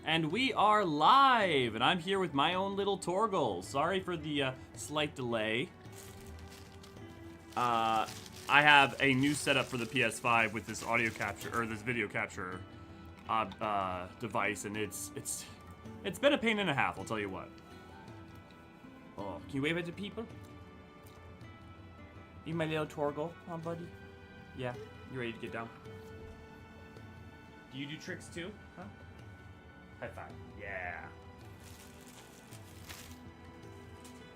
And we are live, and I'm here with my own little Torgal. Sorry for the slight delay. I have a new setup for the PS5 with this audio capture, or this video capture device, and it's been a pain and a half, I'll tell you what. Oh, can you wave at the people? You my little Torgal, huh, buddy? Yeah, you ready to get down? Do you do tricks too, huh? High five. Yeah.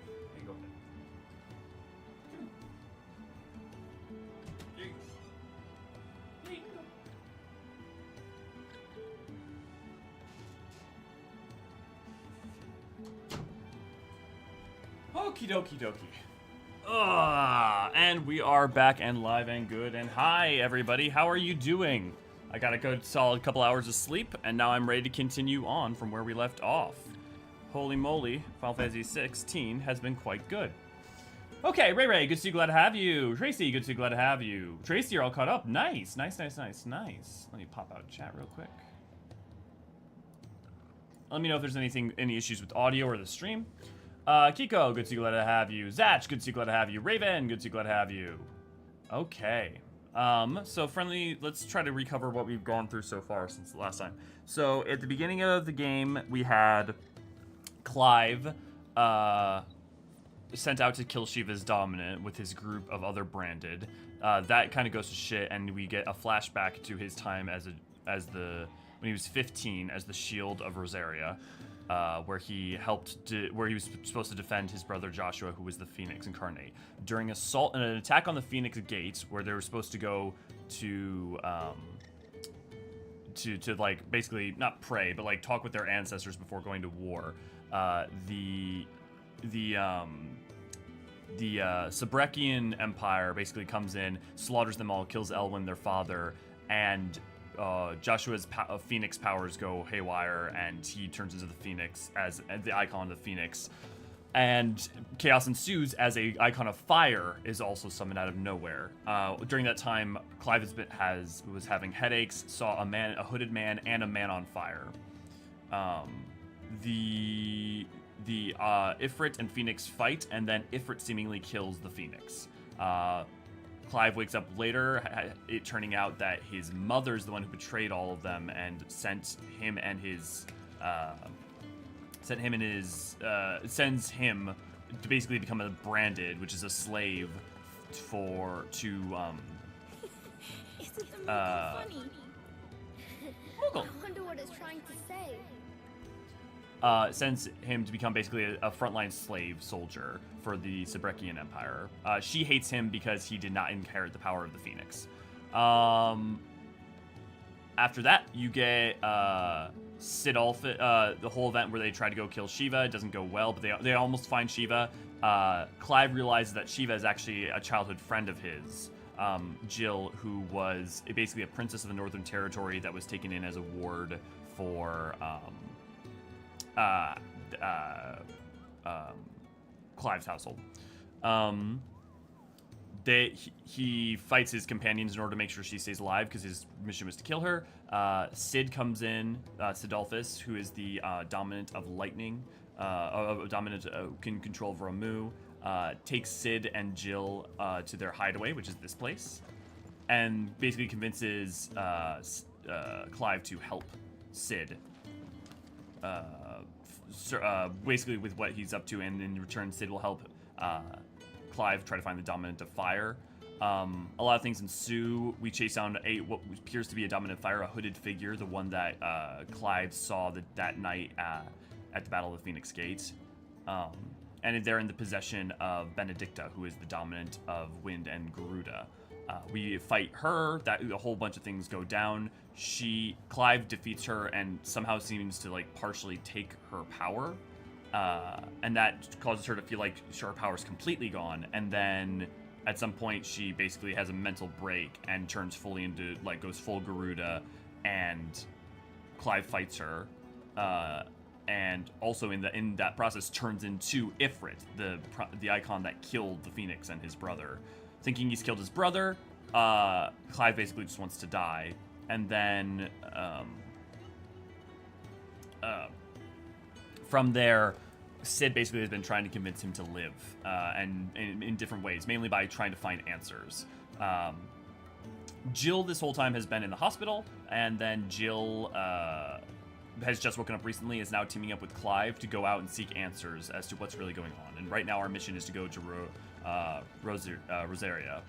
There you go. There you go. There you go. Okie dokie dokie. And we are back and live and good. And hi, everybody. How are you doing? I got a good solid couple hours of sleep, and now I'm ready to continue on from where we left off. Holy moly, Final Fantasy 16 has been quite good. Okay, Ray, good to see you, glad to have you. Tracy, good to see you, glad to have you. Tracy, you're all caught up. Nice. Let me pop out chat real quick. Let me know if there's any issues with audio or the stream. Kiko, good to see you, glad to have you. Zach, good to see you, glad to have you. Raven, good to see you, glad to have you. Okay. So friendly, let's try to recover what we've gone through so far since the last time. So at the beginning of the game, we had Clive sent out to kill Shiva's dominant with his group of other branded. That kind of goes to shit, and we get a flashback to his time when he was 15 as the Shield of Rosaria. Where he was supposed to defend his brother Joshua, who was the Phoenix incarnate, during an attack on the Phoenix Gate, where they were supposed to go to like basically not pray, but like talk with their ancestors before going to war. The Sabrekian Empire basically comes in, slaughters them all, kills Elwyn, their father, and Joshua's Phoenix powers go haywire, and he turns into the Phoenix as the icon of the Phoenix. And chaos ensues as a icon of fire is also summoned out of nowhere. During that time, Clive was having headaches, saw a hooded man, and a man on fire. The Ifrit and Phoenix fight, and then Ifrit seemingly kills the Phoenix. Clive wakes up later, it turning out that his mother's the one who betrayed all of them and sends him to basically become a branded, which is a slave to Isn't the movie funny? I wonder what it's trying to say. Sends him to become basically a frontline slave soldier for the Sabrekian Empire. She hates him because he did not inherit the power of the Phoenix. After that, you get Sidolph, the whole event where they try to go kill Shiva. It doesn't go well, but they almost find Shiva. Clive realizes that Shiva is actually a childhood friend of his, Jill, who was basically a princess of the Northern Territory that was taken in as a ward for Clive's household. He fights his companions in order to make sure she stays alive because his mission was to kill her. Sid comes in, Sidolphus, who is the dominant of lightning, can control Vramu, takes Sid and Jill to their hideaway, which is this place, and basically convinces Clive to help Sid. Basically with what he's up to, and in return Sid will help Clive try to find the dominant of fire. A lot of things ensue. We chase down what appears to be a dominant fire, a hooded figure, the one that Clive saw that night at the Battle of the Phoenix Gate. And they're in the possession of Benedicta, who is the dominant of Wind and Garuda. We fight her, a whole bunch of things go down. Clive defeats her and somehow seems to like partially take her power. And that causes her to feel like her power is completely gone. And then at some point she basically has a mental break and turns fully into, like, goes full Garuda, and Clive fights her. And also in that process turns into Ifrit, the icon that killed the Phoenix and his brother. Thinking he's killed his brother, Clive basically just wants to die. And then From there, Sid basically has been trying to convince him to live, and in different ways, mainly by trying to find answers. Jill this whole time has been in the hospital, and then Jill has just woken up recently, is now teaming up with Clive to go out and seek answers as to what's really going on. And right now our mission is to go to Rosaria,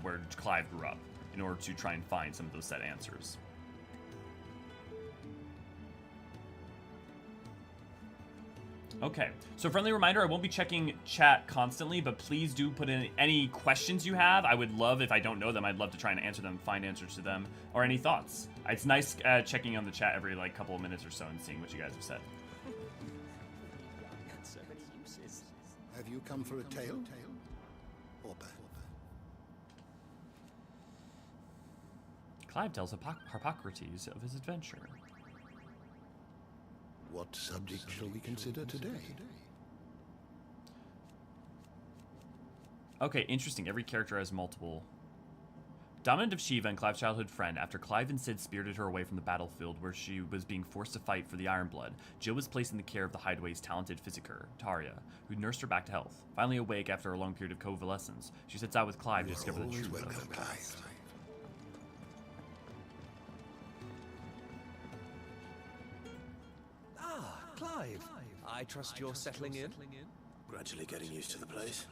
where Clive grew up, in order to try and find some of those set answers. Okay, so friendly reminder, I won't be checking chat constantly, but please do put in any questions you have. I would love, if I don't know them, I'd love to try and answer them, find answers to them, or any thoughts. It's nice checking on the chat every like couple of minutes or so and seeing what you guys have said. Have you come for a tale? Or Clive tells Harpocrates of his adventure. what subject shall we consider today? Okay, interesting. Every character has multiple. Dominant of Shiva and Clive's childhood friend, after Clive and Sid spirited her away from the battlefield where she was being forced to fight for the Iron Blood, Jill was placed in the care of the Hideaway's talented physicker, Taria, who nursed her back to health. Finally awake after a long period of convalescence, she sets out with Clive to discover the truth of it. Ah, Clive. I trust you're settling in? Gradually getting used to the place.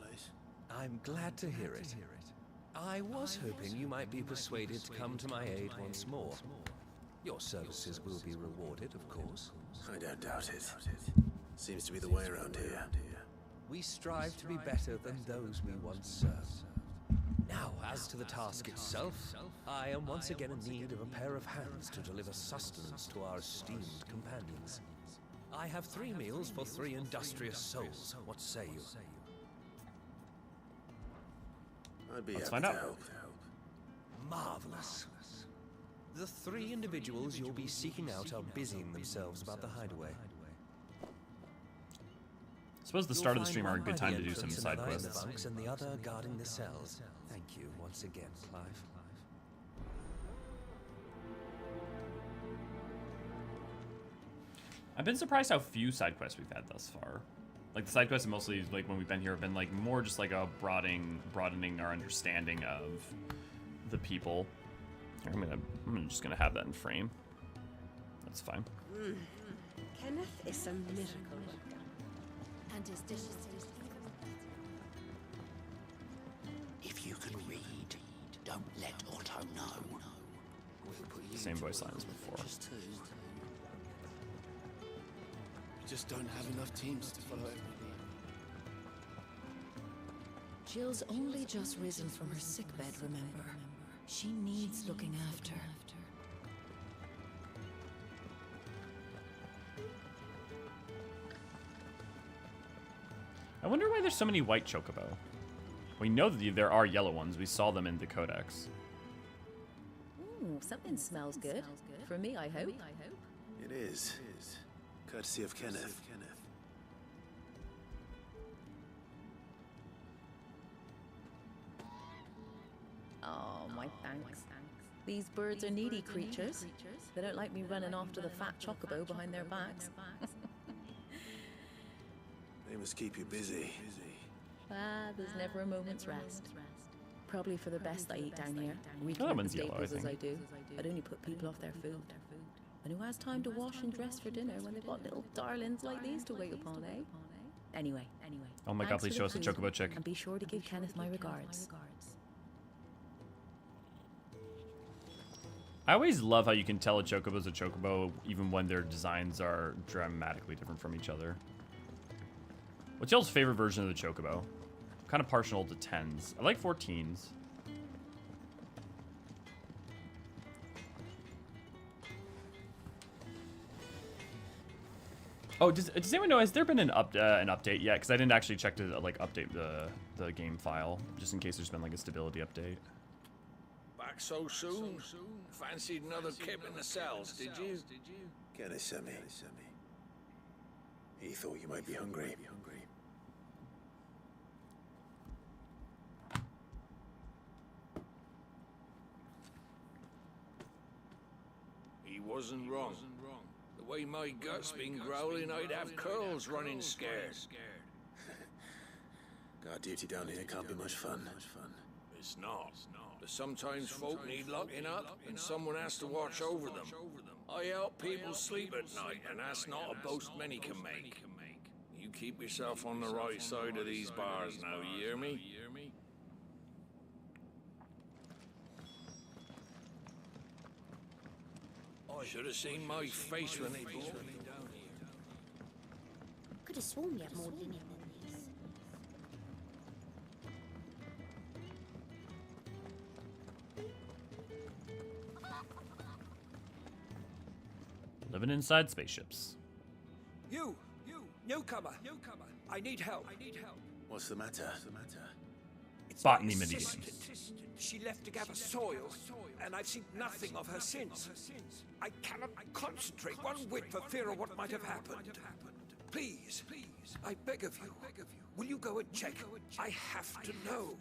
I'm glad to hear it. I was hoping you might be persuaded to come to my aid once more. Your services will be rewarded, of course. I don't doubt it. Seems to be the way around here. We strive to be better than those we once served. Now, as to the task itself, I am once again in need of a pair of hands to deliver sustenance to our esteemed companions. I have 3 meals for 3 industrious souls. What say you? I'd be Let's happy find out. to help. Marvelous. The 3 individuals you'll be seeking out are busying themselves about the hideaway. I suppose the start of the stream are a good time to do some side Another in the quests. bunks and the other guarding the cells. Thank you once again, Clive. I've been surprised how few side quests we've had thus far. Like the side quests mostly, like when we've been here, have been like more just like a broadening our understanding of the people. I'm just gonna have that in frame. That's fine. Kenneth is a miracle worker. And his dishes taste If you can read, don't let Otto know. Same voice line as before. We just don't have enough teams to follow every lead. Jill's only just risen from her sickbed, remember? She needs looking after. I wonder why there's so many white chocobo. We know that there are yellow ones. We saw them in the codex. Ooh, something smells good. For me, I hope. It is. Courtesy of Kenneth. Oh, my thanks. These birds are needy creatures. They don't like me running off to the fat chocobo behind their backs. They must keep you busy. Ah, there's never a moment's rest. Probably for the best I eat down here. We Oh, that keep one's the yellow, I staples as I think. do. I'd only put people off their food. And who has time to wash and dress for dinner when they've got little darlings like these to wait upon, eh? Anyway. Oh my god, thanks please for show us the food, chocobo chick. And be sure to give Kenneth my regards. I always love how you can tell a chocobo's a chocobo even when their designs are dramatically different from each other. What's y'all's favorite version of the chocobo? I'm kind of partial to 10s. I like 14s. Oh, does anyone know, has there been an update yet? Because I didn't actually check to like update the game file, just in case there's been like a stability update. Back so soon? Fancied another kip in the cells, did you? Kenneth sent me. He thought you might be hungry. He wasn't wrong. The way my gut's been growling, I'd have curls running scared. Guard duty down here can't be much fun. It's not. But sometimes folk need locking up, and someone has to watch over them. I help people sleep at night, and that's not a boast many can make. You keep yourself on the right side of these bars now, you hear me? I should have seen my face when they brought me down here. Could have sworn we had more linen than this. Living inside spaceships. You, newcomer. I need help. What's the matter? It's Botany my medieval. assistant. She left to gather soil, and I've seen nothing of her since. I cannot concentrate one whit for fear of what might have happened. Please, I beg of you. Will you go and check? I have to know.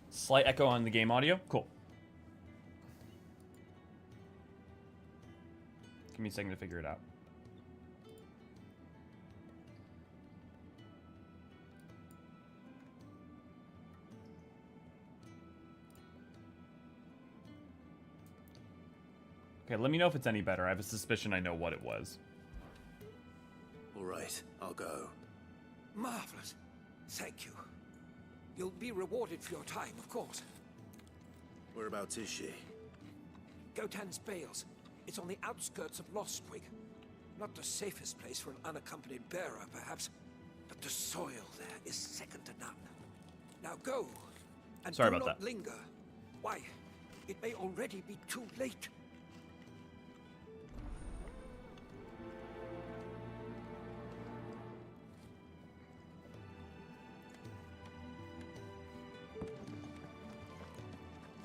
Slight echo on the game audio. Cool. Give me a second to figure it out. Okay, let me know if it's any better. I have a suspicion I know what it was. All right, I'll go. Marvelous. Thank you. You'll be rewarded for your time, of course. Whereabouts is she? Gotan's Bales. It's on the outskirts of Lostwig. Not the safest place for an unaccompanied bearer, perhaps, but the soil there is second to none. Now go, and Sorry do about not that. linger. Why, it may already be too late.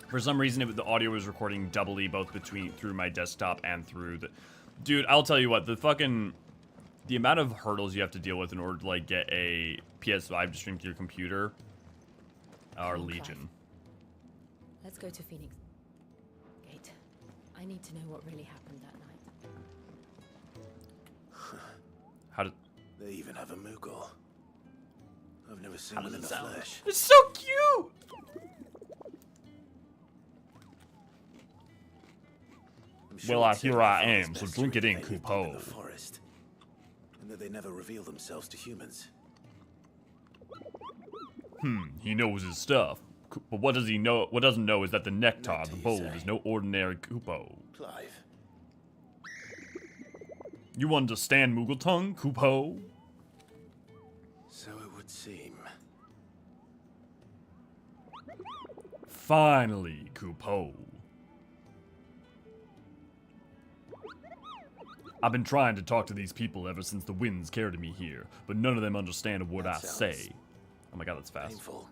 For some reason, the audio was recording doubly, both through my desktop and through the... Dude, I'll tell you what, the amount of hurdles you have to deal with in order to, like, get a PS5 to stream to your computer are legion. Let's go to Phoenix Gate. I need to know what really happened that night. How did... They even have a Moogle. I've never seen one in the flesh. It's so cute! Well, here I am, so drink it in, Kupo. And that they never reveal themselves to humans. He knows his stuff. But what does he know? What doesn't know is that the Nectar, the bold, is no ordinary Kupo. Clive. You understand Moogle tongue, Kupo? So it would seem. Finally, Kupo. I've been trying to talk to these people ever since the winds carried me here, but none of them understand a word I say. Oh my god, that's fast. Painful.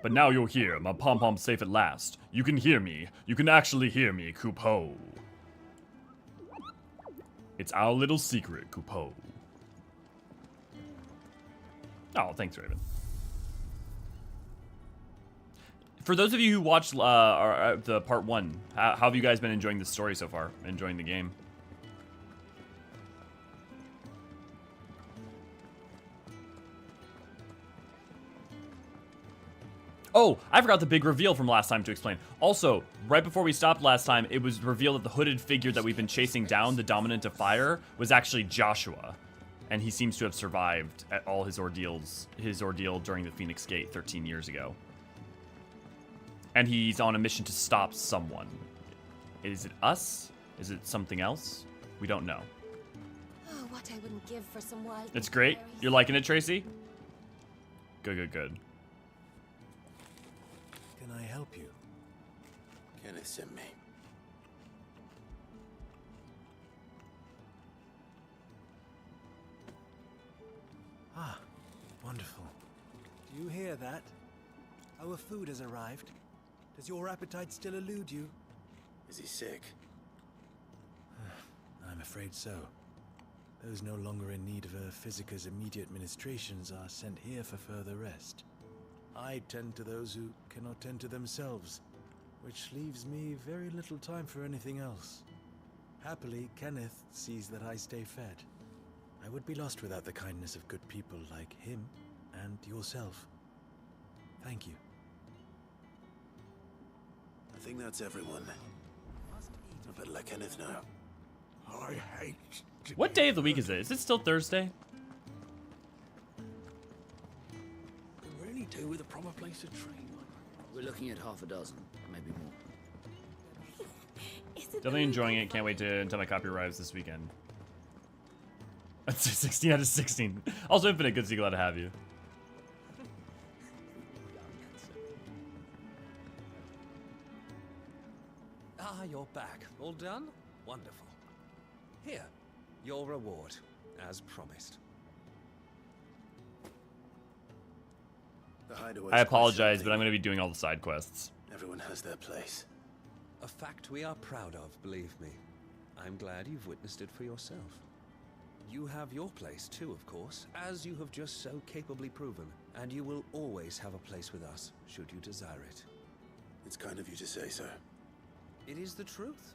But now you're here, my pom-pom's safe at last. You can hear me. You can actually hear me, Kupo. It's our little secret, Kupo. Oh, thanks, Raven. For those of you who watched the part 1, how have you guys been enjoying the story so far? Enjoying the game? Oh, I forgot the big reveal from last time to explain. Also, right before we stopped last time, it was revealed that the hooded figure that we've been chasing down, the Dominant of Fire, was actually Joshua. And he seems to have survived at all his ordeal during the Phoenix Gate 13 years ago. And he's on a mission to stop someone. Is it us? Is it something else? We don't know. Oh, what I wouldn't give for some wild. It's great. You're liking it, Tracy? Good, good, good. Can I help you? Kenneth sent me. Ah, wonderful. Do you hear that? Our food has arrived. Does your appetite still elude you? Is he sick? I'm afraid so. Those no longer in need of a Physica's immediate ministrations are sent here for further rest. I tend to those who cannot tend to themselves, which leaves me very little time for anything else. Happily, Kenneth sees that I stay fed. I would be lost without the kindness of good people like him and yourself. Thank you. I think that's everyone. I better let Kenneth know. I hate to What day of the week is it? Is it still Thursday? Could really do with a proper place to train. We're looking at half a dozen, maybe more. Definitely enjoying it. Can't wait until my copy arrives this weekend. That's 16 out of 16. Also, Infinite, good to see, glad to have you. Ah, you're back. All done? Wonderful. Here, your reward, as promised. The hideaway. I apologize, but I'm going to be doing all the side quests. Everyone has their place. A fact we are proud of, believe me. I'm glad you've witnessed it for yourself. You have your place too, of course, as you have just so capably proven, and you will always have a place with us, should you desire it. It's kind of you to say so. It is the truth,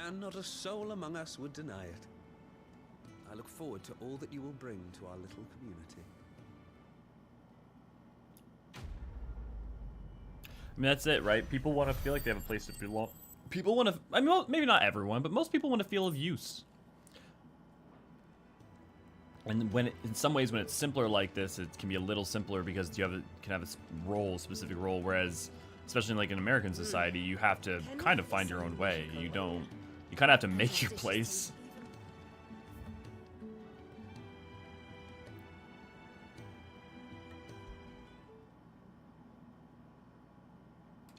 and not a soul among us would deny it. I look forward to all that you will bring to our little community. I mean, that's it, right? People want to feel like they have a place to belong. People want to, I mean, well, maybe not everyone, but most people want to feel of use. And when in some ways, when it's simpler like this, it can be a little simpler because you can have a role, specific role. Whereas, especially like in American society, you have to kind of find your own way. You kind of have to make your place.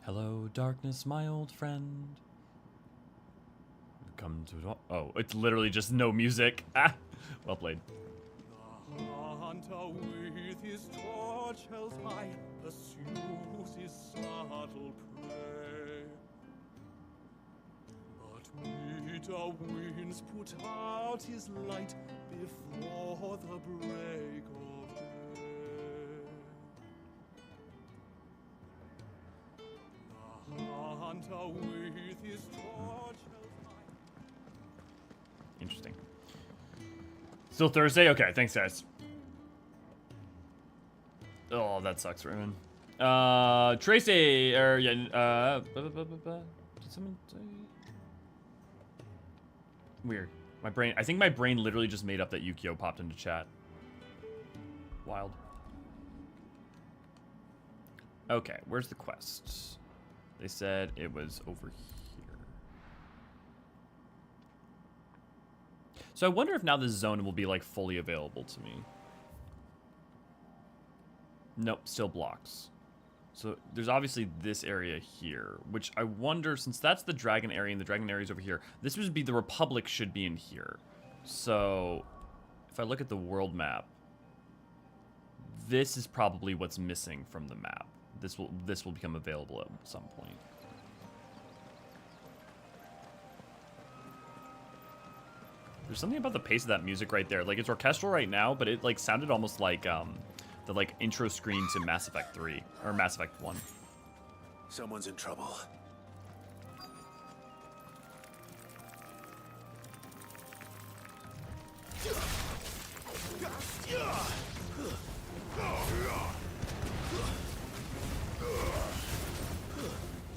Hello, darkness, my old friend. Come to... Oh, it's literally just no music. Ah, well played. The hunter with his torch held high pursues his startled prey. But bitter winds put out his light before the break of day. The hunter with his torch held high. Interesting. Still Thursday? Okay, thanks, guys. Oh, that sucks, Raymond. Tracy, or yeah, did someone say? Weird. I think my brain literally just made up that Yukio popped into chat. Wild. Okay, where's the quest? They said it was over here. So I wonder if now this zone will be like fully available to me. Nope, still blocks. So there's obviously this area here, which I wonder, since that's the dragon area and the dragon area is over here, this would be the Republic should be in here. So if I look at the world map, this is probably what's missing from the map. This will become available at some point. There's something about the pace of that music right there. Like, it's orchestral right now, but it like sounded almost like the like intro screen to Mass Effect 3 or Mass Effect 1. Someone's in trouble.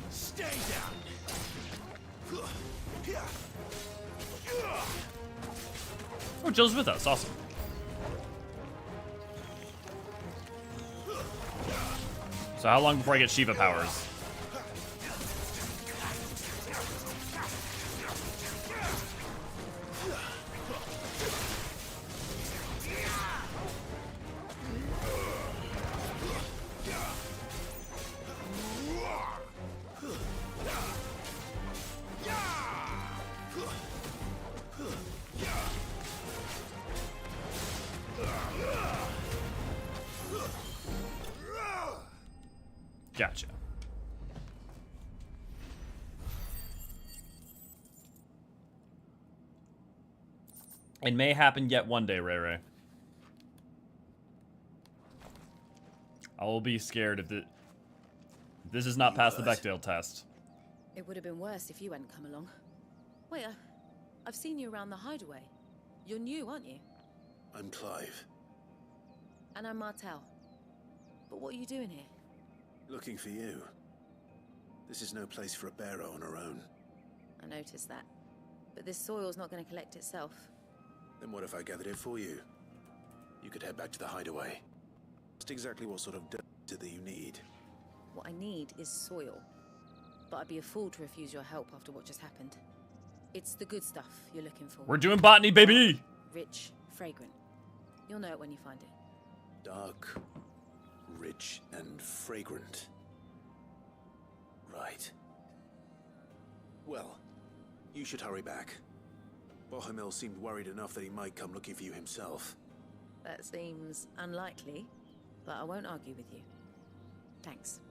Stay down. Oh, Jill's with us. Awesome. So how long before I get Shiva powers? Gotcha. It may happen yet one day, Ray Ray. I will be scared if This is not past the Bechdel test. It would have been worse if you hadn't come along. Wait, I've seen you around the hideaway. You're new, aren't you? I'm Clive. And I'm Martel. But what are you doing here? Looking for you. This is no place for a bearer on her own. I noticed that. But this soil's not going to collect itself. Then what if I gathered it for you? You could head back to the hideaway. Just exactly what sort of dirt that you need. What I need is soil. But I'd be a fool to refuse your help after what just happened. It's the good stuff you're looking for. We're doing botany, baby! Rich, fragrant. You'll know it when you find it. Dark, rich, and fragrant. Right. Well, you should hurry back. Bohemil seemed worried enough that he might come looking for you himself. That seems unlikely, but I won't argue with you. Thanks.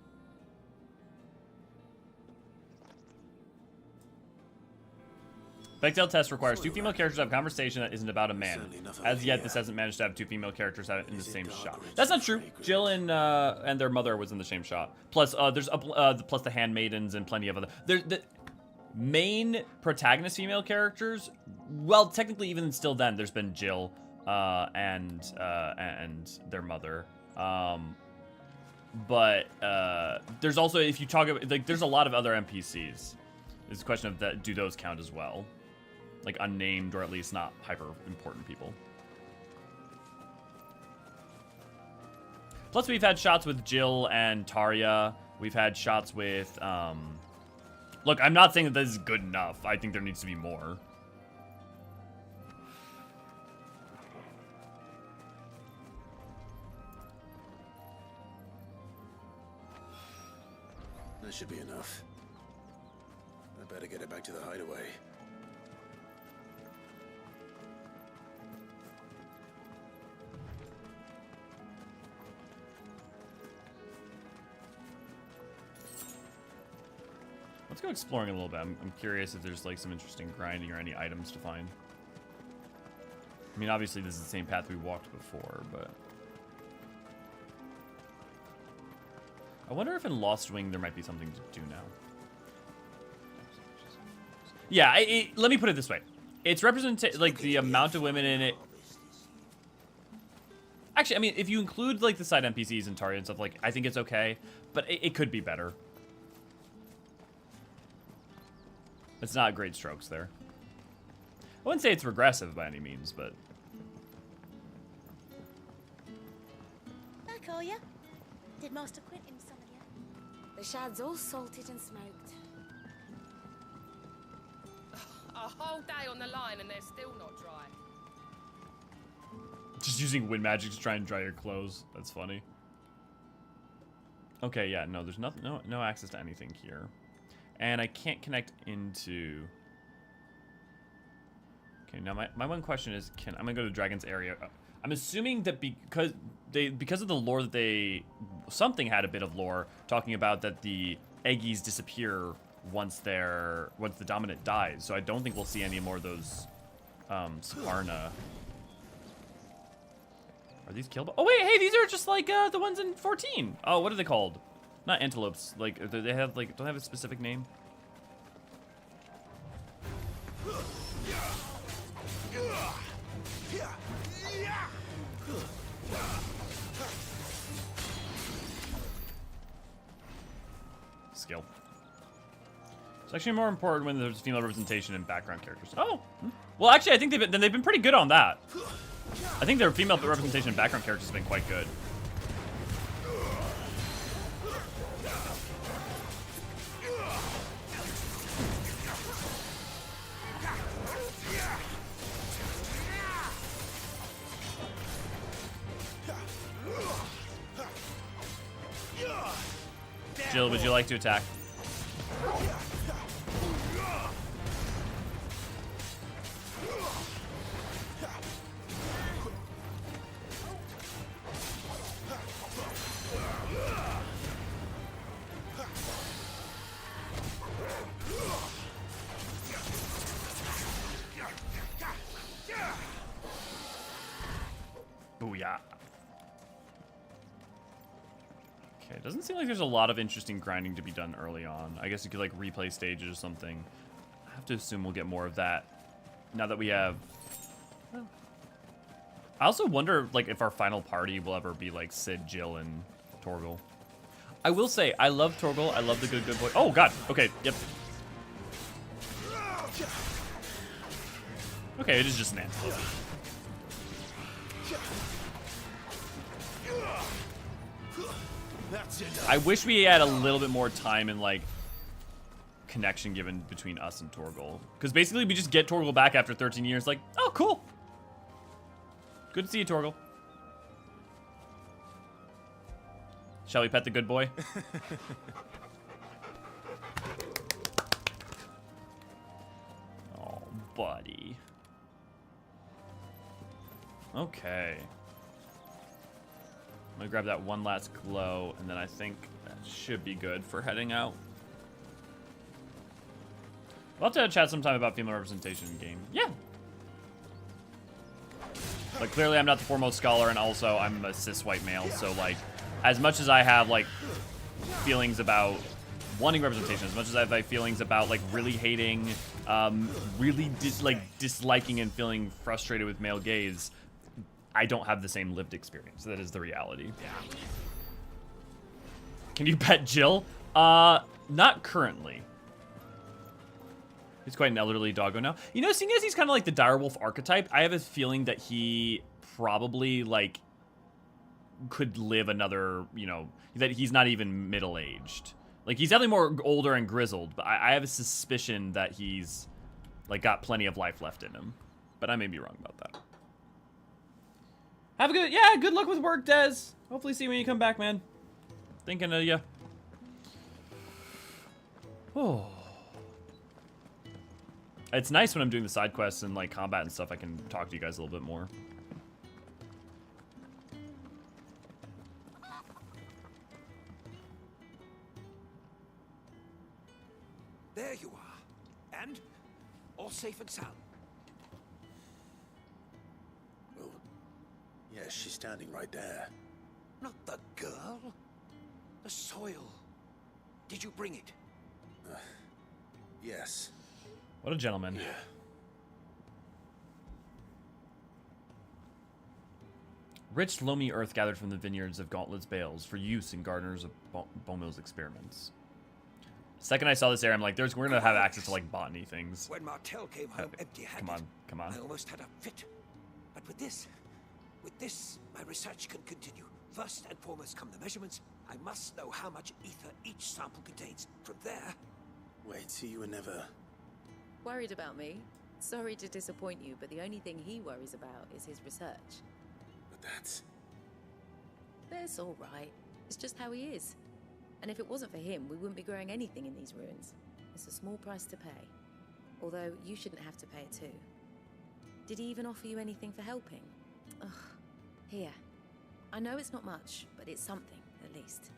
Bechdel test requires 2 female characters to have a conversation that isn't about a man. As yet, this hasn't managed to have 2 female characters in the same shot. That's not true. Jill and their mother was in the same shot. Plus, there's plus the handmaidens and plenty of other. The main protagonist female characters. Well, technically, even still, then there's been Jill and their mother. But there's also, if you talk about, like, there's a lot of other NPCs. It's a question of that. Do those count as well? Like unnamed, or at least not hyper important people. Plus, we've had shots with Jill and Tarya. We've had shots with, look, I'm not saying that this is good enough. I think there needs to be more. That should be enough. I better get it back to the hideaway. Let's go exploring a little bit. I'm curious if there's like some interesting grinding or any items to find. I mean, obviously this is the same path we walked before, but I wonder if in Lost Wing there might be something to do now. Yeah, let me put it this way. It's like the amount of women in it. Actually, I mean, if you include like the side NPCs and Tarya and stuff, like I think it's okay, but it could be better. It's not great strokes there. I wouldn't say it's regressive by any means, but Back, are ya? Did Master Quentin summon you? The shad's all salted and smoked. A whole day on the line and they're still not dry. just using wind magic to try and dry your clothes. That's funny. Okay, yeah, no, there's nothing, no access to anything here. And I can't connect into... Okay, now my one question is, I'm gonna go to Dragon's area. I'm assuming that because of the lore that something had a bit of lore talking about that the Eggies disappear once the dominant dies. So I don't think we'll see any more of those Sparna. Are these killable? Oh wait, hey, these are just like the ones in 14. Oh, what are they called? Not antelopes. Like do they have don't they have a specific name? Skill. It's actually more important when there's female representation in background characters. Oh, well, actually, I think they've been pretty good on that. I think their female representation in background characters has been quite good. Jill, would you like to attack? Booyah. Okay, doesn't seem like there's a lot of interesting grinding to be done early on. I guess you could like replay stages or something. I have to assume we'll get more of that now that we have... I also wonder like if our final party will ever be like Sid, Jill, and Torgal. I will say, I love Torgal. I love the good boy. Oh god, okay, yep. Okay, it is just an ant. I wish we had a little bit more time and like connection given between us and Torgal. Because basically we just get Torgal back after 13 years like, oh cool. Good to see you, Torgal. Shall we pet the good boy? Oh, buddy. Okay. I'm gonna grab that one last glow, and then I think that should be good for heading out. We'll have to chat sometime about female representation in game. Yeah. But clearly I'm not the foremost scholar, and also I'm a cis white male, so like, as much as I have like feelings about wanting representation, as much as I have feelings about like really hating, really disliking and feeling frustrated with male gaze, I don't have the same lived experience. That is the reality. Can you pet Jill? Not currently. He's quite an elderly doggo now. You know, seeing as he's kind of like the direwolf archetype, I have a feeling that he probably like could live another, you know, that he's not even middle-aged. Like he's definitely more older and grizzled, but I have a suspicion that he's like got plenty of life left in him. But I may be wrong about that. Have a good luck with work, Dez. Hopefully see you when you come back, man. Thinking of ya. Oh. It's nice when I'm doing the side quests and like combat and stuff, I can talk to you guys a little bit more. There you are. And all safe and sound. Well, yeah, she's standing right there. Not the girl. The soil. Did you bring it? Yes. What a gentleman. Yeah. Rich, loamy earth gathered from the vineyards of Gauntlet's bales for use in gardeners of Bomil's experiments. Second I saw this area, I'm like, we're gonna have access to like botany things. When Martel came home empty-handed, come on. I almost had a fit. But with this, my research can continue. First and foremost come the measurements. I must know how much ether each sample contains. From there... Wait, so you were never... Worried about me? Sorry to disappoint you, but the only thing he worries about is his research. But that's... That's all right. It's just how he is. And if it wasn't for him, we wouldn't be growing anything in these ruins. It's a small price to pay. Although, you shouldn't have to pay it too. Did he even offer you anything for helping? Ugh. Here. I know it's not much, but it's something, at least.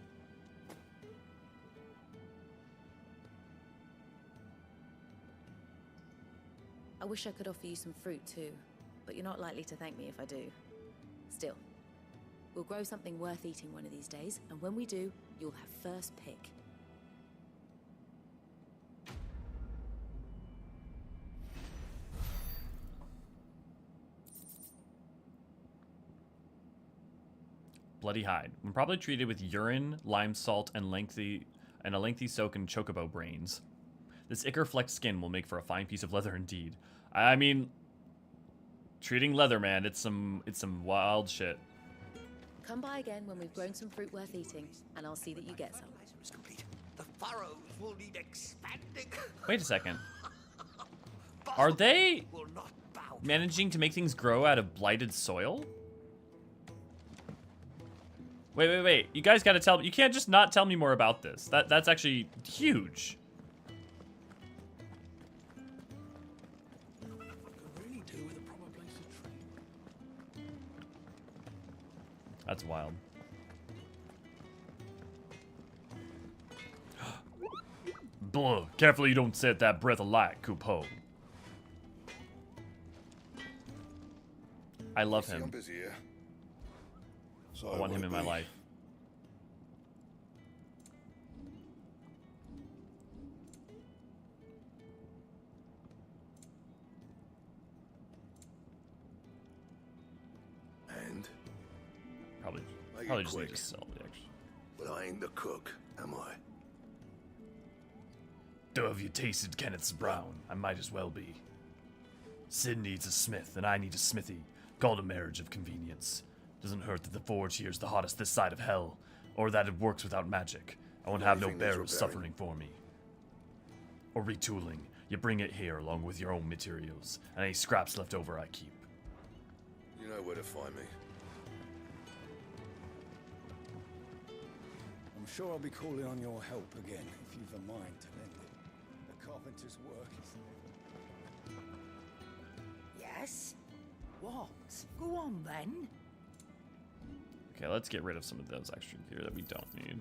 I wish I could offer you some fruit too, but you're not likely to thank me if I do. Still, we'll grow something worth eating one of these days, and when we do, you'll have first pick. Bloody hide. When probably treated with urine, lime salt, and a lengthy soak in chocobo brains. This ichor-flecked skin will make for a fine piece of leather indeed. I mean, treating leather, man, it's some wild shit. Come by again when we've grown some fruit worth eating, and I'll see that you get some. The furrows will need expanding. Wait a second. Are they managing to make things grow out of blighted soil? Wait. You guys gotta tell me. You can't just not tell me more about this. That's actually huge. That's wild. Blah, careful you don't set that breath alight, Coupeau. I love him. I'm busy here. So I want him in my life. Probably it just need quick. to sell the extra. But I ain't the cook, am I? Though have you tasted Kenneth's brown? I might as well be. Sid needs a smith, and I need a smithy. Called a marriage of convenience. Doesn't hurt that the forge here is the hottest this side of hell, or that it works without magic. I won't have no Everything needs bearer of repairing. suffering for me. Or retooling. You bring it here along with your own materials, and any scraps left over I keep. You know where to find me. I'm sure I'll be calling on your help again if you've a mind to lend it. The carpenter's work is... Yes? What? Go on then. Okay, let's get rid of some of those extra gear that we don't need.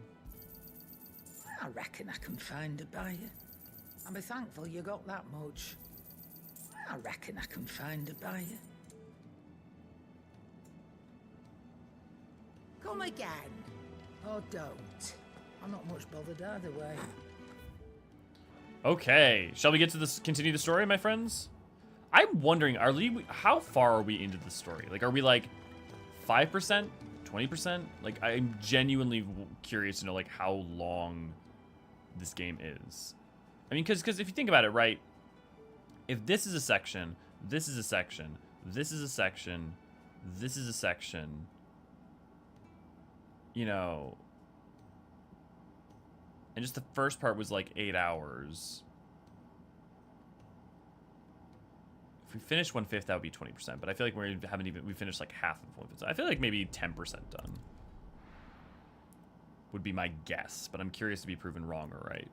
I reckon I can find a buyer. I'll be thankful you got that much. I reckon I can find a buyer. Come again. Or don't. I'm not much bothered either way. Okay, shall we get to this? Continue the story, my friends? I'm wondering, how far are we into the story? Like, are we like 5%, 20%? Like, I'm genuinely curious to know like how long this game is. I mean, because if you think about it, right? If this is a section, this is a section, this is a section, this is a section, you know, and just the first part was like 8 hours. If we finish 1/5, that would be 20%. But I feel like we finished like half of 1/5. I feel like maybe 10% done would be my guess. But I'm curious to be proven wrong or right.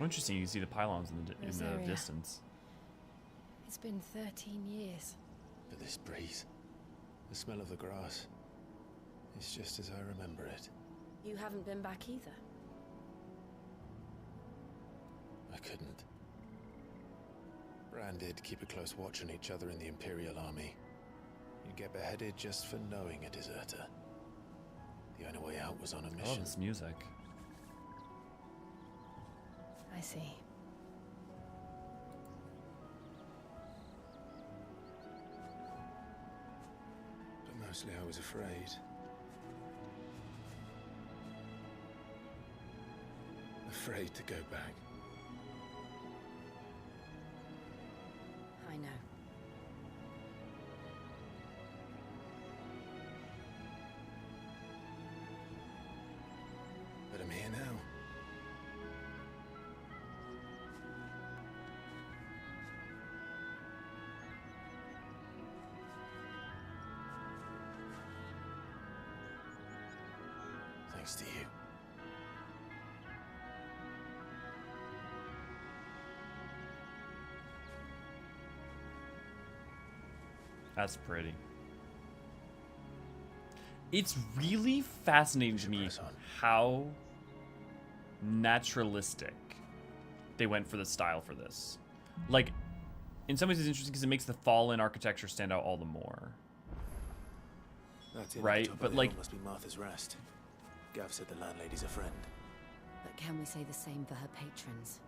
Interesting, you can see the pylons in the area. distance. It's been 13 years. But this breeze, the smell of the grass, it's just as I remember it. You haven't been back either. I couldn't. Bran did keep a close watch on each other in the Imperial Army. You'd get beheaded just for knowing a deserter. The only way out was on a I love mission. this music. I see. But mostly I was afraid. Afraid to go back. I know. But I'm here now. Thanks to you. That's pretty. It's really fascinating to me how naturalistic they went for the style for this. Like, in some ways it's interesting because it makes the fallen architecture stand out all the more. That's it. Right, Top of but the like, hill must be Martha's Rest. Gav said the landlady's a friend. But can we say the same for her patrons?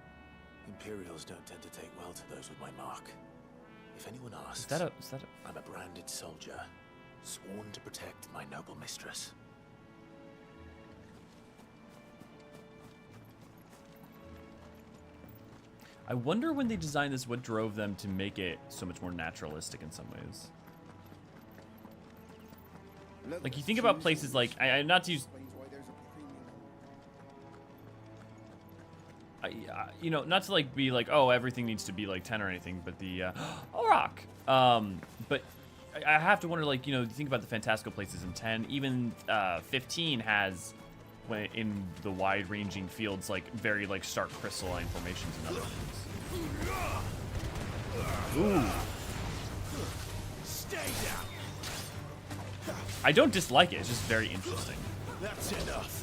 Imperials don't tend to take well to those with my mark. If anyone asks, is that a I'm a branded soldier, sworn to protect my noble mistress. I wonder when they designed this, what drove them to make it so much more naturalistic in some ways. Like, you think about places like, not to use, you know, not to like be like, oh, everything needs to be like 10 or anything, but the rock. But I have to wonder, like, you know, you think about the fantastical places in 10, even 15 has, when in the wide-ranging fields, like very like stark crystalline formations and other things. Ooh. Stay down. I don't dislike it. It's just very interesting. That's enough.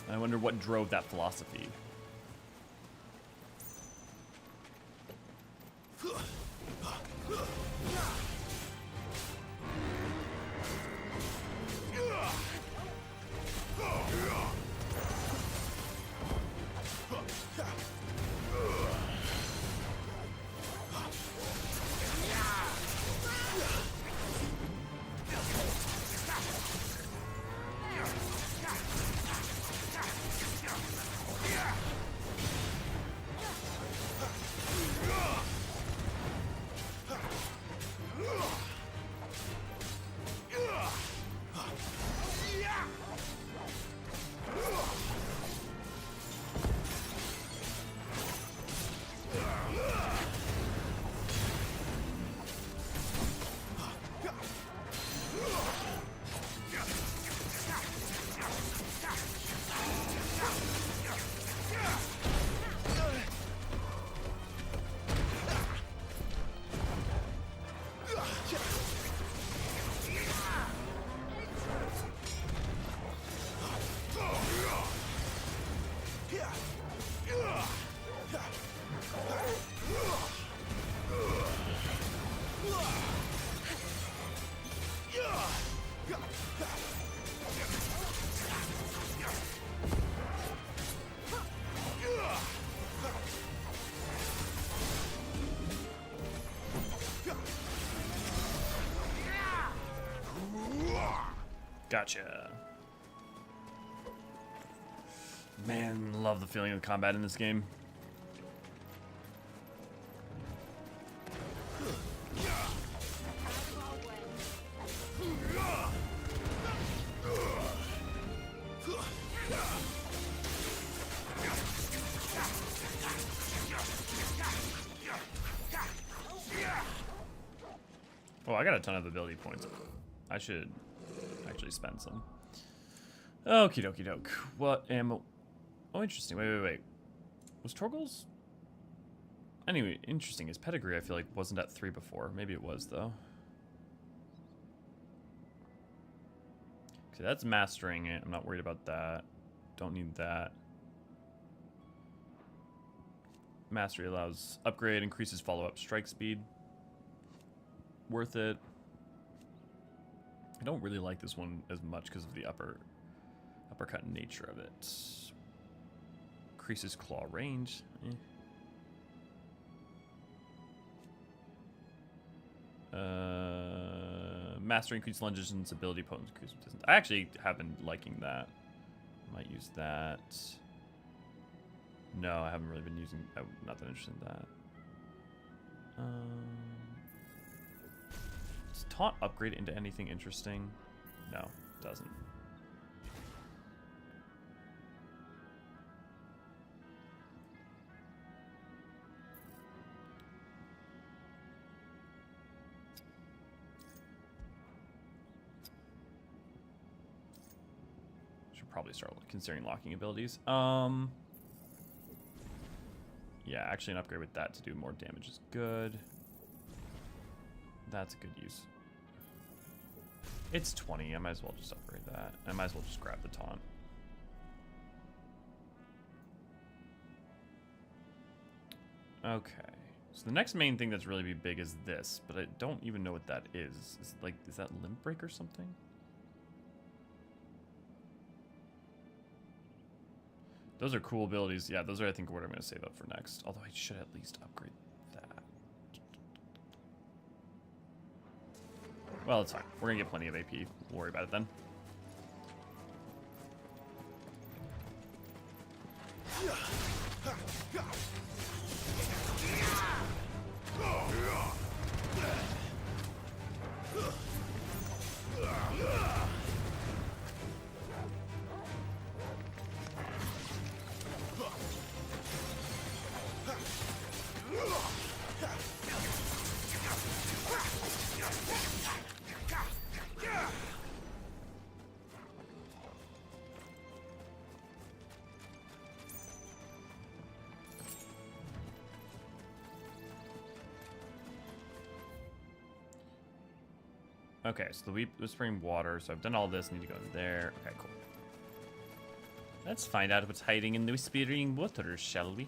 I wonder what drove that philosophy. Gotcha. Man, love the feeling of combat in this game. Oh, I got a ton of ability points. I should actually spend some. Okie dokie doke. What am... Oh, interesting. Wait. Was Torgal's... Anyway, interesting. His pedigree, I feel like, wasn't at 3 before. Maybe it was, though. Okay, that's mastering it. I'm not worried about that. Don't need that. Mastery allows upgrade, increases follow-up strike speed. Worth it. I don't really like this one as much because of the uppercut nature of it. Increases claw range. Master increases lunges and its ability potency increases distance. I actually have been liking that. Might use that. No, I haven't really been using. I'm not that interested in that. Does taunt upgrade into anything interesting? No, it doesn't. Should probably start considering locking abilities. Yeah, actually an upgrade with that to do more damage is good. That's a good use. It's 20. I might as well just upgrade that. I might as well just grab the taunt. Okay. So the next main thing that's really big is this, but I don't even know what that is. Is that limb break or something? Those are cool abilities. Yeah, those are, I think, what I'm going to save up for next. Although I should at least upgrade that. Well, it's fine. We're going to get plenty of AP. We'll worry about it then. Okay, so the whispering water. So I've done all this. Need to go in there. Okay, cool. Let's find out what's hiding in the whispering water, shall we?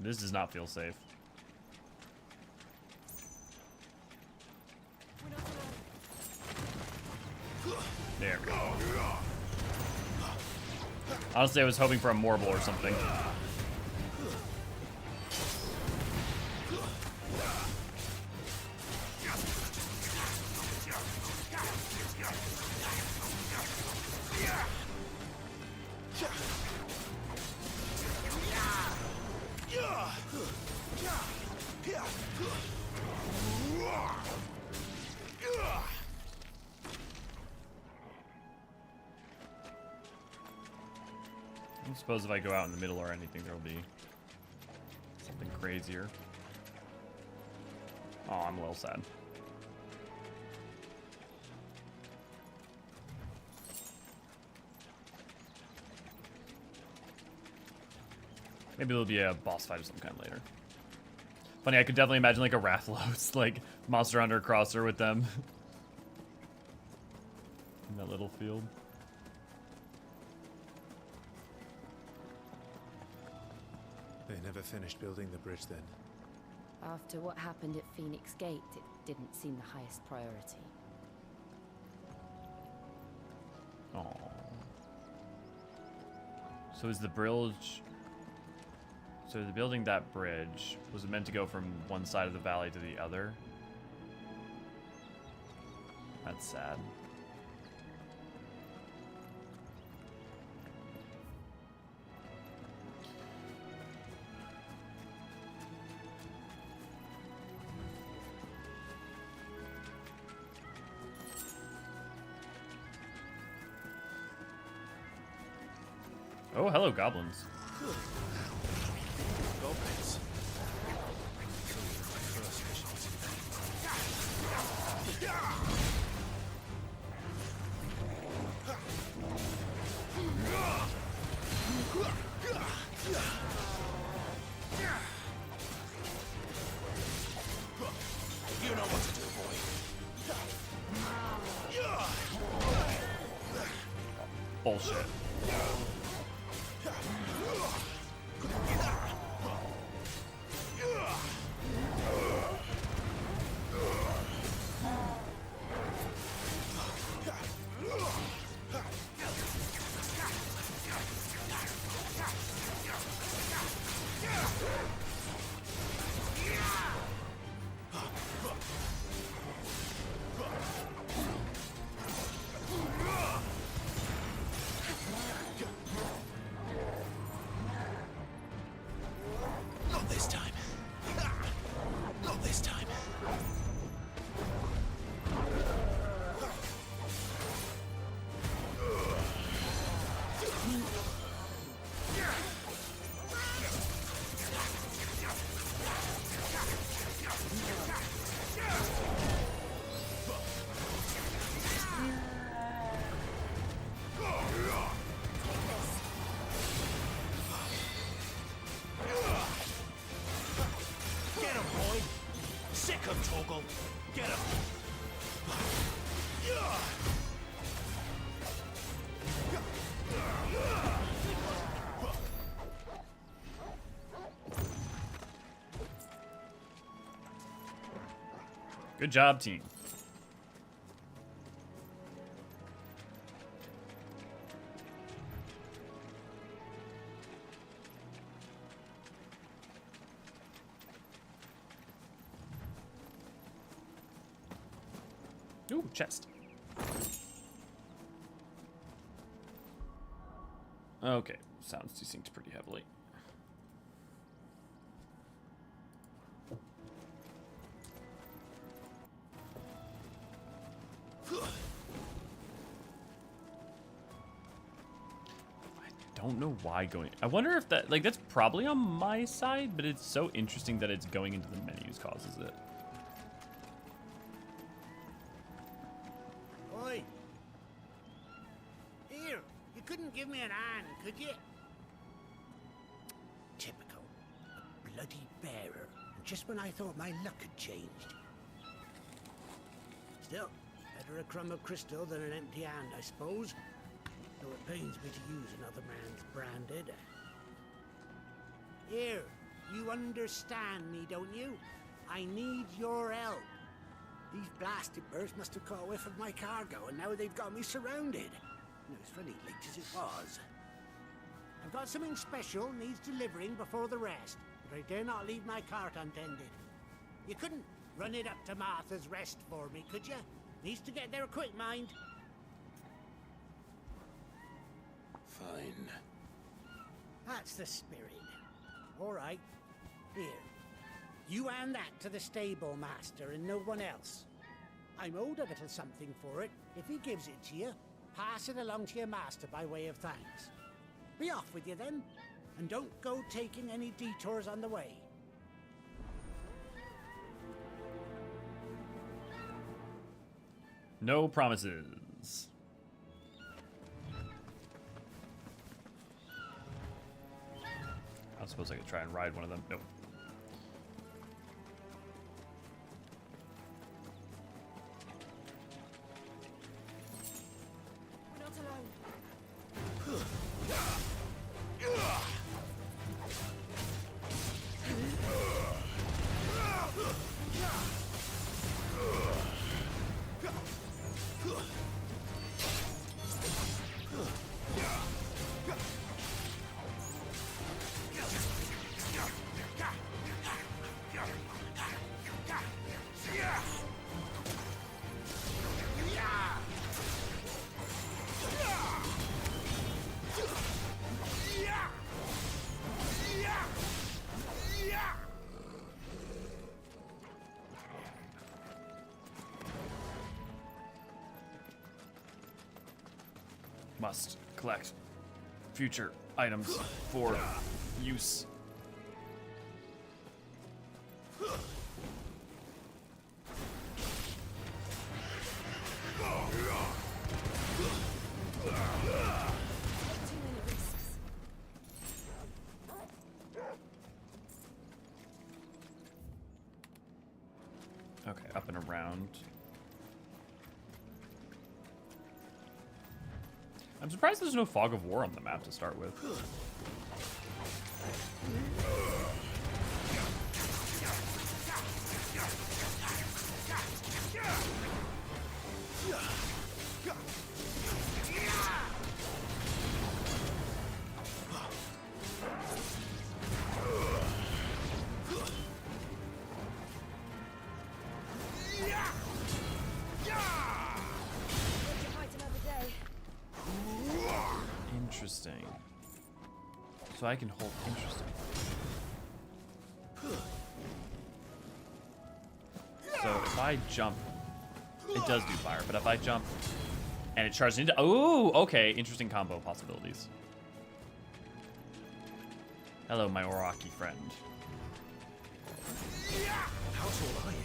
This does not feel safe. There we go. Honestly, I was hoping for a Morble or something. I suppose if I go out in the middle or anything, there'll be something crazier. Oh, I'm a little sad. Maybe there'll be a boss fight of some kind later. Funny, I could definitely imagine like a Rathalos, like Monster Hunter crosser with them. In that little field. They never finished building the bridge then. After what happened at Phoenix Gate, it didn't seem the highest priority. Oh. So is the bridge... So the building that bridge, was it meant to go from one side of the valley to the other? That's sad. Oh, hello, goblins. Goblins. You know what to do, boy. Bullshit. Not this time. Not this time. Get him, boy. Sick him, Toggle. Get him. Good job, team. Ooh, chest. Okay, sounds desynced pretty heavily. I don't know why going... I wonder if that... Like, that's probably on my side, but it's so interesting that it's going into the menus causes it. Oi! Here, you couldn't give me an hand, could you? Typical. A bloody bearer. Just when I thought my luck had changed. Still, better a crumb of crystal than an empty hand, I suppose. Though it pains me to use another man's branded. Here, you understand me, don't you? I need your help. These blasted birds must have caught a whiff of my cargo, and now they've got me surrounded. No, it's funny, late as it was. I've got something special needs delivering before the rest, but I dare not leave my cart untended. You couldn't run it up to Martha's Rest for me, could you? Needs to get there quick, mind. Fine. That's the spirit. All right. Here. You hand that to the stable master and no one else. I'm owed a little something for it. If he gives it to you, pass it along to your master by way of thanks. Be off with you then, and don't go taking any detours on the way. No promises. I suppose I could try and ride one of them. Nope. We're not alone. Must collect future items for use. Okay, up and around. I'm surprised there's no fog of war on the map to start with. Interesting. So I can hold. Interesting. So if I jump, it does do fire. But if I jump and it charges into, oh, okay, interesting combo possibilities. Hello, my Oraki friend. How tall are you?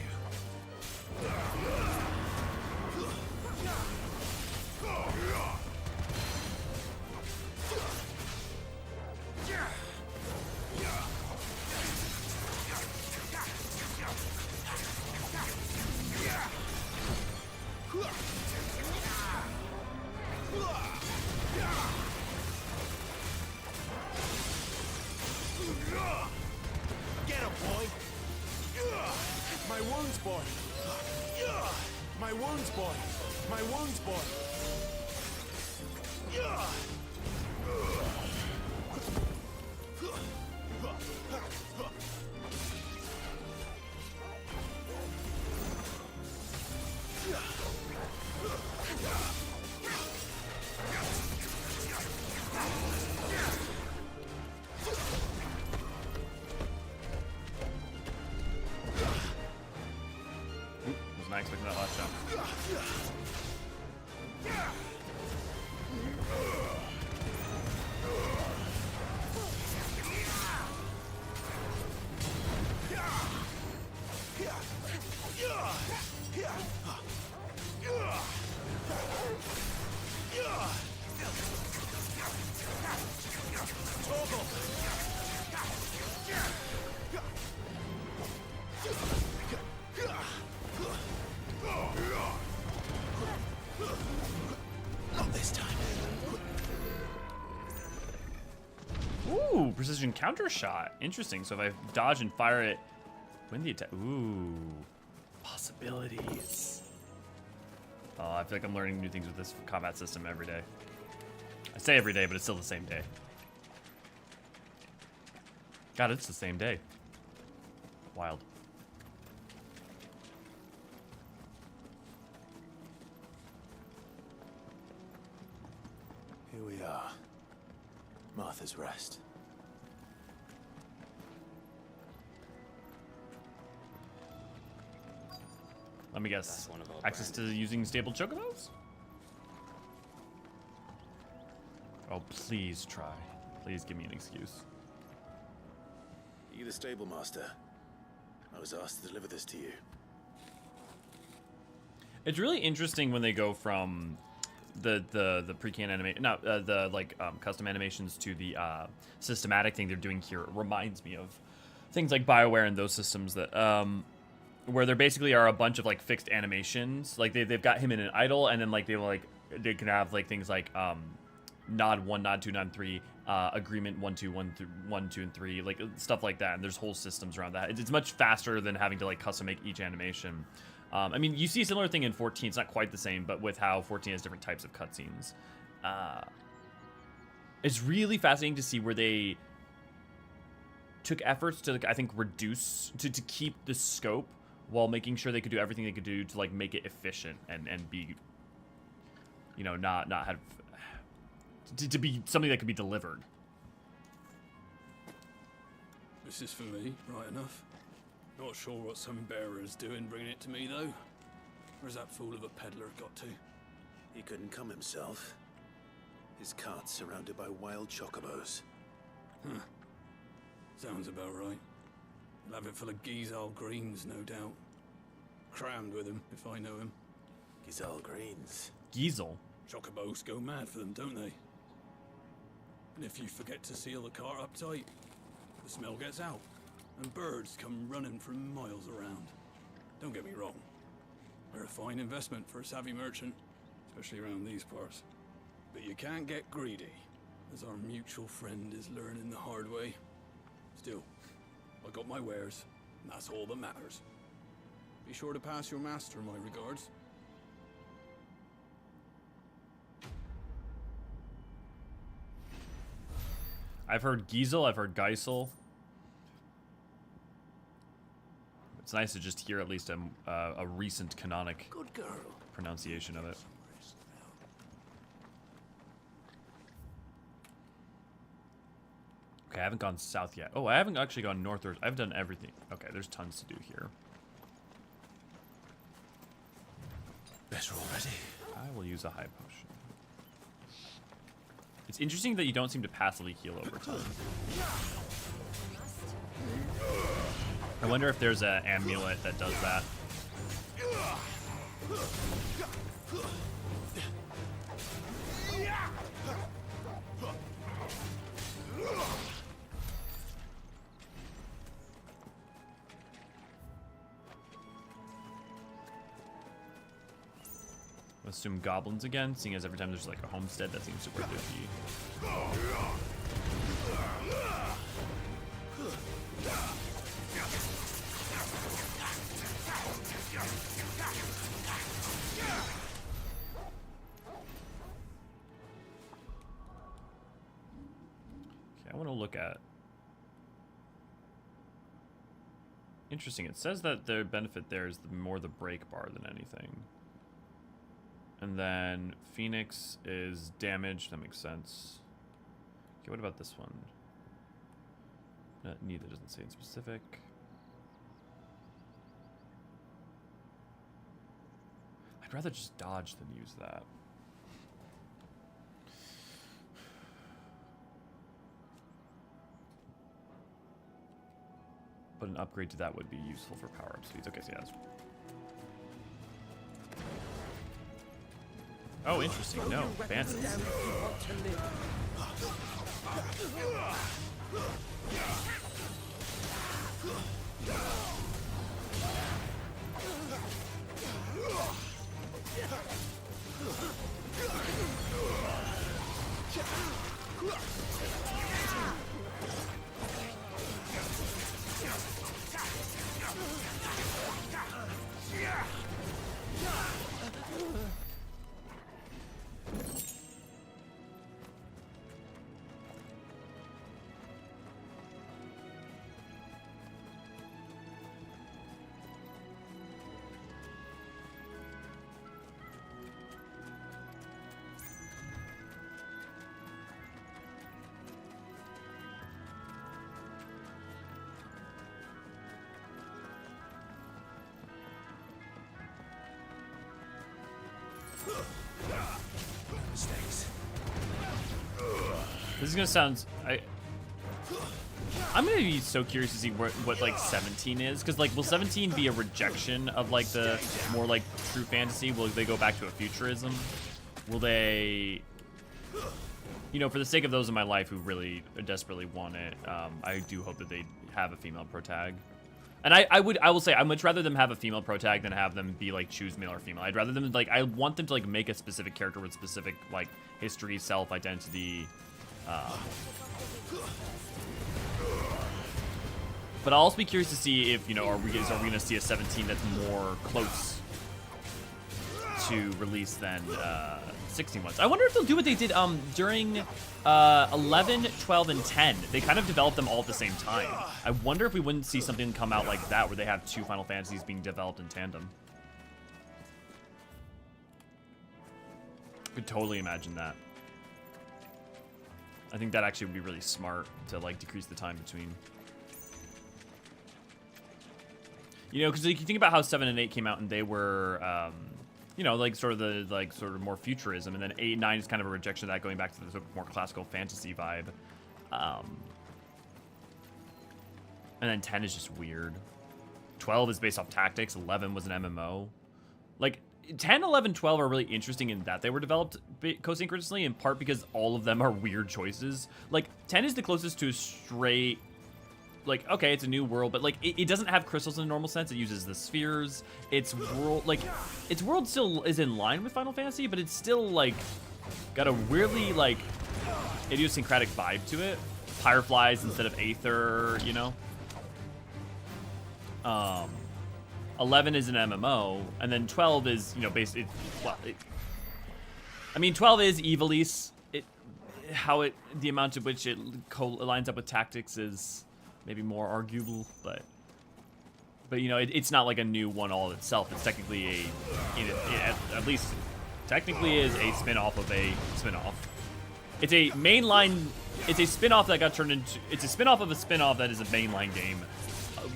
Get him, boy! My wounds, boy! My wounds, boy! My wounds, boy! Was not expecting that last jump. Not this time. Ooh, precision counter shot. Interesting. So if I dodge and fire it, when the attack. Ooh, possibilities. Oh, I feel like I'm learning new things with this combat system every day. I say every day, but it's still the same day. God, it's the same day. Wild. Here we are. Martha's Rest. Let me guess. Access to using stable chocobos? Oh, please try. Please give me an excuse. You the stable master? I was asked to deliver this to you. It's really interesting when they go from the pre-can animation, no, the custom animations to the systematic thing they're doing here. It reminds me of things like BioWare and those systems that where there basically are a bunch of like fixed animations. Like they've got him in an idle, and then like they can have like things like nod 1, nod 2, nod 3, agreement 1, 2, 1, 2, and 3, like stuff like that. And there's whole systems around that. It's much faster than having to like custom make each animation. I mean, you see a similar thing in 14. It's not quite the same, but with how 14 has different types of cutscenes. It's really fascinating to see where they took efforts to, I think, reduce, to keep the scope while making sure they could do everything they could do to, like, make it efficient and be, you know, not have, to be something that could be delivered. This is for me, right enough. Not sure what some bearer's doing bringing it to me, though. Where's that fool of a peddler got to? He couldn't come himself. His cart surrounded by wild chocobos. Huh. Sounds about right. He'll have it full of Gizal greens, no doubt. Crammed with him, if I know him. Gizal greens? Giesel? Chocobos go mad for them, don't they? And if you forget to seal the cart up tight, the smell gets out, and birds come running from miles around. Don't get me wrong. They're a fine investment for a savvy merchant, especially around these parts. But you can't get greedy, as our mutual friend is learning the hard way. Still, I got my wares, and that's all that matters. Be sure to pass your master my regards. I've heard Giesel, I've heard Geisel. It's nice to just hear at least a recent canonic pronunciation of it. Okay, I haven't gone south yet. Oh, I haven't actually gone north or... I've done everything. Okay, there's tons to do here. Better already. I will use a high potion. It's interesting that you don't seem to passively heal over time. I wonder if there's an amulet that does that. Let's assume goblins again, seeing as every time there's like a homestead that seems super iffy. Okay, I want to look at... Interesting, it says that the benefit there is more the break bar than anything. And then Phoenix is damage. That makes sense. Okay, what about this one? Neither doesn't say in specific. I'd rather just dodge than use that. But an upgrade to that would be useful for power-up speeds. Okay, so yeah, that's... Oh, interesting. No, bandits. This is gonna sound... I'm gonna be so curious to see what like 17 is, because like will 17 be a rejection of like the more like true fantasy? Will they go back to a futurism? Will they, you know, for the sake of those in my life who really desperately want it, I do hope that they have a female protag. And I will say, I'd much rather them have a female protag than have them be like choose male or female. I'd rather them like, I want them to like make a specific character with specific like history, self-identity. But I'll also be curious to see if, you know, are we going to see a 17 that's more close to release than 16 ones. I wonder if they'll do what they did during 11, 12, and 10. They kind of developed them all at the same time. I wonder if we wouldn't see something come out like that where they have two Final Fantasies being developed in tandem. Could totally imagine that. I think that actually would be really smart to like decrease the time between. You know, because like, you think about how 7 and 8 came out and they were you know, like sort of more futurism, and then 8 and 9 is kind of a rejection of that, going back to the sort of more classical fantasy vibe. And then 10 is just weird. 12 is based off tactics. 11 was an MMO. Like 10, 11, 12 are really interesting in that they were developed co-synchronously, in part because all of them are weird choices. Like 10 is the closest to a straight, like, okay, it's a new world, but like it doesn't have crystals in the normal sense. It uses the spheres. Its world still is in line with Final Fantasy, but it's still like got a weirdly like idiosyncratic vibe to it. Fireflies instead of Aether, you know. 11 is an MMO, and then 12 is, you know, basically, I mean, 12 is Ivalice. The amount of which it lines up with tactics is maybe more arguable, but you know, it's not like a new one all itself. It's technically at least technically is a spin-off of a spin-off. It's a mainline. It's a spin-off that got turned into. It's a spin-off of a spin-off that is a mainline game.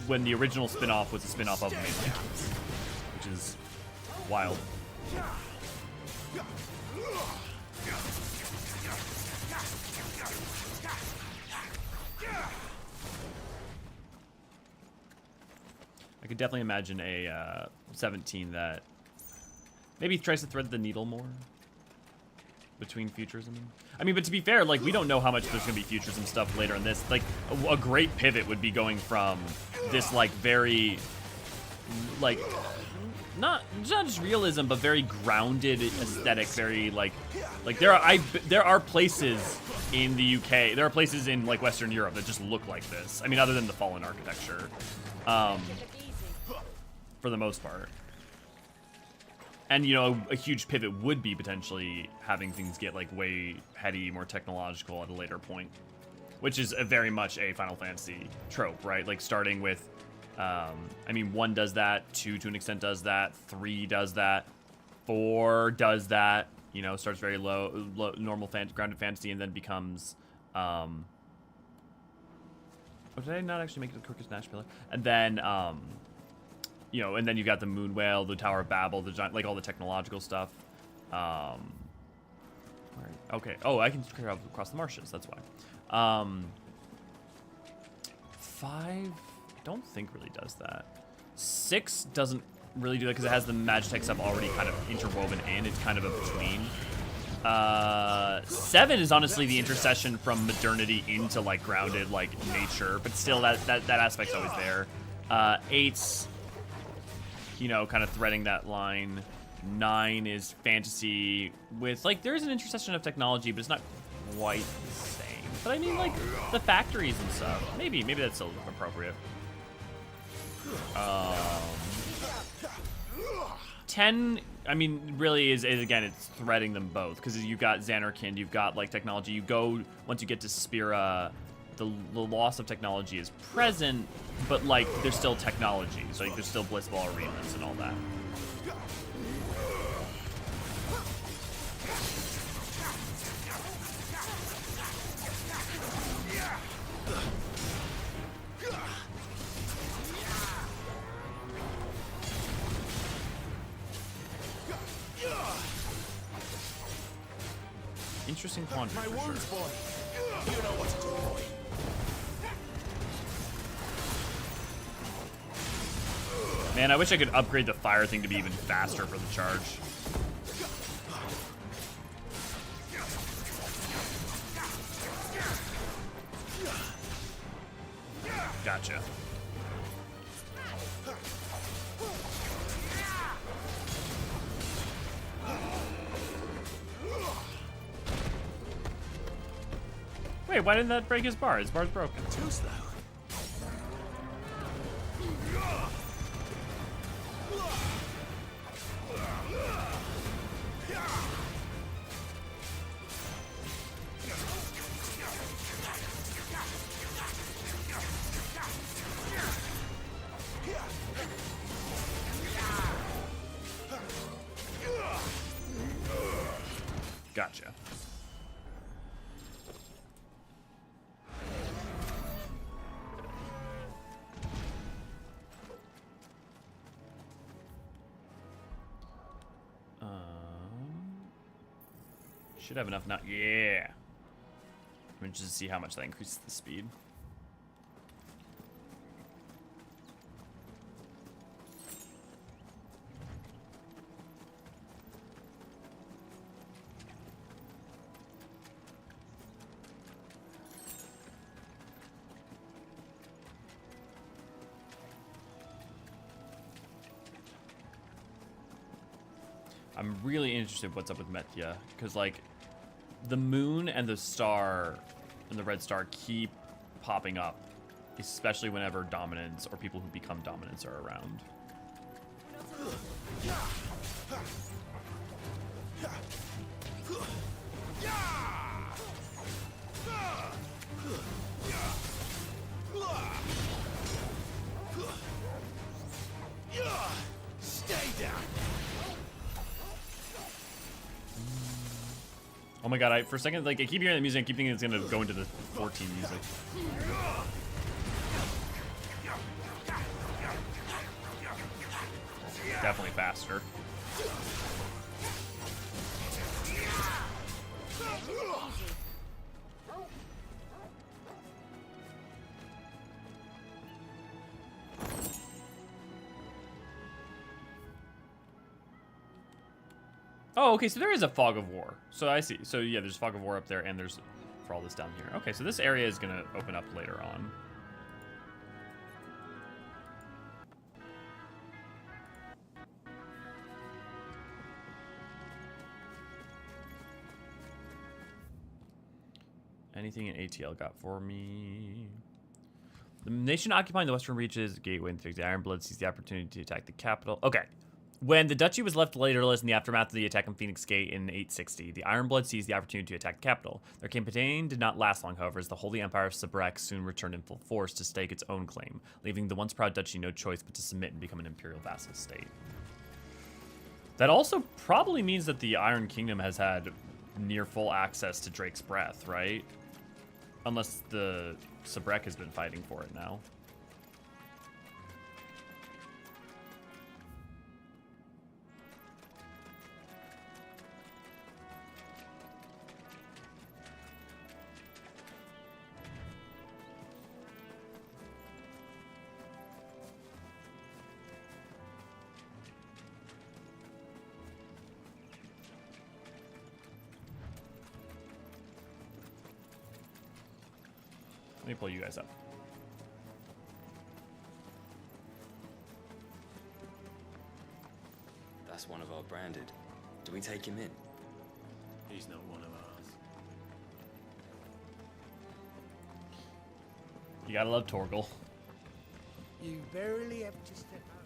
When the original spin-off was a spin-off of a mainline game, which is wild. I could definitely imagine a 17 that maybe tries to thread the needle more between futurism. I mean, but to be fair, like, we don't know how much there's gonna be futurism stuff later in this. Like, a great pivot would be going from this, like, very, like, not just realism, but very grounded aesthetic. Very like there are places in the UK, there are places in like Western Europe that just look like this. I mean, other than the Fallen architecture, for the most part. And, you know, a huge pivot would be potentially having things get, like, way heady, more technological at a later point. Which is very much a Final Fantasy trope, right? Like, starting with, I mean, 1 does that, 2 to an extent does that, 3 does that, 4 does that, you know, starts very low normal grounded fantasy, and then becomes, oh, did I not actually make it the Crooked Nash Pillar? And then, you know, and then you've got the Moon Whale, the Tower of Babel, the giant, like all the technological stuff. Okay. Oh, I can clear out across the marshes. That's why. 5, I don't think really does that. 6 doesn't really do that because it has the Magitech stuff already kind of interwoven in. It's kind of a between. 7 is honestly the intercession from modernity into like grounded like nature, but still that aspect's always there. 8's, you know, kind of threading that line. 9 is fantasy with, like, there's an intersection of technology, but it's not quite the same. But I mean, like, the factories and stuff. Maybe that's still appropriate. 10, I mean, really is again, it's threading them both. Because you've got Xanarkand, you've got, like, technology. You go, once you get to Spira, the loss of technology is present, but like there's still technology, so like there's still Blitzball arenas and all that. Interesting quandary. My wounds, boy. You know what to do, boy. Man, I wish I could upgrade the fire thing to be even faster for the charge. Gotcha. Wait, why didn't that break his bar? His bar's broken. Too slow. Gotcha. Should have enough now. Yeah. I'm interested to see how much that increases the speed. I'm really interested what's up with Metia, because like the moon and the star and the red star keep popping up, especially whenever dominants or people who become dominants are around. Stay down. Oh my god, for a second, like, I keep hearing the music, I keep thinking it's gonna go into the 14 music. Definitely faster. Oh, okay, so there is a fog of war. So I see. So yeah, there's fog of war up there, and there's for all this down here. Okay, so this area is gonna open up later on. Anything in ATL got for me? The nation occupying the western reaches gateway into the Ironblood sees the opportunity to attack the capital. Okay. When the duchy was left leaderless in the aftermath of the attack on Phoenix Gate in 860, the Ironblood seized the opportunity to attack the capital. Their campaign did not last long, however, as the Holy Empire of Sabrek soon returned in full force to stake its own claim, leaving the once proud duchy no choice but to submit and become an imperial vassal state. That also probably means that the Iron Kingdom has had near full access to Drake's Breath, right? Unless the Sabrek has been fighting for it now. Let me pull you guys up. That's one of our branded. Do we take him in? He's not one of ours. You gotta love Torgal. You barely have to step out.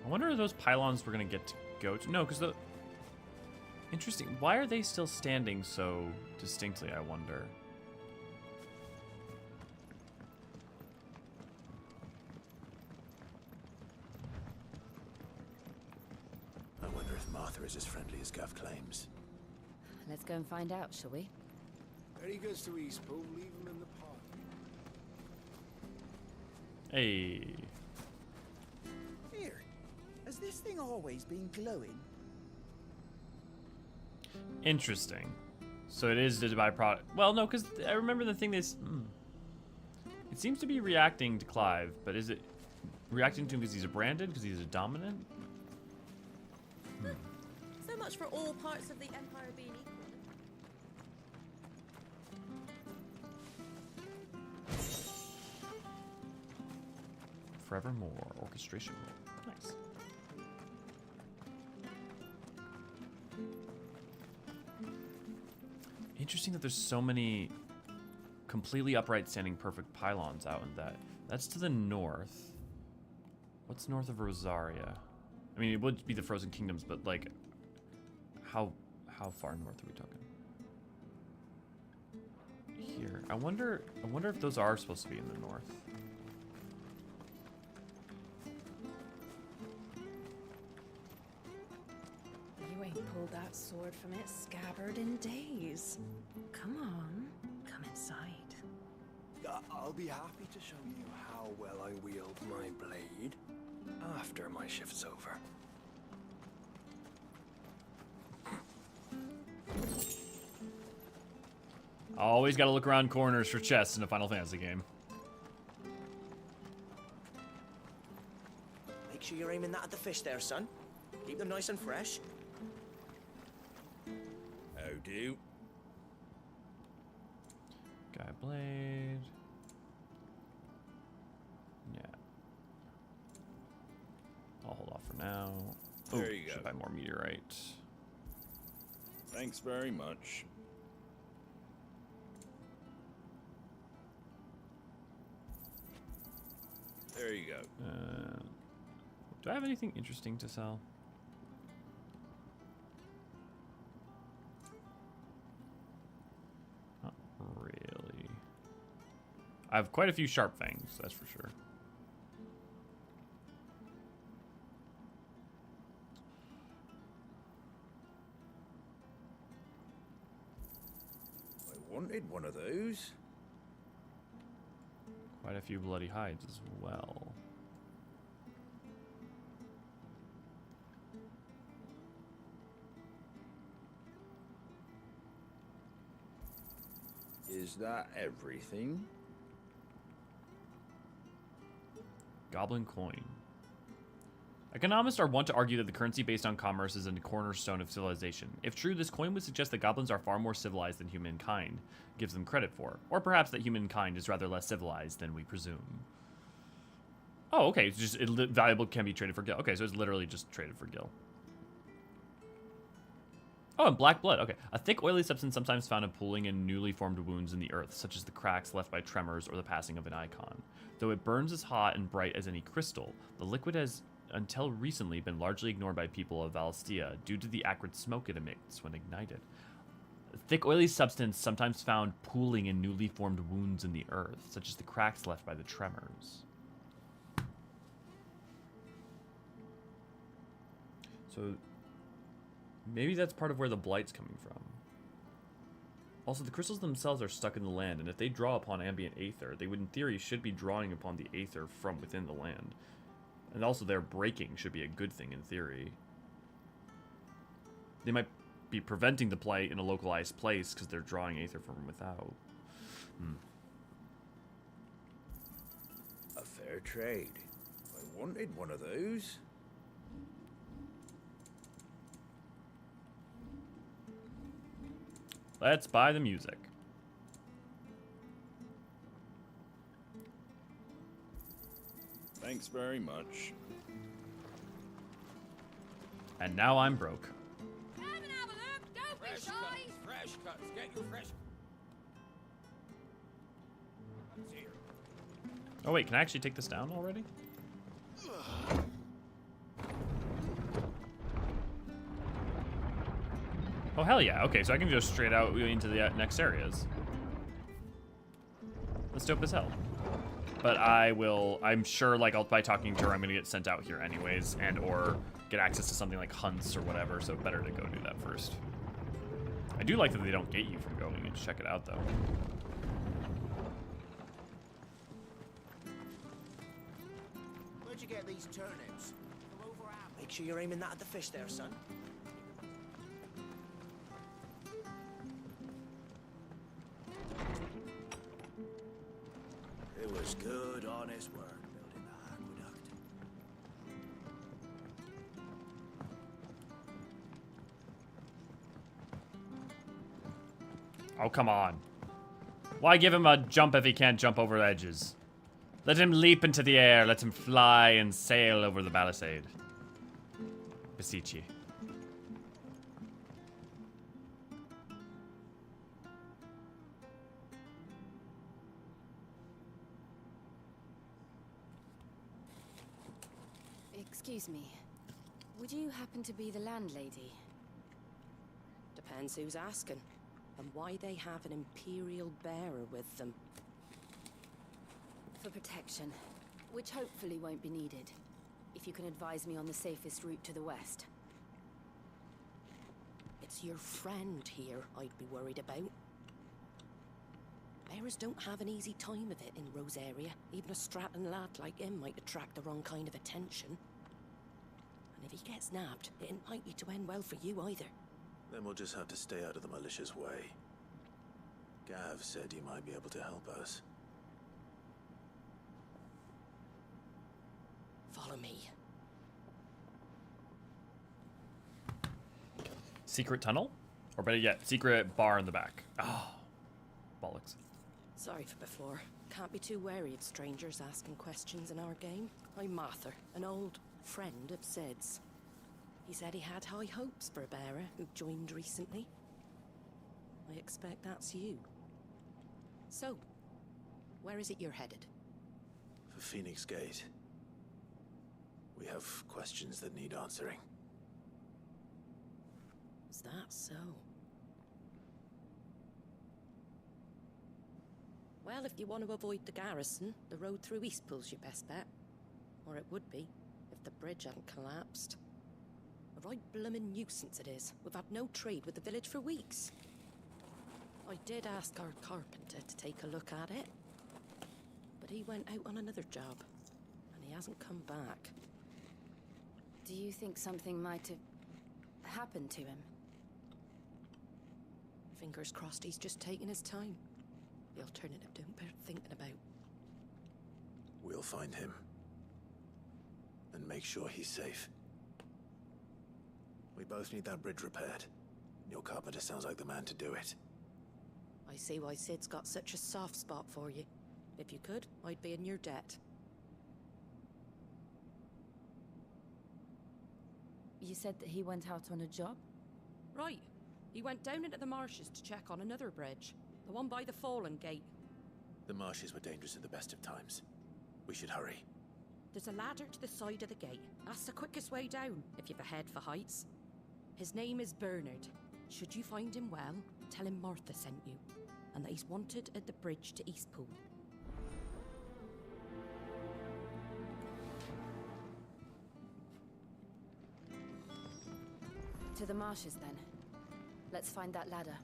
I wonder if those pylons we're gonna get to go to. No, because the... Interesting. Why are they still standing so distinctly, I wonder? I wonder if Martha is as friendly as Gav claims. Let's go and find out, shall we? When he goes to Eastpool, leave him in the park. Hey. Here, has this thing always been glowing? Interesting. So it is the byproduct. Well, no, because I remember the thing is... It seems to be reacting to Clive, but is it reacting to him because he's a branded? Because he's a dominant? So much for all parts of the Empire being equal. Forevermore. Orchestration. Nice. Interesting that there's so many completely upright standing perfect pylons out in that. That's to the north. What's north of Rosaria? I mean, it would be the Frozen Kingdoms, but like, how far north are we talking? Here. I wonder if those are supposed to be in the north. You ain't pulled that sword from its scabbard in days. Come on, come inside. I'll be happy to show you how well I wield my blade after my shift's over. Always got to look around corners for chests in a Final Fantasy game. Make sure you're aiming that at the fish there, son. Keep them nice and fresh. How do? Guy blade. Yeah. I'll hold off for now. There you should go. buy more meteorite. Thanks very much. There you go. Do I have anything interesting to sell? Not really. I have quite a few sharp fangs, that's for sure. I wanted one of those. Quite a few bloody hides as well. Is that everything? Goblin coin. Economists are wont to argue that the currency based on commerce is a cornerstone of civilization. If true, this coin would suggest that goblins are far more civilized than humankind gives them credit for. Or perhaps that humankind is rather less civilized than we presume. Oh, okay. It's just valuable can be traded for gil. Okay, so it's literally just traded for gil. Oh, and black blood. Okay. A thick, oily substance sometimes found in pooling in newly formed wounds in the earth, such as the cracks left by tremors or the passing of an Eikon. Though it burns as hot and bright as any crystal, the liquid has until recently been largely ignored by people of Valistia due to the acrid smoke it emits when ignited. A thick, oily substance sometimes found pooling in newly formed wounds in the earth, such as the cracks left by the tremors. So maybe that's part of where the blight's coming from. Also, the crystals themselves are stuck in the land, and if they draw upon ambient aether, they would in theory should be drawing upon the aether from within the land. And also their breaking should be a good thing in theory. They might be preventing the blight in a localized place because they're drawing aether from without. A fair trade. I wanted one of those. Let's buy the music. Thanks very much. And now I'm broke. Come and have a look. Don't be shy. Fresh cuts. Get you fresh. Oh wait, can I actually take this down already? Oh hell yeah, okay, so I can go straight out into the next areas. That's dope as hell. But I'm sure like by talking to her, I'm gonna get sent out here anyways, and or get access to something like hunts or whatever, so better to go do that first. I do like that they don't gate you from going and check it out though. Where'd you get these turnips? Make sure you're aiming that at the fish there, son. It was good, honest work building the aqueduct. Oh, come on. Why give him a jump if he can't jump over edges? Let him leap into the air. Let him fly and sail over the palisade. Beseech ye. Excuse me. Would you happen to be the landlady? Depends who's asking, and why they have an Imperial bearer with them. For protection, which hopefully won't be needed. If you can advise me on the safest route to the west. It's your friend here I'd be worried about. Bearers don't have an easy time of it in Rosaria. Even a Stratton lad like him might attract the wrong kind of attention. And if he gets nabbed, it ain't likely to end well for you either. Then we'll just have to stay out of the malicious way. Gav said you might be able to help us. Follow me. Secret tunnel? Or better yet, secret bar in the back. Oh, bollocks. Sorry for before. Can't be too wary of strangers asking questions in our game. I'm Martha, an old friend of Sid's. He said he had high hopes for a bearer who joined recently. I expect that's you. So, where is it you're headed? For Phoenix Gate. We have questions that need answering. Is that so? Well, if you want to avoid the garrison, the road through Eastpool's your best bet. Or it would be, if the bridge hadn't collapsed. A right bloomin' nuisance it is. We've had no trade with the village for weeks. I did ask our carpenter to take a look at it. But he went out on another job, and he hasn't come back. Do you think something might have happened to him? Fingers crossed he's just taking his time. The alternative don't bear thinking about. We'll find him. And make sure he's safe. We both need that bridge repaired. Your carpenter sounds like the man to do it. I see why Sid's got such a soft spot for you. If you could, I'd be in your debt. You said that he went out on a job? Right. He went down into the marshes to check on another bridge. The one by the Fallen Gate. The marshes were dangerous at the best of times. We should hurry. There's a ladder to the side of the gate. That's the quickest way down, if you've a head for heights. His name is Bernard. Should you find him well, tell him Martha sent you, and that he's wanted at the bridge to Eastpool. To the marshes, then. Let's find that ladder.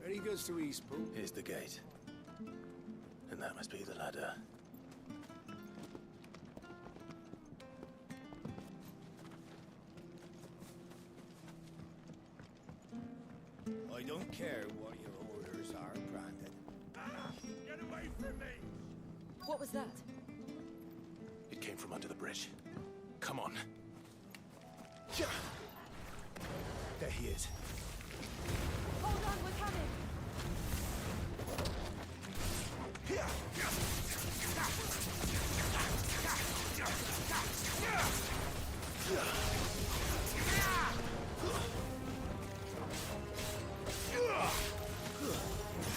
Ready goes to Eastpool. Here's the gate. And that must be the ladder. I don't care what your orders are, Brandon. Get away from me! What was that? It came from under the bridge. Come on. There he is. Hold on, we're coming!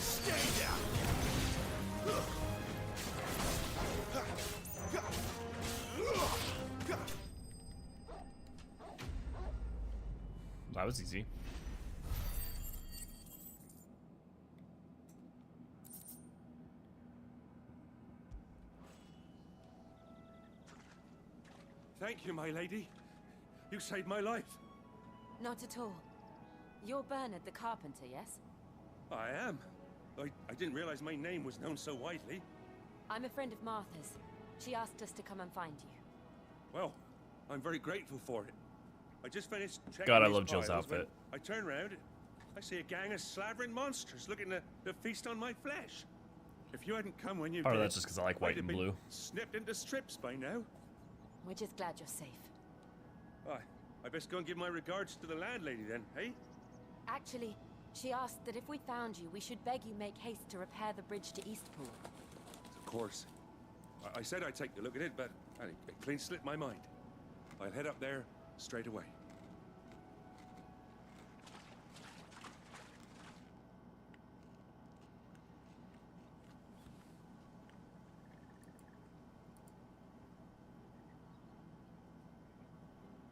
Stay down! That was easy. Thank you, my lady. You saved my life. Not at all. You're Bernard the carpenter, yes? I am. I didn't realize my name was known so widely. I'm a friend of Martha's. She asked us to come and find you. Well, I'm very grateful for it. I just finished checking God, I these love Jill's piles when outfit. I turn around, I see a gang of slavering monsters looking to feast on my flesh. If you hadn't come when you Oh, did, that's just 'cause I like white I'd have and been blue. Snipped into strips by now. We're just glad you're safe. I best go and give my regards to the landlady then, hey? Actually, she asked that if we found you, we should beg you make haste to repair the bridge to Eastpool. Of course. I said I'd take a look at it, but it clean slipped my mind. I'll head up there straight away.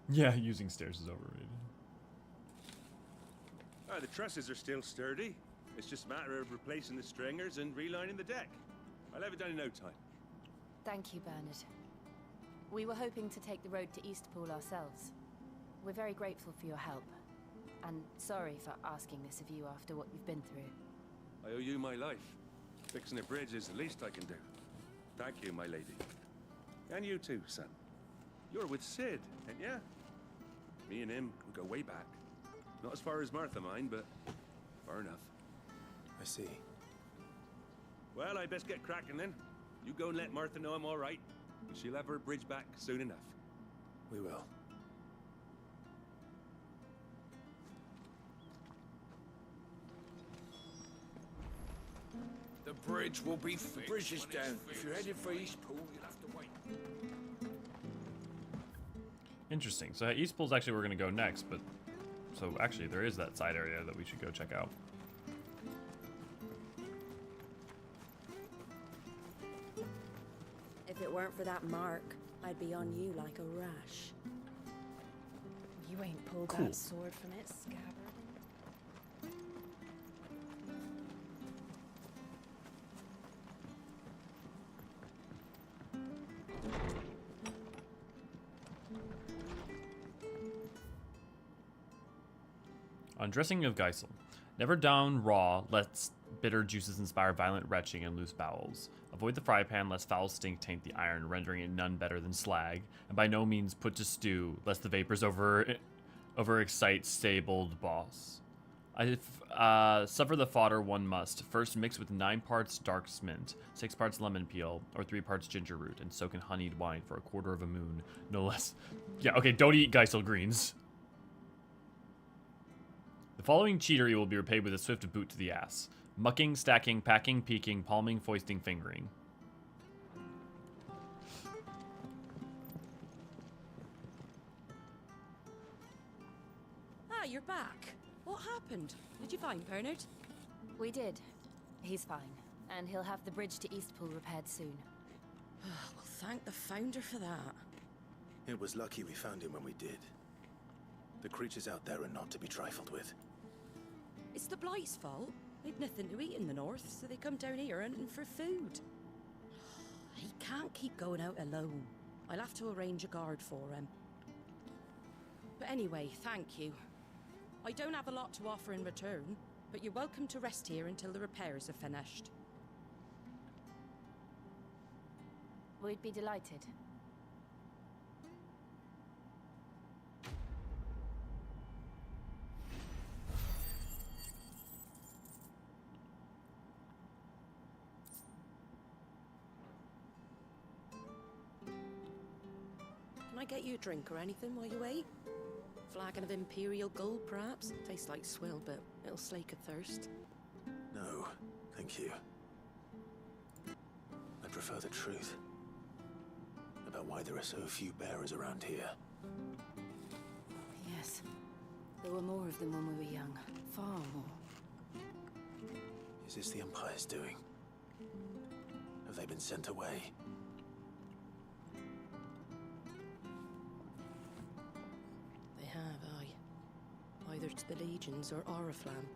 Yeah, using stairs is overrated. The trusses are still sturdy. It's just a matter of replacing the stringers and relining the deck. I'll have it done in no time. Thank you, Bernard. We were hoping to take the road to Eastpool ourselves. We're very grateful for your help. And sorry for asking this of you after what you've been through. I owe you my life. Fixing a bridge is the least I can do. Thank you, my lady. And you too, son. You're with Sid, ain't ya? Me and him, we go way back. Not as far as Martha, mind, but far enough. I see. Well, I best get cracking then. You go and let Martha know I'm all right. She'll have her bridge back soon enough. We will. The bridge will be fixed. The bridge is down. If you're headed for Eastpool, you'll have to wait. Interesting. So Eastpool's actually where we're going to go next, but... So actually, there is that side area that we should go check out. If it weren't for that mark, I'd be on you like a rash. You ain't pulled Cool. that sword from its scabbard. Undressing of Geisel. Never down raw, lest bitter juices inspire violent retching and loose bowels. Avoid the fry pan, lest foul stink taint the iron, rendering it none better than slag. And by no means put to stew, lest the vapors overexcite stabled boss. Suffer the fodder one must. First mix with 9 parts dark mint, 6 parts lemon peel, or 3 parts ginger root, and soak in honeyed wine for a quarter of a moon, no less. Yeah, okay, don't eat Geisel greens. The following cheatery will be repaid with a swift boot to the ass. Mucking, stacking, packing, peeking, palming, foisting, fingering. Ah, you're back. What happened? Did you find Bernard? We did. He's fine. And he'll have the bridge to Eastpool repaired soon. Well, thank the Founder for that. It was lucky we found him when we did. The creatures out there are not to be trifled with. It's the Blight's fault. They'd nothing to eat in the north, so they come down here hunting for food. He can't keep going out alone. I'll have to arrange a guard for him. But anyway, thank you. I don't have a lot to offer in return, but you're welcome to rest here until the repairs are finished. We'd be delighted. Can I get you a drink or anything while you wait? Flagon of Imperial Gold, perhaps? Tastes like swill, but it'll slake a thirst. No, thank you. I prefer the truth. About why there are so few bearers around here. Yes. There were more of them when we were young. Far more. Is this the Empire's doing? Have they been sent away? They have, aye. Either to the Legions or Oriflamme.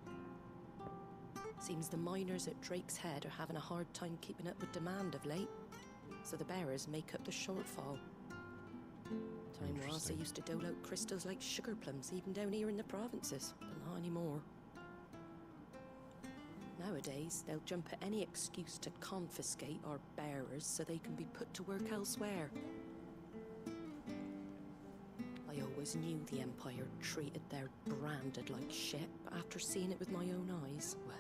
Seems the miners at Drake's Head are having a hard time keeping up with demand of late, so the bearers make up the shortfall. Time was they used to dole out crystals like sugar plums even down here in the provinces, but not anymore. Nowadays, they'll jump at any excuse to confiscate our bearers so they can be put to work elsewhere. I always knew the Empire treated their branded like shit, but after seeing it with my own eyes, well...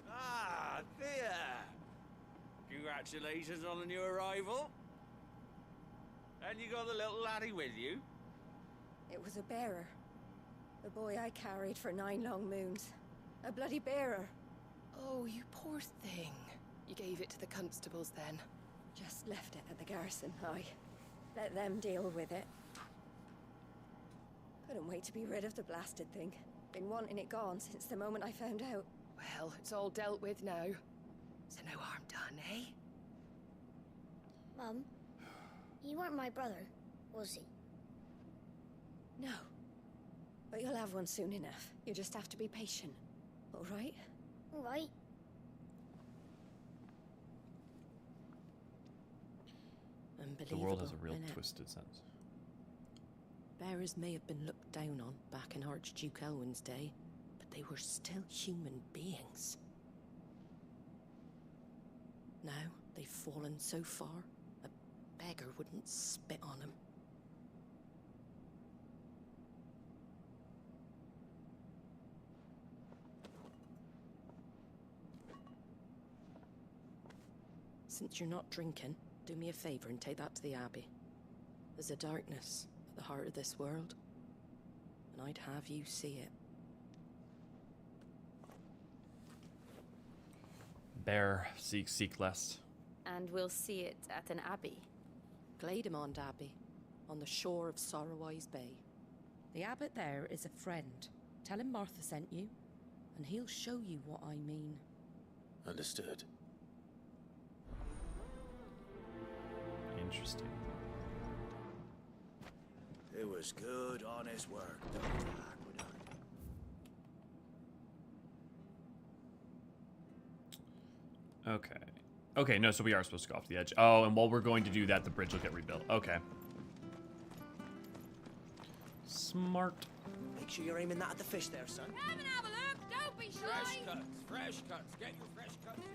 Ah, Thea! Congratulations on the new arrival. And you got the little laddie with you? It was a bearer. The boy I carried for 9 long moons. A bloody bearer. Oh, you poor thing. You gave it to the constables then? Just left it at the garrison, aye. Let them deal with it. Couldn't wait to be rid of the blasted thing. Been wanting it gone since the moment I found out. Well, it's all dealt with now. So no harm done, eh? Mum, he weren't my brother, was he? No. But you'll have one soon enough. You just have to be patient. All right? All right. The world has a real innit? twisted sense. Bearers may have been looked down on back in Archduke Elwin's day, but they were still human beings. Now they've fallen so far, a beggar wouldn't spit on them. Since you're not drinking, do me a favor and take that to the Abbey. There's a darkness at the heart of this world, and I'd have you see it. Bear, seek less. And we'll see it at an abbey. Glaidemond Abbey, on the shore of Sorrowwise Bay. The abbot there is a friend. Tell him Martha sent you, and he'll show you what I mean. Understood. Interesting. It was good, honest work done at the aqueduct. Okay. Okay, no, so we are supposed to go off the edge. Oh, and while we're going to do that, the bridge will get rebuilt. Okay. Smart. Make sure you're aiming that at the fish there, son. Come and have a look, don't be shy! Fresh cuts, get your fresh cuts in.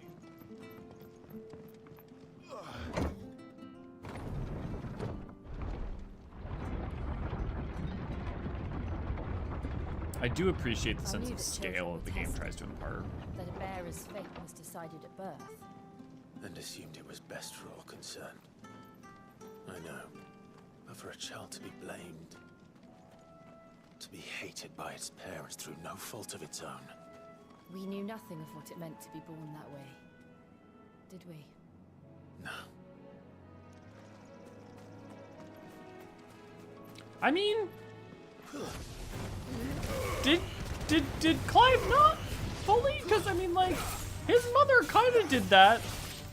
I do appreciate the I sense knew of that scale children that the were game tested, tries to impart. That a bearer's fate was decided at birth. And assumed it was best for all concerned. I know. But for a child to be blamed, to be hated by its parents through no fault of its own. We knew nothing of what it meant to be born that way. Did we? No. I mean, did Clive not fully? Because I mean, like, his mother kind of did that.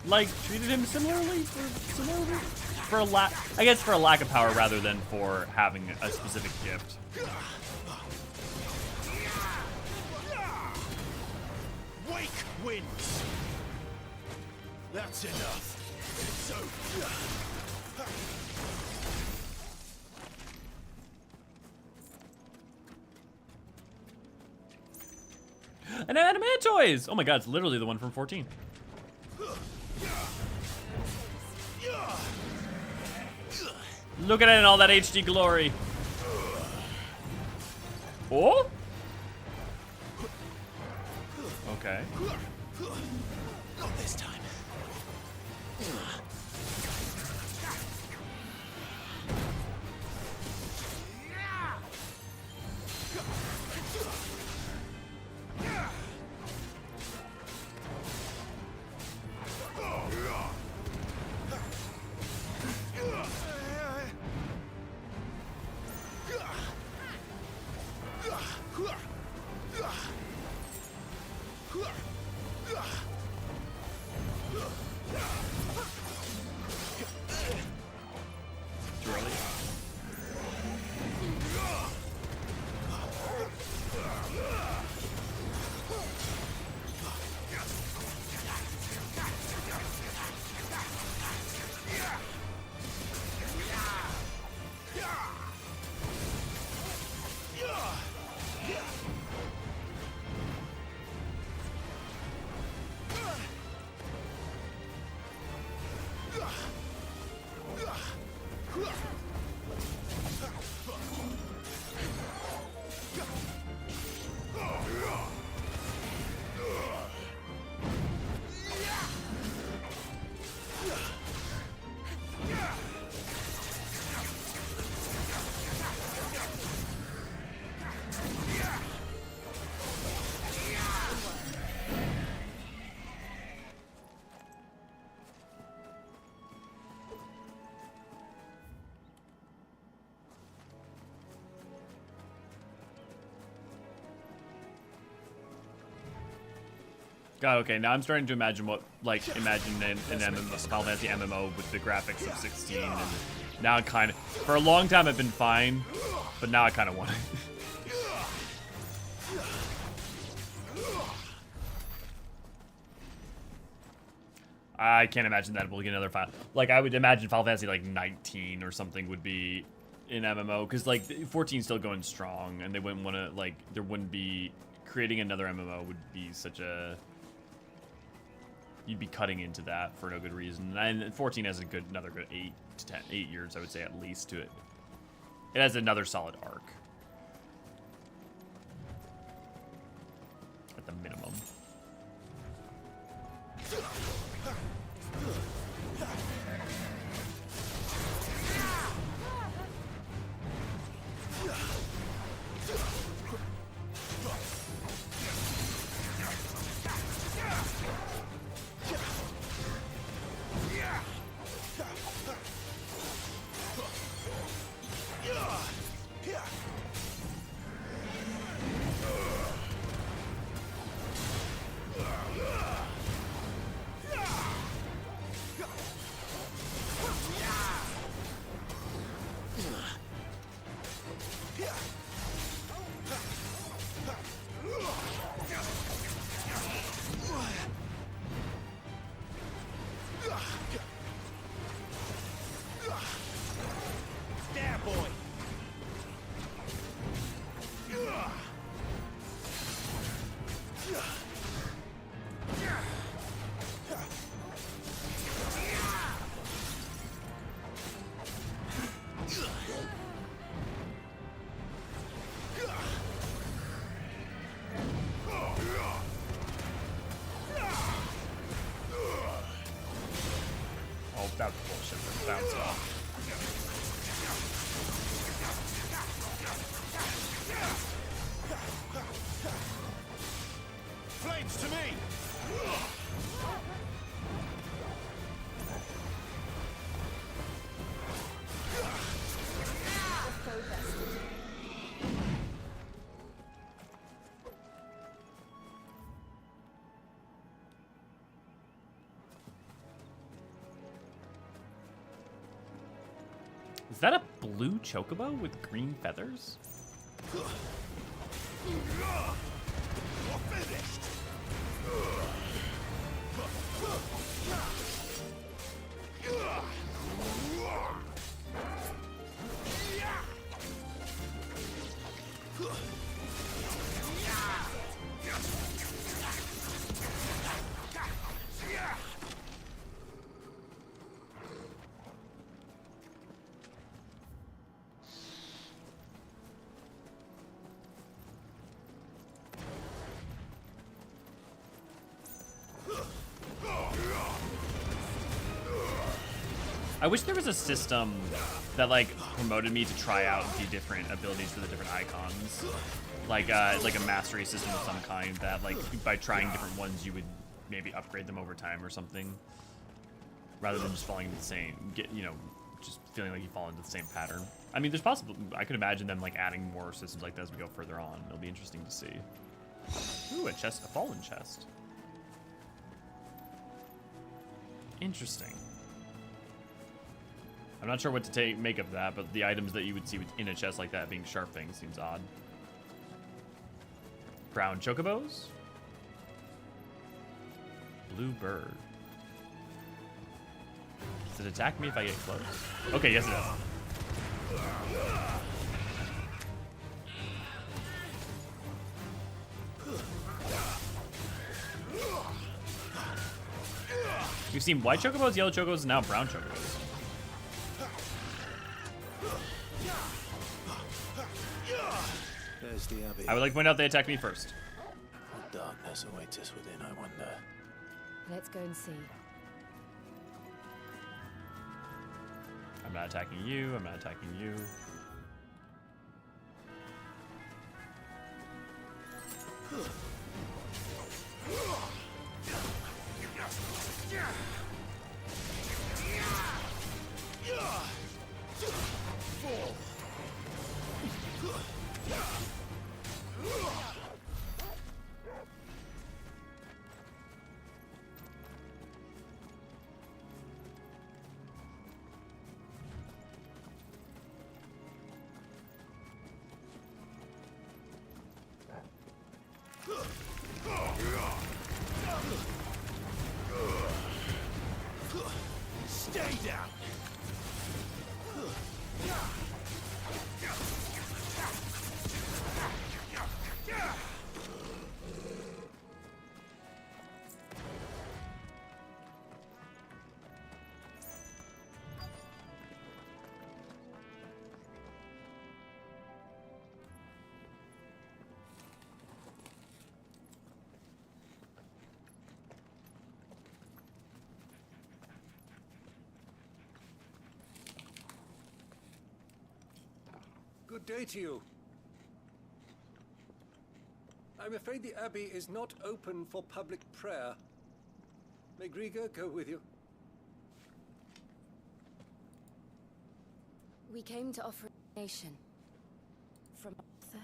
Like, treated him similarly for a lack, I guess, for a lack of power rather than for having a specific gift. Wake wins! That's enough. So... An Adamantoise! Oh my god, it's literally the one from 14. Look at it in all that HD glory. Oh? Okay. Not this time. Too early. God, okay, now I'm starting to imagine what, like, imagine an MMO, Final Fantasy MMO with the graphics of 16, and now it kind of, for a long time I've been fine, but now I kind of want it. I can't imagine that we'll get another Final, like, I would imagine Final Fantasy, like, 19 or something would be in MMO, because, like, 14's still going strong, and they wouldn't want to, like, there wouldn't be, creating another MMO would be such a you'd be cutting into that for no good reason. And 14 has another good 8 years, I would say, at least to it. It has another solid arc. At the minimum. That was bullshit. Bounce off. Flames to me! Is that a blue chocobo with green feathers? You're finished! I wish there was a system that like promoted me to try out the different abilities for the different icons, like a mastery system of some kind that like by trying different ones you would maybe upgrade them over time or something, rather than just falling into the same just feeling like you fall into the same pattern. I mean, there's possible. I could imagine them like adding more systems like that as we go further on. It'll be interesting to see. Ooh, a chest, a fallen chest. Interesting. I'm not sure what to make of that, but the items that you would see in a chest like that being sharp things seems odd. Brown chocobos? Blue bird. Does it attack me if I get close? Okay, yes it does. We've seen white chocobos, yellow chocobos, and now brown chocobos. There's the Abbey. I would like to point out they attacked me first. What darkness awaits us within, I wonder. Let's go and see. I'm not attacking you, I'm not attacking you. Stay down. Good day to you. I'm afraid the Abbey is not open for public prayer. May Griga go with you? We came to offer a donation. From Arthur.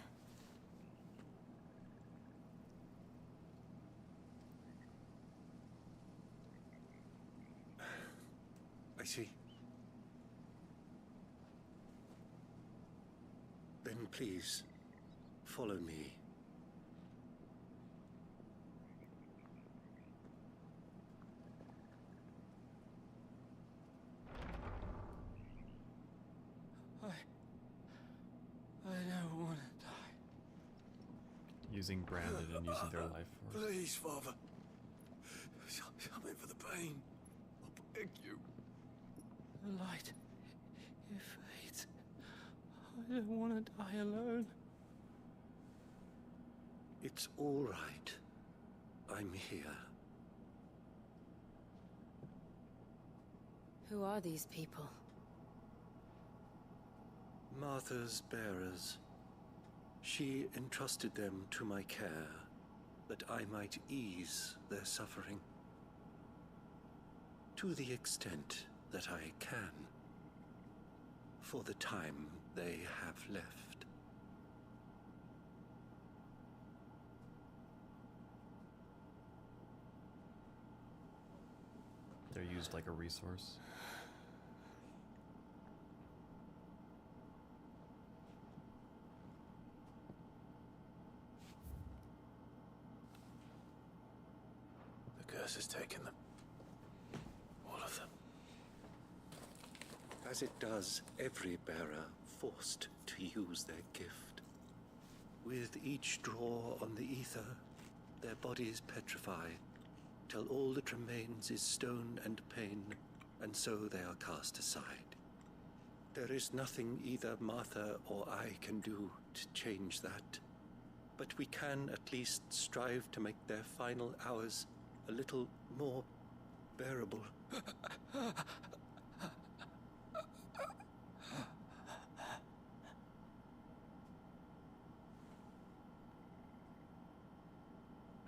I see. Then please, follow me. I don't want to die. Using branded and using their life force. Please, Father. I'm in for the pain. I beg you. The light. It fades. I don't want to die alone. It's all right. I'm here. Who are these people? Martha's bearers. She entrusted them to my care, that I might ease their suffering. To the extent that I can, for the time they have left. They're used like a resource. The curse has taken them. All of them. As it does every bearer forced to use their gift. With each draw on the ether, their bodies petrify, till all that remains is stone and pain, and so they are cast aside. There is nothing either Martha or I can do to change that, but we can at least strive to make their final hours a little more bearable.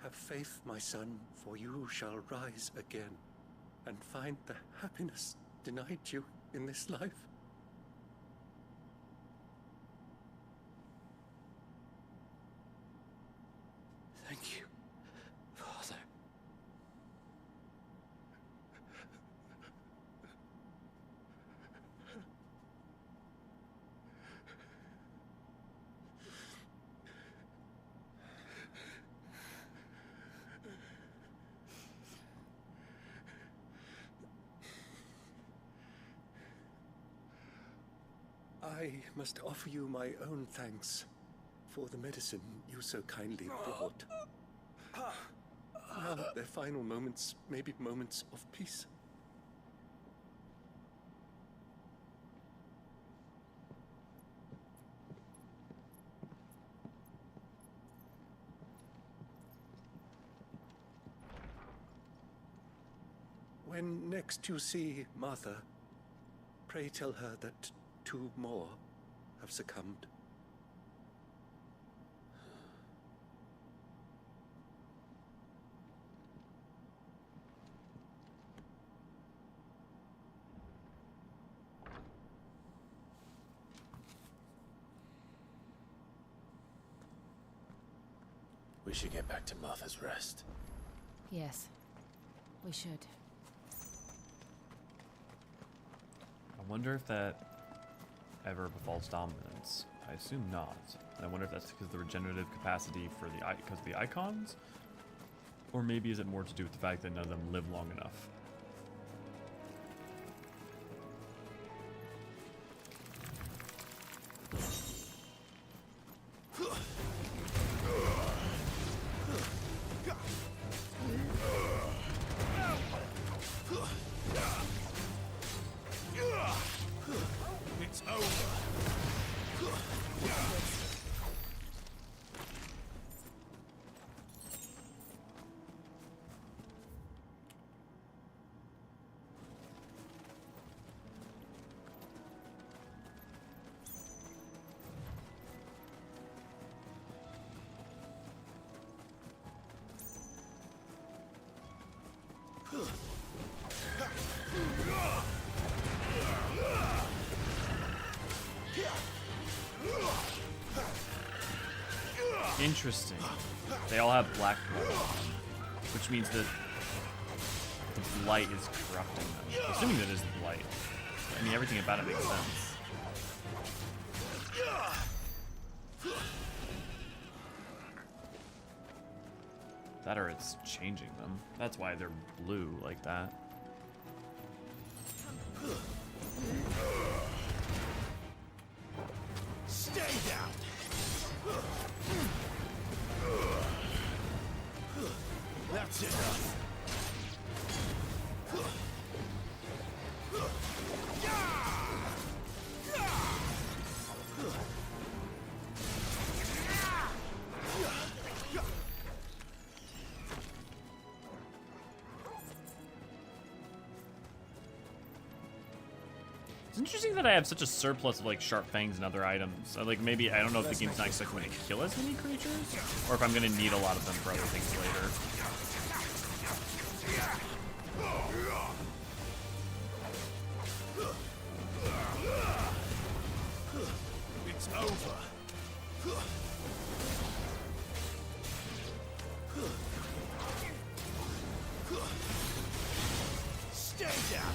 Have faith, my son, for you shall rise again, and find the happiness denied you in this life. Thank you, Father. I must offer you my own thanks for the medicine you so kindly brought. Now their final moments may be moments of peace. When next you see Martha, pray tell her that 2 more have succumbed. We should get back to Martha's Rest. Yes, we should. I wonder if that ever befalls dominance. I assume not. And I wonder if that's because of the regenerative capacity for because of the Eikons? Or maybe is it more to do with the fact that none of them live long enough? It's over. Interesting. They all have black blood, which means that the blight is corrupting them. Assuming that is the blight. I mean, everything about it makes sense. That or it's changing them. That's why they're blue like that. Stay down. That's enough. It's interesting that I have such a surplus of like sharp fangs and other items. Like maybe I don't know if the game's not expecting me to kill as many creatures, or if I'm gonna need a lot of them for other things later. It's over. Stay down.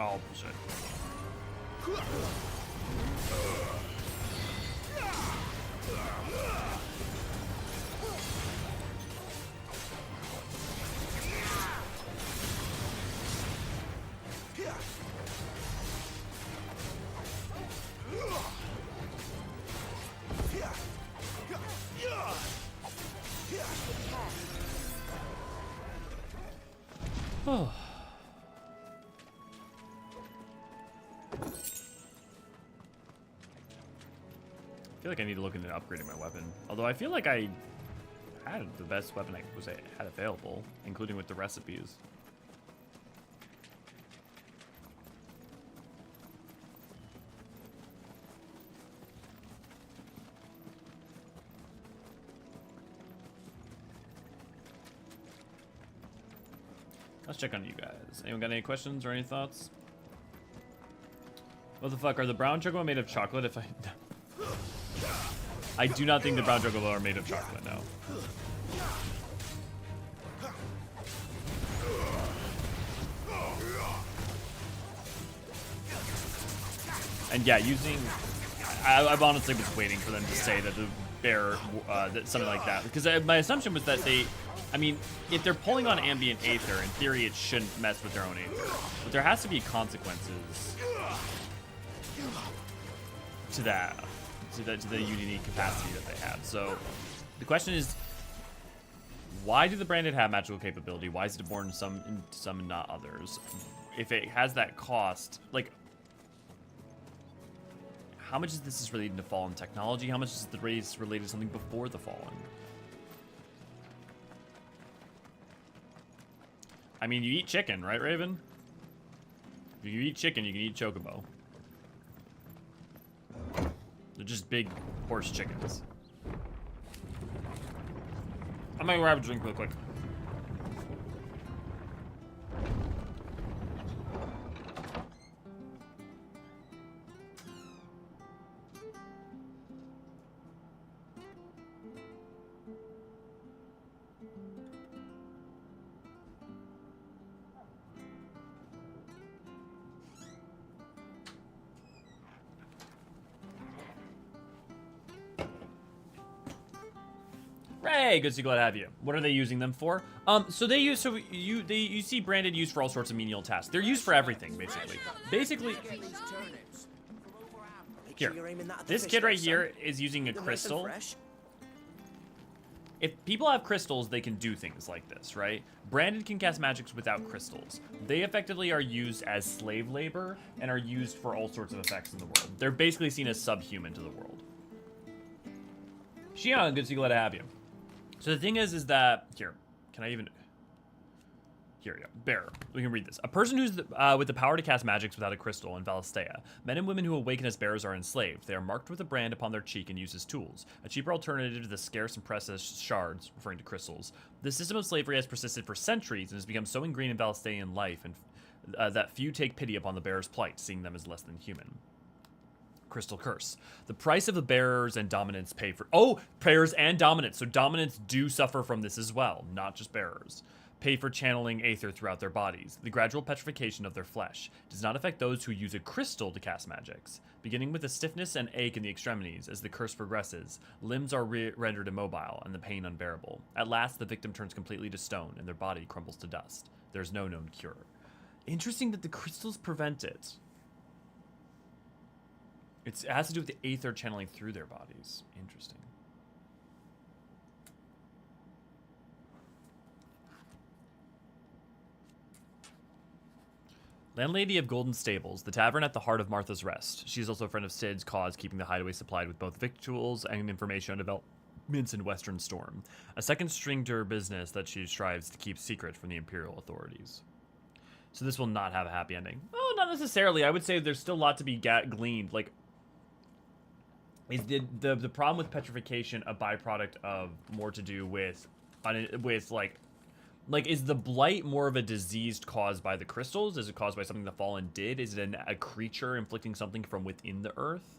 Oh, shit. Oh. I feel like I need to look into upgrading my weapon. Although I feel like I had the best weapon I had available, including with the recipes. Let's check on you guys. Anyone got any questions or any thoughts? What the fuck? Are the brown chocobo made of chocolate? If I do not think the brown chocobo are made of chocolate, no. And yeah, I've honestly was waiting for them to say that the bear, that something like that. Because my assumption was that I mean, if they're pulling on ambient aether, in theory it shouldn't mess with their own aether. But there has to be consequences to that. To the unique capacity that they have. So the question is, why do the branded have magical capability? Why is it born in some and not others? If it has that cost, like, how much of this is related to Fallen technology? How much is the race related to something before the Fallen? I mean, you eat chicken, right, Raven? If you eat chicken, you can eat chocobo. They're just big horse chickens. I'm gonna grab a drink real quick. Hey, good to glad to have you. What are they using them for? So you see branded used for all sorts of menial tasks. They're used for everything, basically. Here, this kid right here is using a crystal. If people have crystals, they can do things like this, right? Branded can cast magics without crystals. They effectively are used as slave labor and are used for all sorts of effects in the world. They're basically seen as subhuman to the world. Xion, good to glad to have you. So the thing is that, here, can I even, here we go, bearer, we can read this. A person who's with the power to cast magics without a crystal in Valistea. Men and women who awaken as bearers are enslaved. They are marked with a brand upon their cheek and used as tools. A cheaper alternative to the scarce and precious shards, referring to crystals. This system of slavery has persisted for centuries and has become so ingrained in Valistean life and that few take pity upon the bearer's plight, seeing them as less than human. Crystal curse. The price of the bearers and dominants pay for... Oh, bearers and dominants. So dominants do suffer from this as well, not just bearers. Pay for channeling aether throughout their bodies. The gradual petrification of their flesh does not affect those who use a crystal to cast magics. Beginning with a stiffness and ache in the extremities, as the curse progresses, limbs are rendered immobile and the pain unbearable. At last, the victim turns completely to stone and their body crumbles to dust. There's no known cure. Interesting that the crystals prevent it. It has to do with the aether channeling through their bodies. Interesting. Landlady of Golden Stables, the tavern at the heart of Martha's Rest. She is also a friend of Sid's cause, keeping the hideaway supplied with both victuals and information on developments in Western Storm. A second string to her business that she strives to keep secret from the Imperial authorities. So this will not have a happy ending. Oh, not necessarily. I would say there's still a lot to be gleaned. Like, is the problem with petrification a byproduct of more to do with like is the blight more of a disease caused by the crystals? Is it caused by something the Fallen did? Is it a creature inflicting something from within the earth?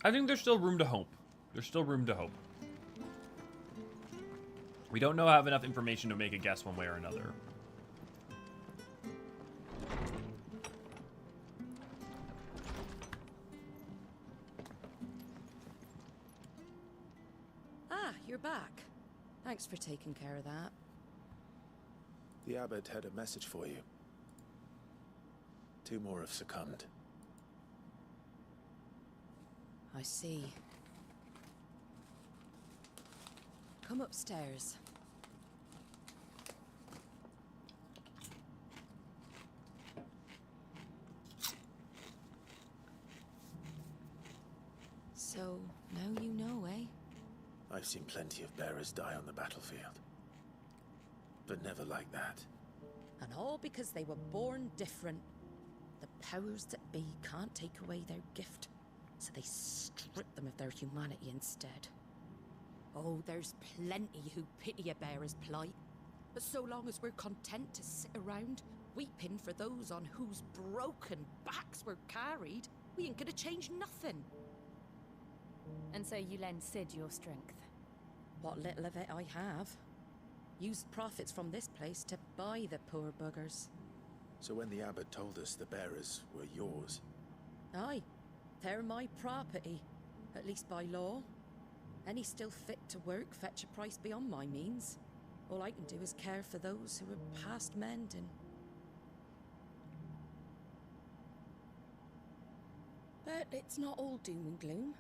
I think there's still room to hope. There's still room to hope. We don't have enough information to make a guess one way or another. You're back. Thanks for taking care of that. The abbot had a message for you. 2 more have succumbed. I see. Come upstairs. So, now you know, eh? I've seen plenty of bearers die on the battlefield. But never like that. And all because they were born different. The powers that be can't take away their gift, so they strip them of their humanity instead. Oh, there's plenty who pity a bearer's plight. But so long as we're content to sit around, weeping for those on whose broken backs we're carried, we ain't gonna change nothing. And so you lend Sid your strength? What little of it I have. Used profits from this place to buy the poor buggers. So when the abbot told us the bearers were yours... Aye, they're my property, at least by law. Any still fit to work fetch a price beyond my means. All I can do is care for those who are past mending. But it's not all doom and gloom.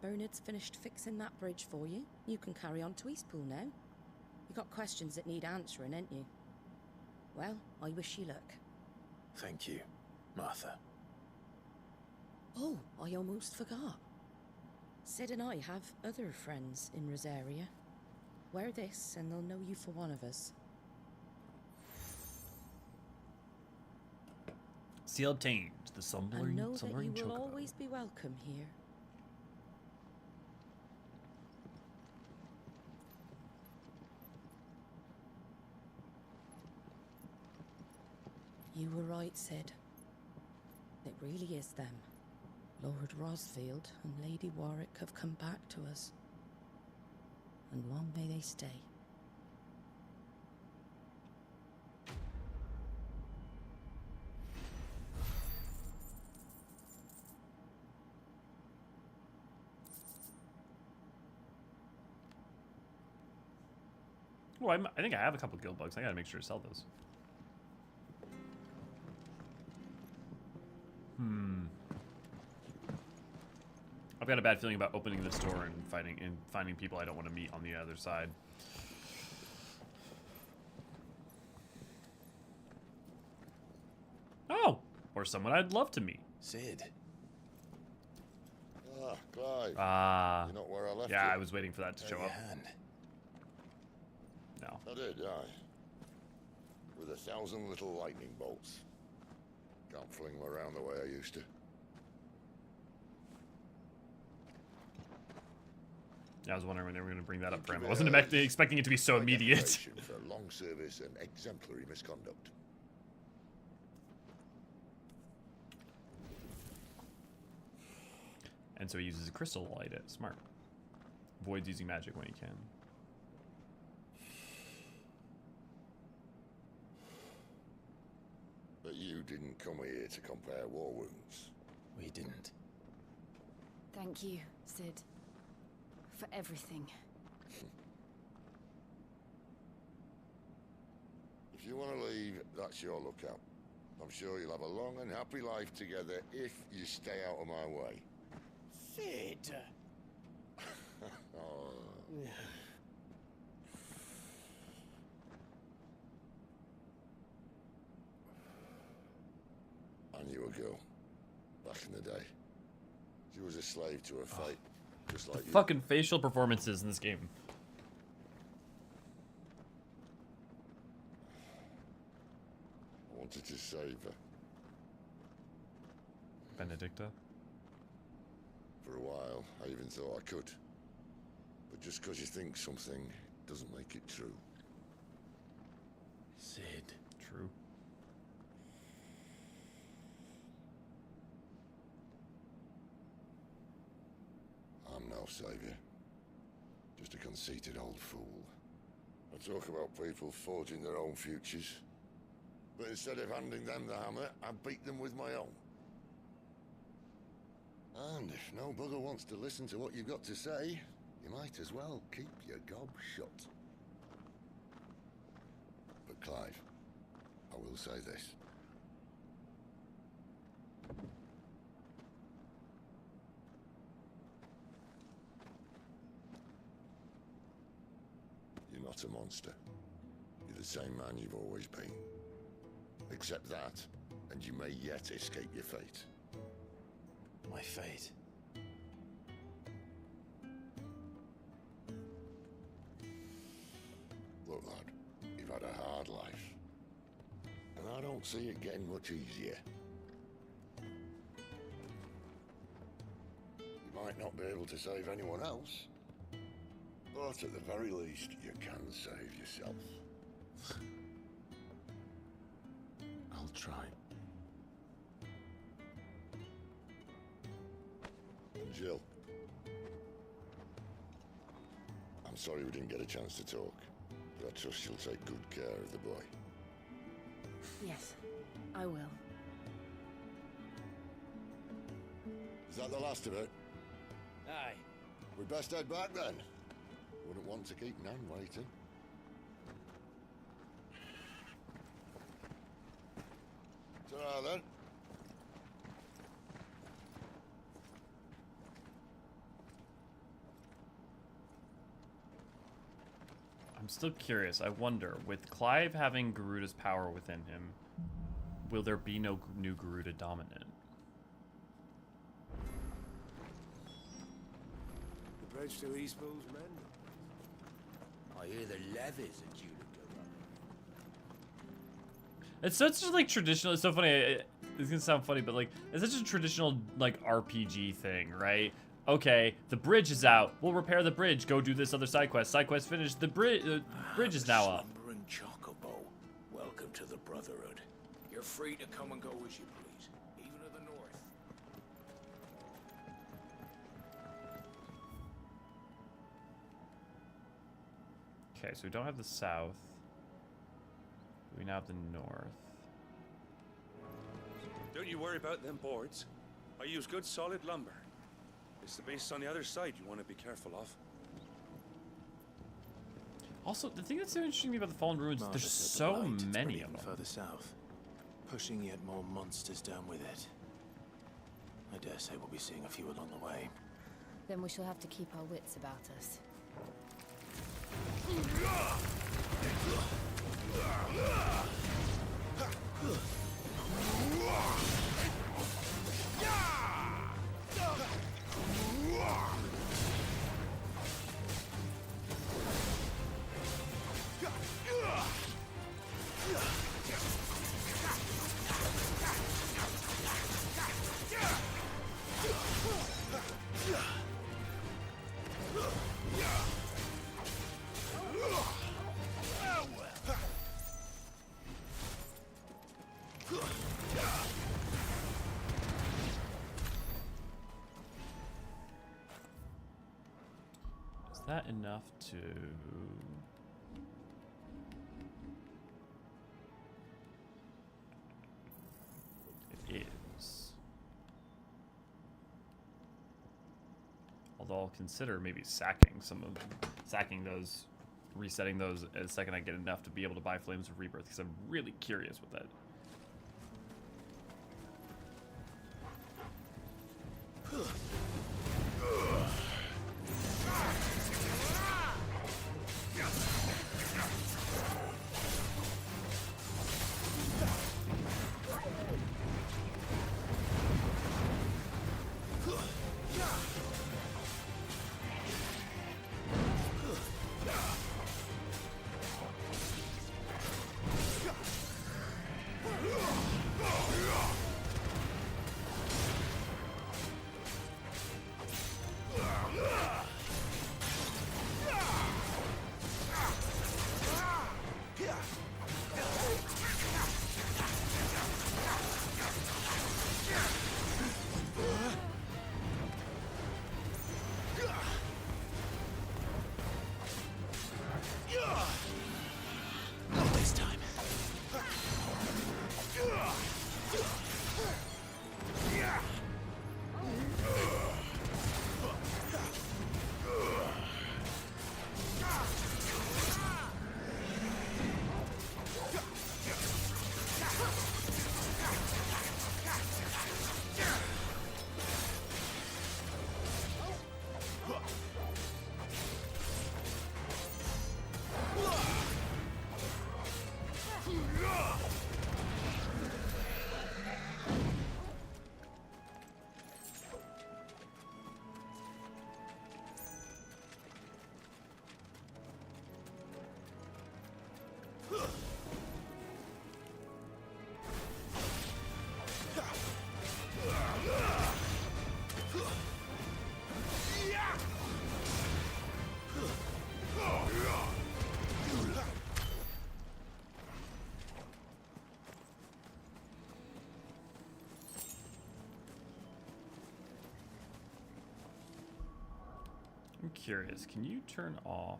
Bernard's finished fixing that bridge for you. You can carry on to Eastpool now. You got questions that need answering, ain't you? Well, I wish you luck. Thank you, Martha. Oh, I almost forgot. Sid and I have other friends in Rosaria. Wear this and they'll know you for one of us. Seal obtained. The And know that you will chocobo. always be welcome here. You were right, Sid. It really is them. Lord Rosfield and Lady Warwick have come back to us. And long may they stay. Oh, I think I have a couple guild bugs. I gotta make sure to sell those. I've got a bad feeling about opening this door and finding people I don't want to meet on the other side. Oh, or someone I'd love to meet. Sid. Ah, Clive. You're not where I left yeah, you. I was waiting for that to show up. Hand. No. I did, aye. With 1,000 little lightning bolts. Can't fling them around the way I used to. I was wondering when they were going to bring that up for him. I wasn't expecting it to be so immediate. For long service and exemplary misconduct. And so he uses a crystal to light it. Smart. Avoids using magic when he can. But you didn't come here to compare war wounds. We didn't. Thank you, Sid. For everything. If you want to leave, that's your lookout. I'm sure you'll have a long and happy life together if you stay out of my way. Sid! Oh. I knew a girl back in the day. She was a slave to her fate, just like you. Fucking facial performances in this game. I wanted to save her. Benedicta? For a while, I even thought I could. But just because you think something doesn't make it true. Sid. True. I'm no savior. Just a conceited old fool. I talk about people forging their own futures. But instead of handing them the hammer, I beat them with my own. And if no bugger wants to listen to what you've got to say, you might as well keep your gob shut. But Clive, I will say this. You're not a monster. You're the same man you've always been. Accept that, and you may yet escape your fate. My fate. Look, lad, you've had a hard life. And I don't see it getting much easier. You might not be able to save anyone else, but at the very least, you can save yourself. I'll try. Jill. I'm sorry we didn't get a chance to talk, but I trust you'll take good care of the boy. Yes, I will. Is that the last of it? Aye. We'd best head back then. Wouldn't want to keep Nan waiting. Ta-ra then. I'm still curious. I wonder, with Clive having Garuda's power within him, will there be no new Garuda dominant? The bridge to Eastpool's men? I hear the levies are due to go up. It's such like traditional. It's so funny. It's gonna sound funny, but like it's such a traditional like RPG thing, right? Okay, the bridge is out. We'll repair the bridge. Go do this other side quest. Side quest finished. The bridge is now up. Slumbering Chocobo, welcome to the Brotherhood. You're You're free to come and go as you please, even to the north. Okay, so we don't have the south. We now have the north. Don't you worry about them boards. I use good solid lumber. It's the base on the other side you want to be careful of. Also, the thing that's so interesting to me about the Fallen Ruins is Martha there's said so the light had many spread of even them. further south, pushing yet more monsters down with it. I dare say we'll be seeing a few along the way. Then we shall have to keep our wits about us. Is that enough to... It is. Although I'll consider maybe sacking some of them. Sacking those, resetting those as the second I get enough to be able to buy Flames of Rebirth, because I'm really curious with that. I'm curious, can you turn off?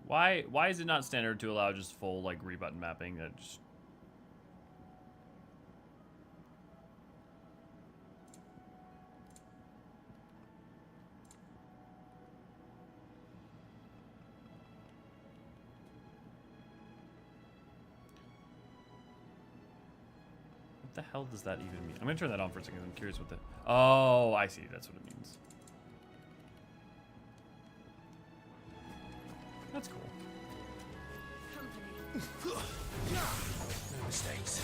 Why is it not standard to allow just full like rebutton mapping? That just what the hell does that even mean? I'm gonna turn that on for a second. I'm curious what the... Oh, I see. That's what it means. That's cool. No mistakes.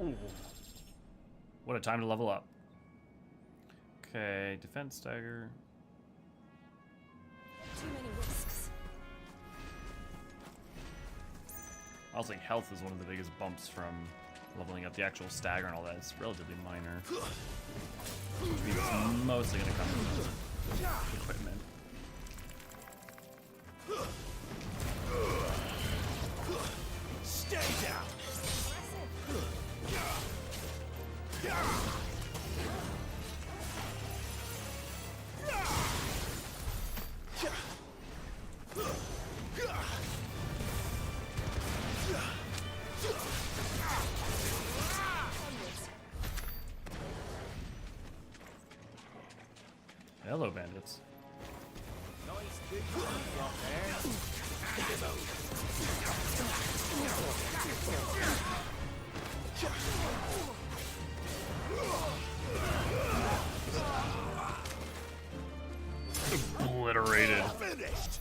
Ooh. What a time to level up. Okay, defense stagger. Too many risks. I also think health is one of the biggest bumps from leveling up. The actual stagger and all that is relatively minor. Which means it's mostly going to come from equipment. Stay down! Hello, bandits. Nice big drop there. Obliterated. Finished!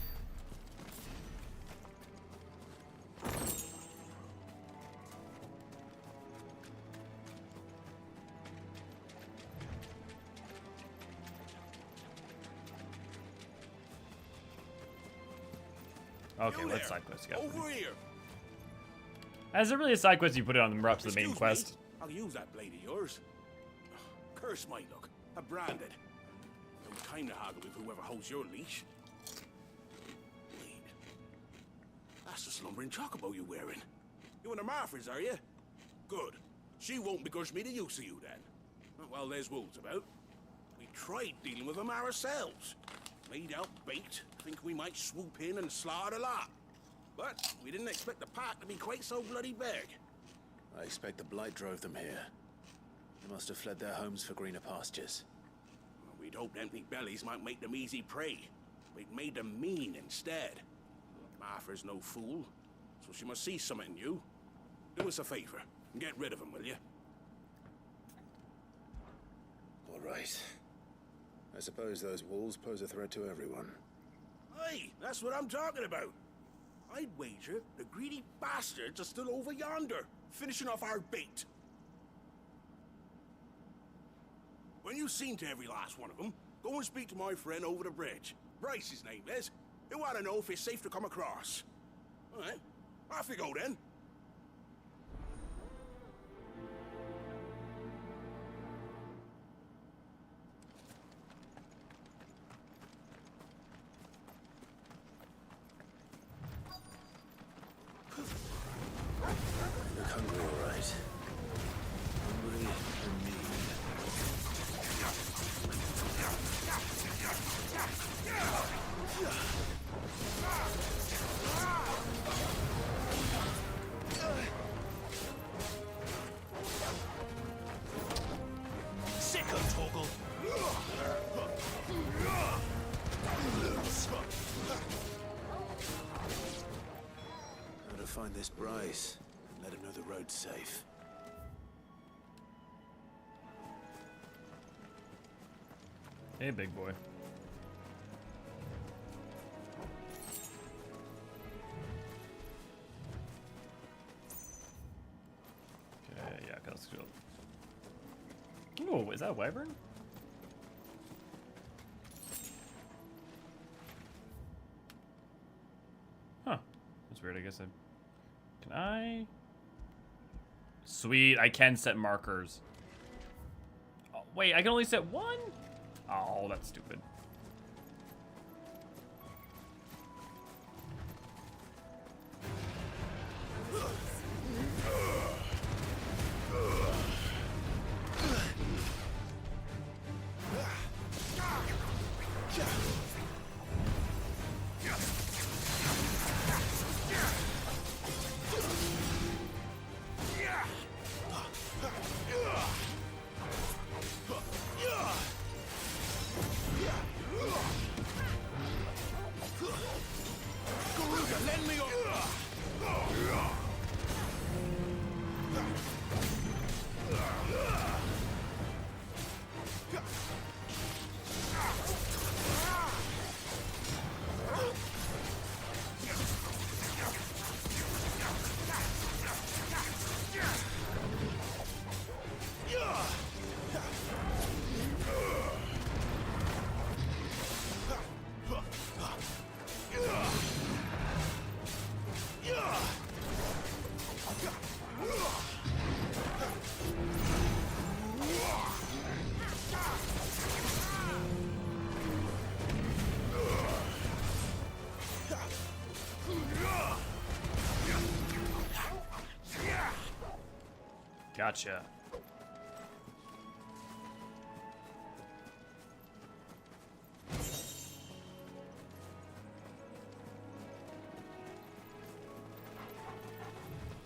Okay, let's side quest. Over here. As there really a side quest, you put it on the route to the main Excuse quest. me, I'll use that blade of yours. Curse my luck. I'm branded. No time to haggle with whoever holds your leash. Wait. That's the slumbering chocobo you're wearing. You and the Marthas, are you? Good. She won't begrudge me the use of you then. Well, there's wolves about. We tried dealing with them ourselves. Laid out bait, think we might swoop in and slaughter the lot. But we didn't expect the pack to be quite so bloody big. I expect the blight drove them here. They must have fled their homes for greener pastures. Well, we'd hoped empty bellies might make them easy prey. We'd made them mean instead. Martha's no fool, so she must see something in you. Do us a favor and get rid of them, will you? All right. I suppose those wolves pose a threat to everyone. Hey, that's what I'm talking about. I'd wager the greedy bastards are still over yonder, finishing off our bait. When you've seen to every last one of them, go and speak to my friend over the bridge. Bryce, his name is. He'll want to know if it's safe to come across. All right, off you go then. Look hungry, all right. Hungry and mean. Sick of Toggle. Gotta find this Bryce and let him know the road's safe. Hey, big boy. Okay, yeah, let's go. Oh, is that a wyvern? Huh. That's weird, I guess Can I? Sweet, I can set markers. Oh, wait, I can only set one? Oh, that's stupid. Gotcha.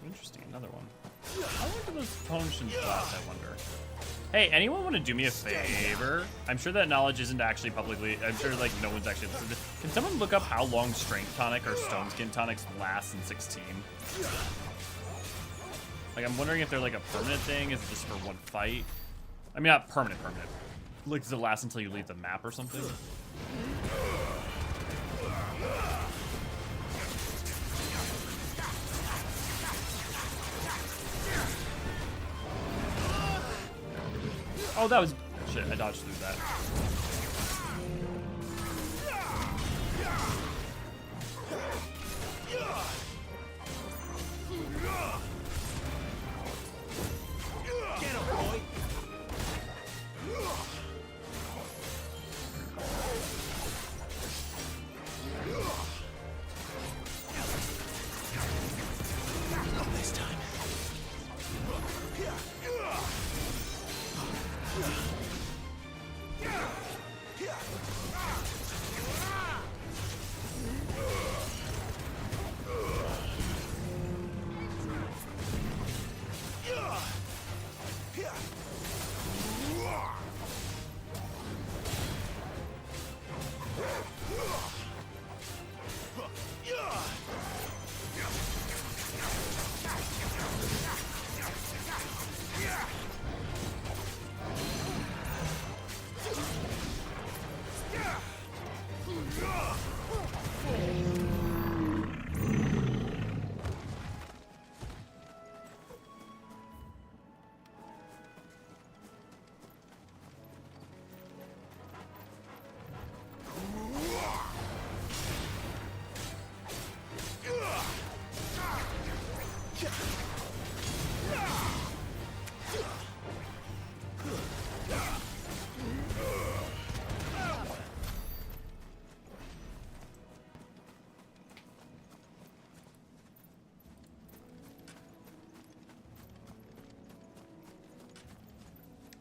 Interesting, another one. How long do those potions last, I wonder? Hey, anyone want to do me a favor? I'm sure that knowledge isn't actually publicly... I'm sure, like, no one's actually listened to. Can someone look up how long Strength Tonic or Stone Skin Tonics last in 16? Like, I'm wondering if they're, like, a permanent thing. Is it just for one fight? I mean, not permanent. Like, does it last until you leave the map or something? Oh, that was... Shit, I dodged through that. Get him, boy! Not this time.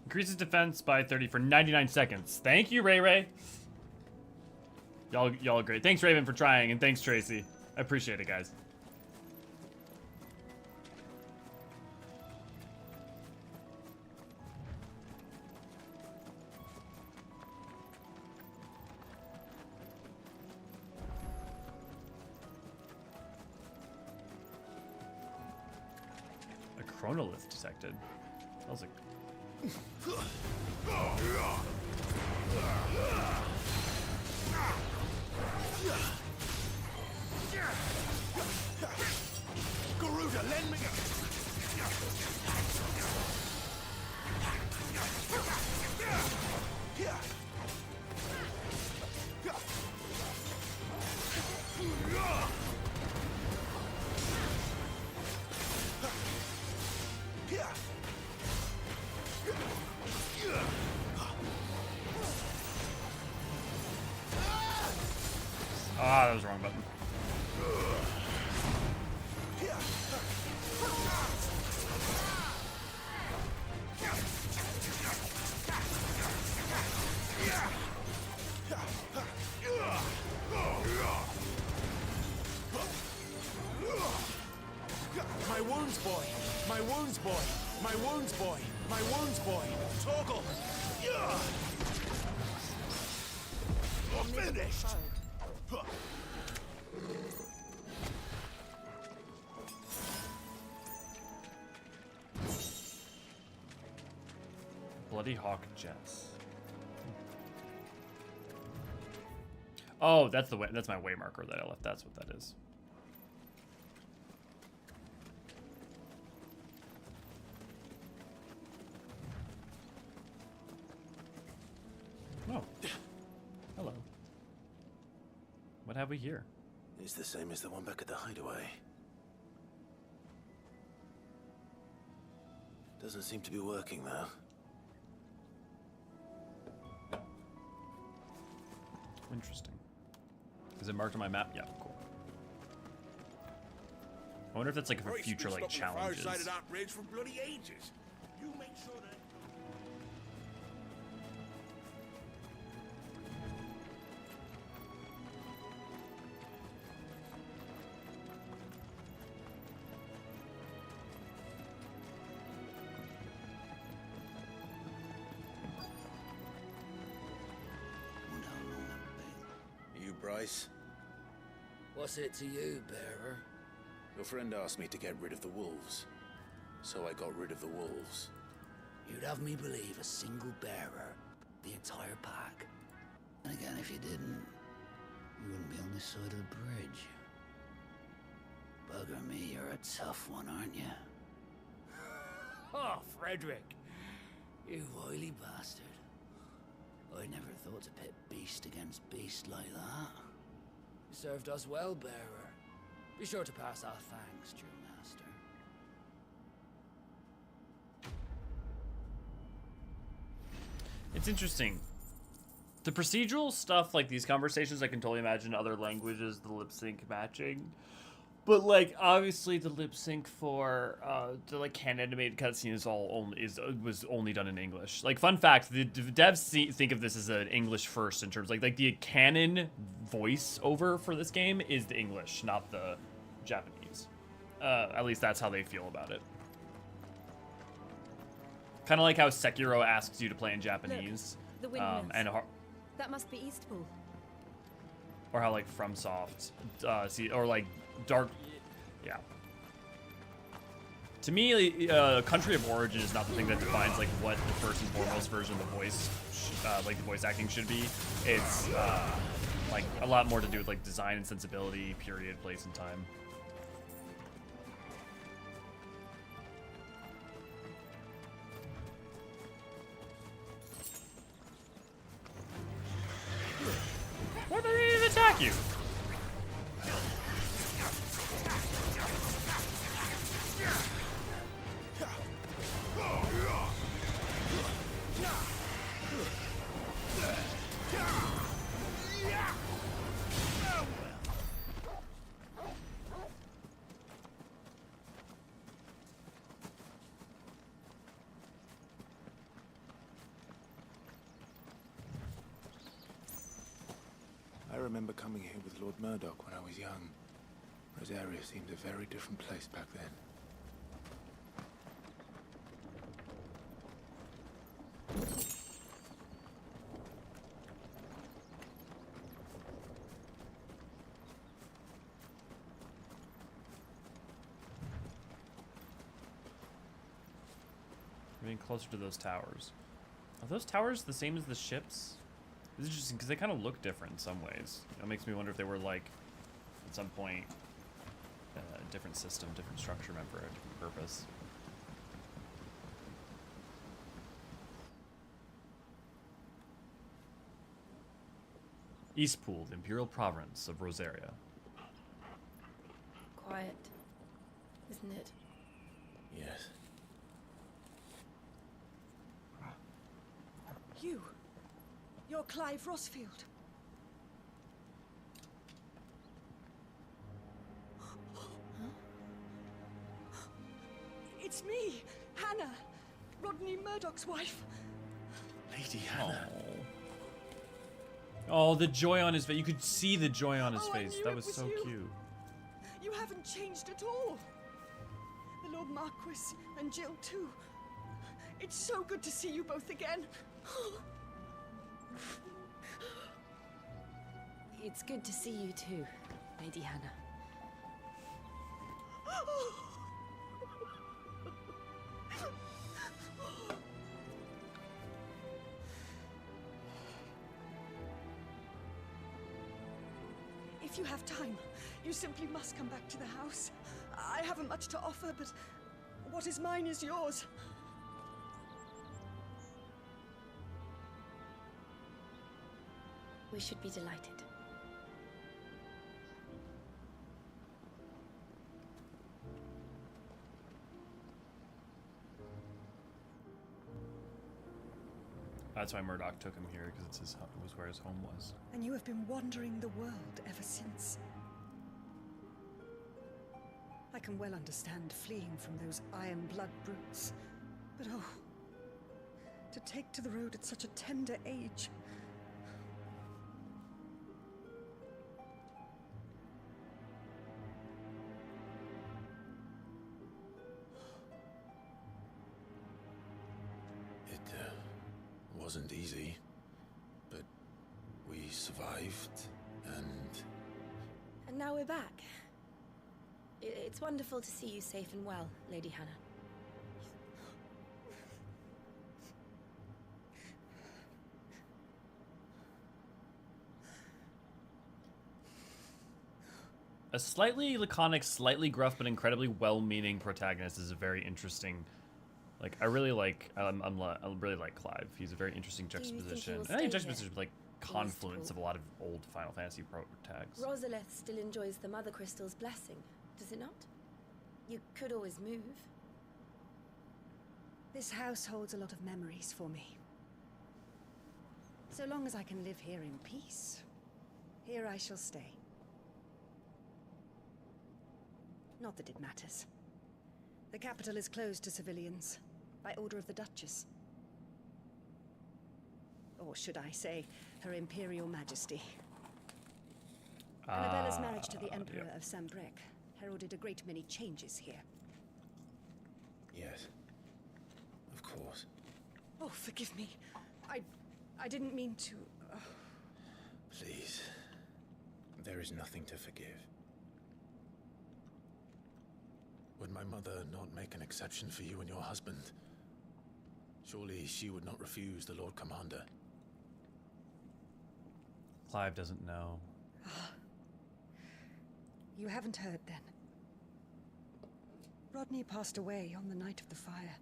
Increases defense by 30 for 99 seconds. Thank you, Ray Ray. Y'all are great. Thanks, Raven, for trying, and thanks, Tracy. I appreciate it, guys. A chronolith detected. That was like... Garuda, lend me. Ah, that was the wrong button. My wounds, boy. My wounds, boy. My wounds, boy. My wounds, boy. Toggle. You're finished. Bloody Hawk Jess. Oh, that's the way. That's my way marker that I left. That's what that is. Oh. Hello. What have we here? It's the same as the one back at the hideaway. Doesn't seem to be working, though. Interesting. Is it marked on my map? Yeah, cool. I wonder if that's like for Christ, future been like stuck on the far challenges. side of that bridge for bloody ages. You make sure that. You, Bryce? What's it to you, bearer? Your friend asked me to get rid of the wolves. So I got rid of the wolves. You'd have me believe a single bearer, the entire pack. And again, if you didn't, you wouldn't be on this side of the bridge. Bugger me, you're a tough one, aren't you? Oh, Frederick! You wily bastard. I never thought to pit beast against beast like that. You served us well, bearer. Be sure to pass our thanks, true master. It's interesting. The procedural stuff, like these conversations, I can totally imagine other languages, the lip sync matching. But like, obviously, the lip sync for the like canon animated cutscene was only done in English. Like, fun fact: the devs think of this as an English first in terms like the canon voice over for this game is the English, not the Japanese. At least that's how they feel about it. Kind of like how Sekiro asks you to play in Japanese. Look, the windmills. And that must be Eastpool. or how like FromSoft, or like Dark, yeah. To me, country of origin is not the thing that defines like what the first and foremost version of the voice, like the voice acting should be. It's like a lot more to do with like design and sensibility, period, place, and time. Why did they even attack you? I remember coming here with Lord Murdoch when I was young. Rosaria seemed a very different place back then. Getting closer to those towers. Are those towers the same as the ships? It's interesting because they kind of look different in some ways. It makes me wonder if they were like, at some point, a different system, different structure meant for a different purpose. Eastpool, the Imperial Province of Rosaria. Quiet, isn't it? Yes. You're Clive Rossfield. It's me, Hannah, Rodney Murdoch's wife. Lady Hannah. Oh, the joy on his face. You could see the joy on his Oh, face. I knew That it was was so you. cute. You haven't changed at all. The Lord Marquis and Jill too. It's so good to see you both again. It's good to see you too, Lady Hannah. If you have time, you simply must come back to the house. I haven't much to offer, but what is mine is yours. We should be delighted. That's why Murdoch took him here, because it was where his home was. And you have been wandering the world ever since. I can well understand fleeing from those iron blood brutes. But oh, to take to the road at such a tender age. It wasn't easy, but we survived, and... And now we're back. It's wonderful to see you safe and well, Lady Hannah. A slightly laconic, slightly gruff, but incredibly well-meaning protagonist is a very interesting. Like, I really like Clive. He's a very interesting juxtaposition. I think juxtaposition is like confluence of a lot of old Final Fantasy tags. Rosalith still enjoys the Mother Crystal's blessing, does it not? You could always move. This house holds a lot of memories for me. So long as I can live here in peace, here I shall stay. Not that it matters. The capital is closed to civilians, by order of the Duchess. Or should I say, Her Imperial Majesty. Annabella's marriage to the Emperor of Sambrec heralded a great many changes here. Yes. Of course. Oh, forgive me. I didn't mean to... Please. There is nothing to forgive. Would my mother not make an exception for you and your husband? Surely she would not refuse the Lord Commander. Clive doesn't know. You haven't heard, then. Rodney passed away on the night of the fire.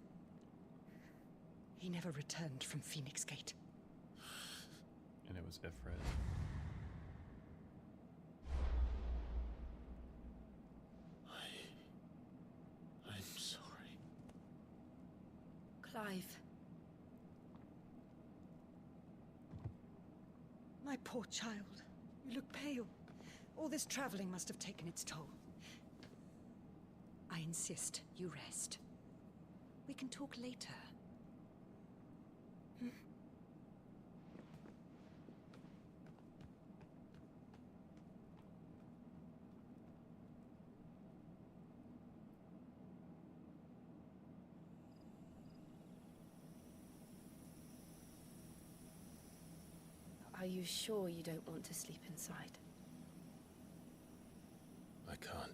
He never returned from Phoenix Gate. And it was Ifrit. I'm sorry. Clive. My poor child. You look pale. All this traveling must have taken its toll. I insist you rest. We can talk later. Hmm? Are you sure you don't want to sleep inside? I can't.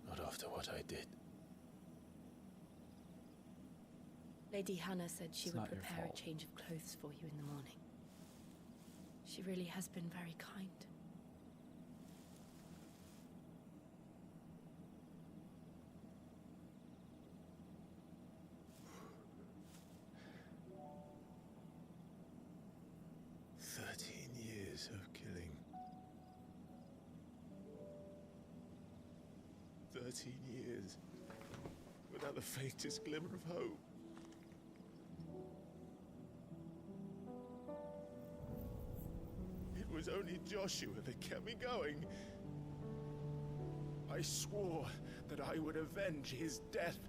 Not after what I did. Lady Hannah said she It's would not your prepare a fault. change of clothes for you in the morning. She really has been very kind. Years of killing. 13 years without the faintest glimmer of hope. It was only Joshua that kept me going. I swore that I would avenge his death.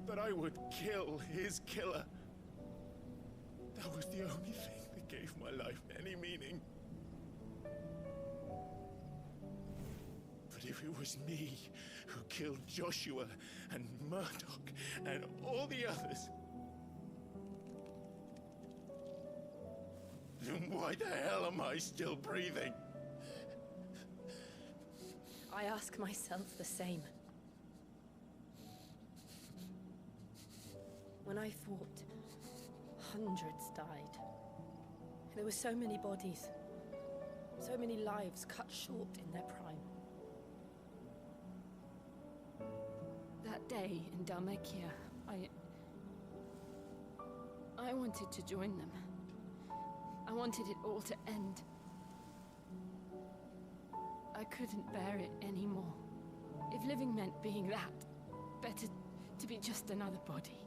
That I would kill his killer. That was the only thing that gave my life any meaning. But if it was me who killed Joshua and Murdoch and all the others, then why the hell am I still breathing? I ask myself the same. When I fought, hundreds died. There were so many bodies, so many lives cut short in their prime. That day in Dhalmekia, I wanted to join them. I wanted it all to end. I couldn't bear it anymore. If living meant being that, better to be just another body.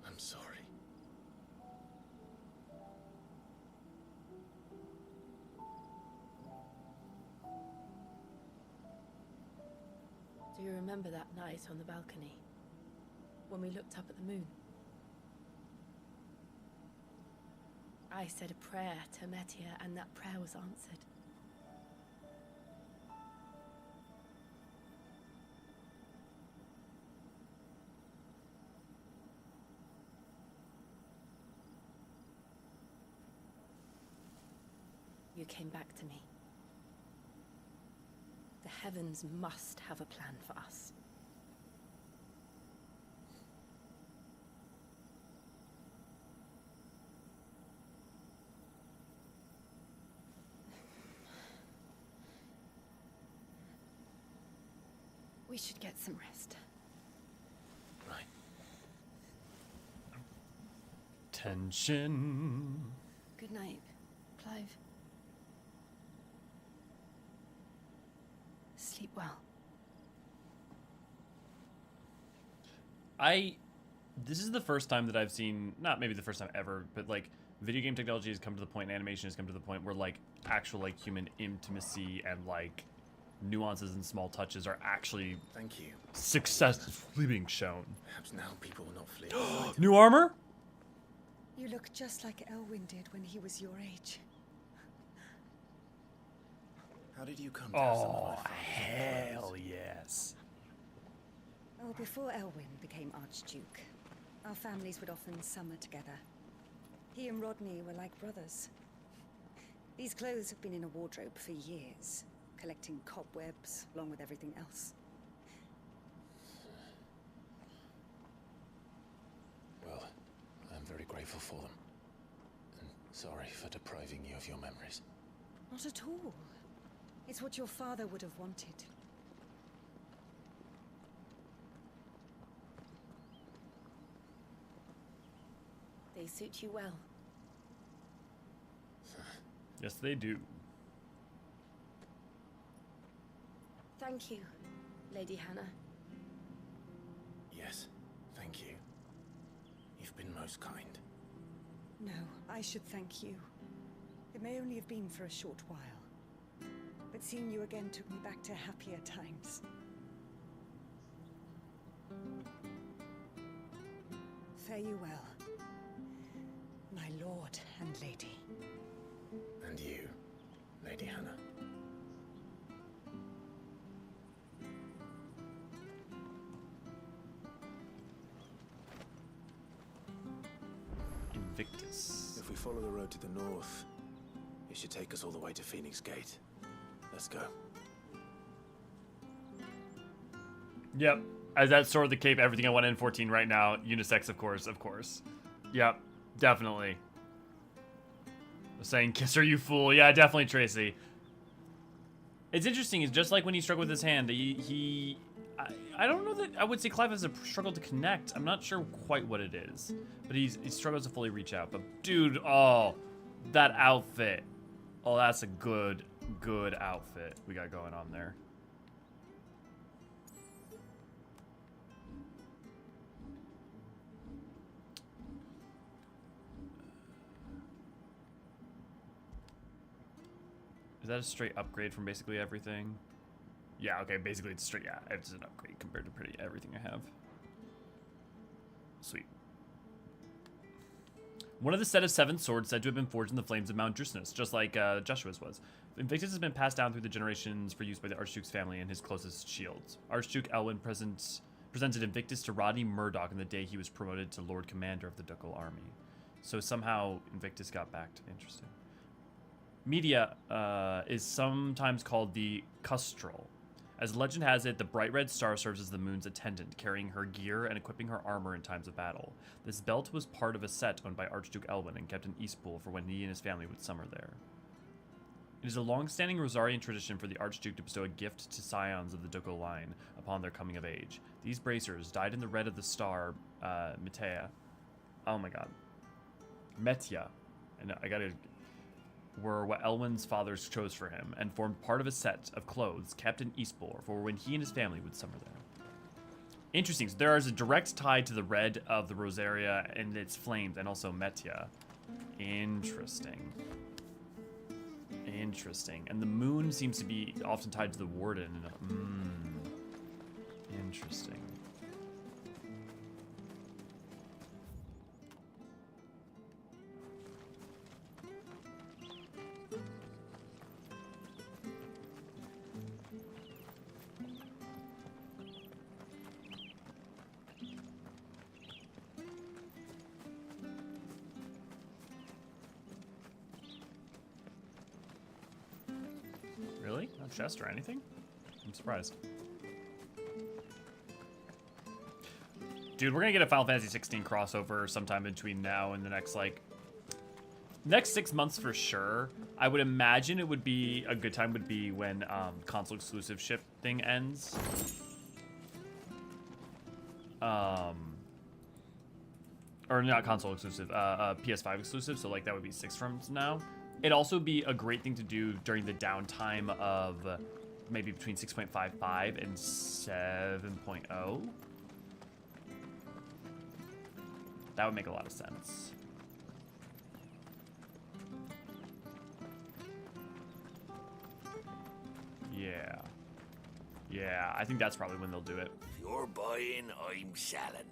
I'm sorry. remember that night on the balcony? When we looked up at the moon? I said a prayer to Metia, and that prayer was answered. You came back to me. The heavens must have a plan for us. We should get some rest. Right. Tension. Good night, Clive. Sleep well. This is the first time that I've seen, not maybe the first time ever, but like video game technology has come to the point, and animation has come to the point where like actual like human intimacy and like nuances and small touches are actually Thank you. successfully being shown. Perhaps now people will not flee. New armor? You look just like Elwyn did when he was your age. How did you come to have some of my father's hell clothes? yes. Oh, before Elwyn became Archduke, our families would often summer together. He and Rodney were like brothers. These clothes have been in a wardrobe for years, collecting cobwebs along with everything else. Well, I'm very grateful for them. And sorry for depriving you of your memories. Not at all. It's what your father would have wanted. They suit you well. Yes, they do. Thank you, Lady Hannah. Yes, thank you. You've been most kind. No, I should thank you. It may only have been for a short while, but seeing you again took me back to happier times. Fare you well, my lord and lady. And you, Lady Hannah. Invictus. If we follow the road to the north, it should take us all the way to Phoenix Gate. Let's go. Yep. As that Sword of the Cape, everything I want in 14 right now. Unisex, of course, of course. Yep, definitely. Saying, kiss her, you fool. Yeah, definitely, Tracy. It's interesting, it's just like when he struggled with his hand. I don't know that I would say Clive has a struggle to connect. I'm not sure quite what it is. But he struggles to fully reach out. But dude, oh, that outfit. Oh, that's a good outfit we got going on there. Is that a straight upgrade from basically everything? Yeah, okay, basically it's straight, yeah, it's an upgrade compared to pretty everything I have. Sweet. One of the set of 7 swords said to have been forged in the flames of Mount Drusenus, just like Joshua's was. Invictus has been passed down through the generations for use by the Archduke's family and his closest shields. Archduke Elwyn presented Invictus to Rodney Murdoch on the day he was promoted to Lord Commander of the Ducal Army. So somehow Invictus got back to interesting. Media is sometimes called the Custrel. As legend has it, the bright red star serves as the moon's attendant, carrying her gear and equipping her armor in times of battle. This belt was part of a set owned by Archduke Elwyn and kept in Eastpool for when he and his family would summer there. It is a long-standing Rosarian tradition for the Archduke to bestow a gift to scions of the ducal line upon their coming of age. These bracers, dyed in the red of the star, Metia, and I gotta... were what Elwyn's fathers chose for him, and formed part of a set of clothes kept in Eastbourne for when he and his family would summer there. Interesting, so there is a direct tie to the red of the Rosaria and its flames, and also Metia. Interesting. Interesting. And the moon seems to be often tied to the Warden. Interesting. Really? No chest or anything? I'm surprised. Dude, we're gonna get a Final Fantasy 16 crossover sometime between now and the next 6 months for sure. I would imagine it would be a good time would be when console exclusive ship thing ends. Or not console exclusive, PS5 exclusive. So like that would be 6 from now. It'd also be a great thing to do during the downtime of maybe between 6.55 and 7.0. That would make a lot of sense. Yeah. Yeah, I think that's probably when they'll do it. If you're buying, I'm selling.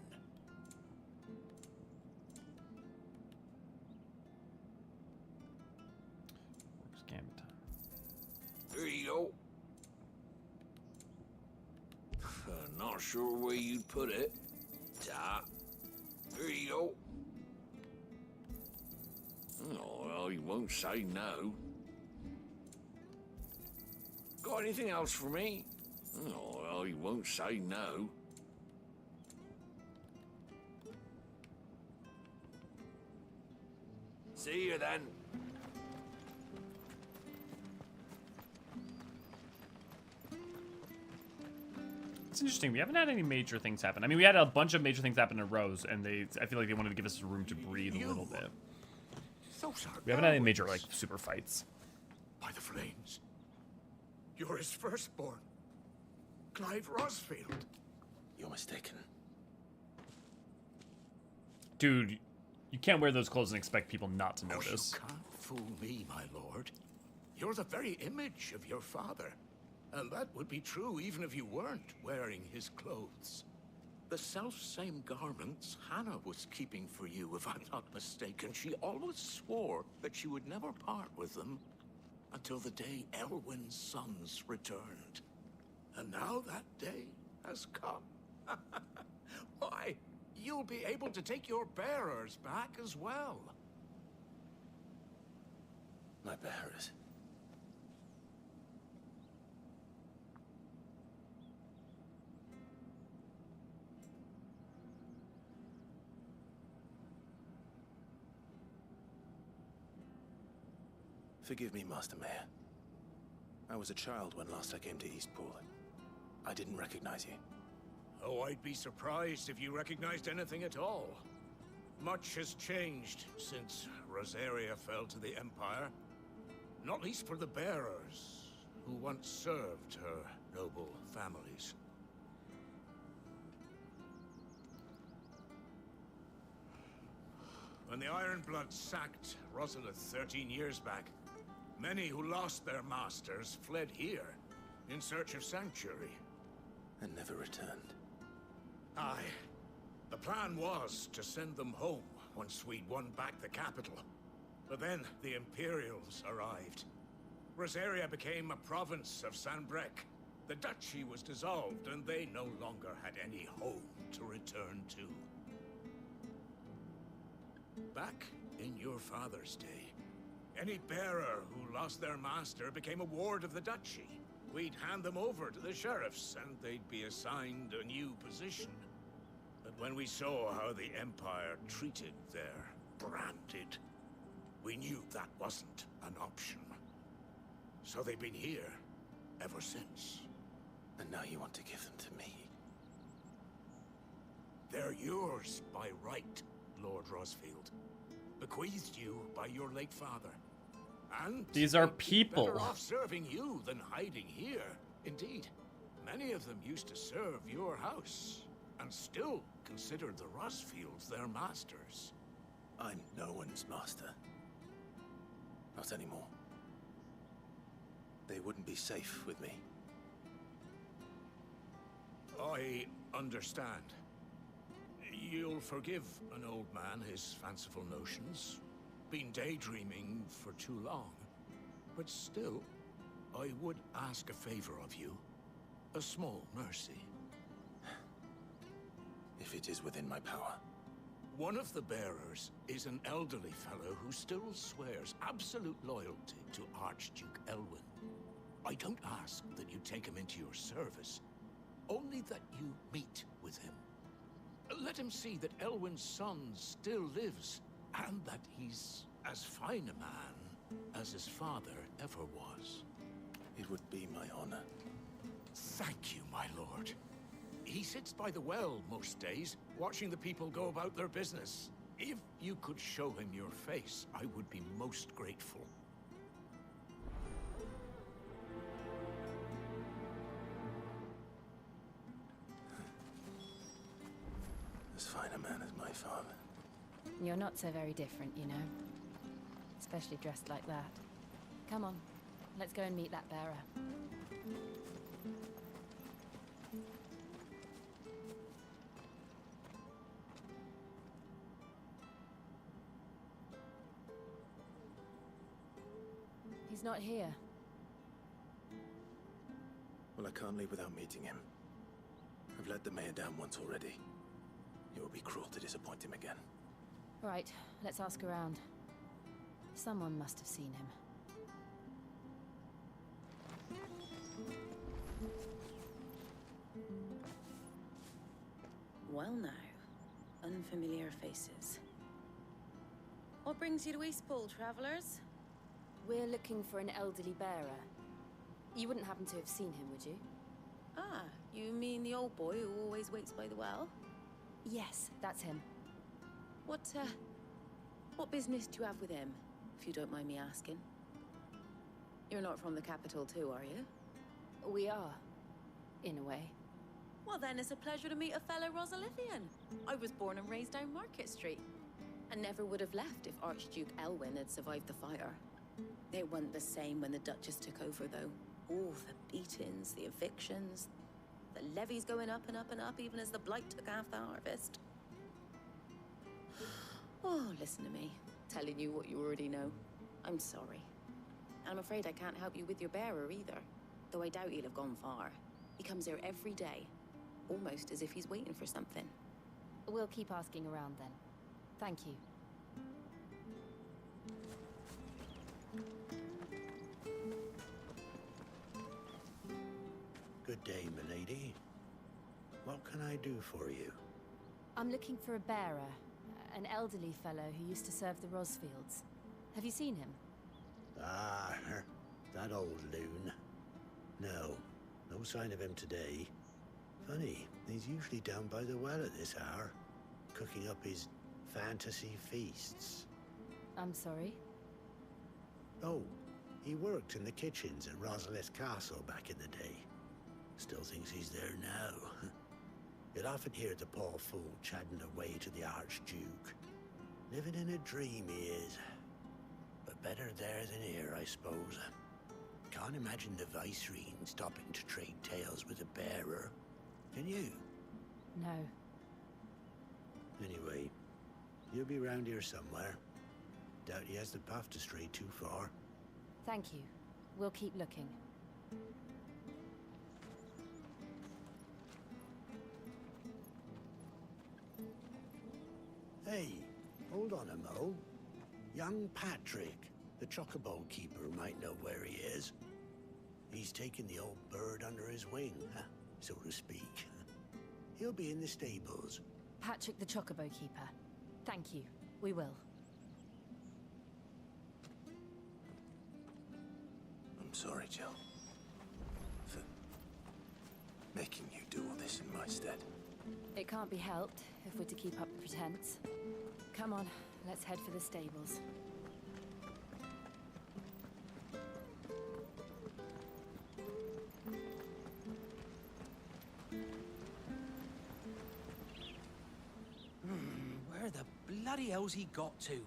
There you go. Not sure where you'd put it. There you go. Oh, well, you won't say no. Got anything else for me? Oh, well, you won't say no. See you then. It's interesting. We haven't had any major things happen. I mean, we had a bunch of major things happen in rows, and I feel like they wanted to give us room to breathe a little bit. We haven't had any major, like, super fights. By the flames. You're his firstborn. Clive Rosfield. You're mistaken. Dude, you can't wear those clothes and expect people not to notice. You can't fool me, my lord. You're the very image of your father. And that would be true even if you weren't wearing his clothes. The self-same garments Hannah was keeping for you, if I'm not mistaken. She always swore that she would never part with them until the day Elwyn's sons returned. And now that day has come. Why, you'll be able to take your bearers back as well. My bearers? Forgive me, Master Mayor. I was a child when last I came to Eastpool. I didn't recognize you. Oh, I'd be surprised if you recognized anything at all. Much has changed since Rosaria fell to the Empire. Not least for the bearers, who once served her noble families. When the Ironbloods sacked Rosalith 13 years back, many who lost their masters fled here in search of sanctuary. And never returned. Aye. The plan was to send them home once we'd won back the capital. But then the Imperials arrived. Rosaria became a province of Sanbreque. The duchy was dissolved, and they no longer had any home to return to. Back in your father's day, any bearer who lost their master became a ward of the duchy. We'd hand them over to the sheriffs, and they'd be assigned a new position. But when we saw how the Empire treated their branded, we knew that wasn't an option. So they've been here ever since. And now you want to give them to me? They're yours by right, Lord Rosfield. Bequeathed you by your late father. And these are people. Better off serving you than hiding here. Indeed, many of them used to serve your house, and still considered the Rosfields their masters. I'm no one's master. Not anymore. They wouldn't be safe with me. I understand. You'll forgive an old man his fanciful notions. Been daydreaming for too long. But still, I would ask a favor of you. A small mercy. If it is within my power. One of the bearers is an elderly fellow who still swears absolute loyalty to Archduke Elwyn. I don't ask that you take him into your service, only that you meet with him. Let him see that Elwyn's son still lives, and that he's as fine a man as his father ever was. It would be my honor. Thank you, my lord. He sits by the well most days, watching the people go about their business. If you could show him your face, I would be most grateful. As fine a man as my father. You're not so very different, you know. Especially dressed like that. Come on, let's go and meet that bearer. He's not here. Well, I can't leave without meeting him. I've let the mayor down once already. It would be cruel to disappoint him again. Right, let's ask around. Someone must have seen him. Well now, unfamiliar faces. What brings you to Eastpool, travelers? We're looking for an elderly bearer. You wouldn't happen to have seen him, would you? Ah, you mean the old boy who always waits by the well? Yes, that's him. What business do you have with him, if you don't mind me asking? You're not from the capital too, are you? We are, in a way. Well then, it's a pleasure to meet a fellow Rosalithian. I was born and raised down Market Street, and never would have left if Archduke Elwyn had survived the fire. It wasn't the same when the Duchess took over, though. Oh, the beatings, the evictions, the levies going up and up and up, even as the Blight took half the harvest. Oh, listen to me, telling you what you already know. I'm sorry. I'm afraid I can't help you with your bearer either, though I doubt he'll have gone far. He comes here every day, almost as if he's waiting for something. We'll keep asking around then. Thank you. Good day, milady. What can I do for you? I'm looking for a bearer, an elderly fellow who used to serve the Rosfields. Have you seen him? Ah, that old loon. No sign of him today. Funny, he's usually down by the well at this hour, cooking up his fantasy feasts. I'm sorry? Oh, he worked in the kitchens at Rosalith Castle back in the day. Still thinks he's there now. You'd often hear the poor fool chatting away to the Archduke. Living in a dream he is. But better there than here, I suppose. Can't imagine the Vicereine stopping to trade tales with a bearer. Can you? No. Anyway, he'll be round here somewhere. Doubt he has the path to stray too far. Thank you. We'll keep looking. Hey, hold on a mo. Young Patrick, the chocobo keeper, might know where he is. He's taken the old bird under his wing, so to speak. He'll be in the stables. Patrick the chocobo keeper. Thank you. We will. I'm sorry, Jill. For making you do all this in my stead. It can't be helped if we're to keep up the pretense. Come on, let's head for the stables. Where the bloody hell's he got to?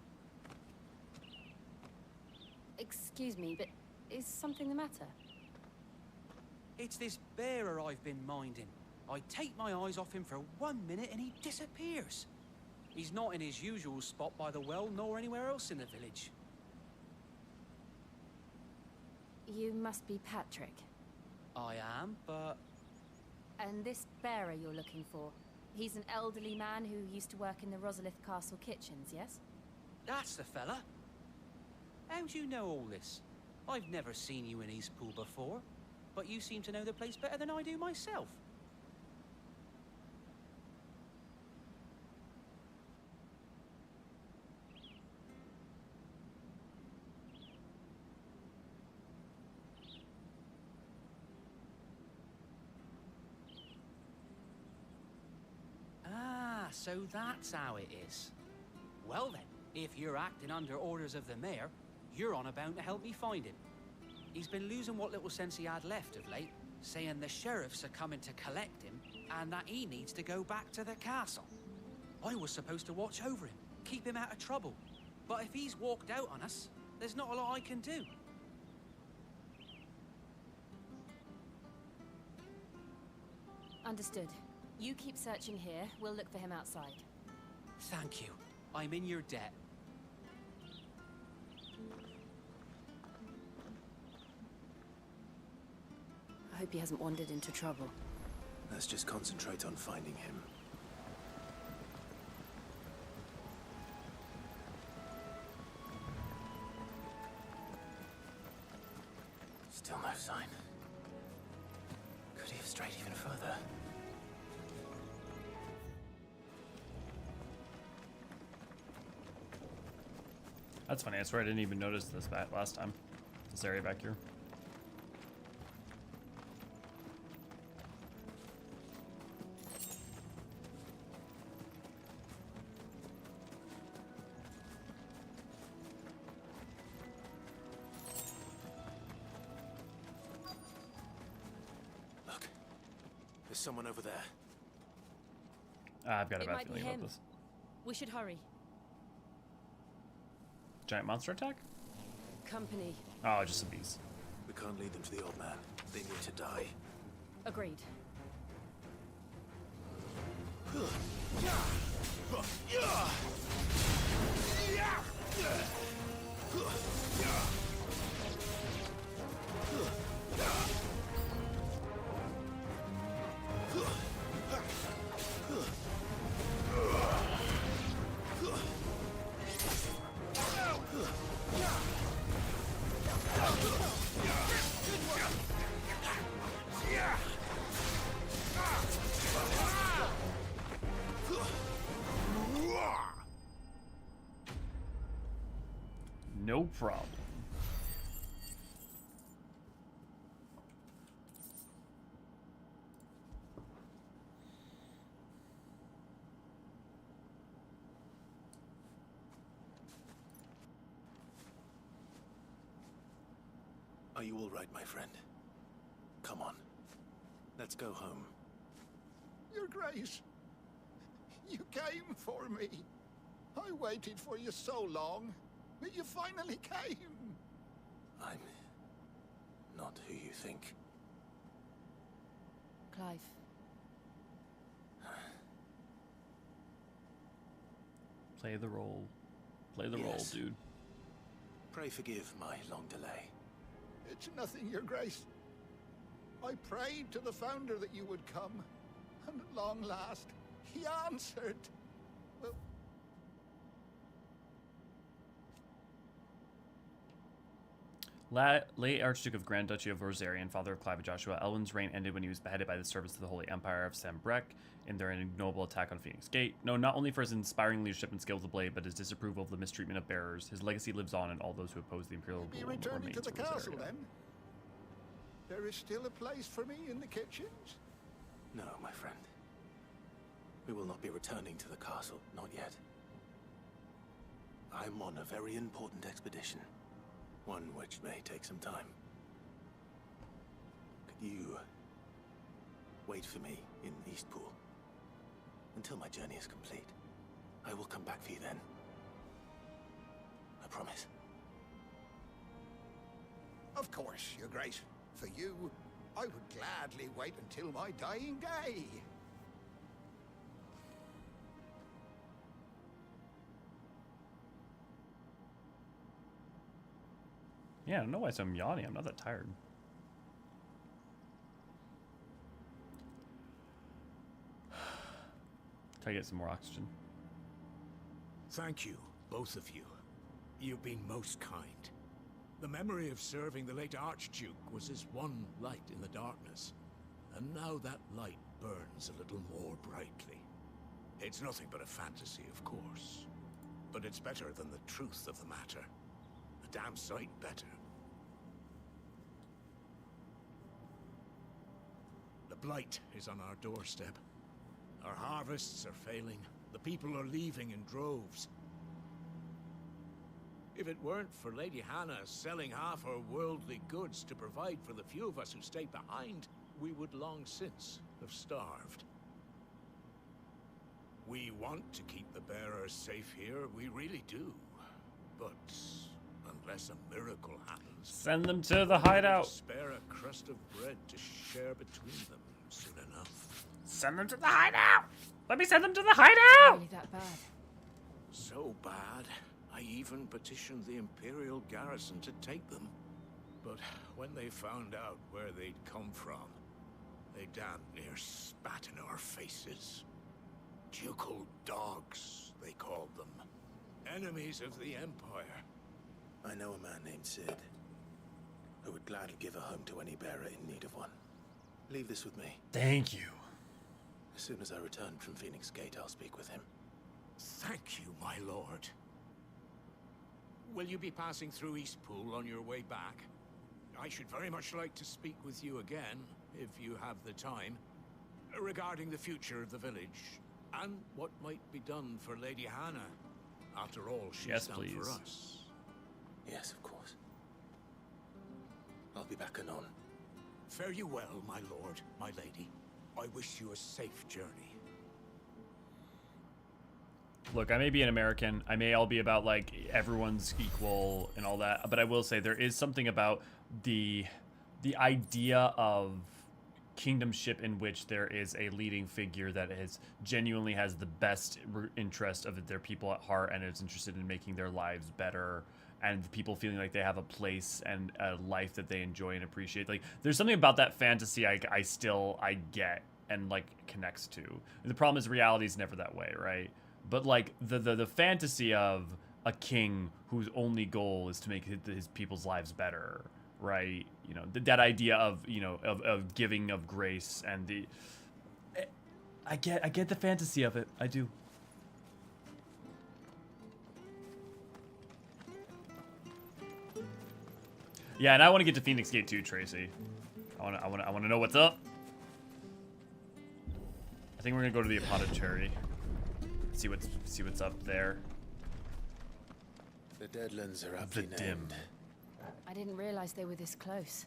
Excuse me, but is something the matter? It's this bearer I've been minding. I take my eyes off him for 1 minute and he disappears. He's not in his usual spot by the well, nor anywhere else in the village. You must be Patrick. I am, but... And this bearer you're looking for, he's an elderly man who used to work in the Rosalith Castle kitchens, yes? That's the fella. How do you know all this? I've never seen you in Eastpool before, but you seem to know the place better than I do myself. Ah, so that's how it is. Well then, if you're acting under orders of the mayor, you're on about to help me find him. He's been losing what little sense he had left of late, saying the sheriffs are coming to collect him and that he needs to go back to the castle. I was supposed to watch over him, keep him out of trouble. But if he's walked out on us, there's not a lot I can do. Understood. You keep searching here, we'll look for him outside. Thank you. I'm in your debt. I hope he hasn't wandered into trouble. Let's just concentrate on finding him. Still no sign. Could he have strayed even further? That's funny. I swear I didn't even notice this last time. This area back here. Look, there's someone over there. I've got a It bad might be feeling him. about this. We should hurry. Giant monster attack? Company. Oh, just some bees. We can't lead them to the old man. They need to die. Agreed. No problem. Are you all right, my friend? Come on. Let's go home. Your Grace, you came for me. I waited for you so long, but you finally came. I'm not who you think. Clive. Play the role. Play the role, Yes. dude. Pray forgive my long delay. It's nothing, Your Grace. I prayed to the Founder that you would come, and at long last, he answered. Well, Late Archduke of Grand Duchy of Eorzean, father of Clive and Joshua, Elwyn's reign ended when he was beheaded by the servants of the Holy Empire of Sambrek in their ignoble attack on Phoenix Gate. Known not only for his inspiring leadership and skill of the blade, but his disapproval of the mistreatment of bearers, his legacy lives on in all those who oppose the imperial be rule and returning remains to the of this castle, area. then? There is still a place for me in the kitchens? No, my friend. We will not be returning to the castle, not yet. I'm on a very important expedition. One which may take some time. Could you wait for me in Eastpool until my journey is complete? I will come back for you then. I promise. Of course, Your Grace. For you, I would gladly wait until my dying day. Yeah, I don't know why I'm yawning. I'm not that tired. Try to get some more oxygen. Thank you, both of you. You've been most kind. The memory of serving the late Archduke was as one light in the darkness. And now that light burns a little more brightly. It's nothing but a fantasy, of course. But it's better than the truth of the matter. A damn sight better. The blight is on our doorstep. Our harvests are failing. The people are leaving in droves. If it weren't for Lady Hannah selling half her worldly goods to provide for the few of us who stayed behind, we would long since have starved. We want to keep the bearers safe here, we really do. But unless a miracle happens, send them to the hideout. Spare a crust of bread to share between them soon enough. Send them to the hideout. Let me send them to the hideout. Really that bad? So bad, I even petitioned the Imperial garrison to take them. But when they found out where they'd come from, they damn near spat in our faces. Ducal dogs, they called them. Enemies of the Empire. I know a man named Sid, who would gladly give a home to any bearer in need of one. Leave this with me. Thank you. As soon as I return from Phoenix Gate, I'll speak with him. Thank you, my lord. Will you be passing through Eastpool on your way back? I should very much like to speak with you again, if you have the time, regarding the future of the village, and what might be done for Lady Hannah. After all, she's done for us. Yes, of course. I'll be back anon. Fare you well, my lord, my lady. I wish you a safe journey. Look, I may be an American. I may all be about, like, everyone's equal and all that. But I will say there is something about the idea of kingdomship in which there is a leading figure that genuinely has the best interest of their people at heart and is interested in making their lives better, and the people feeling like they have a place and a life that they enjoy and appreciate. Like, there's something about that fantasy I get and, like, connects to. The problem is reality is never that way, right? But, like, the fantasy of a king whose only goal is to make his people's lives better, right? You know, that idea of, you know, of giving of grace and I get the fantasy of it. I do. Yeah, and I want to get to Phoenix Gate too, Tracy. I want to know what's up. I think we're gonna go to the apothecary. See what's up there. The Deadlands are aptly named. I didn't realize they were this close.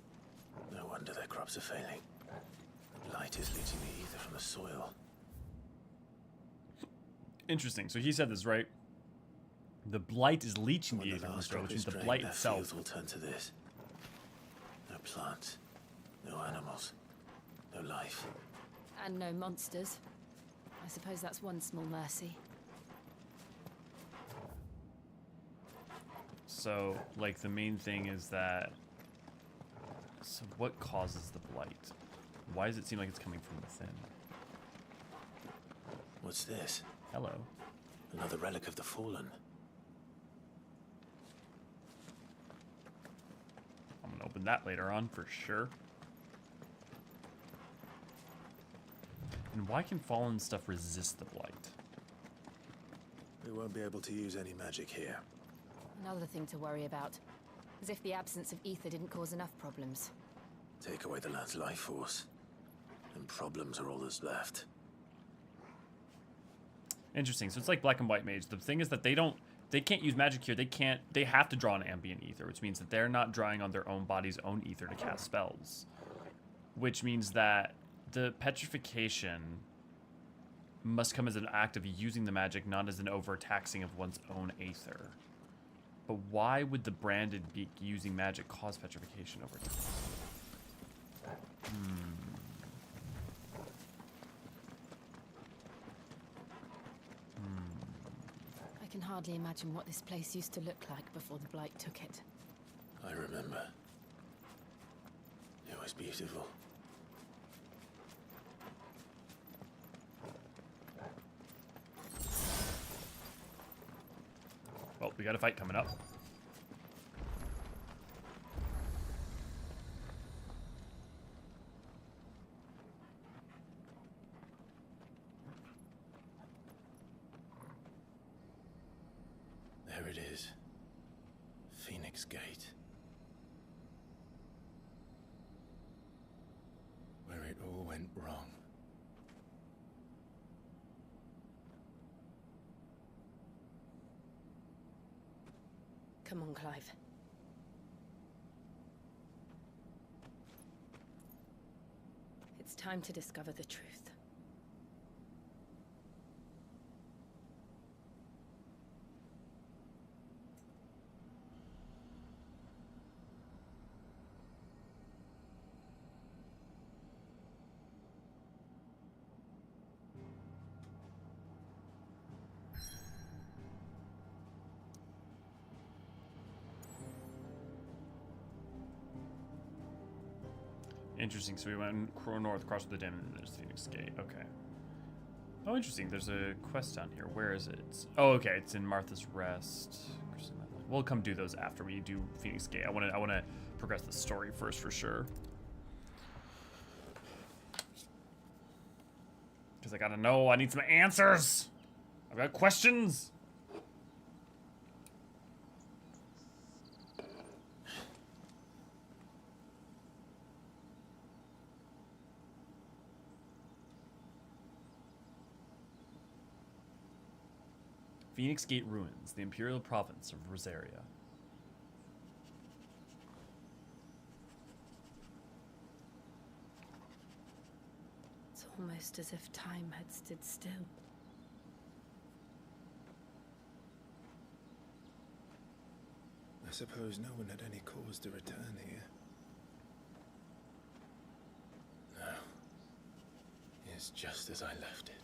No wonder their crops are failing. The blight is leaching the ether from the soil. Interesting. So he said this, right? The blight is leaching the ether from the soil, which means the blight itself will turn to this. No plants, no animals, no life. And no monsters. I suppose that's one small mercy. So, like, the main thing is that... So what causes the blight? Why does it seem like it's coming from within? What's this? Hello. Another relic of the Fallen. I'm gonna open that later on, for sure. And why can fallen stuff resist the blight? We won't be able to use any magic here. Another thing to worry about. As if the absence of ether didn't cause enough problems. Take away the lad's life force, and problems are all that's left. Interesting. So it's like Black and White Mage. The thing is that they can't use magic here. They have to draw an ambient ether, which means that they're not drawing on their own body's own ether to cast spells. Which means that the petrification must come as an act of using the magic, not as an overtaxing of one's own aether. But why would the branded beak using magic cause petrification over time? I can hardly imagine what this place used to look like before the Blight took it. I remember. It was beautiful. Well, we got a fight coming up. There it is. Phoenix Gate. Where it all went wrong. Come on, Clive. It's time to discover the truth. Interesting. So we went north, crossed the dam, and then there's Phoenix Gate. Okay. Oh, interesting. There's a quest down here. Where is it? Oh, okay. It's in Martha's Rest. We'll come do those after we do Phoenix Gate. I want to progress the story first for sure. Because I gotta know. I need some answers. I've got questions. Phoenix Gate Ruins, the Imperial Province of Rosaria. It's almost as if time had stood still. I suppose no one had any cause to return here. No. It's just as I left it.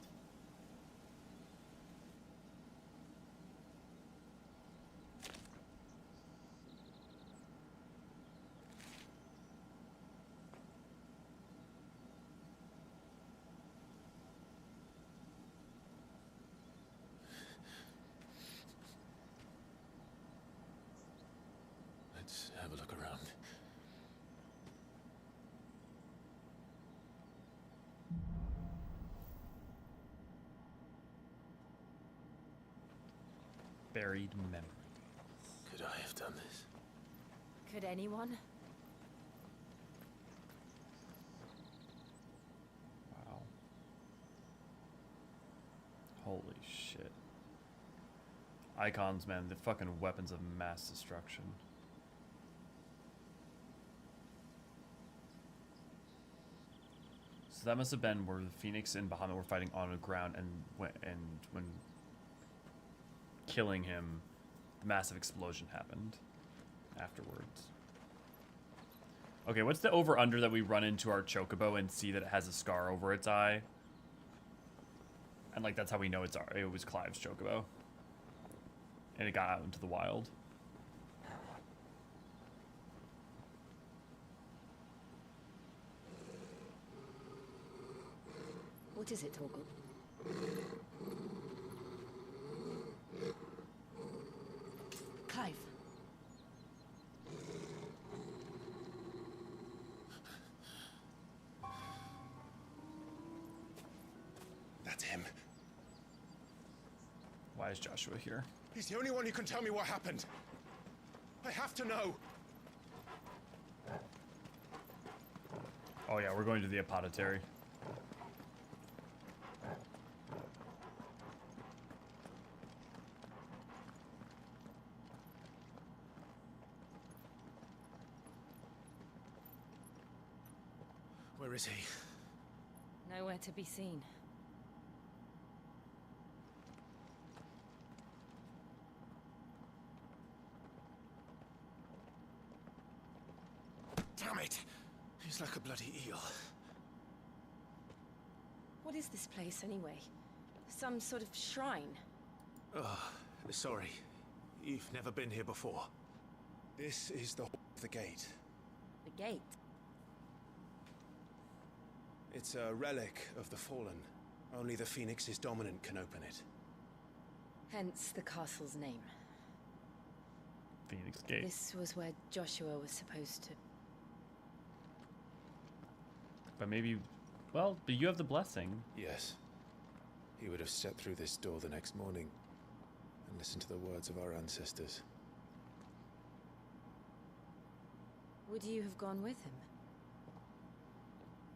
Let's have a look around. Buried memory. Could I have done this? Could anyone? Wow. Holy shit. Eikons, man, the fucking weapons of mass destruction. So that must have been where the Phoenix and Bahamut were fighting on the ground, and when killing him, the massive explosion happened afterwards. Okay, what's the over-under that we run into our chocobo and see that it has a scar over its eye? And like that's how we know it was Clive's chocobo. And it got out into the wild. What is it, Torgal? Clive. That's him. Why is Joshua here? He's the only one who can tell me what happened. I have to know. Oh yeah, we're going to the apothecary. Where is he? Nowhere to be seen. Damn it! He's like a bloody eel. What is this place, anyway? Some sort of shrine? Oh, sorry. You've never been here before. This is the gate. The gate? It's a relic of the Fallen. Only the Phoenix's dominant can open it. Hence the castle's name. Phoenix Gate. This was where Joshua was supposed to... But maybe... Well, but you have the blessing. Yes. He would have stepped through this door the next morning and listened to the words of our ancestors. Would you have gone with him?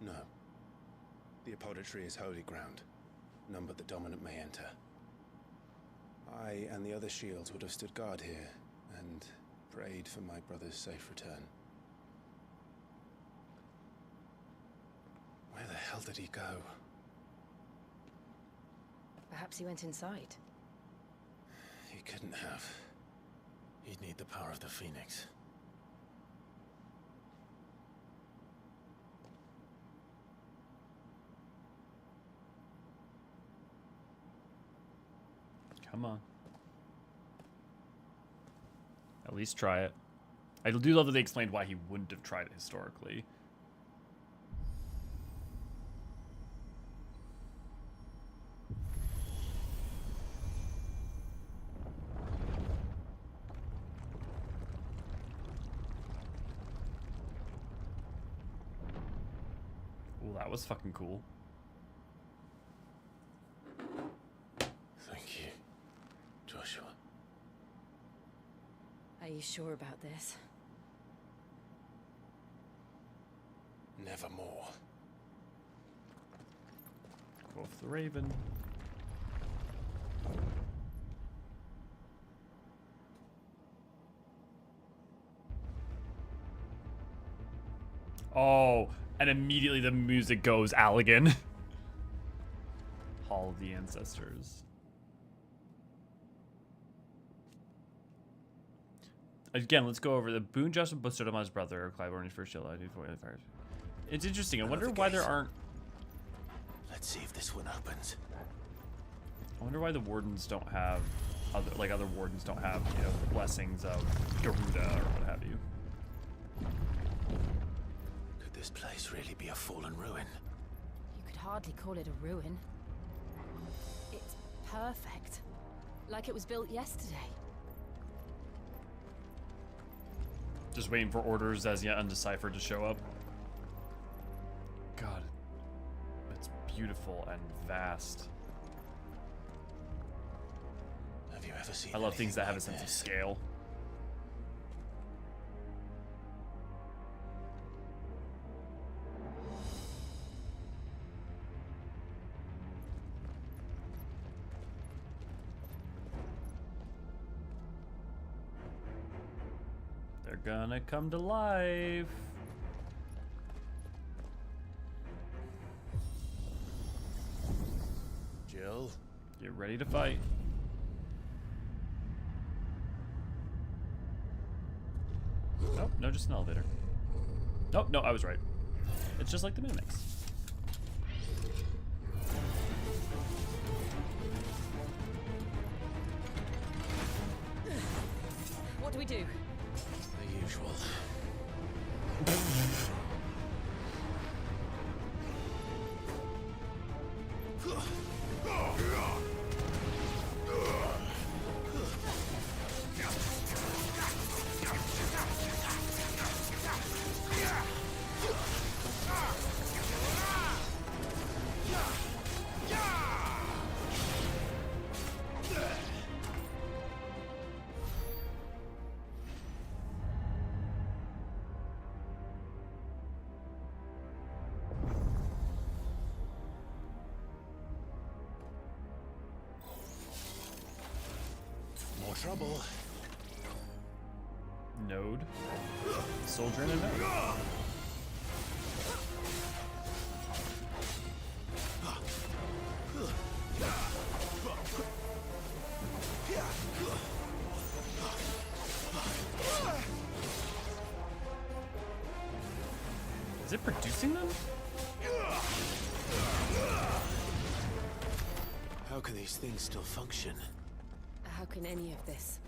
No. The apodatory is holy ground. None but the dominant may enter. I and the other shields would have stood guard here and prayed for my brother's safe return. Where the hell did he go? Perhaps he went inside. He couldn't have. He'd need the power of the Phoenix. Come on. At least try it. I do love that they explained why he wouldn't have tried it historically. Ooh, that was fucking cool. Thank you, Joshua. Are you sure about this? Nevermore. Wolf the Raven. Oh, and immediately the music goes Allegan. Hall of the Ancestors. Again, let's go over the boon Joshua bestowed on his brother, Clive Orney's first shield. It's interesting. I wonder why there aren't... Let's see if this one opens. I wonder why the wardens don't have... other wardens don't have, you know, blessings of Garuda or what have you. Could this place really be a fallen ruin? You could hardly call it a ruin. It's perfect. Like it was built yesterday. Just waiting for orders as yet undeciphered to show up. God, it's beautiful and vast. Have you ever seen? I love things that have a sense of scale. They're gonna come to life. Jill, get ready to fight. Nope, no, just an elevator. Nope, no, I was right. It's just like the mimics. What do we do? The usual. More trouble. Node. Soldier in a node. Is it producing them? How can these things still function? How can any of this?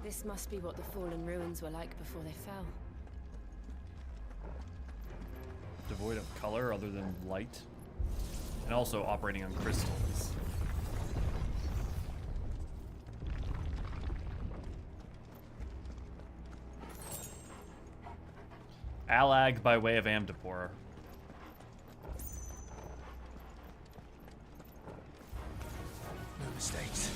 This must be what the fallen ruins were like before they fell. Devoid of color other than light. And also operating on crystals. Alag by way of Amdapor. No mistakes.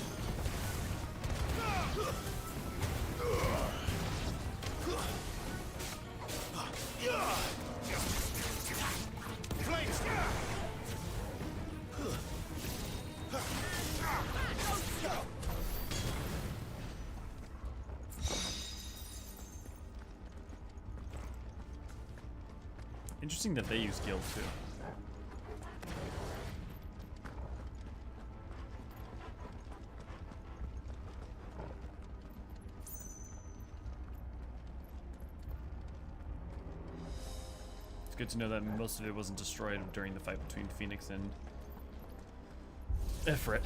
Interesting that they use guild too. It's good to know that most of it wasn't destroyed during the fight between Phoenix and Ifrit.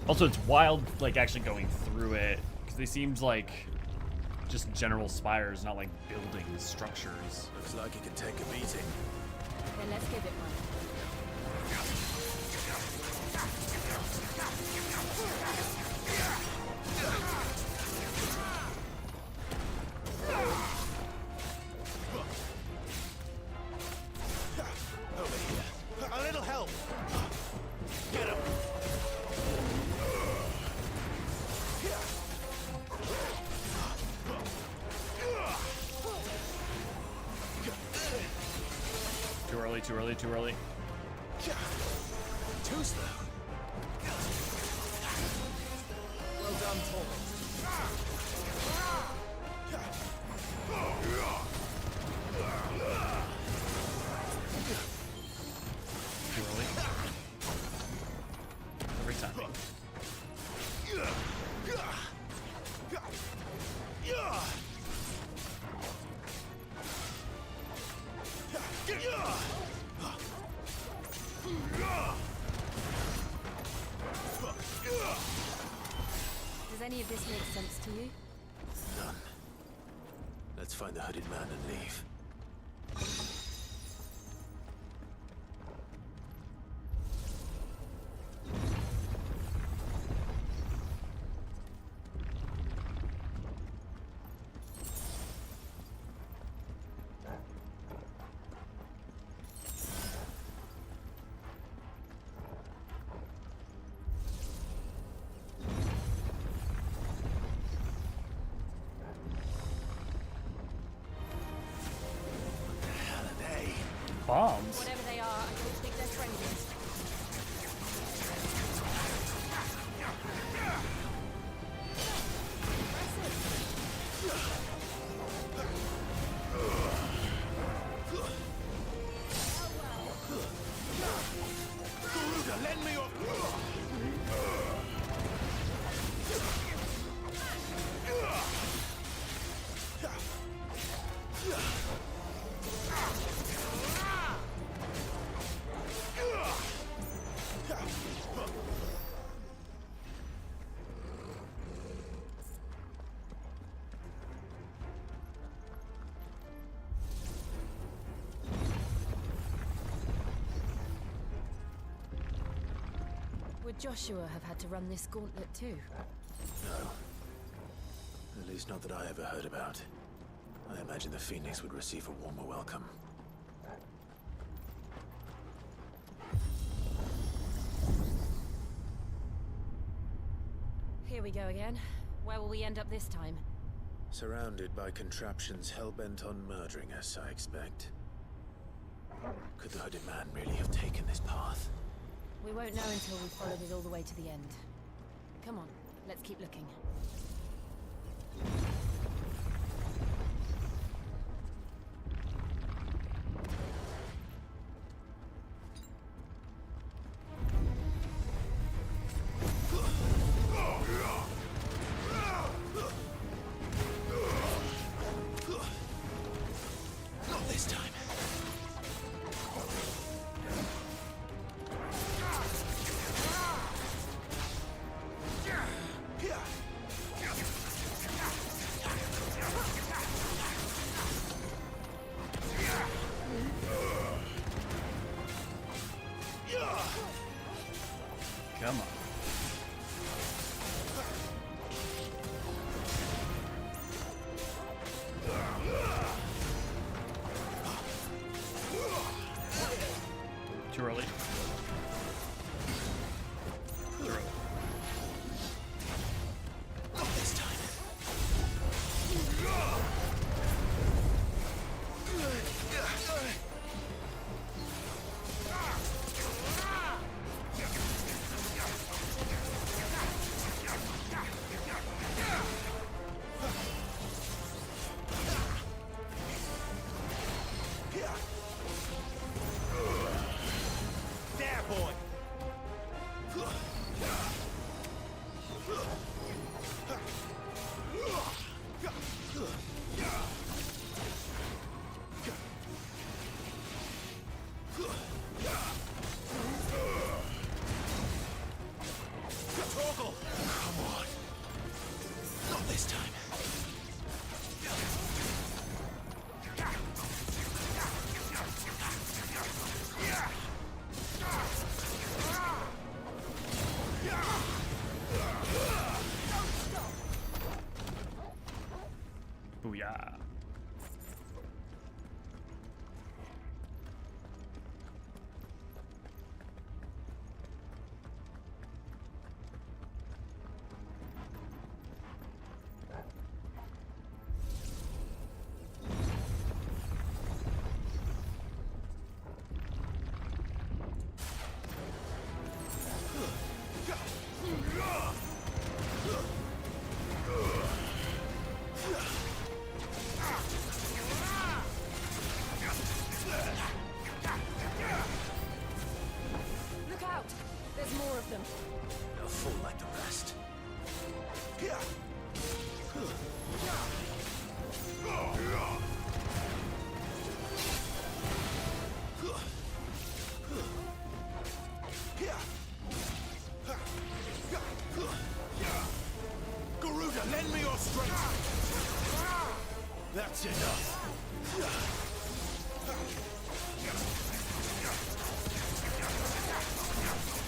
Also, it's wild, like, actually going through it, because they seemed like just general spires, not like building structures. Looks like it could take a beating. Then let's give it one. Over here. A little help. Get him. Too early, too early, too early. Too slow. Well done, Torment. Too early. Every time. Does any of this make sense to you? None. Let's find the hooded man and leave. Bombs? Whatever they are, I don't think they're friendly. Lend me your... Would Joshua have had to run this gauntlet too? No. At least not that I ever heard about. I imagine the Phoenix would receive a warmer welcome. Here we go again. Where will we end up this time? Surrounded by contraptions hell-bent on murdering us, I expect. Could the hooded man really have taken this path? We won't know until we've followed it all the way to the end. Come on, let's keep looking. Not this time.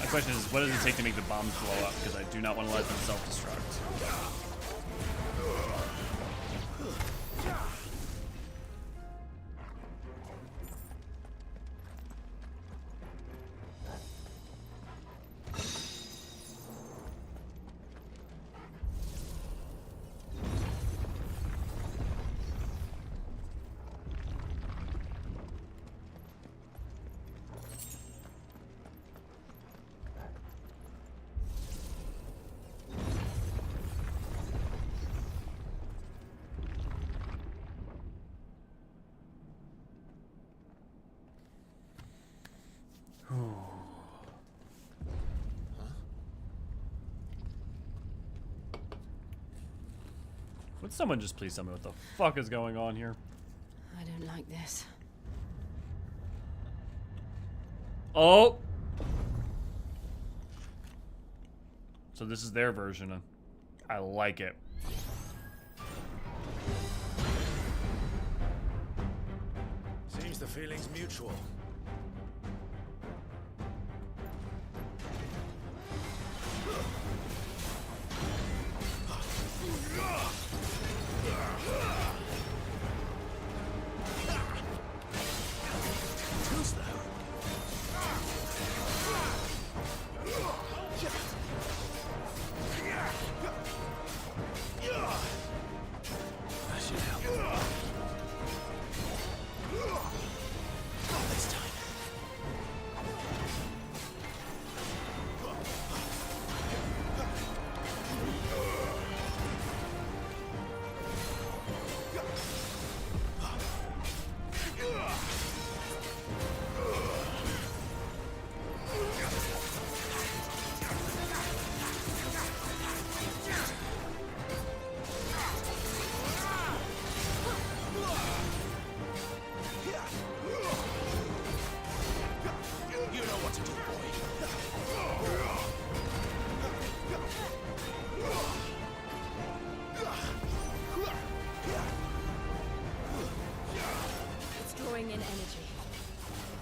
My question is, what does it take to make the bombs blow up? Because I do not want to let them self-destruct. Would someone just please tell me what the fuck is going on here? I don't like this. Oh! So this is their version of... I like it. Seems the feeling's mutual.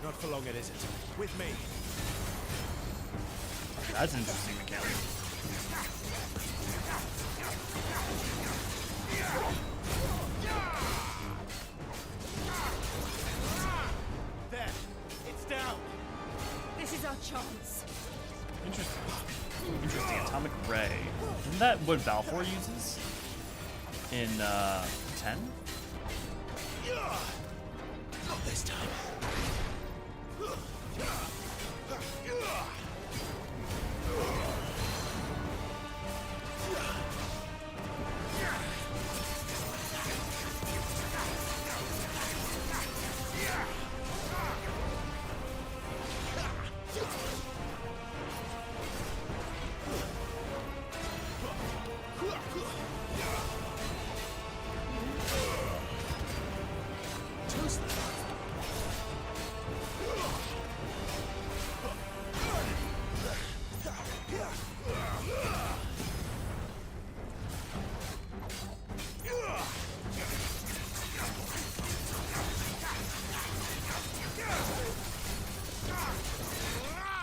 Not for long, it isn't. With me. That's an interesting mechanic. There. It's down. This is our chance. Interesting. Interesting. Atomic Ray. Isn't that what Balfour uses? In, 10? Not this time.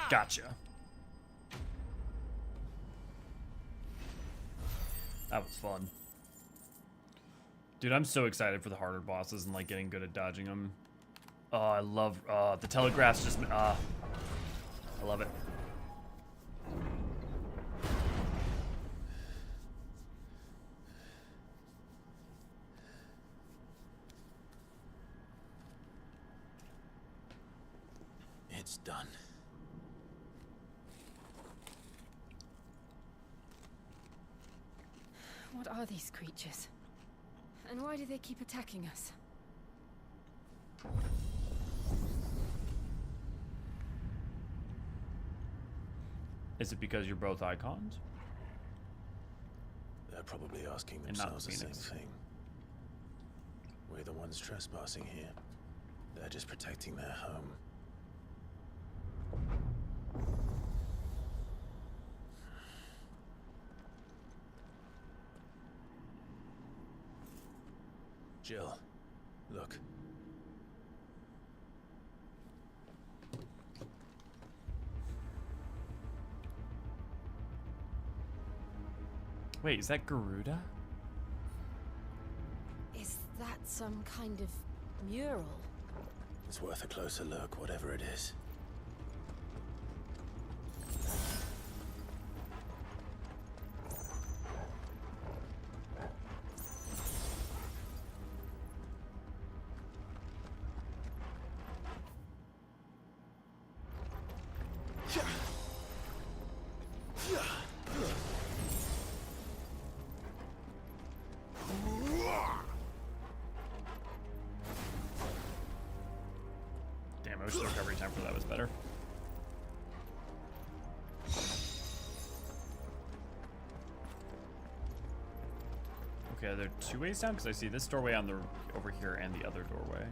Gotcha. That was fun. Dude, I'm so excited for the harder bosses and like getting good at dodging them. Oh, I love the telegraphs just I love it. It's done. What are these creatures? And why do they keep attacking us? Is it because you're both icons? They're probably asking And not themselves the same Phoenix. thing. We're the ones trespassing here. They're just protecting their home. Jill, look. Wait, is that Garuda? Is that some kind of mural? It's worth a closer look, whatever it is. Damn, I wish the recovery time for that was better. Okay, are there two ways down? Because I see this doorway on the over here and the other doorway.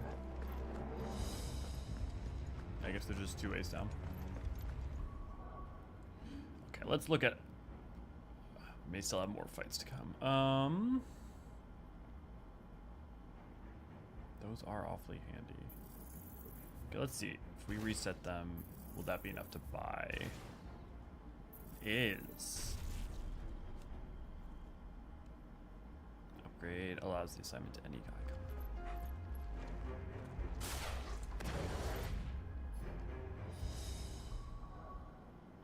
I guess there's just two ways down. Okay, let's look at... May still have more fights to come. Those are awfully handy. Okay, let's see. If we reset them, will that be enough to buy? Is. Upgrade allows the assignment to any guy.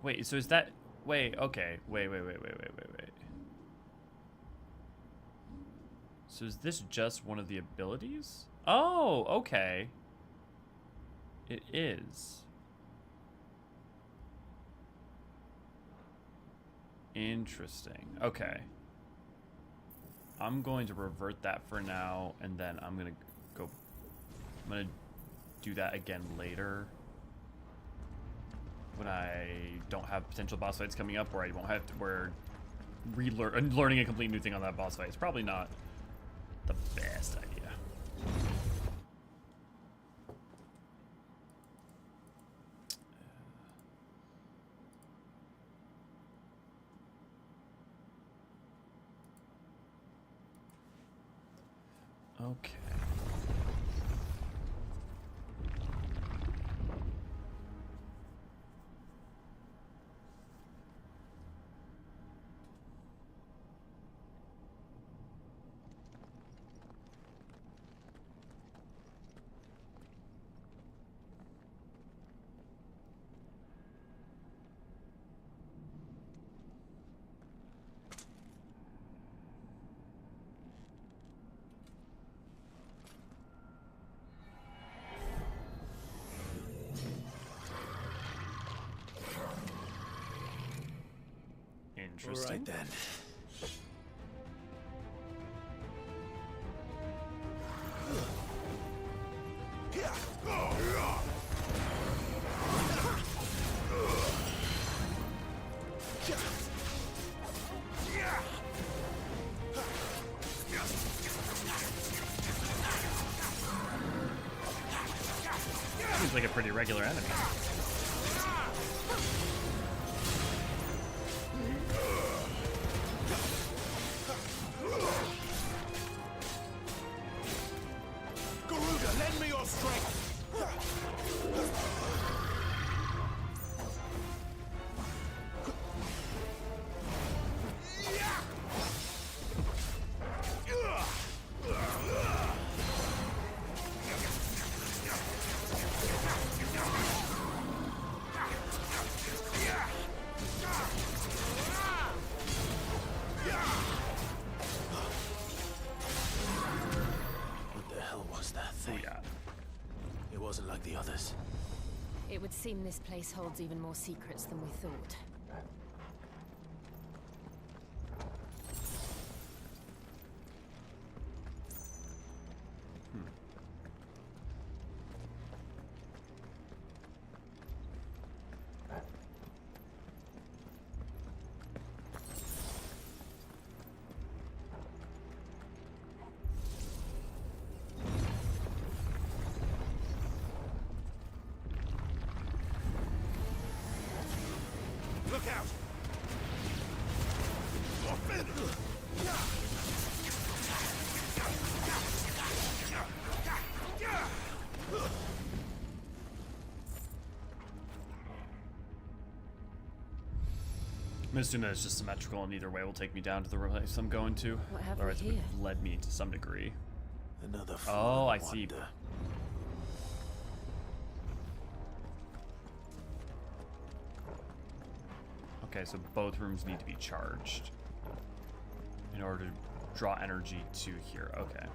Wait, so is that... Wait, okay. Wait. So is this just one of the abilities? Oh, okay. It is. Interesting. Okay. I'm going to revert that for now, and then I'm gonna do that again later. When I don't have potential boss fights coming up, where I won't have to, where learning a complete new thing on that boss fight is probably not the best idea. Okay. Interesting. All right then. Seems like a pretty regular enemy. It would seem this place holds even more secrets than we thought. Look out! I'm assuming it's just symmetrical, and either way will take me down to the place I'm going to. What have Otherwise, we it here? would have led me to some degree. Another Oh, I see. wonder. Okay, so both rooms need to be charged in order to draw energy to here. Okay.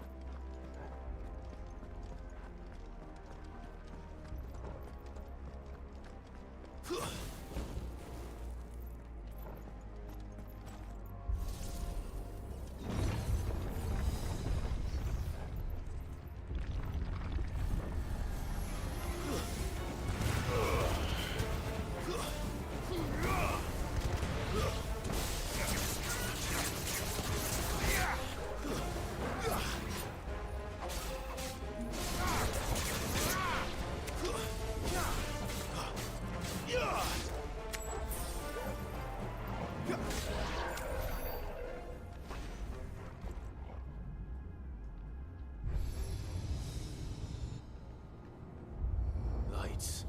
Lights.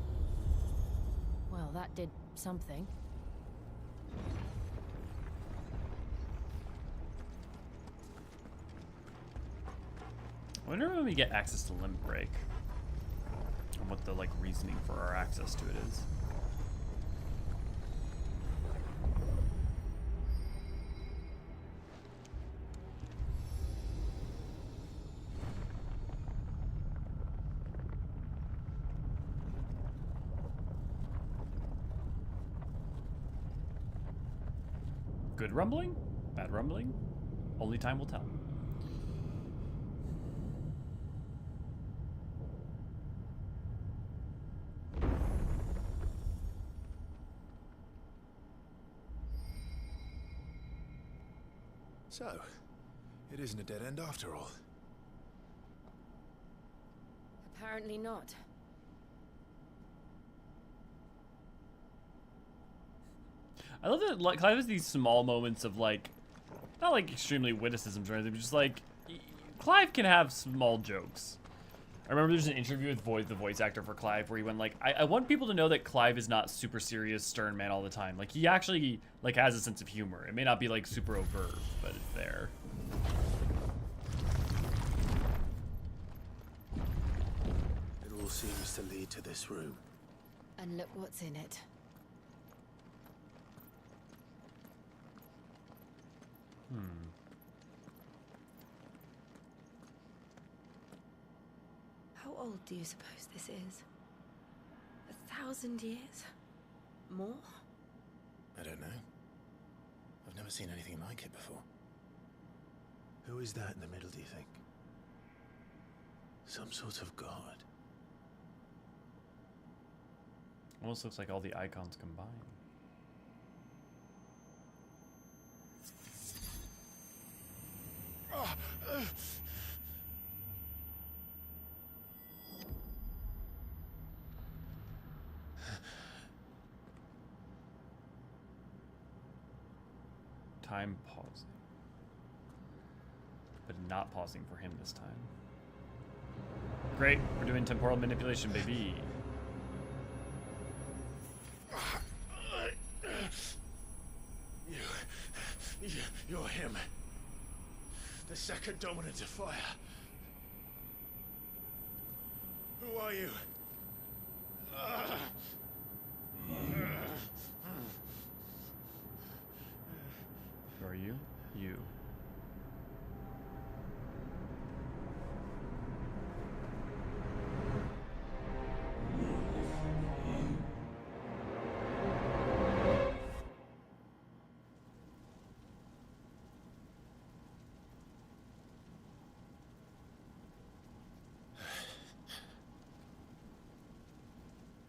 Well, that did something. I wonder when we get access to Limit Break, and what the like reasoning for our access to it is. Good rumbling? Bad rumbling? Only time will tell. So, it isn't a dead end after all. Apparently not. I love that like Clive has these small moments of like, not like extremely witticisms or anything, but just like Clive can have small jokes. I remember there's an interview with the voice actor for Clive where he went like, I want people to know that Clive is not super serious, stern man all the time. Like he actually like has a sense of humor. It may not be like super overt, but it's there. It all seems to lead to this room. And look what's in it. How old do you suppose this is? 1,000 years? More? I don't know. I've never seen anything like it before. Who is that in the middle, do you think? Some sort of god. Almost looks like all the icons combined. Time pausing. But not pausing for him this time. Great, we're doing temporal manipulation, baby. You're him. The second dominant of fire. Who are you? Who are you? You.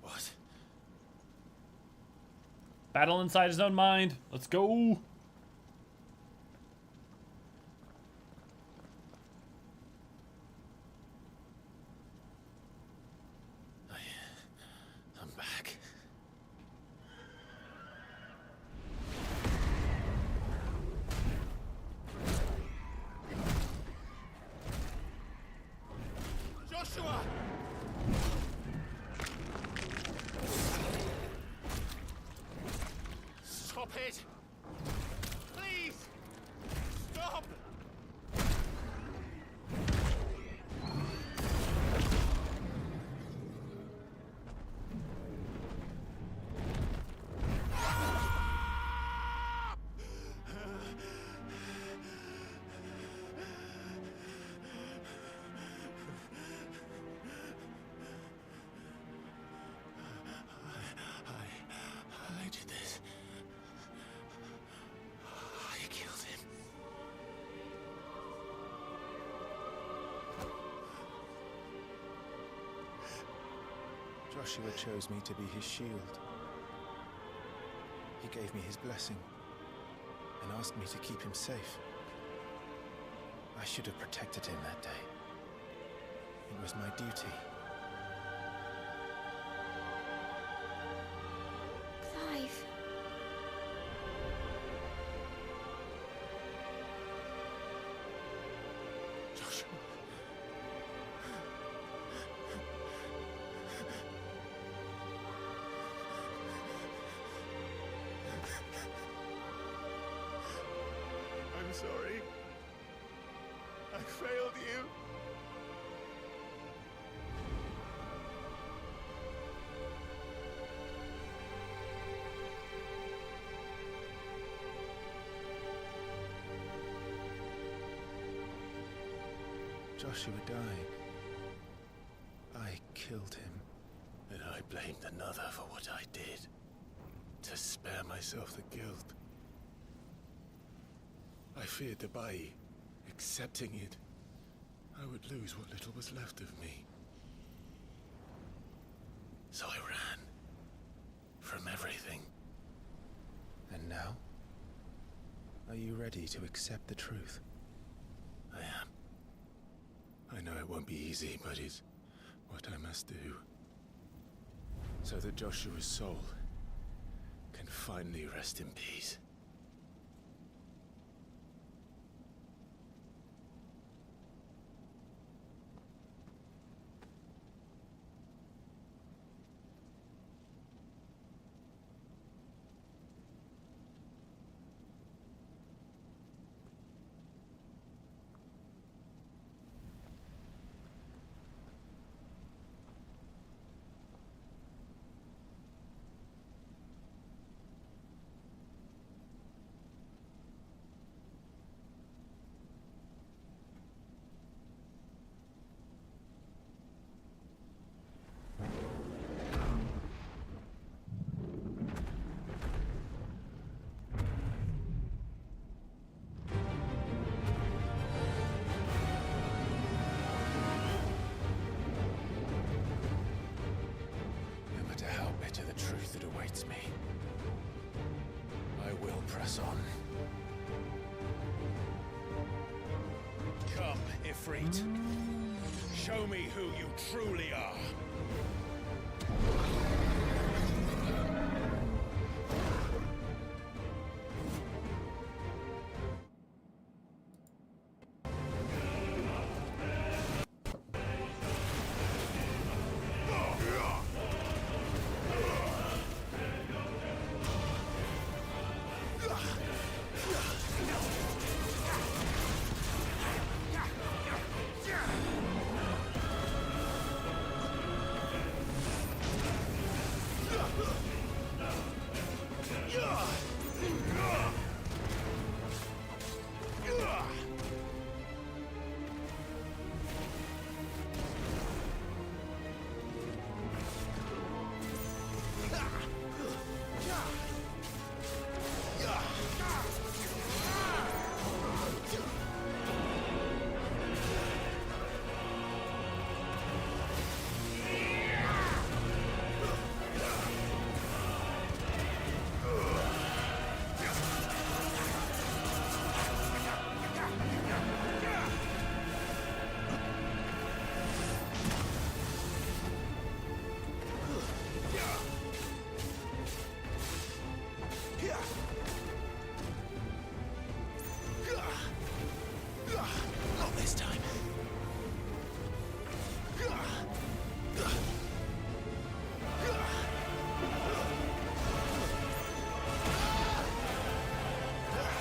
What? Battle inside his own mind. Let's go. I'm back. Joshua! Stop it! Joshua chose me to be his shield. He gave me his blessing and asked me to keep him safe. I should have protected him that day. It was my duty. Clive. Joshua. I'm sorry. I failed you. Joshua died. I killed him. And I blamed another for what I did. To spare myself the guilt. I feared that by accepting it, I would lose what little was left of me. So I ran. From everything. And now? Are you ready to accept the truth? I am. I know it won't be easy, but it's what I must do. So that Joshua's soul can finally rest in peace. That awaits me. I will press on. Come, Ifrit. Show me who you truly are. Not this time.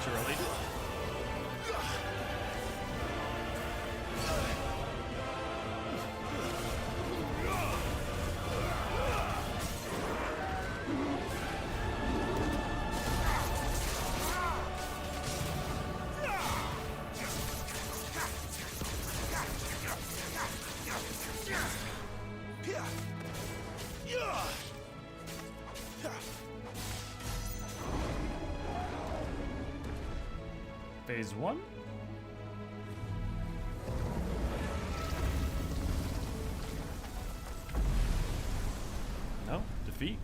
Too early. Phase 1? feet.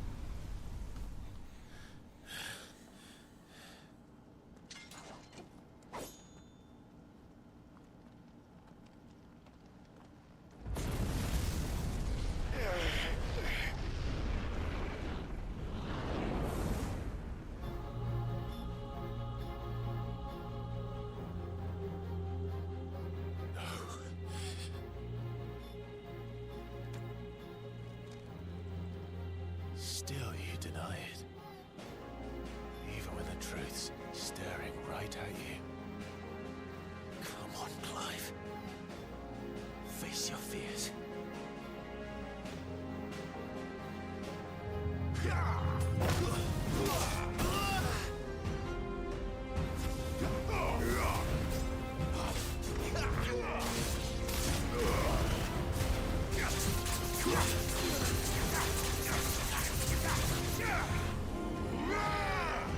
Still you deny it. Even when the truth's staring right at you. Come on, Clive. Face your fears.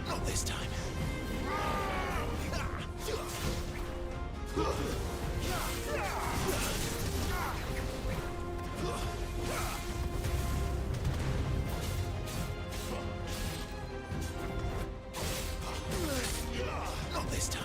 Not this time. Not this time.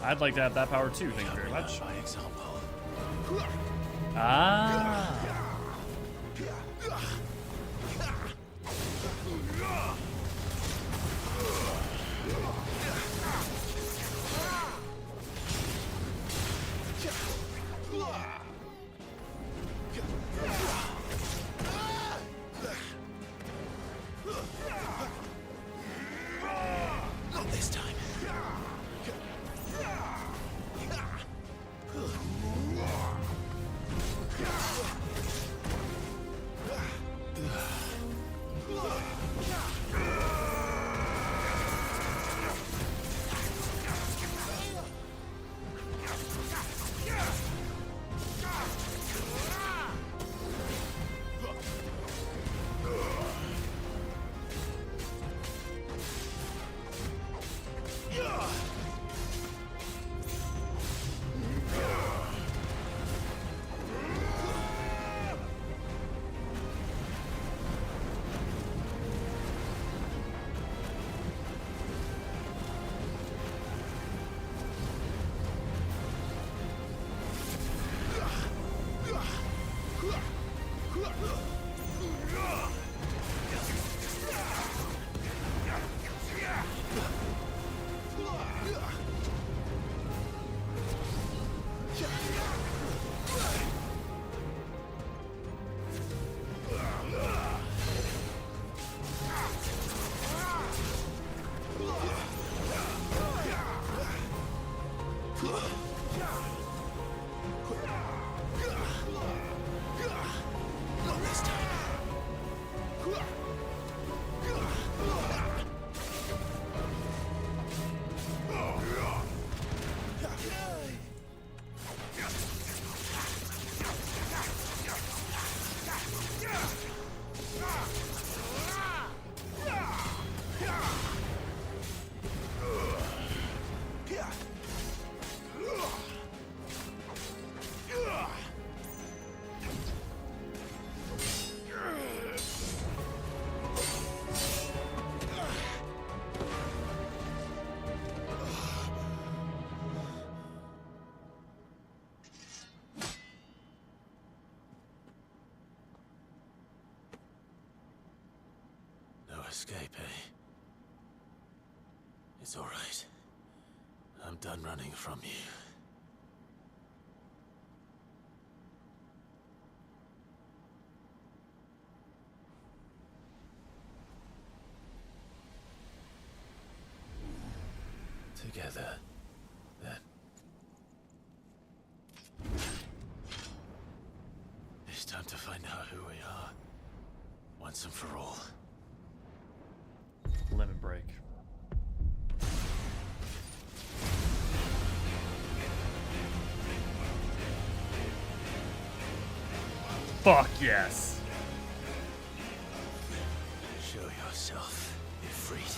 I'd like to have that power too, thank you very much. By example. Ah. Not this time. Escape, eh? It's all right. I'm done running from you. Together, then. It's time to find out who we are. Once and for all. Lemon break. Fuck yes. Show yourself, Ifrit.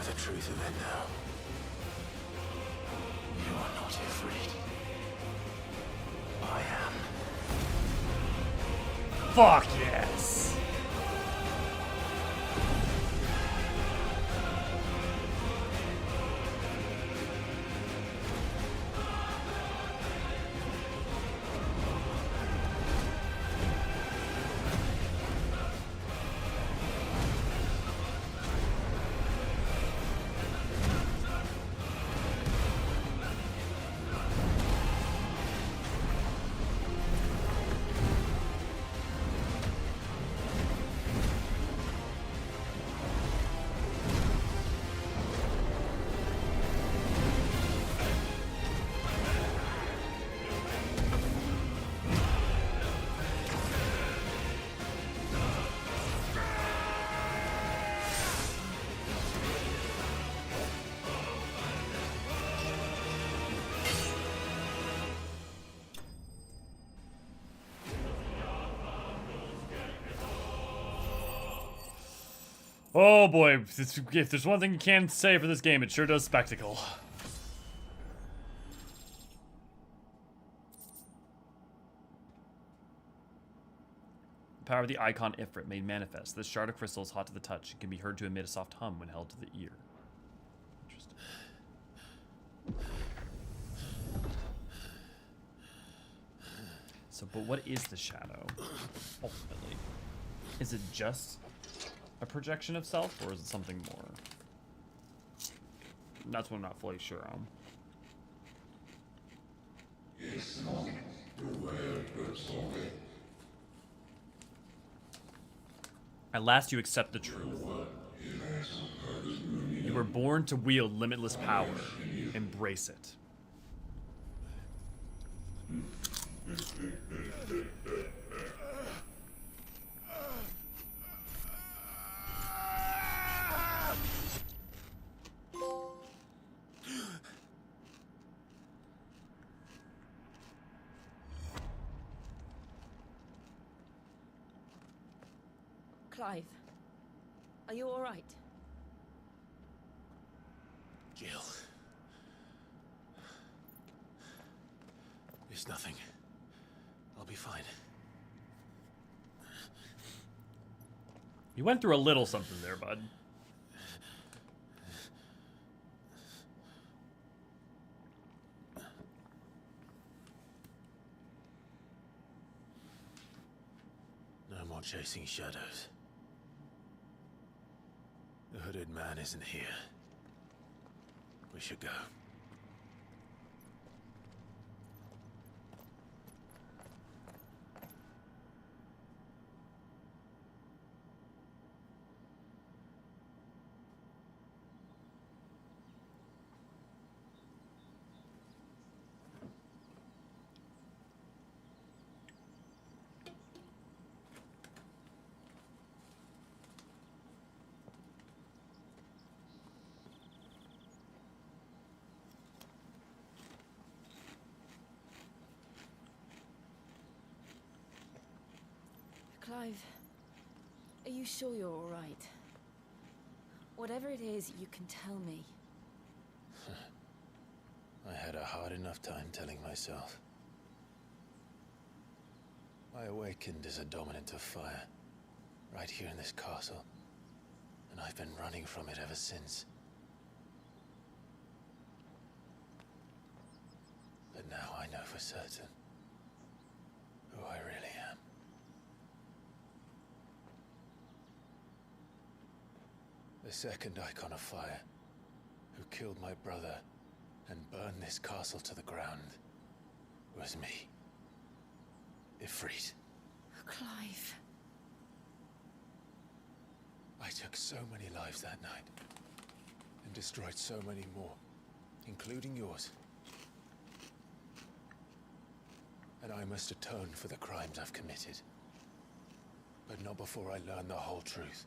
The truth of it now. You are not afraid. I am. Fuck yes. Oh boy, if there's one thing you can say for this game, it sure does spectacle. The power of the Eikon Ifrit made manifest. This shard of crystal is hot to the touch and can be heard to emit a soft hum when held to the ear. Interesting. So, but what is the shadow, ultimately? Is it just a projection of self, or is it something more? That's what I'm not fully sure on. At last you accept the truth. You were born to wield limitless power. Embrace it. Clive, are you all right? Jill. It's nothing. I'll be fine. You went through a little something there, bud. No more chasing shadows. The hooded man isn't here. We should go. Clive, are you sure you're all right? Whatever it is, you can tell me. I had a hard enough time telling myself. I awakened as a dominant of fire, right here in this castle, and I've been running from it ever since. But now I know for certain who I really am. The second Eikon of Fire, who killed my brother and burned this castle to the ground, was me. Ifrit. Clive. I took so many lives that night, and destroyed so many more, including yours. And I must atone for the crimes I've committed. But not before I learn the whole truth.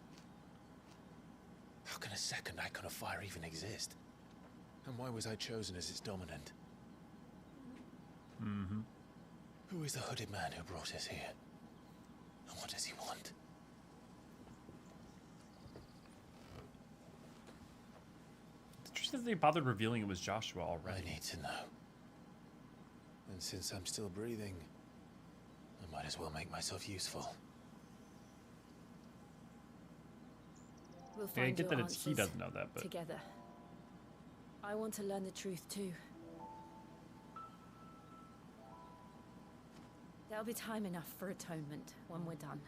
How can a second Eikon of Fire even exist? And why was I chosen as its dominant? Mm-hmm. Who is the hooded man who brought us here? And what does he want? It's interesting that they bothered revealing it was Joshua already. I need to know. And since I'm still breathing, I might as well make myself useful. We'll Yeah, I find get your that he answers doesn't know that, but together. I want to learn the truth too. There'll be time enough for atonement when we're done.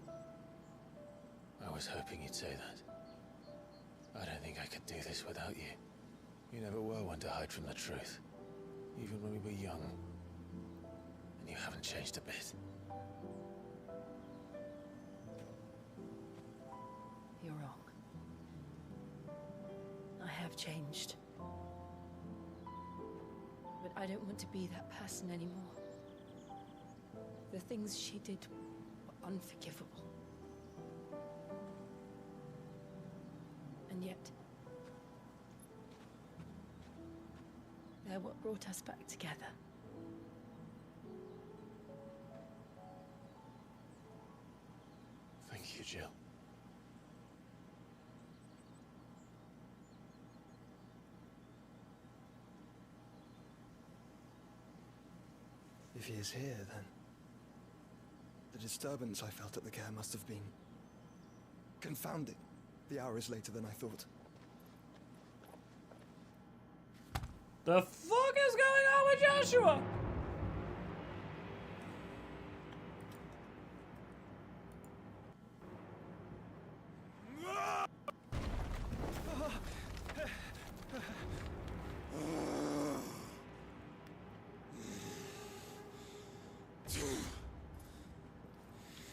I was hoping you'd say that. I don't think I could do this without you. You never were one to hide from the truth. Even when we were young. And you haven't changed a bit. You're wrong. I have changed. But I don't want to be that person anymore. The things she did were unforgivable. And yet, they're what brought us back together. Thank you, Jill. If he is here, then the disturbance I felt at the care must have been confounding. The hour is later than I thought. the fuck is going on with Joshua?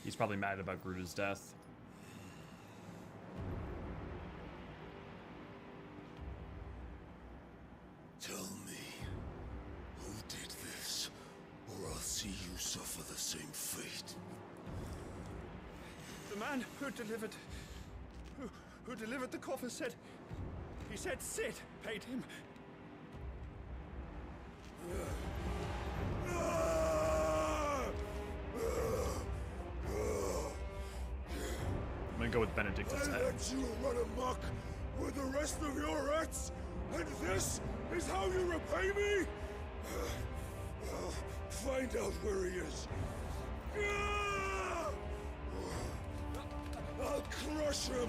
He's probably mad about Gruda's death. Tell me, who did this, or I'll see you suffer the same fate. The man who delivered the coffer said, he said Sid paid him. I'm gonna go with Benedictus' I head. let you run amok with the rest of your rats, and this is how you repay me? Well, find out where he is. I'll crush him,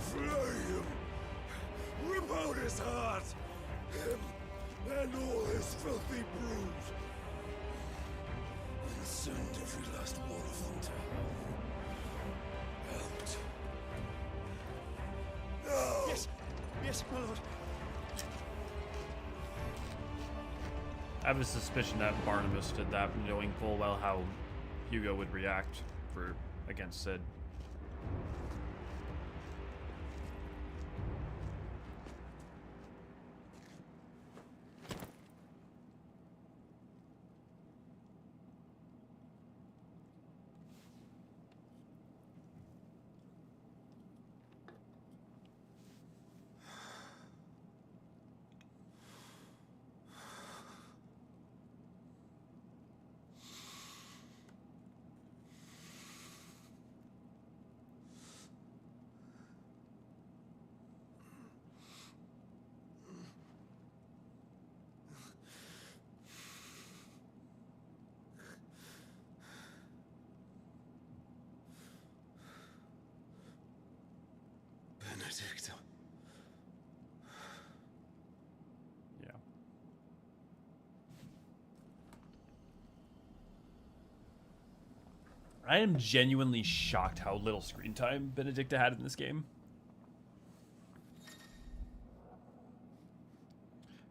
flay him, rip out his heart, him and all his filthy brood, and send every last one of them to hell. Out. No! Yes, yes, my lord. I have a suspicion that Barnabas did that, knowing full well how Hugo would react against Sid. Benedicto. Yeah. I am genuinely shocked how little screen time Benedicta had in this game.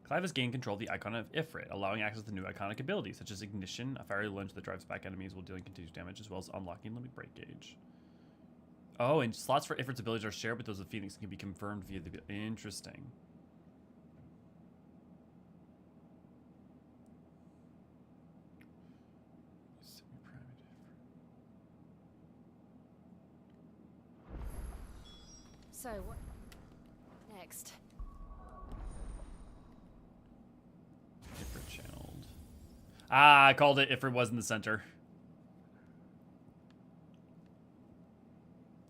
Clive has gained control of the icon of Ifrit, allowing access to new iconic abilities, such as Ignition, a fiery lunge that drives back enemies while dealing continuous damage, as well as unlocking limit break gauge. Oh, and slots for Ifrit's abilities are shared with those of Phoenix and can be confirmed via the... Interesting. So, what next? Ifrit channeled. Ah, I called it. Ifrit was in the center.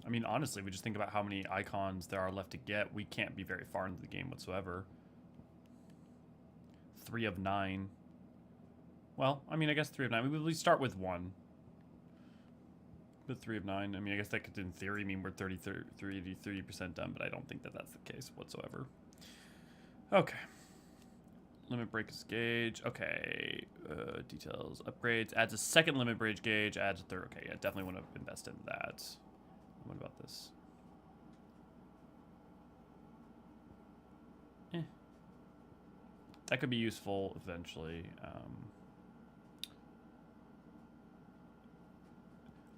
I mean, honestly, we just think about how many icons there are left to get. We can't be very far into the game whatsoever. 3 of 9. Well, I mean, I guess 3 of 9. We start with 1. But 3 of 9. I mean, I guess that could, in theory, mean we're 30% done, but I don't think that that's the case whatsoever. Okay. Limit break gauge. Okay. Details. Upgrades. Adds a second limit break gauge. Adds a third. Okay, yeah, definitely want to invest in that. What about this? That could be useful eventually.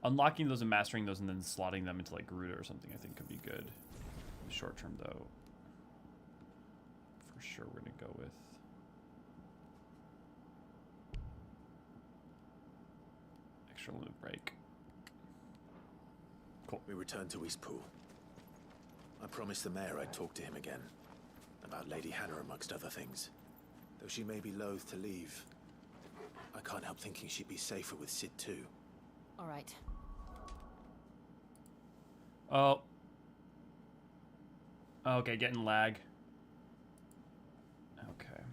Unlocking those and mastering those and then slotting them into like Garuda or something I think could be good. In the short term though, for sure we're gonna go with extra limit break. Cool. We returned to Eastpool. I promised the mayor I'd talk to him again. About Lady Hannah amongst other things. Though she may be loath to leave, I can't help thinking she'd be safer with Sid too. All right. Oh. Okay, getting lag. Okay.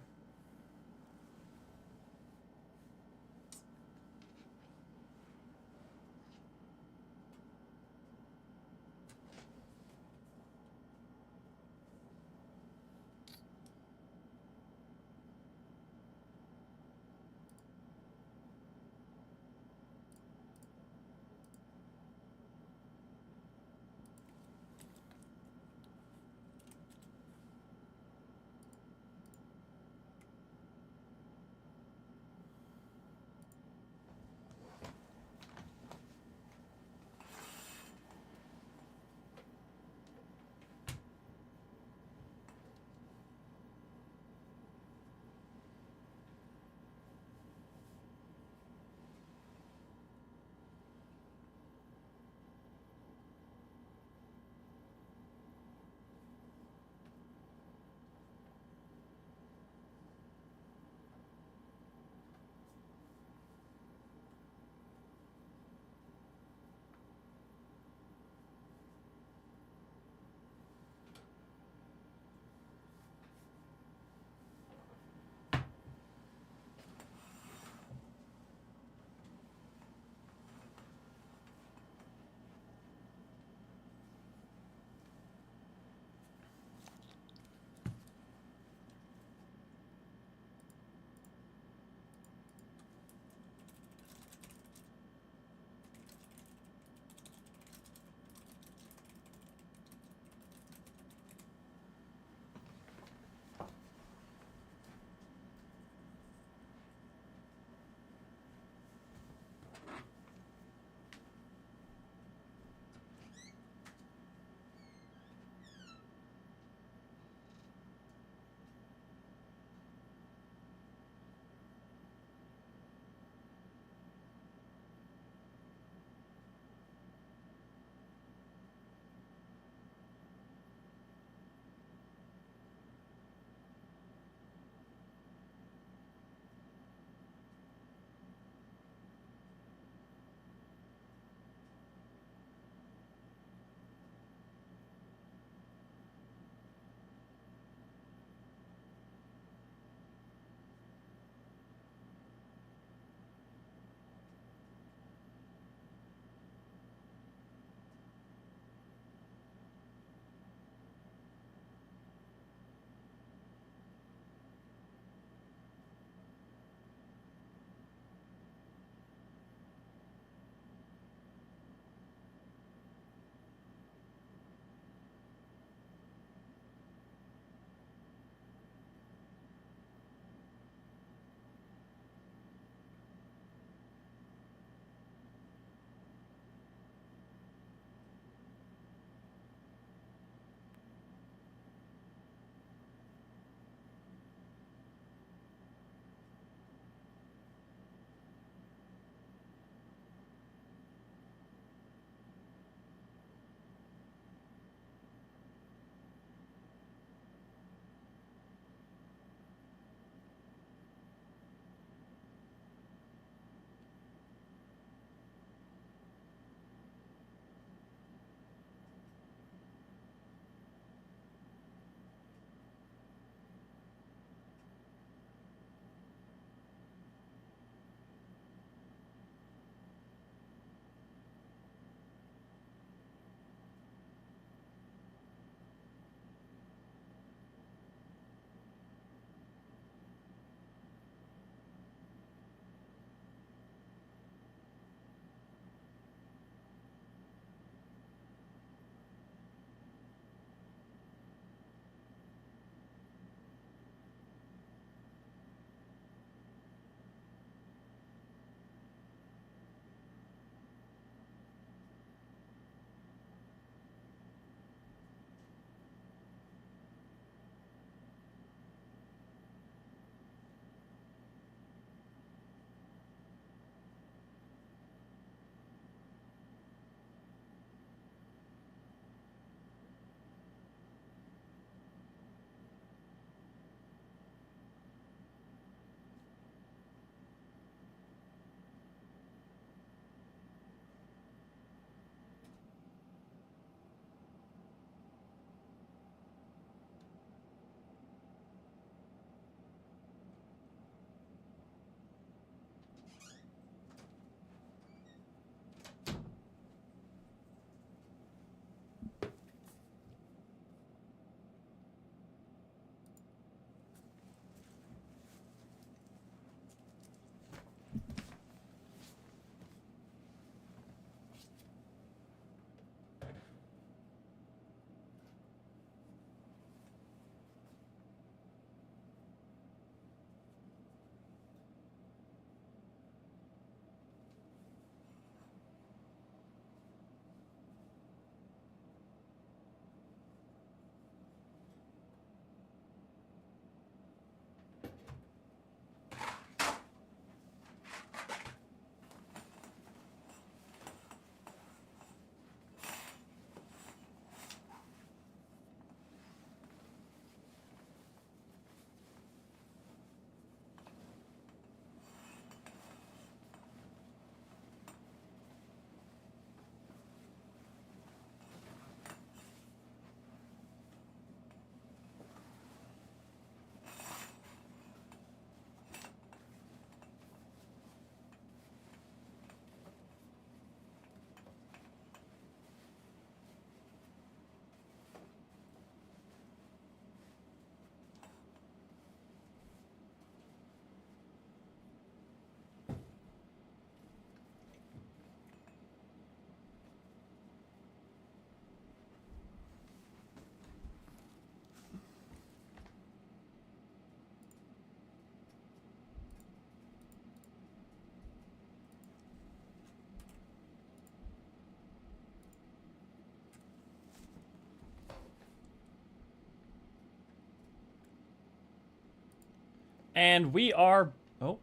And we are... Oh.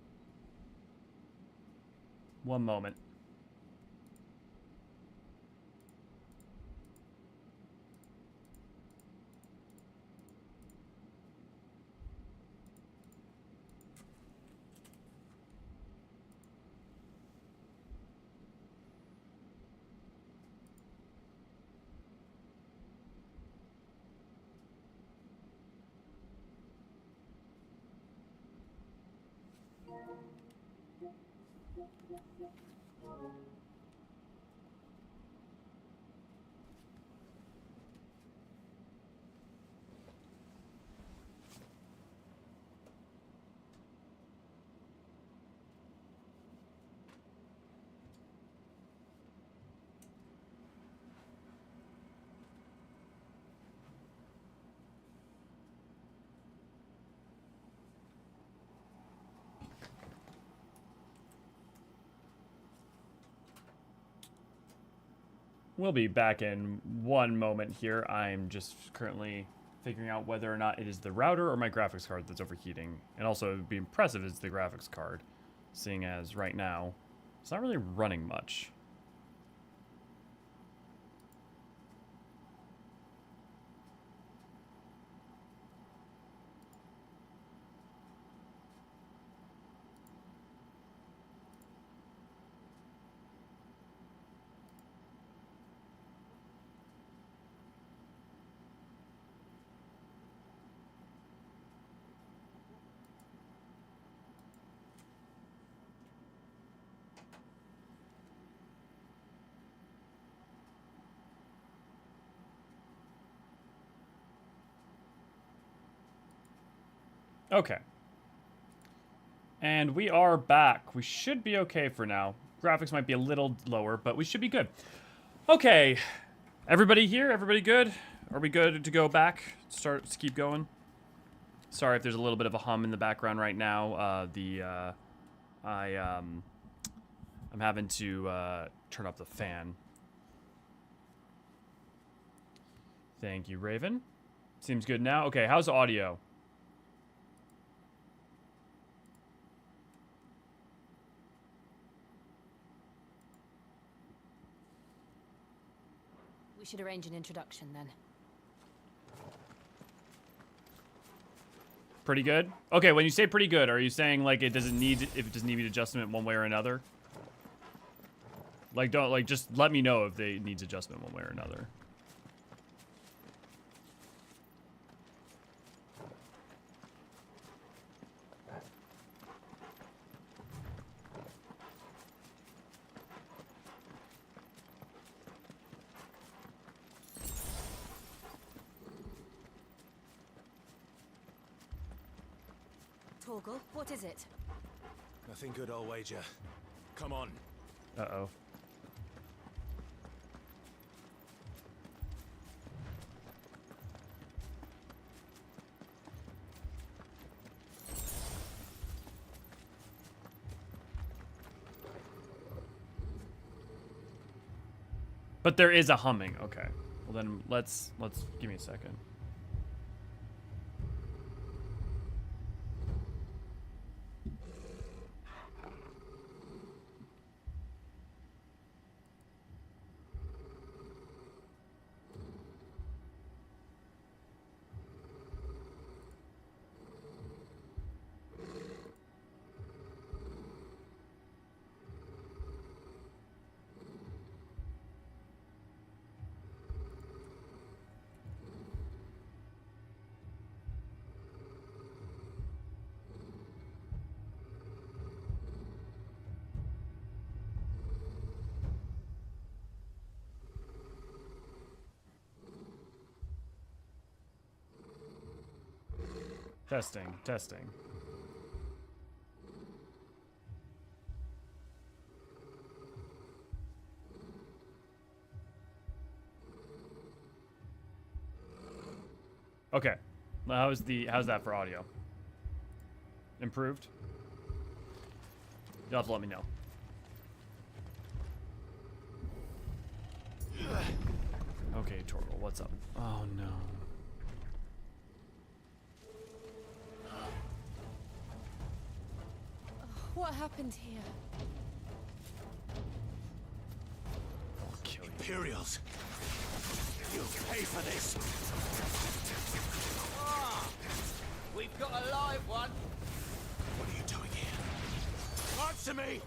One moment. We'll be back in one moment here. I'm just currently figuring out whether or not it is the router or my graphics card that's overheating. And also, it would be impressive if it's the graphics card, seeing as right now, it's not really running much. Okay. And we are back. We should be okay for now. Graphics might be a little lower, but we should be good. Okay. Everybody here? Everybody good? Are we good to go back? Start to keep going? Sorry if there's a little bit of a hum in the background right now. I'm having to turn up the fan. Thank you, Raven. Seems good now. Okay, how's audio? We should arrange an introduction then. Pretty good? Okay, when you say pretty good, are you saying like it doesn't need adjustment one way or another? Like just let me know if it needs adjustment one way or another. Torgal, what is it? Nothing good, I'll wager. Come on. Uh-oh. But there is a humming. Okay. Well then let's give me a second. Testing, testing. Okay. How's that for audio? Improved? You'll have to let me know. Okay, Torgal, what's up? Oh no. What happened here? Imperials! You'll pay for this! Ah! We've got a live one! What are you doing here? Answer me!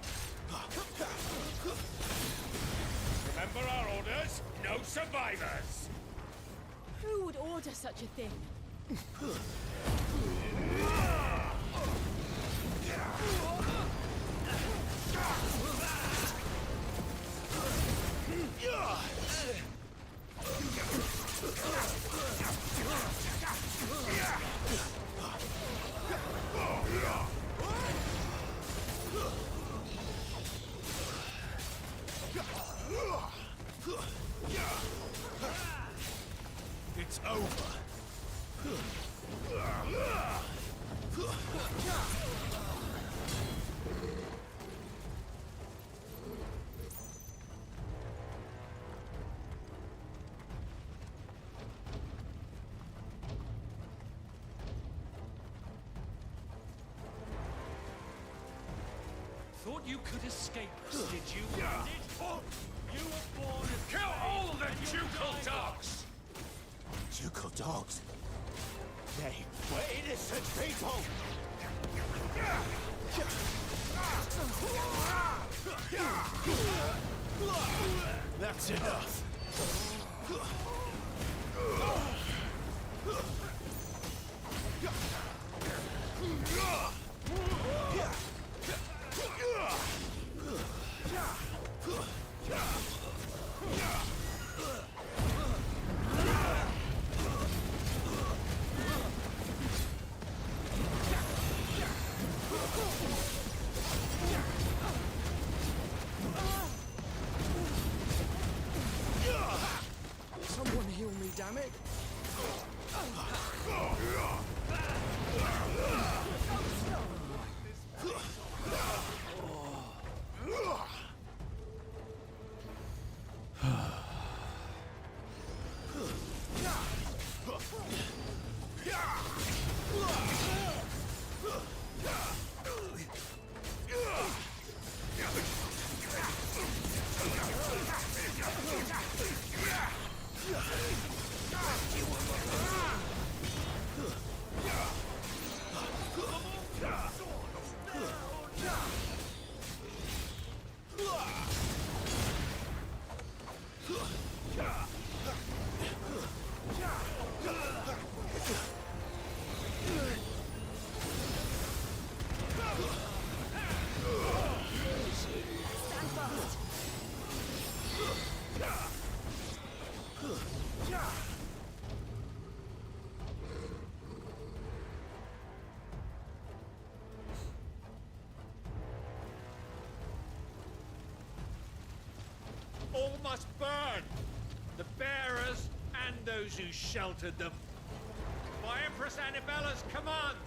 Remember our orders? No survivors! Who would order such a thing? It's over. Thought you could escape us, did you? You were born as... Kill all the ducal dogs! Ducal dogs? They were innocent people! That's enough! Someone heal me, damn it! All must burn! The bearers and those who sheltered them. By Empress Annabella's command!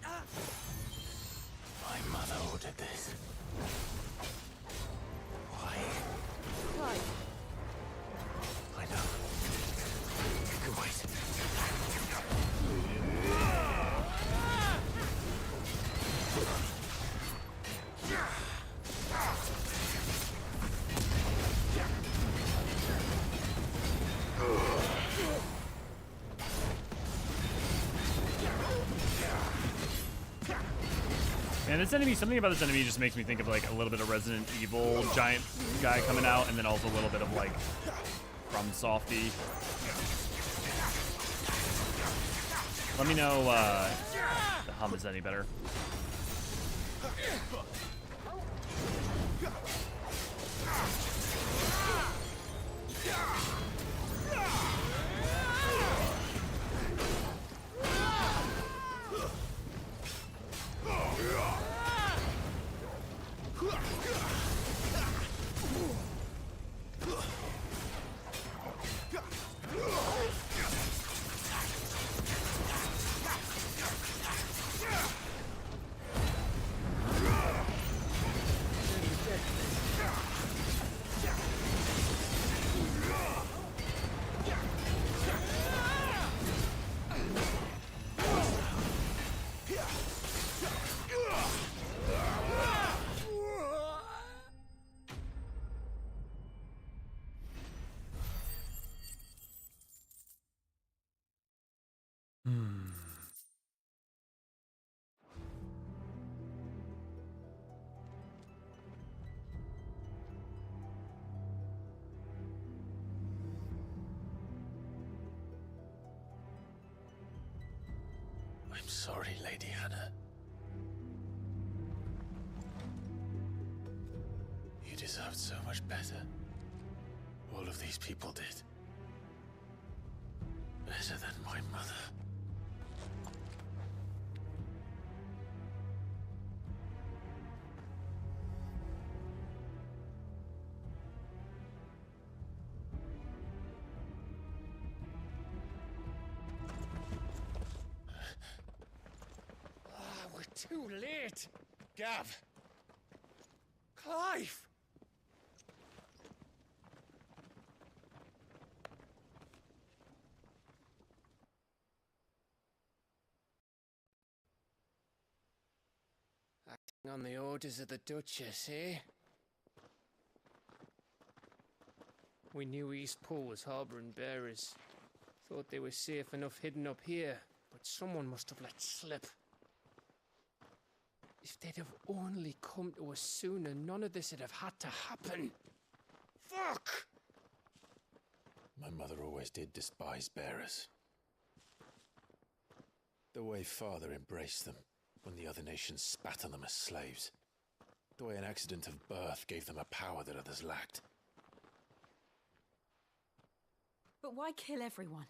My mother ordered this. Why? Right. I know. You can wait. And this enemy, something about this enemy just makes me think of like a little bit of Resident Evil giant guy coming out, and then also a little bit of like From Softy. Let me know the hum is any better. sorry, Lady Hannah. You deserved so much better. All of these people did. Better than my mother. We're too late! Gav! Clive! Acting on the orders of the Duchess, eh? We knew East Pool was harbouring bearers. Thought they were safe enough hidden up here, but someone must have let slip. If they'd have only come to us sooner, none of this would have had to happen. Fuck! My mother always did despise bearers. The way Father embraced them when the other nations spat on them as slaves. The way an accident of birth gave them a power that others lacked. But why kill everyone?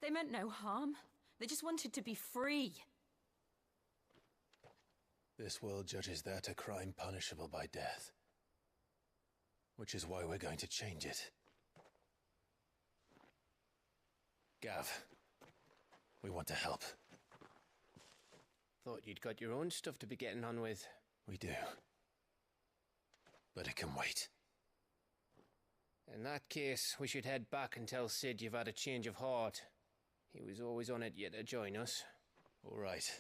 They meant no harm. They just wanted to be free. This world judges that a crime punishable by death. Which is why we're going to change it. Gav, we want to help. Thought you'd got your own stuff to be getting on with. We do. But it can wait. In that case, we should head back and tell Sid you've had a change of heart. He was always on it yet to join us. All right.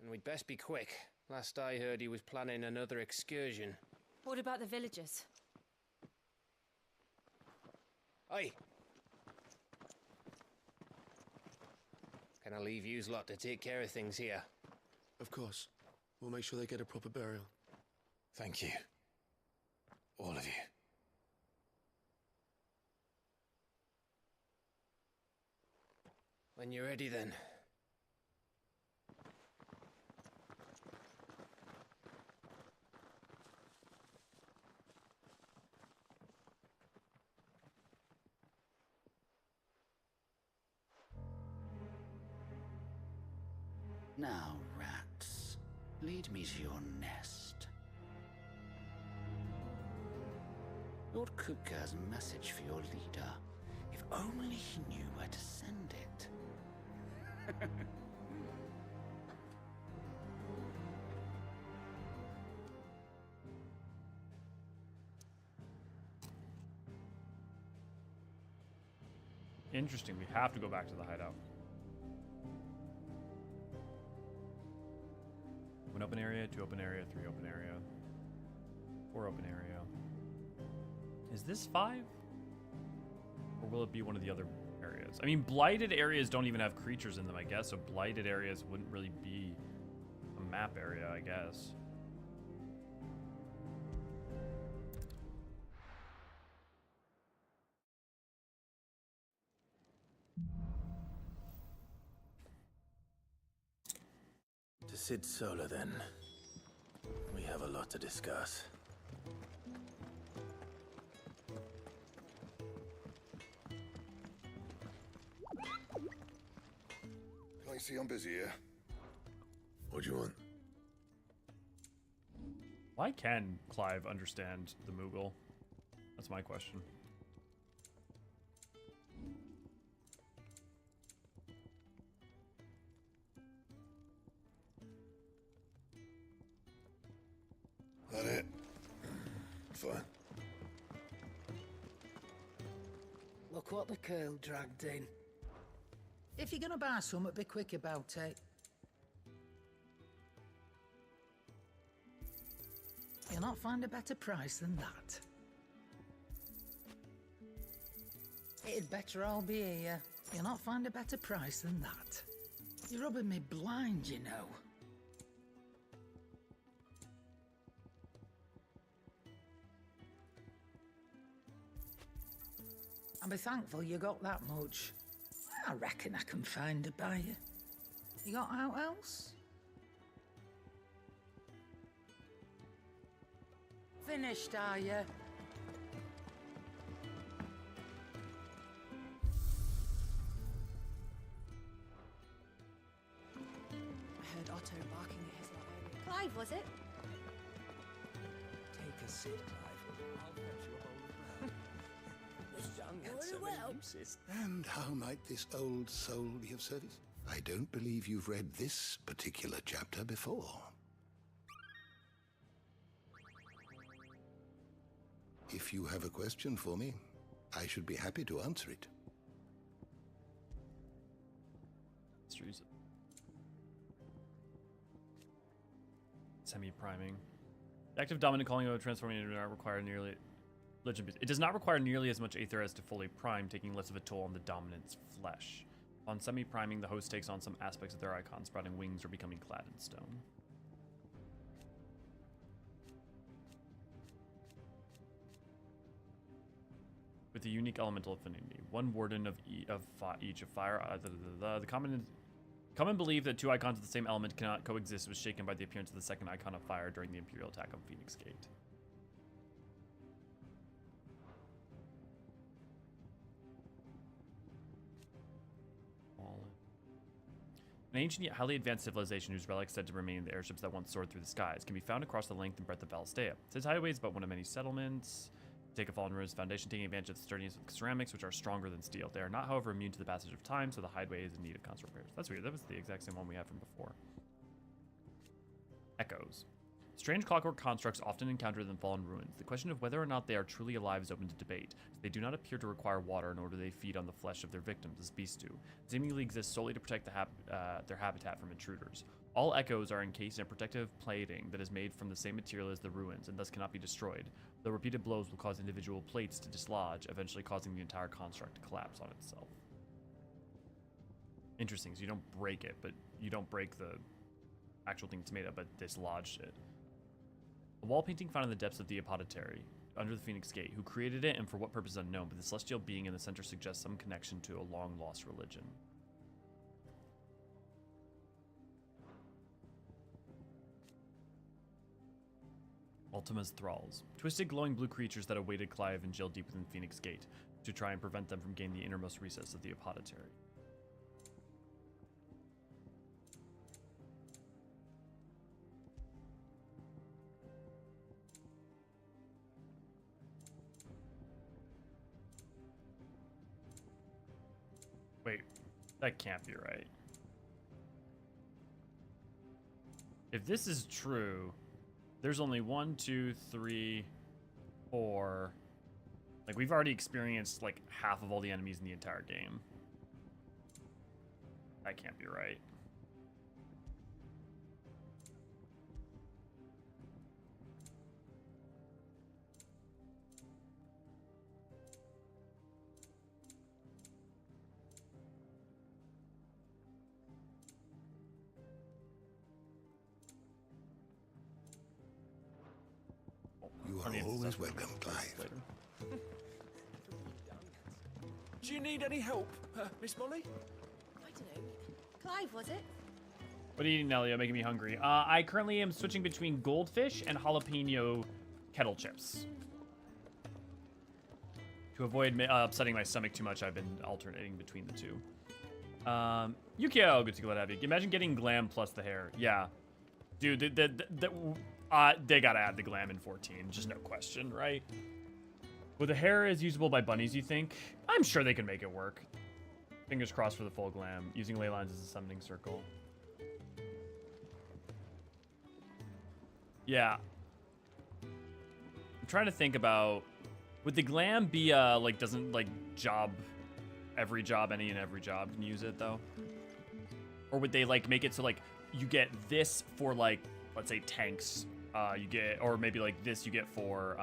And we'd best be quick. Last I heard, he was planning another excursion. What about the villagers? Aye. Can I leave yous lot to take care of things here? Of course. We'll make sure they get a proper burial. Thank you. All of you. When you're ready, then. Now, rats, lead me to your nest. Lord Cook has a message for your leader. If only he knew where to send it. Interesting, we have to go back to the hideout. One open area, 2 open area, 3 open area, 4 open area. Is this 5? Or will it be one of the other areas? I mean, blighted areas don't even have creatures in them, I guess, so blighted areas wouldn't really be a map area, I guess. To Sid Solar, then. We have a lot to discuss. I see I'm busy here. What do you want? Why can Clive understand the Moogle? That's my question. That it? Fine. Look what the curl dragged in. If you're gonna buy something, be quick about it. You'll not find a better price than that. It'd better all be here. You'll not find a better price than that. You're rubbing me blind, you know. I'll be thankful you got that much. I reckon I can find a buyer. You got out else? Finished, are you? I heard Otto barking at his lot earlier. Clive, was it? Take a seat, Clive. I'll fetch you a bowl of broth. This young had so many uses. And how might this old soul be of service? I don't believe you've read this particular chapter before. If you have a question for me, I should be happy to answer it. Semi-priming. The active dominant calling of transforming into not require nearly it does not require nearly as much aether as to fully prime, taking less of a toll on the dominant's flesh. On semi-priming, the host takes on some aspects of their icon, sprouting wings or becoming clad in stone. With a unique elemental affinity, one warden of each of fire. The common belief that two icons of the same element cannot coexist was shaken by the appearance of the second icon of fire during the Imperial attack on Phoenix Gate. An ancient yet highly advanced civilization whose relics said to remain in the airships that once soared through the skies can be found across the length and breadth of Valistea. Its highway is but one of many settlements. Take a fallen ruin's foundation, taking advantage of the sturdiness of ceramics, which are stronger than steel. They are not, however, immune to the passage of time, so the highway is in need of constant repairs. That's weird. That was the exact same one we had from before. Echoes. Strange clockwork constructs often encountered in fallen ruins. The question of whether or not they are truly alive is open to debate. They do not appear to require water, nor do they feed on the flesh of their victims, as beasts do. They seemingly exist solely to protect their habitat from intruders. All echoes are encased in a protective plating that is made from the same material as the ruins, and thus cannot be destroyed. The repeated blows will cause individual plates to dislodge, eventually causing the entire construct to collapse on itself. Interesting, so you don't break it, but you don't break the actual thing it's made of, but dislodge it. A wall painting found in the depths of the apothecary, under the Phoenix Gate. Who created it and for what purpose unknown, but the celestial being in the center suggests some connection to a long-lost religion. Ultima's thralls. Twisted, glowing blue creatures that awaited Clive and Jill deep within Phoenix Gate to try and prevent them from gaining the innermost recess of the apothecary. Wait, that can't be right. If this is true, there's only 1, 2, 3, 4. Like, we've already experienced like half of all the enemies in the entire game. That can't be right. You are always welcome, Clive. Do you need any help, Miss Molly? I don't know. Clive, was it? What are you eating, Nelly? You're making me hungry. I currently am switching between goldfish and jalapeno kettle chips. To avoid upsetting my stomach too much, I've been alternating between the two. Yukio, good to glad to have you. Imagine getting glam plus the hair. Yeah. Dude, they gotta add the glam in 14, just no question, right? Well, the hair is usable by bunnies, you think? I'm sure they can make it work. Fingers crossed for the full glam, using ley lines as a summoning circle. Yeah. I'm trying to think about, would the glam be, like, doesn't, like, every job can use it, though? Or would they, like, make it so, like, you get this for, like, let's say tanks, you get, or maybe like this you get for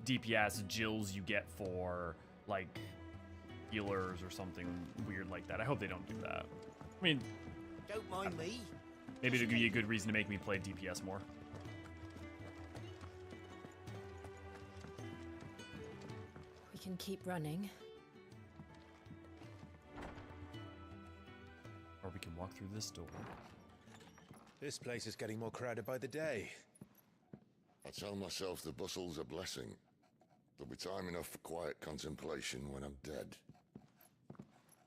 DPS, Jills you get for like healers or something weird like that. I hope they don't do that. I mean, don't mind me. Maybe it'll give you a good reason to make me play DPS more. We can keep running. Or we can walk through this door. This place is getting more crowded by the day. I tell myself the bustle's a blessing. There'll be time enough for quiet contemplation when I'm dead.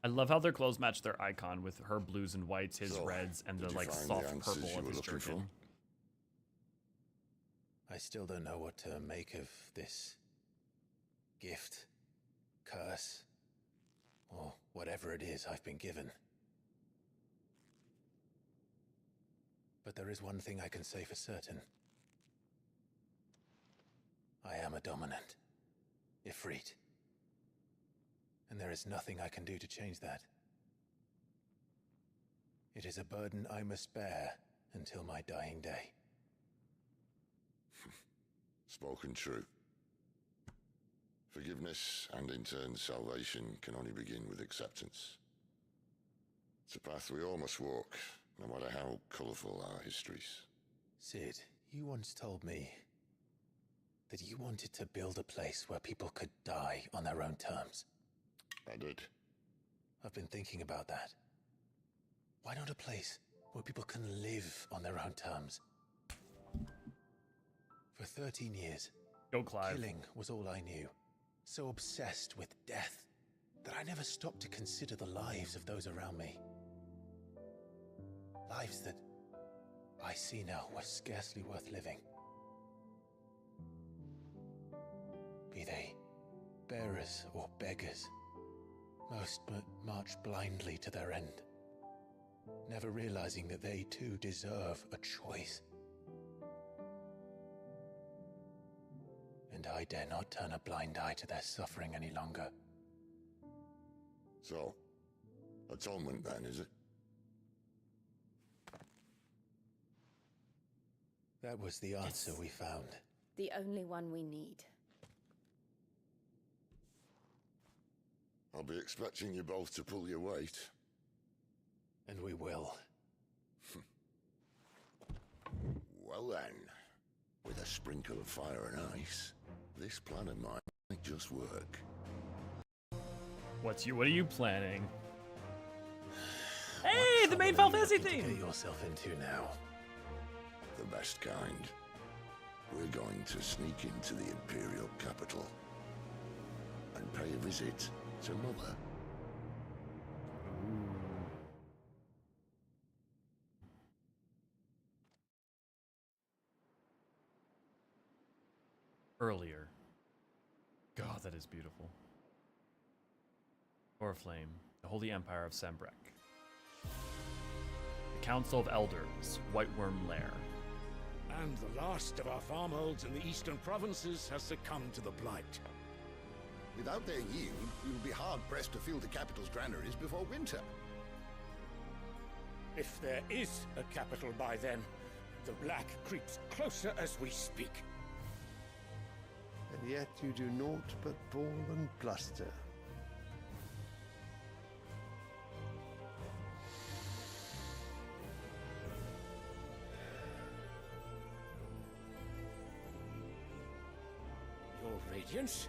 I love how their clothes match their icon with her blues and whites, his reds, and the like soft purple of his jerkin. I still don't know what to make of this gift, curse, or whatever it is I've been given. But there is one thing I can say for certain. I am a dominant, Ifrit. And there is nothing I can do to change that. It is a burden I must bear until my dying day. Spoken true. Forgiveness and in turn salvation can only begin with acceptance. It's a path we all must walk, no matter how colourful our histories. Sid, you once told me that you wanted to build a place where people could die on their own terms. I did. I've been thinking about that. Why not a place where people can live on their own terms? For 13 years, Go Clive. Killing was all I knew. So obsessed with death that I never stopped to consider the lives of those around me. Lives that I see now were scarcely worth living. Be they bearers or beggars, most march blindly to their end, never realizing that they too deserve a choice. And I dare not turn a blind eye to their suffering any longer. So, atonement then, is it? That was the answer we found. The only one we need. I'll be expecting you both to pull your weight. And we will. Well then, with a sprinkle of fire and ice, this plan of mine might just work. What are you planning? Hey, the main Final Fantasy theme! Get yourself into now. The best kind. We're going to sneak into the Imperial capital and pay a visit to Mother. Earlier. God, that is beautiful. Oriflame, the Holy Empire of Sembrek. The Council of Elders, White Worm Lair. And the last of our farmholds in the eastern provinces has succumbed to the blight. Without their yield, we will be hard-pressed to fill the capital's granaries before winter. If there is a capital by then, the black creeps closer as we speak. And yet you do naught but bawl and bluster. Your Radiance?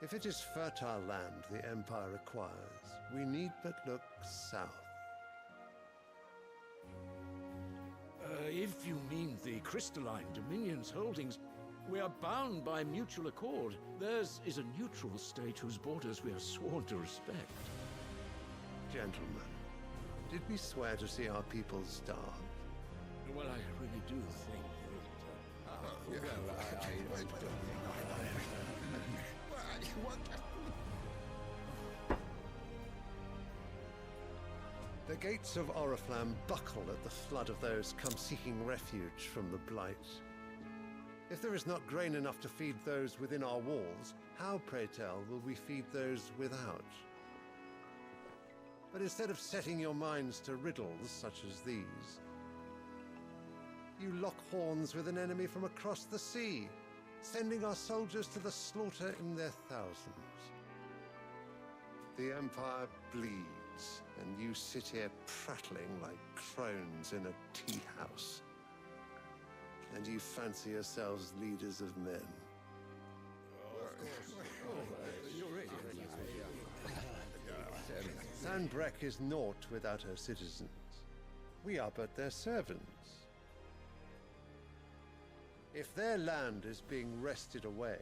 If it is fertile land the Empire requires, we need but look south. If you mean the crystalline Dominion's holdings, we are bound by mutual accord. Theirs is a neutral state whose borders we are sworn to respect. Gentlemen, did we swear to see our people starve? Well, I really do think The gates of Oriflamme buckle at the flood of those come seeking refuge from the blight. If there is not grain enough to feed those within our walls, how, pray tell, will we feed those without? But instead of setting your minds to riddles such as these, you lock horns with an enemy from across the sea, sending our soldiers to the slaughter in their thousands. The Empire bleeds, and you sit here prattling like crones in a tea house. And you fancy yourselves leaders of men. of course. Thanbrek is naught without her citizens. We are but their servants. If their land is being wrested away,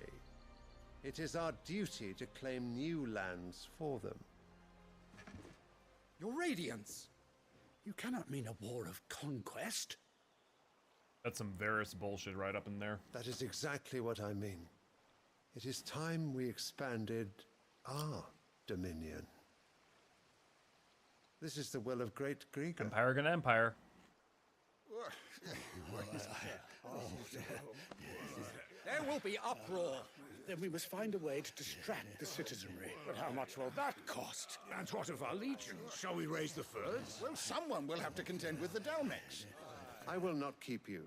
it is our duty to claim new lands for them. Your Radiance! You cannot mean a war of conquest. That's some Varys bullshit right up in there. That is exactly what I mean. It is time we expanded our dominion. This is the will of Great Grieger. Empire gonna empire. There will be uproar. Then we must find a way to distract the citizenry. But how much will that cost? And what of our legions? Shall we raise the furs? Well, someone will have to contend with the Dalmex. I will not keep you.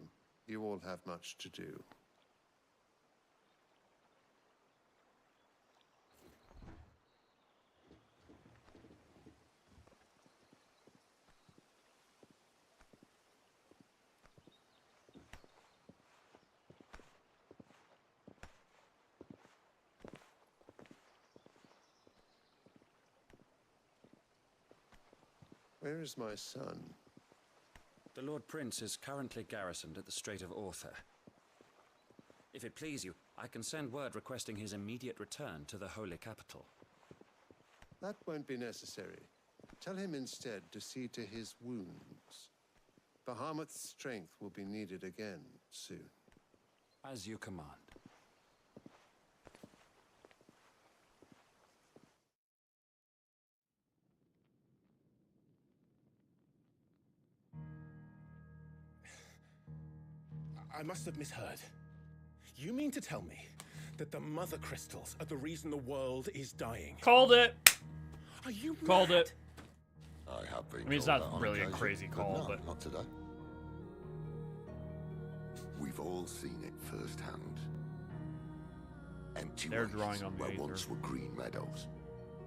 You all have much to do. Where is my son? The Lord Prince is currently garrisoned at the Strait of Author. If it please you, I can send word requesting his immediate return to the Holy Capital. That won't be necessary. Tell him instead to see to his wounds. Bahamut's strength will be needed again soon. As you command. I must have misheard. You mean to tell me that the mother crystals are the reason the world is dying? Called it. Are you Called mad? it. I have been. I mean, it's called not that on really a occasion, crazy call, no, but not today. We've all seen it firsthand. Empty They're wastes drawing on the where ether. once were green meadows.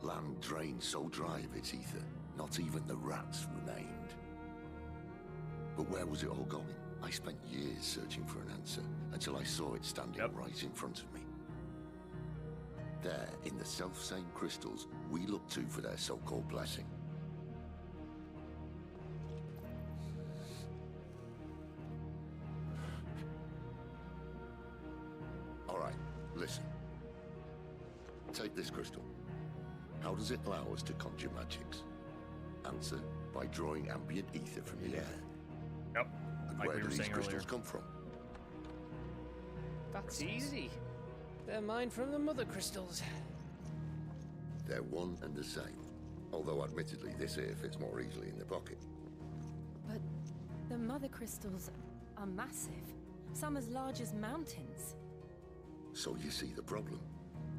Land drained so dry of its ether, not even the rats remained. But where was it all going? I spent years searching for an answer until I saw it standing right in front of me. There, in the self-same crystals we look to for their so-called blessing. All right, listen. Take this crystal. How does it allow us to conjure magics? Answer, by drawing ambient ether from the air. Yep. And Like where we do were these saying crystals earlier. come from? That's easy. They're mined from the mother crystals. They're one and the same. Although admittedly this here fits more easily in the pocket. But the mother crystals are massive. Some as large as mountains. So you see the problem.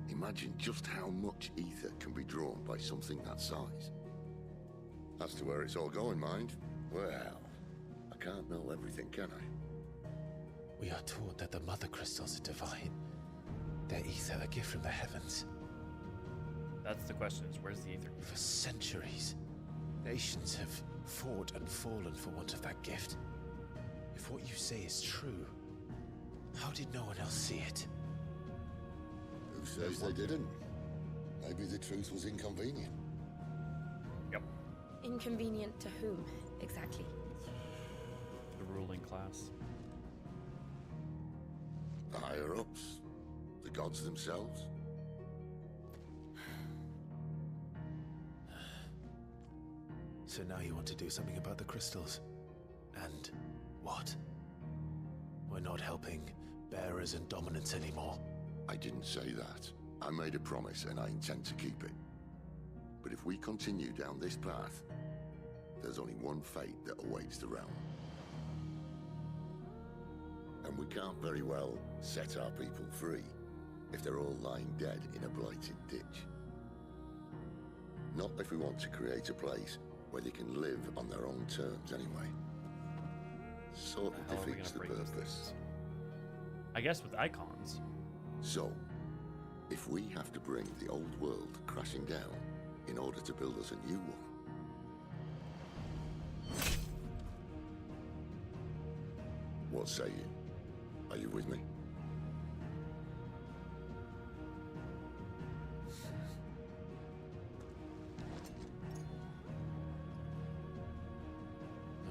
Imagine just how much ether can be drawn by something that size. As to where it's all going, mind? Well, I can't know everything, can I? We are taught that the mother crystals are divine. Their ether a gift from the heavens. That's the question, is where's the ether? For centuries, nations have fought and fallen for want of that gift. If what you say is true, how did no one else see it? Who says they didn't? Maybe the truth was inconvenient. Yep. Inconvenient to whom, exactly? The ruling class. The higher-ups? The gods themselves? So now you want to do something about the crystals? And what? We're not helping bearers and dominants anymore. I didn't say that. I made a promise and I intend to keep it. But if we continue down this path, there's only one fate that awaits the realm. And we can't very well set our people free if they're all lying dead in a blighted ditch. Not if we want to create a place where they can live on their own terms anyway. Sort of How are we defeats the gonna break those purpose. I guess with icons. So, if we have to bring the old world crashing down in order to build us a new one, what say you? Are you with me?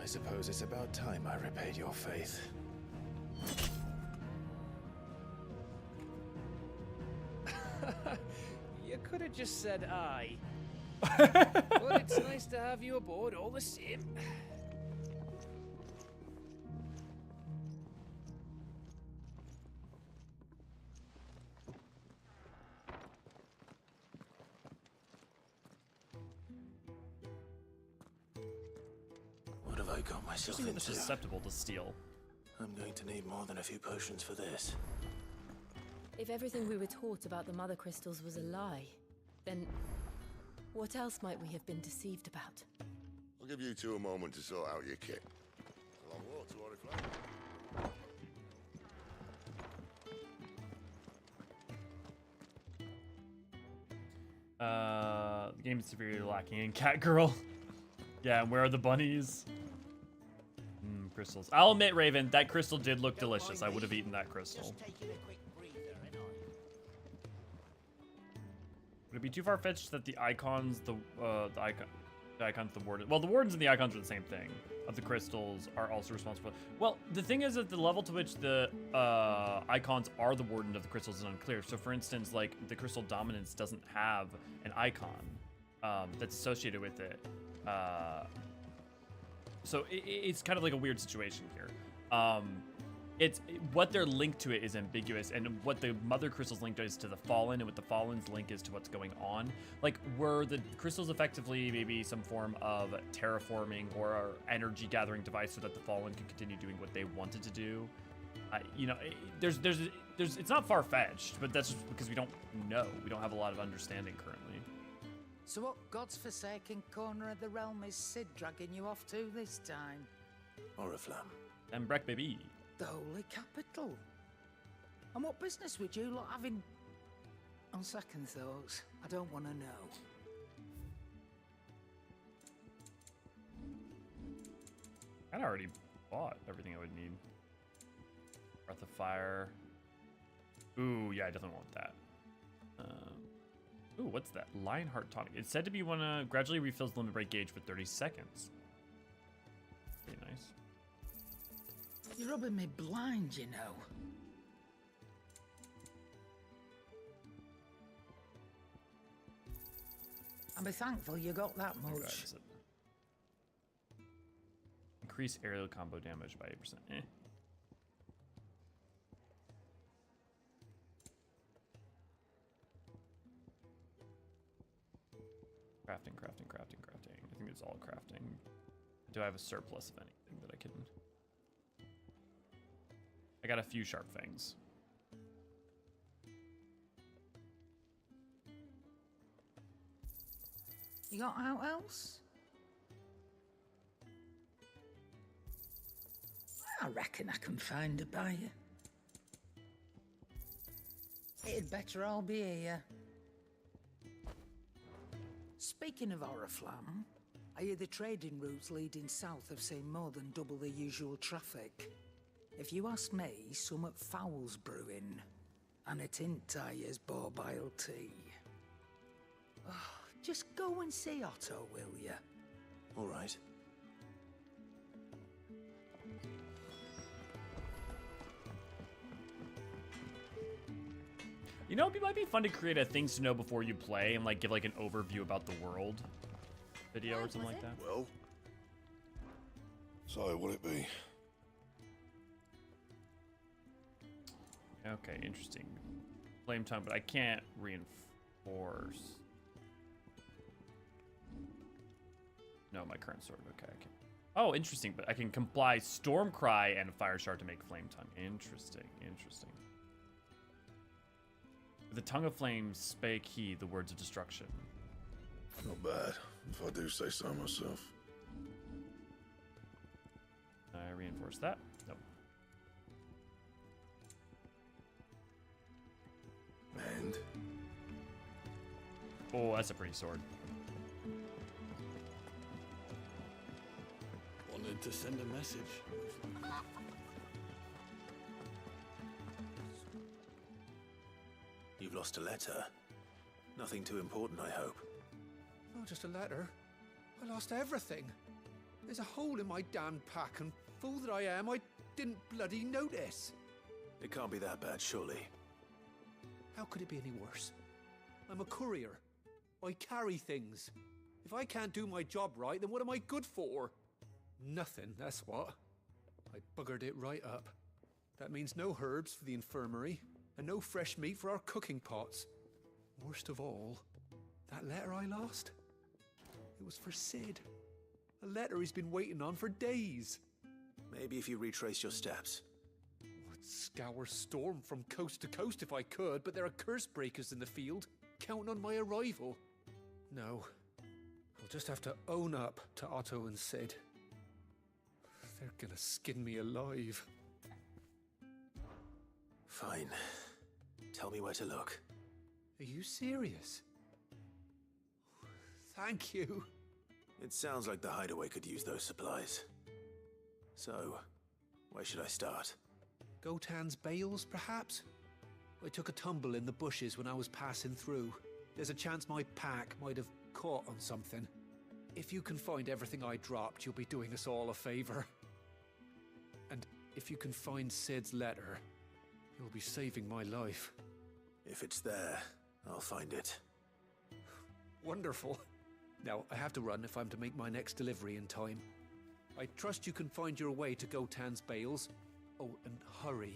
I suppose it's about time I repaid your faith. You could have just said aye. But it's nice to have you aboard all the same. What have I got myself Interesting that into? it's susceptible to steel. I'm going to need more than a few potions for this. If everything we were taught about the Mother Crystals was a lie, then what else might we have been deceived about? I'll give you two a moment to sort out your kit. It's a long walk to Oriflamme. The game is severely lacking in cat girl. Yeah, and where are the bunnies? Crystals. I'll admit, Raven, that crystal did look delicious. I would have eaten that crystal. Would it be too far-fetched that the icons, the warden, well, the wardens and the icons are the same thing, of the crystals are also responsible? Well, the thing is that the level to which the icons are the warden of the crystals is unclear. So, for instance, like, the crystal dominance doesn't have an icon that's associated with it. So it's kind of like a weird situation here. What they're linked to it is ambiguous, and what the mother crystals linked is to the fallen, and what the fallen's link is to what's going on. Like, were the crystals effectively maybe some form of terraforming or energy gathering device so that the fallen can continue doing what they wanted to do? You know, there's it's not far-fetched, but that's just because we don't know. We don't have a lot of understanding currently. So what God's forsaken corner of the realm is Sid dragging you off to this time? Oriflamme. And Breck, baby. The Holy Capital. And what business would you lot having? On second thoughts, I don't want to know. I already bought everything I would need. Breath of Fire. Ooh, yeah, I definitely want that. Ooh, what's that? Lionheart Tonic. It's said to be one gradually refills the limit break gauge for 30 seconds. Pretty nice. You're rubbing me blind, you know. I'll be thankful you got that much. Increase aerial combo damage by 8%. Crafting. I think it's all crafting. Do I have a surplus of anything that I can... I got a few sharp fangs. You got out else? I reckon I can find a buyer. It'd better all be here. Speaking of Oriflamme, I hear the trading routes leading south have seen more than double the usual traffic. If you ask me, summat foul's brewing, and it ain't Tyre's borbile tea. Oh, just go and see Otto, will ya? All right. You know, it might be fun to create a things to know before you play and like give like an overview about the world video or something like that. Well, so what'll it be? Okay, interesting. Flame tongue, but I can't reinforce. No, my current sword. Okay, I can. Oh, interesting, but I can comply Storm Cry and Fire Shard to make Flame Tongue. Interesting. With the Tongue of Flames spake he the words of destruction. Not bad, if I do say so myself. I reinforce that. Nope. And? Oh, that's a pretty sword. Wanted to send a message. You've lost a letter. Nothing too important, I hope. Not just a letter. I lost everything. There's a hole in my damn pack, and fool that I am, I didn't bloody notice. It can't be that bad, surely. How could it be any worse? I'm a courier. I carry things. If I can't do my job right, then what am I good for? Nothing, that's what. I buggered it right up. That means no herbs for the infirmary, and no fresh meat for our cooking pots. Worst of all, that letter I lost? It was for Sid. A letter he's been waiting on for days. Maybe if you retrace your steps. I'd scour Storm from coast to coast if I could, but there are curse breakers in the field, counting on my arrival. No, I'll just have to own up to Otto and Sid. They're gonna skin me alive. Fine. Tell me where to look. Are you serious? Thank you. It sounds like the hideaway could use those supplies. So, where should I start? Gotan's bales, perhaps? I took a tumble in the bushes when I was passing through. There's a chance my pack might have caught on something. If you can find everything I dropped, you'll be doing us all a favor. And if you can find Sid's letter, you'll be saving my life. If it's there, I'll find it. Wonderful. Now, I have to run if I'm to make my next delivery in time. I trust you can find your way to Gotan's bales. Oh, and hurry.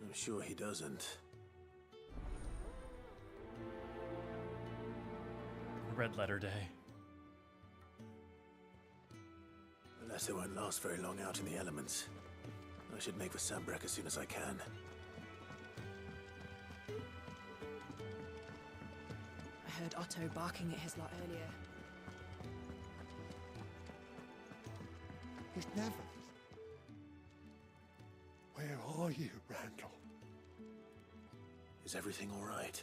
I'm sure he doesn't. Red letter day. The letter won't last very long out in the elements. I should make for Sambrek as soon as I can. I heard Otto barking at his lot earlier. He's never. Where are you, Randall? Is everything all right?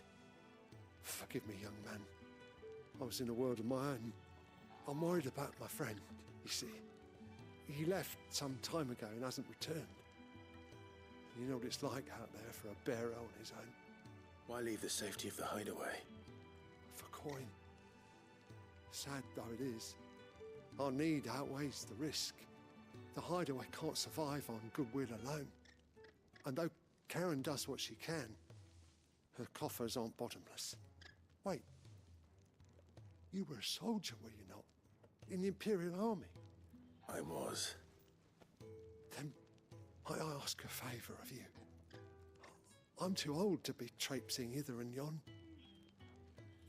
Forgive me, young man. I was in a world of my own. I'm worried about my friend, you see. He left some time ago and hasn't returned. You know what it's like out there for a bearer on his own. Why leave the safety of the hideaway? For coin. Sad though it is, our need outweighs the risk. The hideaway can't survive on goodwill alone. And though Karen does what she can, her coffers aren't bottomless. Wait. You were a soldier, were you not? In the Imperial Army? I was. Then might I ask a favour of you? I'm too old to be traipsing hither and yon.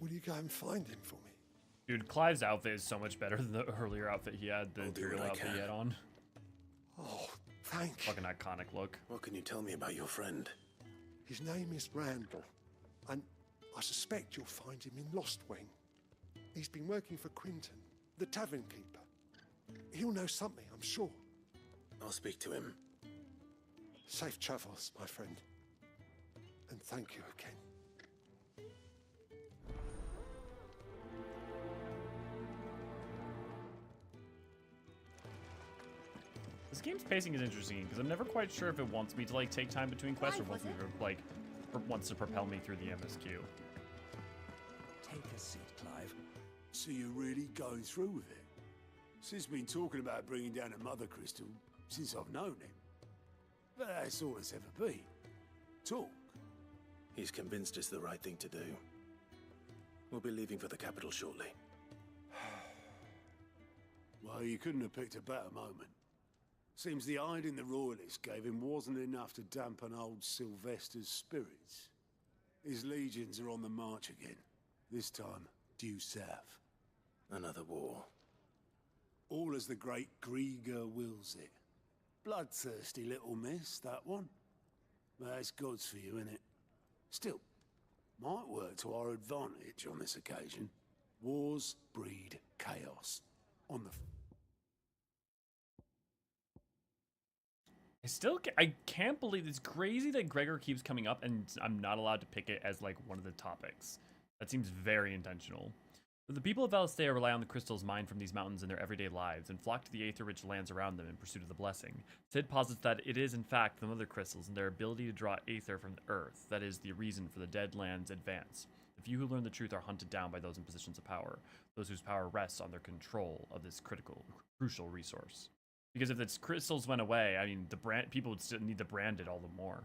Will you go and find him for me? Dude, Clive's outfit is so much better than the earlier outfit he had, the Imperial outfit he had on. Oh, thank you. Fucking iconic look. What can you tell me about your friend? His name is Randall, and I suspect you'll find him in Lost Wing. He's been working for Quinton, the tavern keeper. He'll know something, I'm sure. I'll speak to him. Safe travels, my friend. And thank you again. This game's pacing is interesting because I'm never quite sure if it wants me to like take time between quests or wants me to like wants to propel me through the MSQ. Take a seat, Clive. So you're really going through with it? Sid's been talking about bringing down a mother crystal since I've known him. But that's all it's ever been. Talk. He's convinced it's the right thing to do. We'll be leaving for the capital shortly. Well, you couldn't have picked a better moment. Seems the hiding the Royalists gave him wasn't enough to dampen old Sylvester's spirits. His legions are on the march again. This time, due south. Another war. All as the great Grieger wills it. Bloodthirsty little miss, that one. But that's God's for you, innit? Still, might work to our advantage on this occasion. Wars breed chaos. On the... I can't believe it's crazy that Gregor keeps coming up and I'm not allowed to pick it as like one of the topics. That seems very intentional. The people of Valisthea rely on the crystals mined from these mountains in their everyday lives and flock to the aether-rich lands around them in pursuit of the blessing. Sid posits that it is in fact the mother crystals and their ability to draw aether from the earth that is the reason for the dead land's advance. The few who learn the truth are hunted down by those in positions of power, those whose power rests on their control of this crucial resource. Because if its crystals went away, I mean, people would still need to brand it all the more.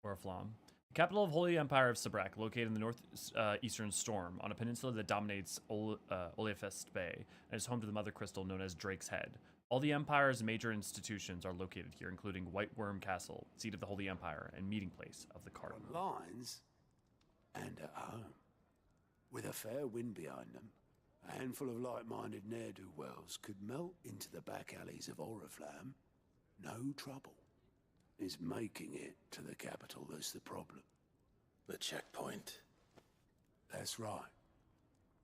Oriflamme. The capital of Holy Empire of Sabrak, located in the northeastern storm, on a peninsula that dominates Olefest Bay, and is home to the mother crystal known as Drake's Head. All the Empire's major institutions are located here, including White Worm Castle, seat of the Holy Empire, and meeting place of the Cardinal. Lines, and at home. With a fair wind behind them, a handful of like-minded ne'er-do-wells could melt into the back alleys of Oriflamme. No trouble. It's making it to the capital that's the problem. The checkpoint. That's right.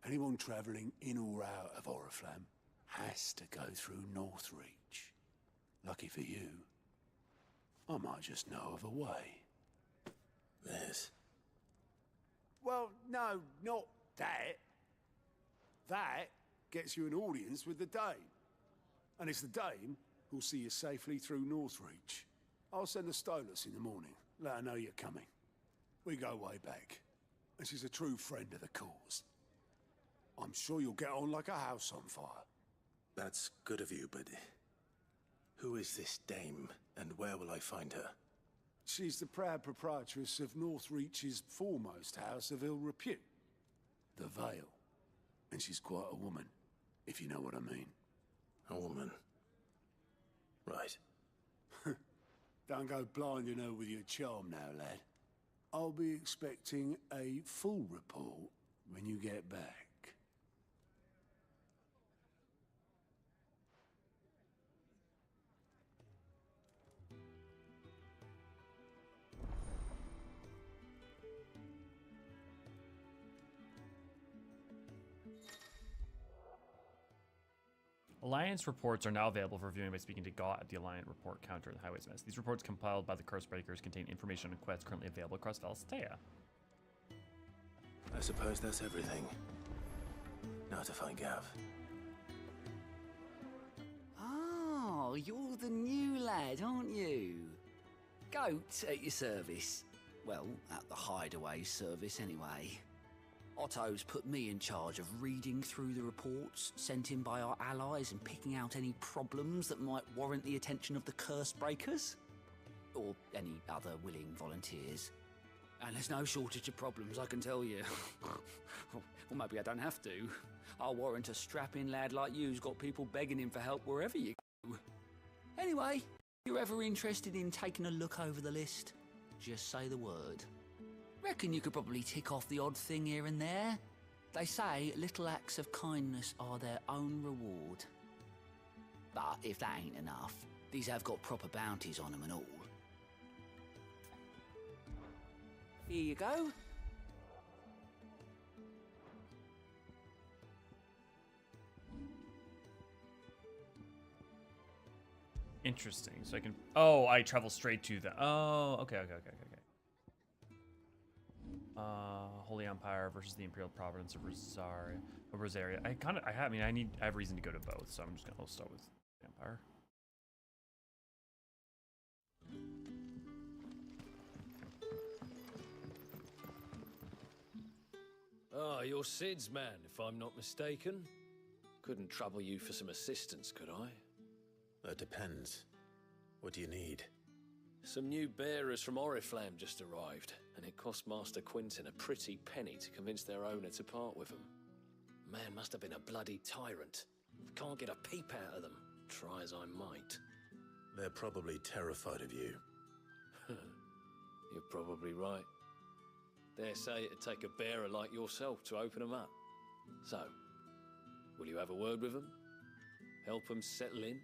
Anyone travelling in or out of Oriflamme has to go through Northreach. Lucky for you, I might just know of a way. This? Well, no, not that. That gets you an audience with the Dame. And it's the Dame who'll see you safely through Northreach. I'll send the Stolas in the morning. Let her know you're coming. We go way back. And she's a true friend of the cause. I'm sure you'll get on like a house on fire. That's good of you, but who is this dame, and where will I find her? She's the proud proprietress of Northreach's foremost house of ill repute, the Vale. And she's quite a woman, if you know what I mean. A woman? Right. Don't go blinding her with your charm now, lad. I'll be expecting a full report when you get back. Alliance reports are now available for viewing by speaking to Gott at the Alliance report counter in the Highways Mess. These reports compiled by the Cursebreakers contain information on quests currently available across Valistea. I suppose that's everything. Now to find Gav. Oh, you're the new lad, aren't you? Goat at your service. Well, at the Hideaway service anyway. Otto's put me in charge of reading through the reports sent in by our allies and picking out any problems that might warrant the attention of the Cursebreakers. Or any other willing volunteers. And there's no shortage of problems, I can tell you. Or maybe I don't have to. I'll warrant a strapping lad like you's got people begging him for help wherever you go. Anyway, if you're ever interested in taking a look over the list, just say the word. Reckon you could probably tick off the odd thing here and there. They say little acts of kindness are their own reward. But if that ain't enough, these have got proper bounties on them and all. Here you go. Interesting. So I can... Oh, I travel straight to the... Oh, okay. Holy Empire versus the Imperial Province of Rosaria. I have reason to go to both, so I'm just gonna start with the Empire. Ah, you're Sid's man, if I'm not mistaken. Couldn't trouble you for some assistance, could I? That depends. What do you need? Some new bearers from Oriflamme just arrived, and it cost Master Quinton a pretty penny to convince their owner to part with them. Man must have been a bloody tyrant. Can't get a peep out of them, try as I might. They're probably terrified of you. You're probably right. Dare say it'd take a bearer like yourself to open them up. So, will you have a word with them? Help them settle in?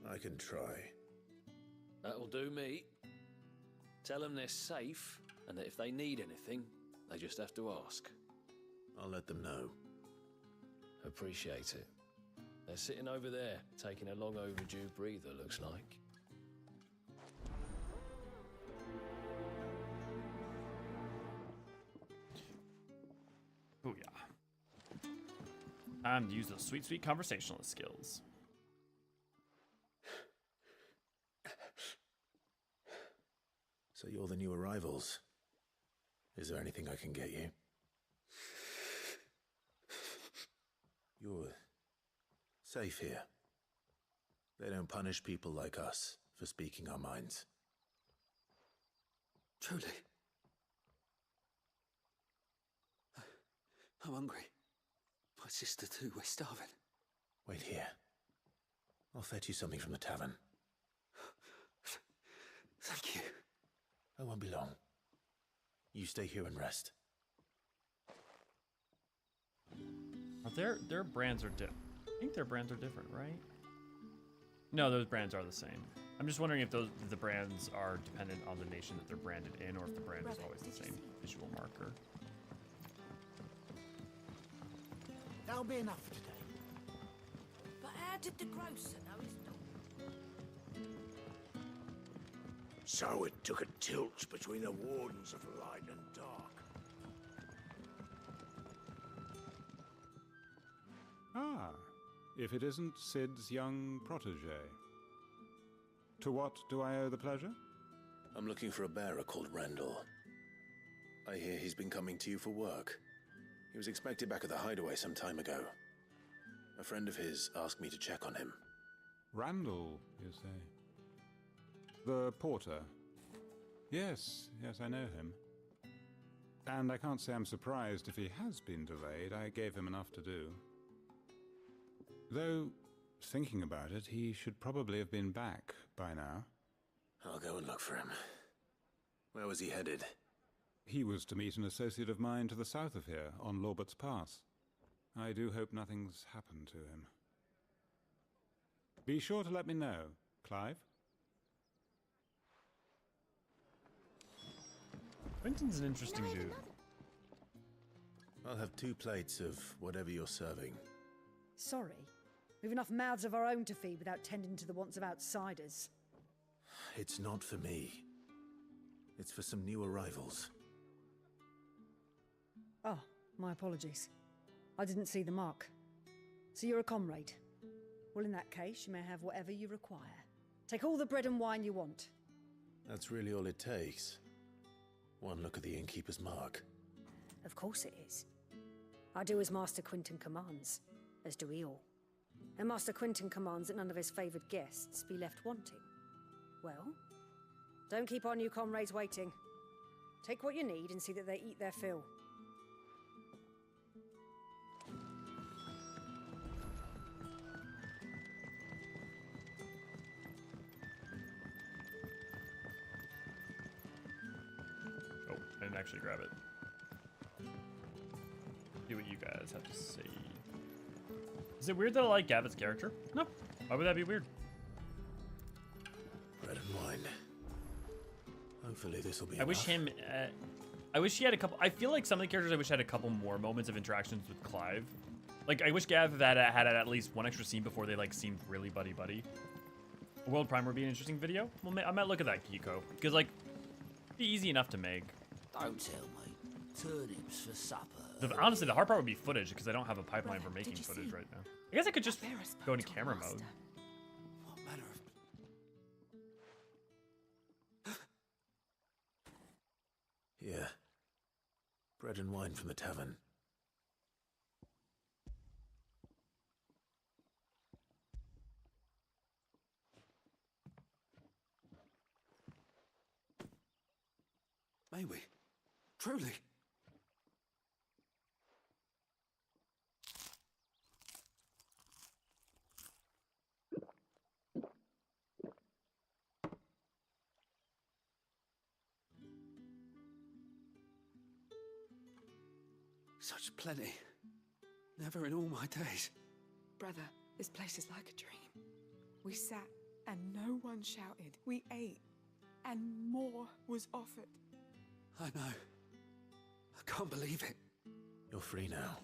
I can try. That'll do me. Tell them they're safe, and that if they need anything, they just have to ask. I'll let them know. Appreciate it. They're sitting over there, taking a long overdue breather, looks like. Oh yeah. Time to use those sweet, sweet conversationalist skills. So you're the new arrivals. Is there anything I can get you? You're safe here. They don't punish people like us for speaking our minds. Truly. I'm hungry. My sister too, we're starving. Wait here. I'll fetch you something from the tavern. Thank you. I won't be long. You stay here and rest. Their brands are different. I think their brands are different, right? No, those brands are the same. I'm just wondering if the brands are dependent on the nation that they're branded in, or if the brand is always the same visual marker. That'll be enough today. But how did the grocer know his dog? So it took a tilt between the wardens of light and dark. Ah, if it isn't Sid's young protege. To what do I owe the pleasure? I'm looking for a bearer called Randall. I hear he's been coming to you for work. He was expected back at the hideaway some time ago. A friend of his asked me to check on him. Randall, you say? The porter? Yes, I know him. And I can't say I'm surprised if he has been delayed. I gave him enough to do. Though, thinking about it, he should probably have been back by now. I'll go and look for him. Where was he headed? He was to meet an associate of mine to the south of here, on Lorbert's Pass. I do hope nothing's happened to him. Be sure to let me know, Clive. Quentin's an interesting dude. I'll have 2 plates of whatever you're serving. Sorry. We've enough mouths of our own to feed without tending to the wants of outsiders. It's not for me. It's for some new arrivals. Oh, my apologies. I didn't see the mark. So you're a comrade. Well, in that case, you may have whatever you require. Take all the bread and wine you want. That's really all it takes. One look at the innkeeper's mark. Of course it is. I do as Master Quentin commands, as do we all. And Master Quentin commands that none of his favoured guests be left wanting. Well, don't keep our new comrades waiting. Take what you need and see that they eat their fill. Oh, I didn't actually grab it. See what you guys have to say. Is it weird that I like Gavin's character? No. Why would that be weird? Bread and wine. Hopefully this will be I wish him... I wish he had a couple... I feel like some of the characters I wish had a couple more moments of interactions with Clive. Like, I wish Gav had at least one extra scene before they, like, seemed really buddy-buddy. World Prime would be an interesting video. Well, I might look at that, Kiko. Because, like, it'd be easy enough to make. Don't tell me. Turnips for supper. Honestly, the hard part would be footage, because I don't have a pipeline for making footage right now. I guess I could just go into camera mode. What manner of... Here. Bread and wine from the tavern. May we? Truly? Such plenty. Never in all my days. Brother, this place is like a dream. We sat and no one shouted. We ate and more was offered. I know. I can't believe it. You're free now.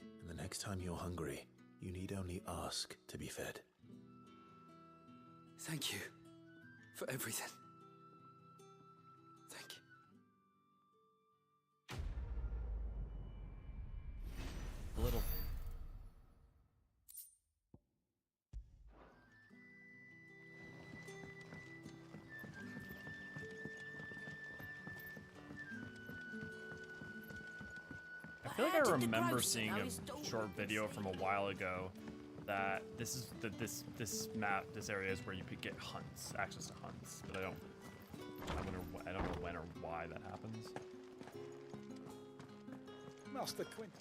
And the next time you're hungry, you need only ask to be fed. Thank you for everything. Thank you. A little feel like I remember seeing a short video from a while ago that this map, this area is where you could get hunts, access to hunts, but I don't know when or why that happens. Master Quint.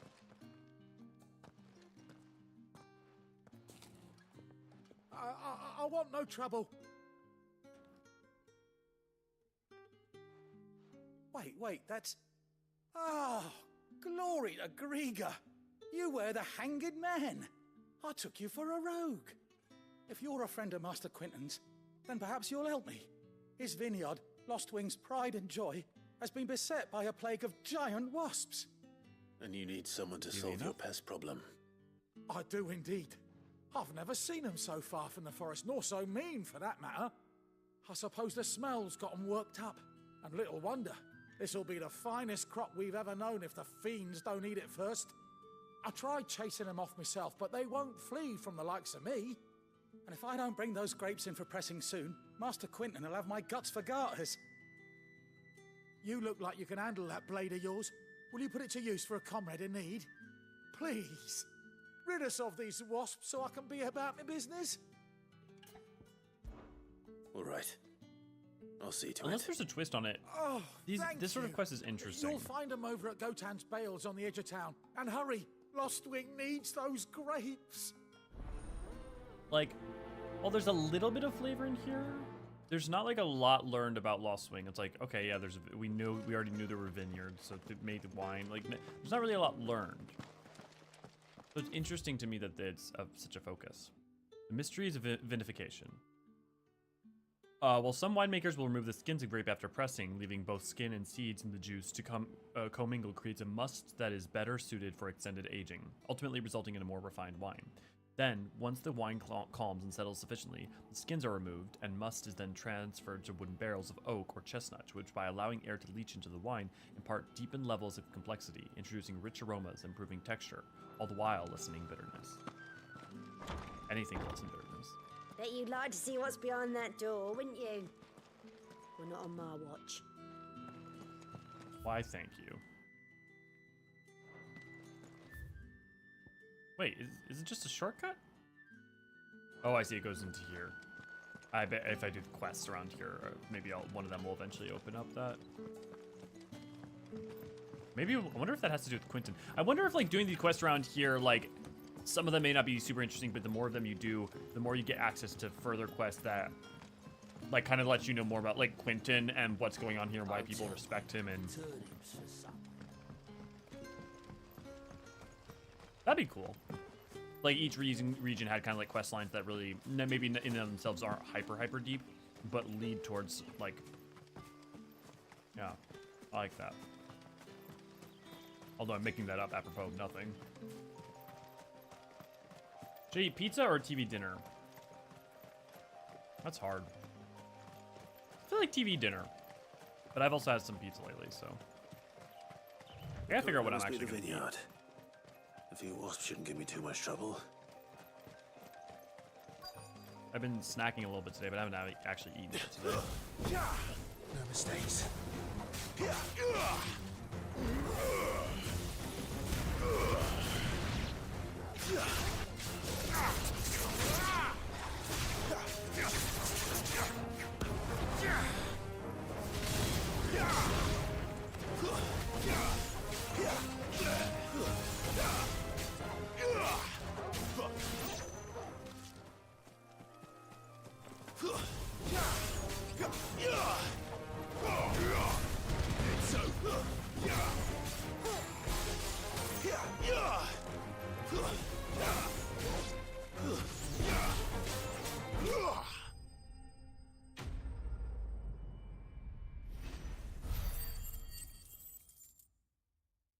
I want no trouble. Wait, that's... Oh, glory to Griga. You were the hanged man. I took you for a rogue. If you're a friend of Master Quinton's, then perhaps you'll help me. His vineyard, Lostwing's pride and joy, has been beset by a plague of giant wasps. And you need someone to solve your pest problem. I do indeed. I've never seen them so far from the forest, nor so mean for that matter. I suppose the smell's got them worked up. And little wonder. This'll be the finest crop we've ever known if the fiends don't eat it first. I tried chasing them off myself, but they won't flee from the likes of me. And if I don't bring those grapes in for pressing soon, Master Quinton will have my guts for garters. You look like you can handle that blade of yours. Will you put it to use for a comrade in need? Please. Rid us of these wasps so I can be about my business. All right. I'll see to Unless it. there's a twist on it. Oh, This sort of quest is interesting. You'll find them over at Gotan's Bales on the edge of town. And hurry, Lostwing needs those grapes. Like, while there's a little bit of flavor in here, there's not like a lot learned about Lostwing. It's like, okay, yeah, we already knew there were vineyards, so it made wine. Like, there's not really a lot learned. So it's interesting to me that it's such a focus. The mysteries of vinification. While some winemakers will remove the skins of grape after pressing, leaving both skin and seeds in the juice to commingle creates a must that is better suited for extended aging, ultimately resulting in a more refined wine. Then, once the wine calms and settles sufficiently, the skins are removed, and must is then transferred to wooden barrels of oak or chestnut, which, by allowing air to leach into the wine, impart deepened levels of complexity, introducing rich aromas, improving texture, all the while lessening bitterness. Anything to lessen bitterness. Bet you'd like to see what's behind that door, wouldn't you? Well, not on my watch. Why, thank you. Wait, is it just a shortcut? Oh, I see, it goes into here. I bet if I do the quests around here, maybe one of them will eventually open up that. Maybe, I wonder if that has to do with Quinton. I wonder if, like, doing these quests around here, like, some of them may not be super interesting, but the more of them you do, the more you get access to further quests that, like, kind of lets you know more about, like, Quinton and what's going on here and why people respect him, and... That'd be cool. Like, each region had kind of, like, quest lines that really, maybe in and of themselves aren't hyper deep, but lead towards, like... Yeah, I like that. Although I'm making that up apropos of nothing. Should I eat pizza or TV dinner? That's hard. I feel like TV dinner. But I've also had some pizza lately, so... I gotta figure out what I'm actually gonna eat. A few wasps shouldn't give me too much trouble. I've been snacking a little bit today, but I haven't actually eaten it today. No mistakes.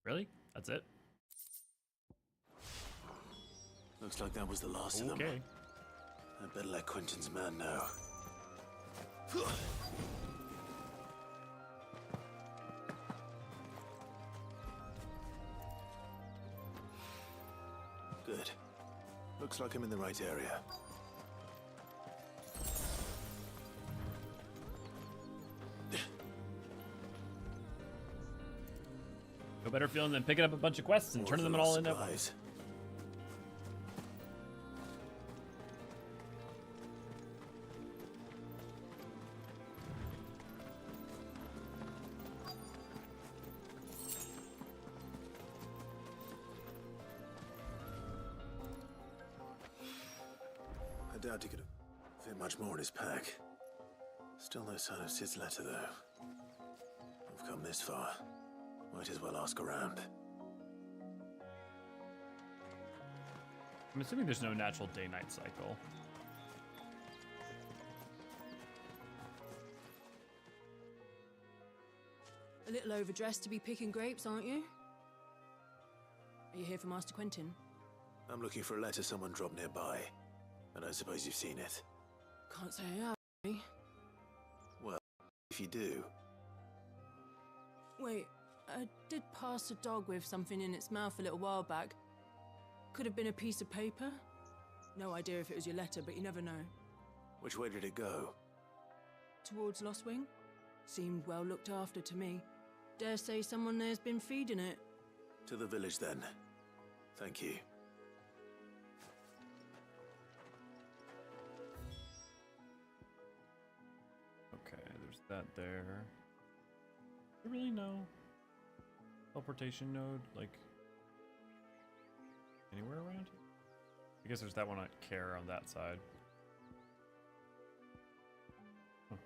Really? That's it? Looks like that was the last of them. Okay. I better let Quinton's man know. Good. Looks like I'm in the right area. No better feeling than picking up a bunch of quests and turning them all into supplies. I doubt he could have fit much more in his pack. Still no sign of Sid's letter, though. We've come this far. Might as well ask around. I'm assuming there's no natural day-night cycle. A little overdressed to be picking grapes, aren't you? Are you here for Master Quentin? I'm looking for a letter someone dropped nearby. And I suppose you've seen it. Can't say I have. Really. Well, if you do... Wait, I did pass a dog with something in its mouth a little while back. Could have been a piece of paper. No idea if it was your letter, but you never know. Which way did it go? Towards Lost Wing? Seemed well looked after to me. Dare say someone there's been feeding it. To the village, then. Thank you. Okay, there's that there. I really know. Teleportation node, like anywhere around here? I guess there's that one at Care on that side. Huh.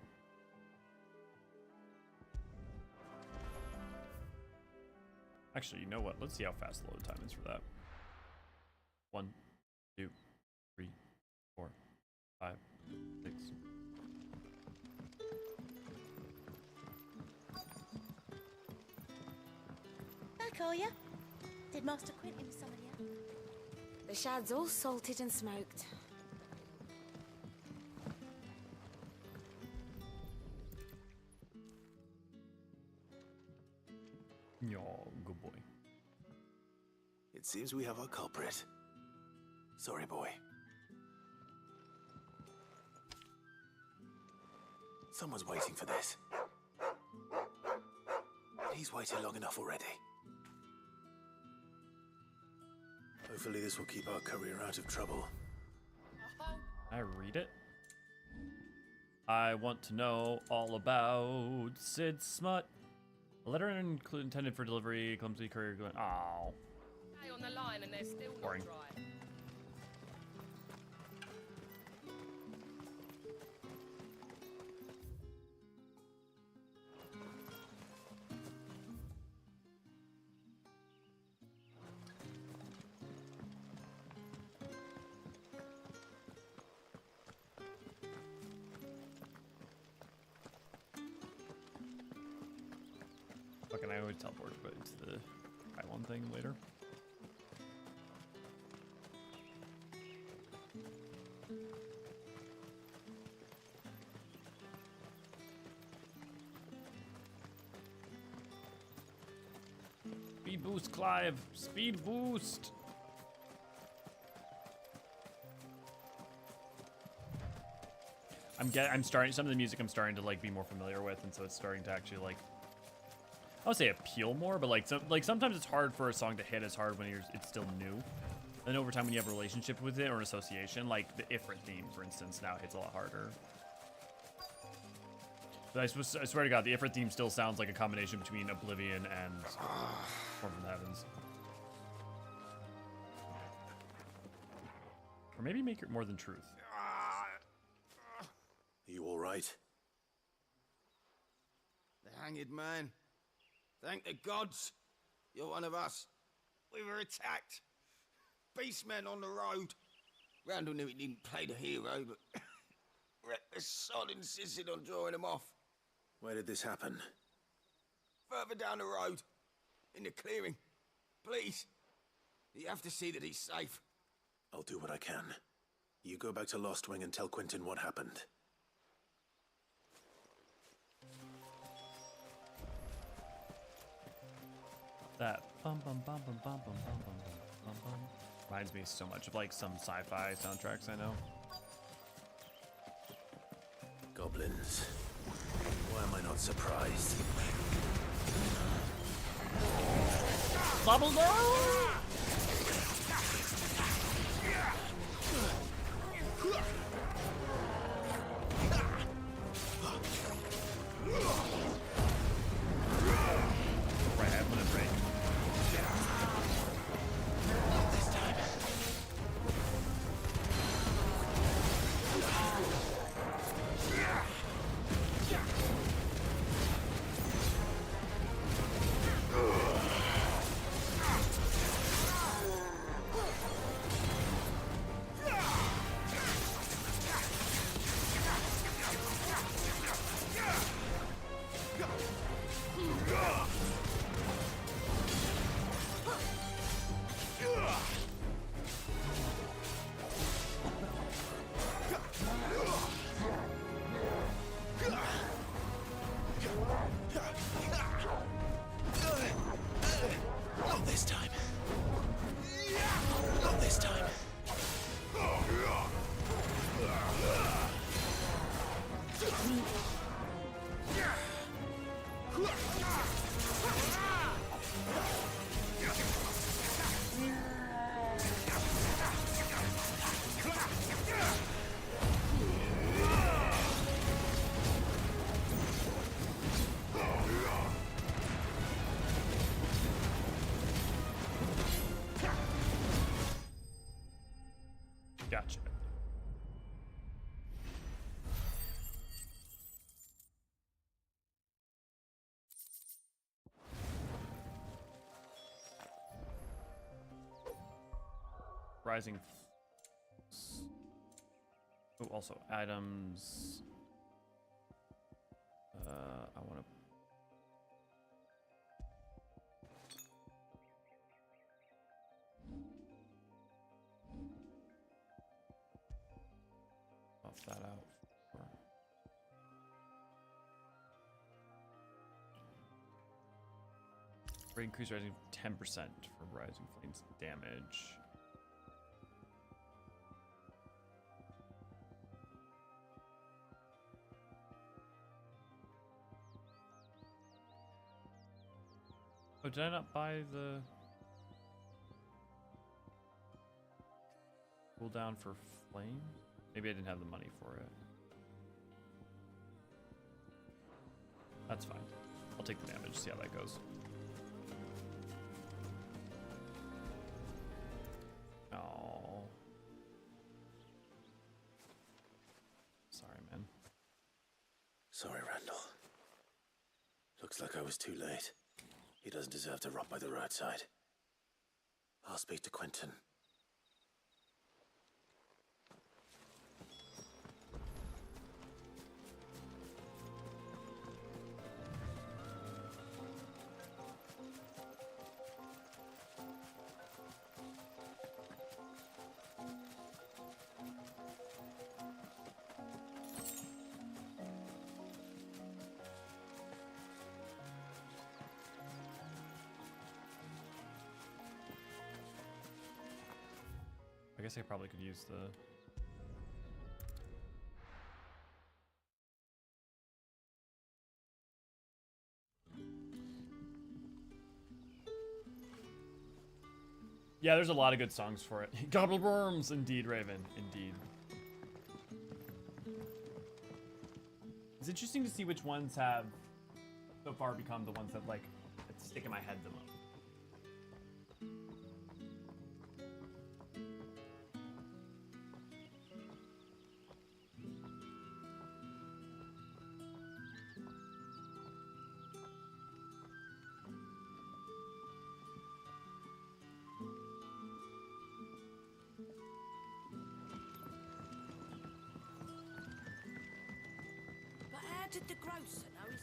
Actually, you know what? Let's see how fast the load time is for that. 1, 2, 3, 4, 5, 6. Back, are ya? Did Master Quentin summon you? The shad's all salted and smoked. Yeah, good boy. It seems we have our culprit. Sorry, boy. Someone's waiting for this. He's waited long enough already. Hopefully this will keep our courier out of trouble. I read it. I want to know all about Sid Smut. A letter intended for delivery, clumsy courier going. Oh. Stay on the line and they're still Boring. not dry. Fucking, I always teleport but into the Hydaelyn thing later. Speed boost, Clive! Speed boost! I'm starting, some of the music I'm starting to like be more familiar with, and so it's starting to actually like, I would say appeal more, but like sometimes it's hard for a song to hit as hard when it's still new. And over time when you have a relationship with it or an association, like the Ifrit theme, for instance, now hits a lot harder. But I swear to God, the Ifrit theme still sounds like a combination between Oblivion and Storm from the Heavens. Or maybe make it more than Truth. Are you all right? The hanged man. Thank the gods. You're one of us. We were attacked. Beastmen on the road. Randall knew he didn't play the hero, but the sod insisted on drawing him off. Where did this happen? Further down the road. In the clearing. Please. You have to see that he's safe. I'll do what I can. You go back to Lost Wing and tell Quentin what happened. That bum bum bum bum bum bum bum bum bum bum reminds me so much of like some sci-fi soundtracks I know. Goblins. Why am I not surprised? Bubblegum! Right, I'm gonna break. This time. Not this time. Not this time. Gotcha. Rising. Oh, also items. I want to. Off that out. Rate increase rising 10% for rising flames damage. Oh, did I not buy the cooldown for flame? Maybe I didn't have the money for it. That's fine. I'll take the damage, see how that goes. Oh. Sorry, man. Sorry, Randall. Looks like I was too late. He doesn't deserve to rot by the roadside. I'll speak to Quentin. I guess I probably could use the... Yeah, there's a lot of good songs for it. Gobbleworms, indeed, Raven, indeed. It's interesting to see which ones have so far become the ones that, like, that stick in my head the most. But how did the grocer know his...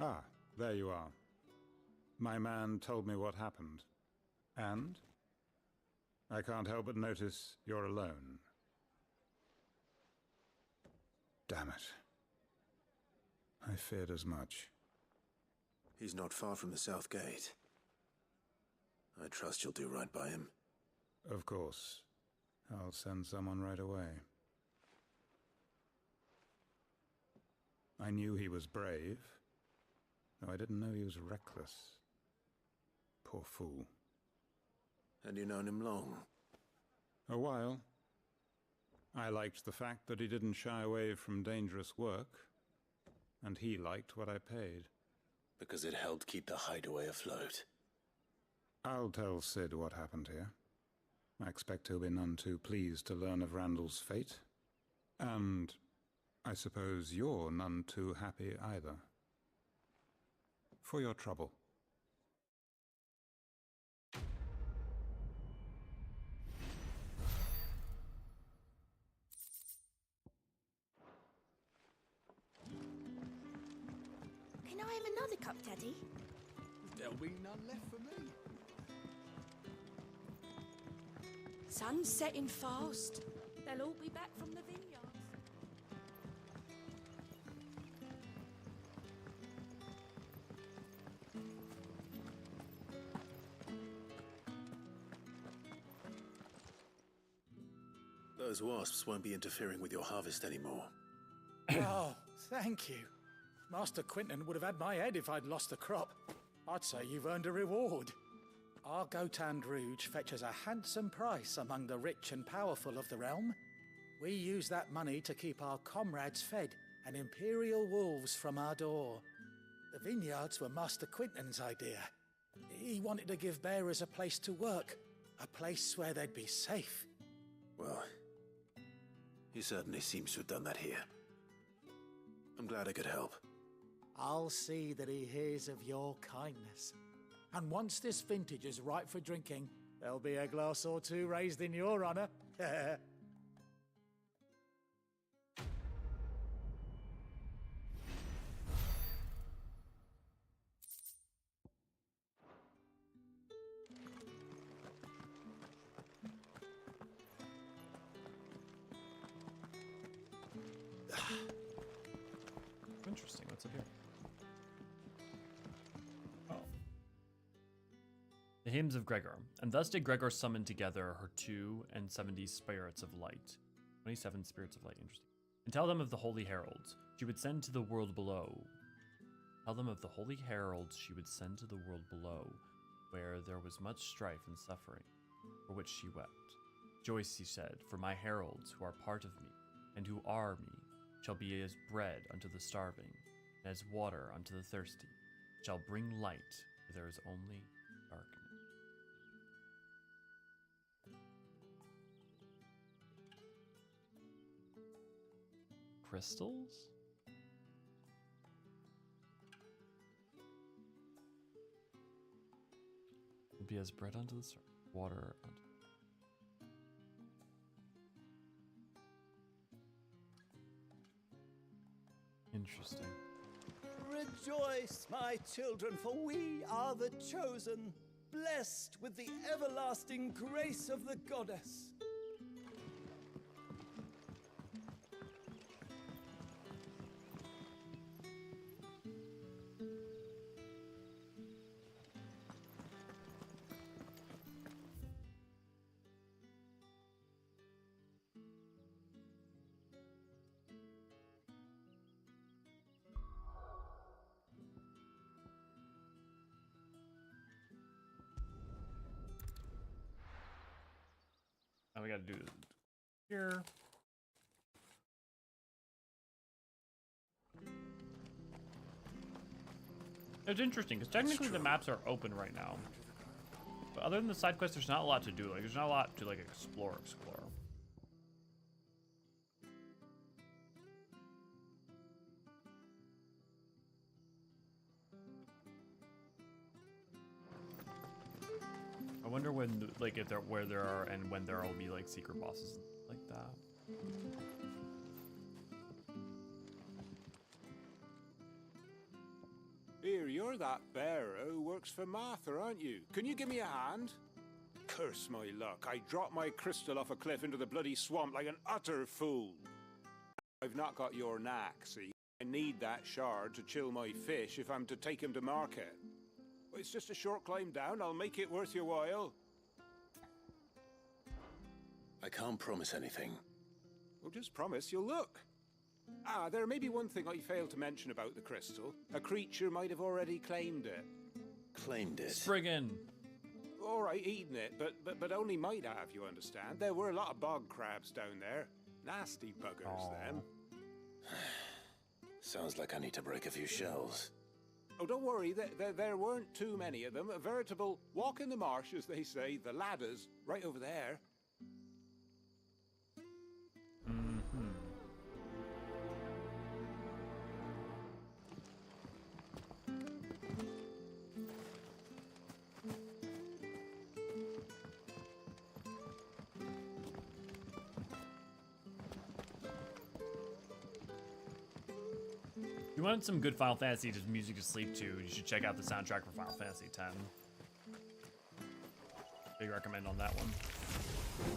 Ah, there you are. My man told me what happened. And? I can't help but notice you're alone. Damn it. I feared as much. He's not far from the south gate. I trust you'll do right by him. Of course. I'll send someone right away. I knew he was brave, though I didn't know he was reckless. Poor fool. And you known him long? A while. I liked the fact that he didn't shy away from dangerous work, and he liked what I paid. Because it helped keep the hideaway afloat. I'll tell Sid what happened here. I expect he'll be none too pleased to learn of Randall's fate. And I suppose you're none too happy either. For your trouble. Can I have another cup, Daddy? There'll be none left for me. Sun's setting fast. They'll all be back from the vineyards. Those wasps won't be interfering with your harvest anymore. Oh, thank you. Master Quinton would have had my head if I'd lost the crop. I'd say you've earned a reward. Our Gotand Rouge fetches a handsome price among the rich and powerful of the realm. We use that money to keep our comrades fed and imperial wolves from our door. The vineyards were Master Quinton's idea. He wanted to give bearers a place to work, a place where they'd be safe. Well, he certainly seems to have done that here. I'm glad I could help. I'll see that he hears of your kindness. And once this vintage is ripe for drinking, there'll be a glass or two raised in your honor. Interesting. What's up here? Oh. The hymns of Gregor. And thus did Gregor summon together her 270 spirits of light. 27 spirits of light. Interesting. And tell them of the holy heralds she would send to the world below. Tell them of the holy heralds she would send to the world below, where there was much strife and suffering, for which she wept. Joyce, he said, for my heralds who are part of me, and who are me, shall be as bread unto the starving, and as water unto the thirsty, shall bring light where there is only darkness. Crystals? Will be as bread unto the starving, water unto. Interesting. Rejoice, my children, for we are the chosen, blessed with the everlasting grace of the goddess. Now we gotta do this here. It's interesting because technically the maps are open right now, but other than the side quests, there's not a lot to do. Like, there's not a lot to like explore. I wonder when, like, if there where there are and when there will be like secret bosses like that. Here, you're that bearer who works for Martha, aren't you? Can you give me a hand? Curse my luck. I dropped my crystal off a cliff into the bloody swamp like an utter fool. I've not got your knack, see? I need that shard to chill my fish if I'm to take him to market. It's just a short climb down. I'll make it worth your while. I can't promise anything. Well, just promise you'll look. Ah, there may be one thing I failed to mention about the crystal. A creature might have already claimed it. Claimed it? Spriggan. All right, eaten it, but only might have, you understand. There were a lot of bog crabs down there. Nasty buggers, them. Sounds like I need to break a few shells. Oh, don't worry, there weren't too many of them. A veritable walk in the marsh, as they say, the ladders, right over there. If you wanted some good Final Fantasy just music to sleep to, you should check out the soundtrack for Final Fantasy X. Big recommend on that one.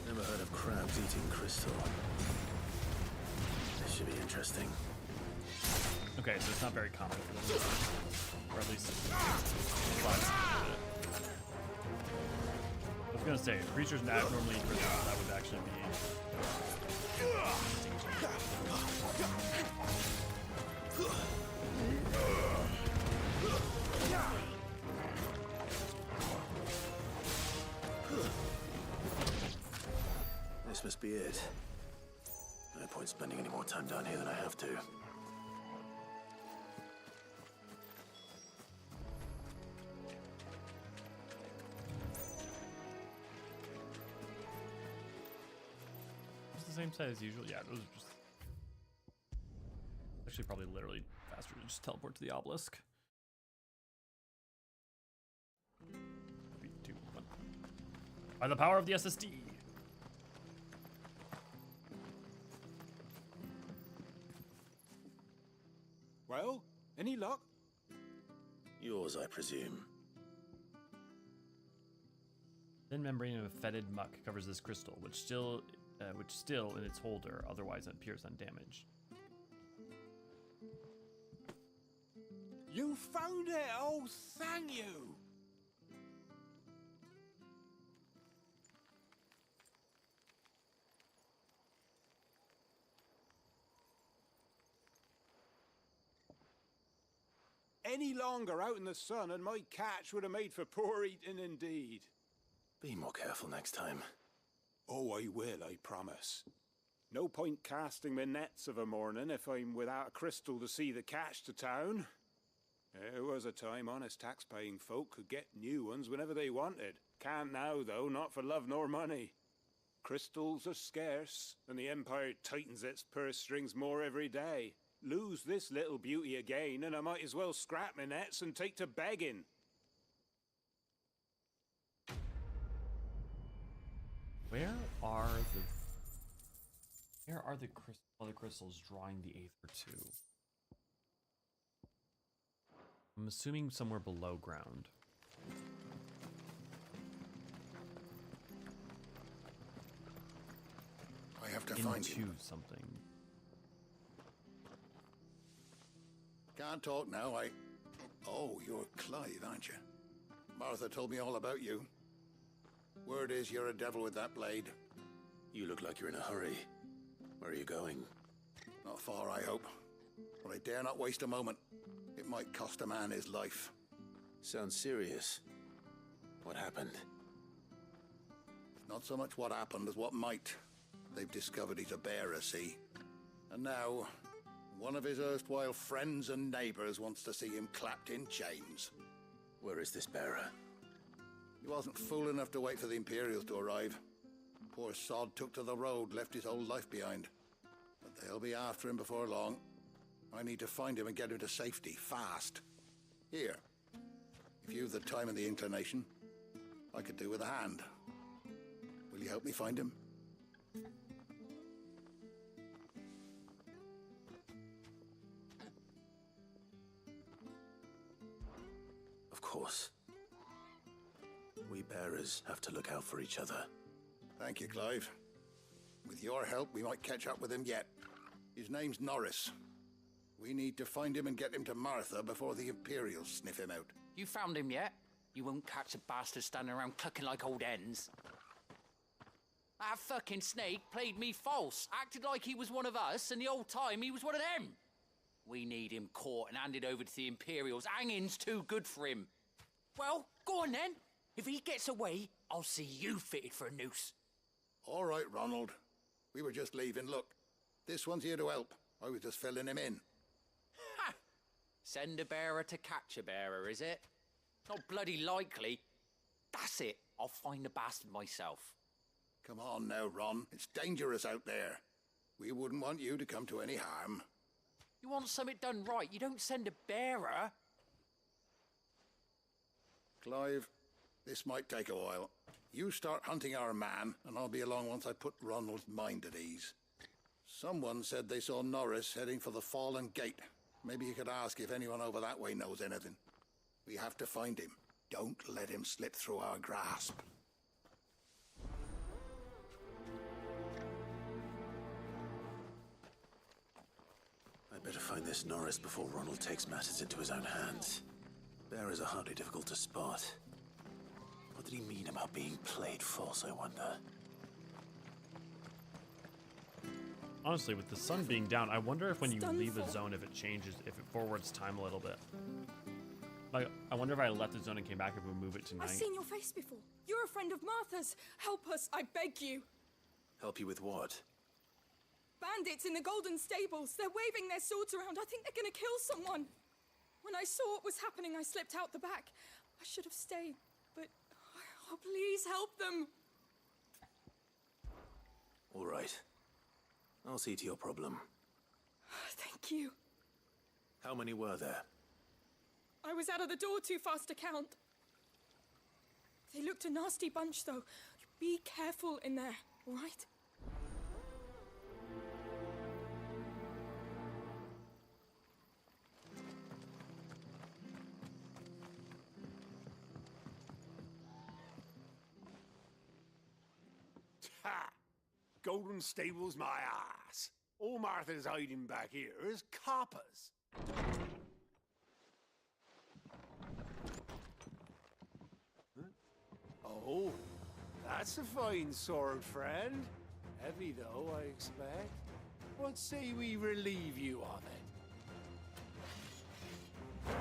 Never heard of crabs eating crystal. This should be interesting. Okay, so it's not very common for them. Or at least I was gonna say, creatures not normally eat crystals, that would actually be This must be it. No point spending any more time down here than I have to. It's the same size as usual. Yeah, those are just actually probably literally faster to just teleport to the obelisk. 3, 2, 1. By the power of the SSD. Well, any luck? Yours, I presume. Thin membrane of fetid muck covers this crystal, which still in its holder otherwise appears undamaged. You found it! Oh, thank you! Any longer out in the sun and my catch would have made for poor eating indeed. Be more careful next time. Oh, I will, I promise. No point casting my nets of a morning if I'm without a crystal to see the catch to town. There was a time honest tax-paying folk could get new ones whenever they wanted. Can't now, though, not for love nor money. Crystals are scarce, and the Empire tightens its purse strings more every day. Lose this little beauty again, and I might as well scrap my nets and take to begging. Where are the other crystals drawing the aether to? I'm assuming somewhere below ground. I have to find Into him. something. Can't talk now, Oh, you're Clive, aren't you? Martha told me all about you. Word is you're a devil with that blade. You look like you're in a hurry. Where are you going? Not far, I hope. But I dare not waste a moment. It might cost a man his life. Sounds serious. What happened? Not so much what happened as what might. They've discovered he's a bearer, see? And now, one of his erstwhile friends and neighbors wants to see him clapped in chains. Where is this bearer? He wasn't fool enough to wait for the Imperials to arrive. Poor sod took to the road, left his whole life behind. But they'll be after him before long. I need to find him and get him to safety, fast. Here, if you've the time and the inclination, I could do with a hand. Will you help me find him? Of course. We bearers have to look out for each other. Thank you, Clive. With your help, we might catch up with him yet. His name's Norris. We need to find him and get him to Martha before the Imperials sniff him out. You found him yet? You won't catch a bastard standing around clucking like old hens. That fucking snake played me false, acted like he was one of us, and the old time he was one of them. We need him caught and handed over to the Imperials. Hanging's too good for him. Well, go on then. If he gets away, I'll see you fitted for a noose. All right, Ronald. We were just leaving. Look, this one's here to help. I was just filling him in. Ha! Send a bearer to catch a bearer, is it? Not bloody likely. That's it. I'll find the bastard myself. Come on now, Ron. It's dangerous out there. We wouldn't want you to come to any harm. You want something done right, you don't send a bearer. Clive, this might take a while. You start hunting our man, and I'll be along once I put Ronald's mind at ease. Someone said they saw Norris heading for the Fallen Gate. Maybe you could ask if anyone over that way knows anything. We have to find him. Don't let him slip through our grasp. I'd better find this Norris before Ronald takes matters into his own hands. Bearers are hardly difficult to spot. What did he mean about being played false, I wonder? Honestly, with the sun being down, I wonder if when you leave a zone, if it changes, if it forwards time a little bit. Like, I wonder if I left the zone and came back, if we move it to night. I've seen your face before. You're a friend of Martha's. Help us, I beg you. Help you with what? Bandits in the Golden Stables. They're waving their swords around. I think they're gonna kill someone. When I saw what was happening, I slipped out the back. I should have stayed, but oh, please help them. All right. I'll see to your problem. Thank you. How many were there? I was out of the door too fast to count. They looked a nasty bunch, though. Be careful in there, all right? Ha! Golden Stables, my ass. All Martha's hiding back here is coppers. Huh? Oh, that's a fine sword, friend. Heavy, though, I expect. What say we relieve you of it?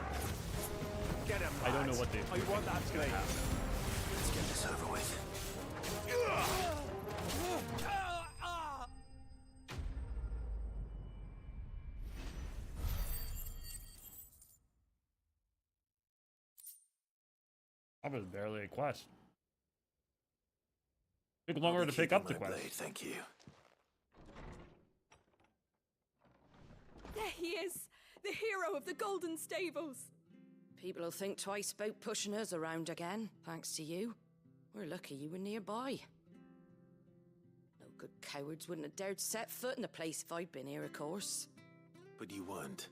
Get him, I don't know lads. what they. I want that blade. Let's get this over with. That was barely a quest. Took longer to pick up the quest. Blade, thank you. There he is, the hero of the Golden Stables. People will think twice about pushing us around again, thanks to you. We're lucky you were nearby. No good cowards wouldn't have dared set foot in the place if I'd been here, of course. But you weren't.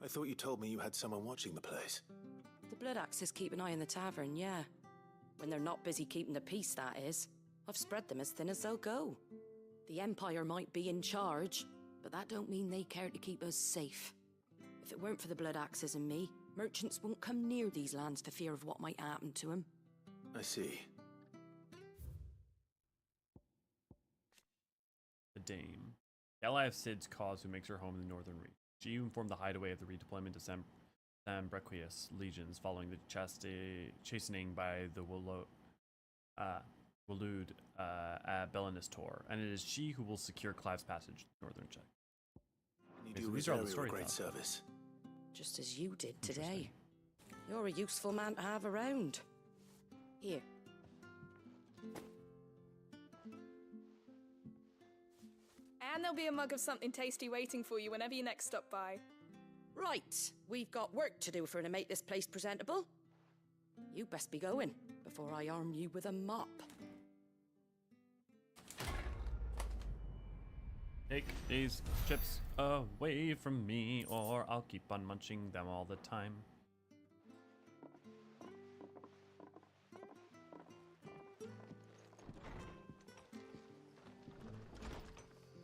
I thought you told me you had someone watching the place. The Blood Axes keep an eye on the tavern, yeah. When they're not busy keeping the peace, that is. I've spread them as thin as they'll go. The Empire might be in charge, but that don't mean they care to keep us safe. If it weren't for the Blood Axes and me, merchants won't come near these lands for fear of what might happen to them. I see. The Dame. The ally of Sid's cause who makes her home in the northern region. She informed the hideaway of the redeployment of Brequius legions following the chastening by the Waloed at Belenistor, and it is she who will secure Clive's passage to the northern check. You do Rosario a great service. Just as you did today. You're a useful man to have around. Here. And there'll be a mug of something tasty waiting for you whenever you next stop by. Right, we've got work to do for to make this place presentable. You best be going, before I arm you with a mop. Take these chips away from me, or I'll keep on munching them all the time.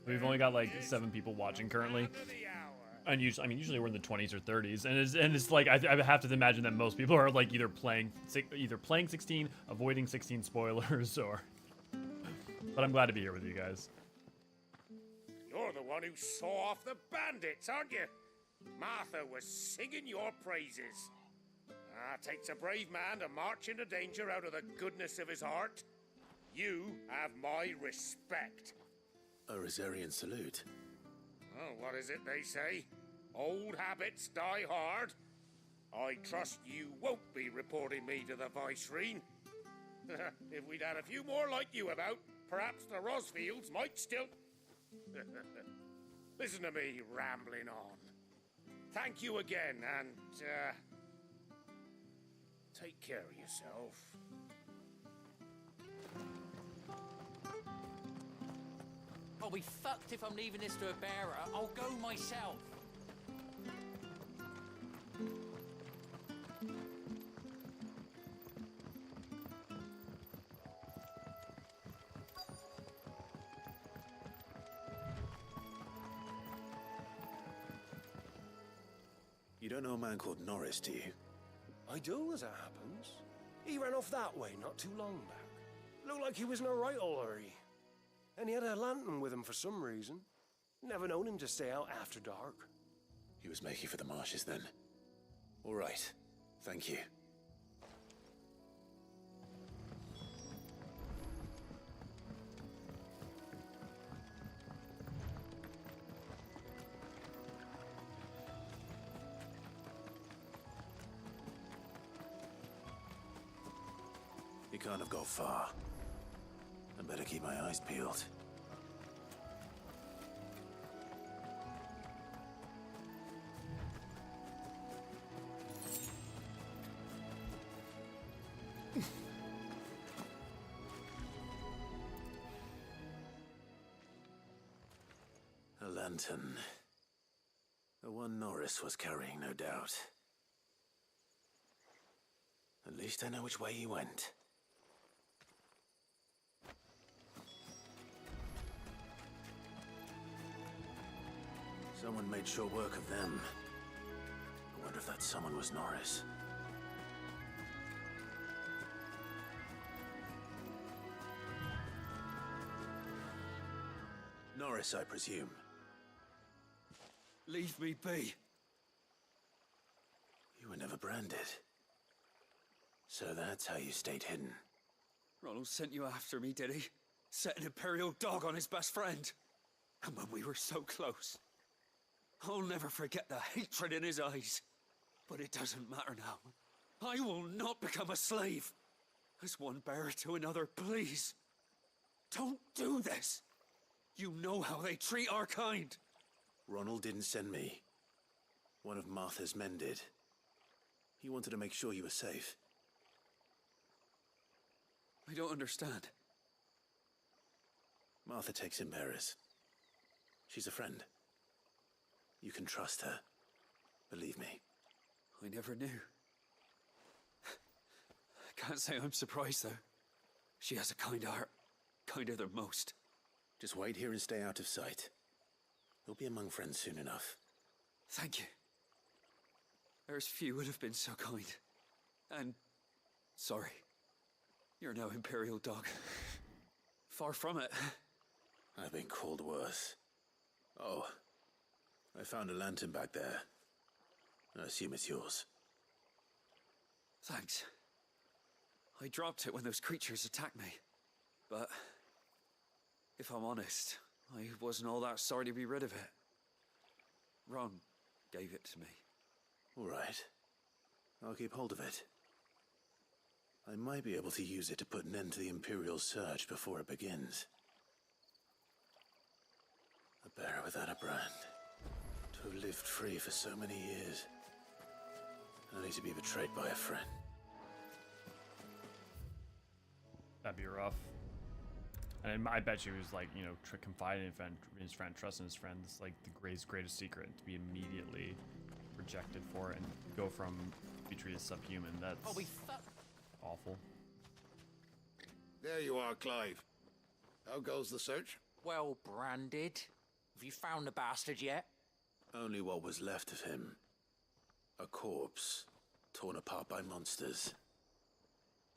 We've only got like 7 people watching currently. unusual. I mean, usually we're in the 20s or 30s, and it's like I have to imagine that most people are like either playing 16, avoiding 16 spoilers, or. But I'm glad to be here with you guys. You're the one who saw off the bandits, aren't you? Martha was singing your praises. Takes a brave man to march into danger out of the goodness of his heart. You have my respect. A Eorzean salute. Oh, what is it they say? Old habits die hard. I trust you won't be reporting me to the Vicereine. If we'd had a few more like you about, perhaps the Rosfields might still... Listen to me rambling on. Thank you again, and, take care of yourself. I'll be fucked if I'm leaving this to a bearer. I'll go myself. You don't know a man called Norris, do you? I do, as it happens. He ran off that way not too long back. Looked like he was in a right old hurry. And he had a lantern with him for some reason. Never known him to stay out after dark. He was making for the marshes then. All right. Thank you. He can't have got far. I better keep my eyes peeled. A lantern. The one Norris was carrying, no doubt. At least I know which way he went. Someone made short work of them. I wonder if that someone was Norris. Norris, I presume. Leave me be. You were never branded. So that's how you stayed hidden. Ronald sent you after me, did he? Set an Imperial dog on his best friend. And when we were so close. I'll never forget the hatred in his eyes. But it doesn't matter now. I will not become a slave. As one bearer to another, please. Don't do this. You know how they treat our kind. Ronald didn't send me. One of Martha's men did. He wanted to make sure you were safe. I don't understand. Martha takes in bearers. She's a friend. You can trust her. Believe me. I never knew. I can't say I'm surprised, though. She has a kind heart. Kinder than most. Just wait here and stay out of sight. You'll be among friends soon enough. Thank you. There's few would have been so kind. And... sorry. You're no Imperial dog. Far from it. I've been called worse. Oh. I found a lantern back there. I assume it's yours. Thanks. I dropped it when those creatures attacked me. But... if I'm honest, I wasn't all that sorry to be rid of it. Ron gave it to me. All right. I'll keep hold of it. I might be able to use it to put an end to the Imperial surge before it begins. A bearer without a brand. To have lived free for so many years. Only to be betrayed by a friend. That'd be rough. And I bet you he was like, you know, confiding in his friend, trusting his friend. It's like the greatest secret, to be immediately rejected for it and go from be treated as subhuman. That's awful. There you are, Clive. How goes the search? Well, branded. Have you found the bastard yet? Only what was left of him. A corpse, torn apart by monsters.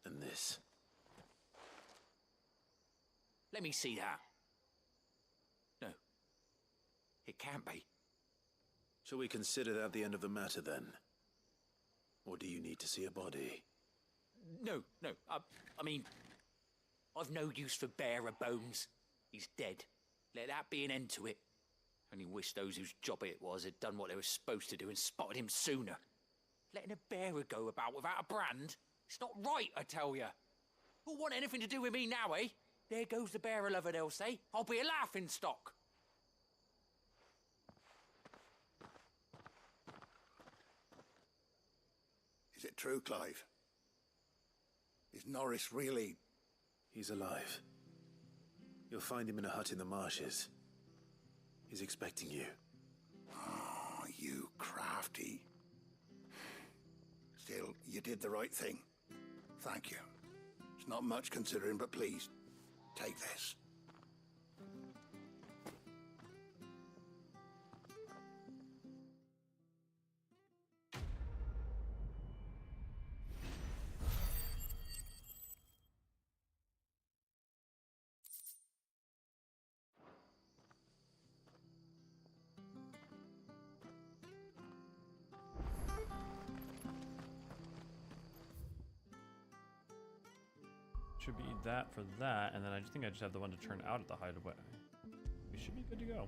And this. Let me see that. No. It can't be. Shall we consider that the end of the matter, then? Or do you need to see a body? No. I mean, I've no use for bearer bones. He's dead. Let that be an end to it. Only wish those whose job it was had done what they were supposed to do and spotted him sooner. Letting a bearer go about without a brand? It's not right, I tell you. Who'll want anything to do with me now, eh? There goes the bearer lover, they'll say. I'll be a laughing stock. Is it true, Clive? Is Norris really... He's alive. You'll find him in a hut in the marshes. He's expecting you. Oh, you crafty. Still, you did the right thing. Thank you. It's not much considering, but please, take this. Should be that for that, and then I just think I just have the one to turn out at the hideaway. We should be good to go.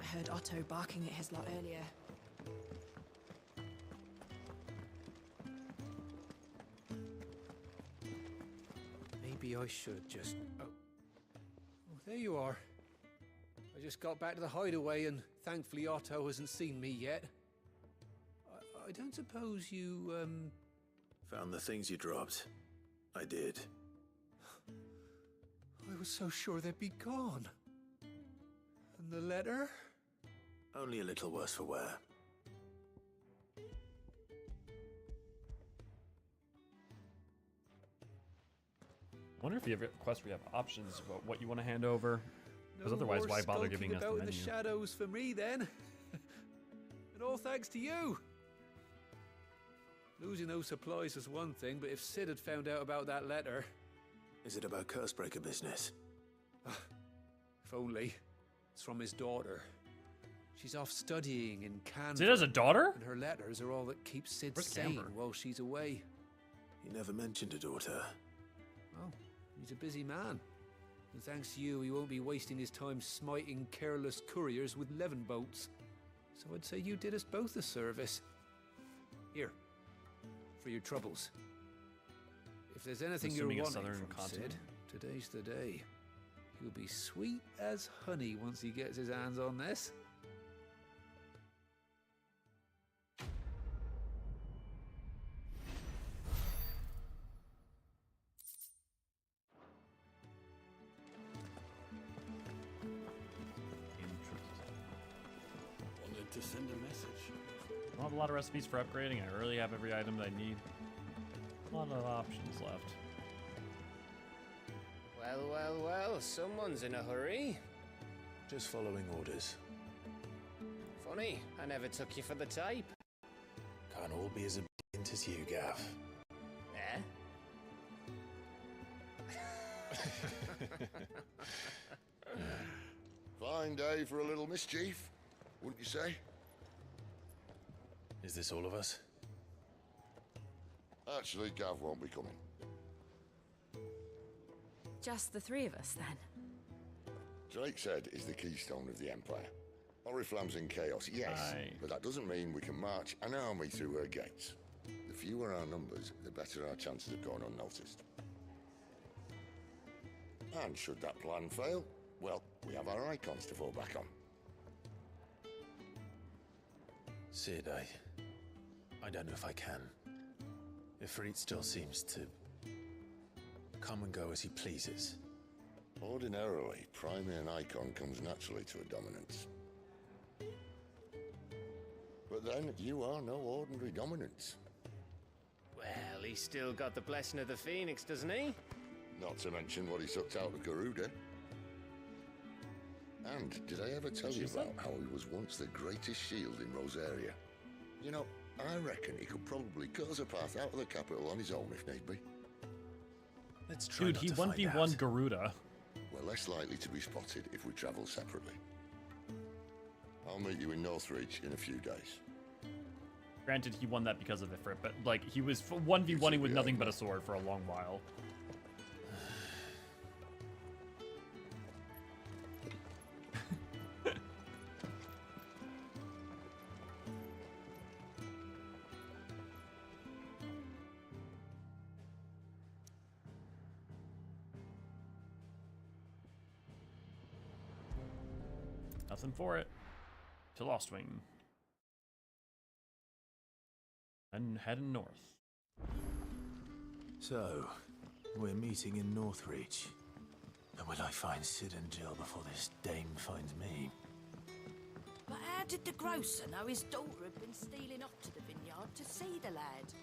I heard Otto barking at his lot earlier. Maybe I should just... Oh, there you are. I just got back to the hideaway and thankfully Otto hasn't seen me yet. I don't suppose you, Found the things you dropped. I did. I was so sure they'd be gone. And the letter? Only a little worse for wear. I wonder if you have requests where you have options about what you want to hand over. Because No otherwise, more why bother skulking giving us the about menu? in the shadows for me, then. And all thanks to you. Losing those supplies was one thing, but if Sid had found out about that letter... Is it about Cursebreaker business? If only. It's from his daughter. She's off studying in Canberra. Sid has a daughter? And her letters are all that keeps Sid Where's sane Canberra? while she's away. He never mentioned a daughter. Oh, he's a busy man. And thanks to you, he won't be wasting his time smiting careless couriers with levin boats. So I'd say you did us both a service. Here, for your troubles. If there's anything you're Assuming a wanting southern from continent? Sid, today's the day. He'll be sweet as honey once he gets his hands on this. Wanted to send a message. I have a lot of recipes for upgrading. I really have every item that I need. A lot of options left. Well, someone's in a hurry. Just following orders. Funny, I never took you for the type. Can't all be as obedient as you, Gav. Fine day for a little mischief, wouldn't you say? Is this all of us? Actually, Gav won't be coming. Just the three of us, then? Drake's Head is the keystone of the Empire. Oriflamme's in chaos, yes, but that doesn't mean we can march an army through her gates. The fewer our numbers, the better our chances of going unnoticed. And should that plan fail, well, we have our Eikons to fall back on. Sid, I don't know if I can. Ifrit still seems to come and go as he pleases. Ordinarily, priming an Eikon comes naturally to a dominance. But then, you are no ordinary dominance. Well, Well, he's still got the blessing of the Phoenix, doesn't he? Not to mention what he sucked out of Garuda. And did I ever tell you about how he was once the greatest shield in Rosaria? You know, I reckon he could probably cut us a path out of the capital on his own if need be. Let's try Dude, not he to find 1v1 out. Garuda. We're less likely to be spotted if we travel separately. I'll meet you in Northreach in a few days. Granted, he won that because of Ifrit, but like he was 1v1ing with nothing but a sword for a long while. Nothing for it. To Lostwing. And heading north. So, we're meeting in Northreach. And will I find Sid and Jill before this dame finds me? But how did the grocer know his daughter had been stealing off to the vineyard to see the lad?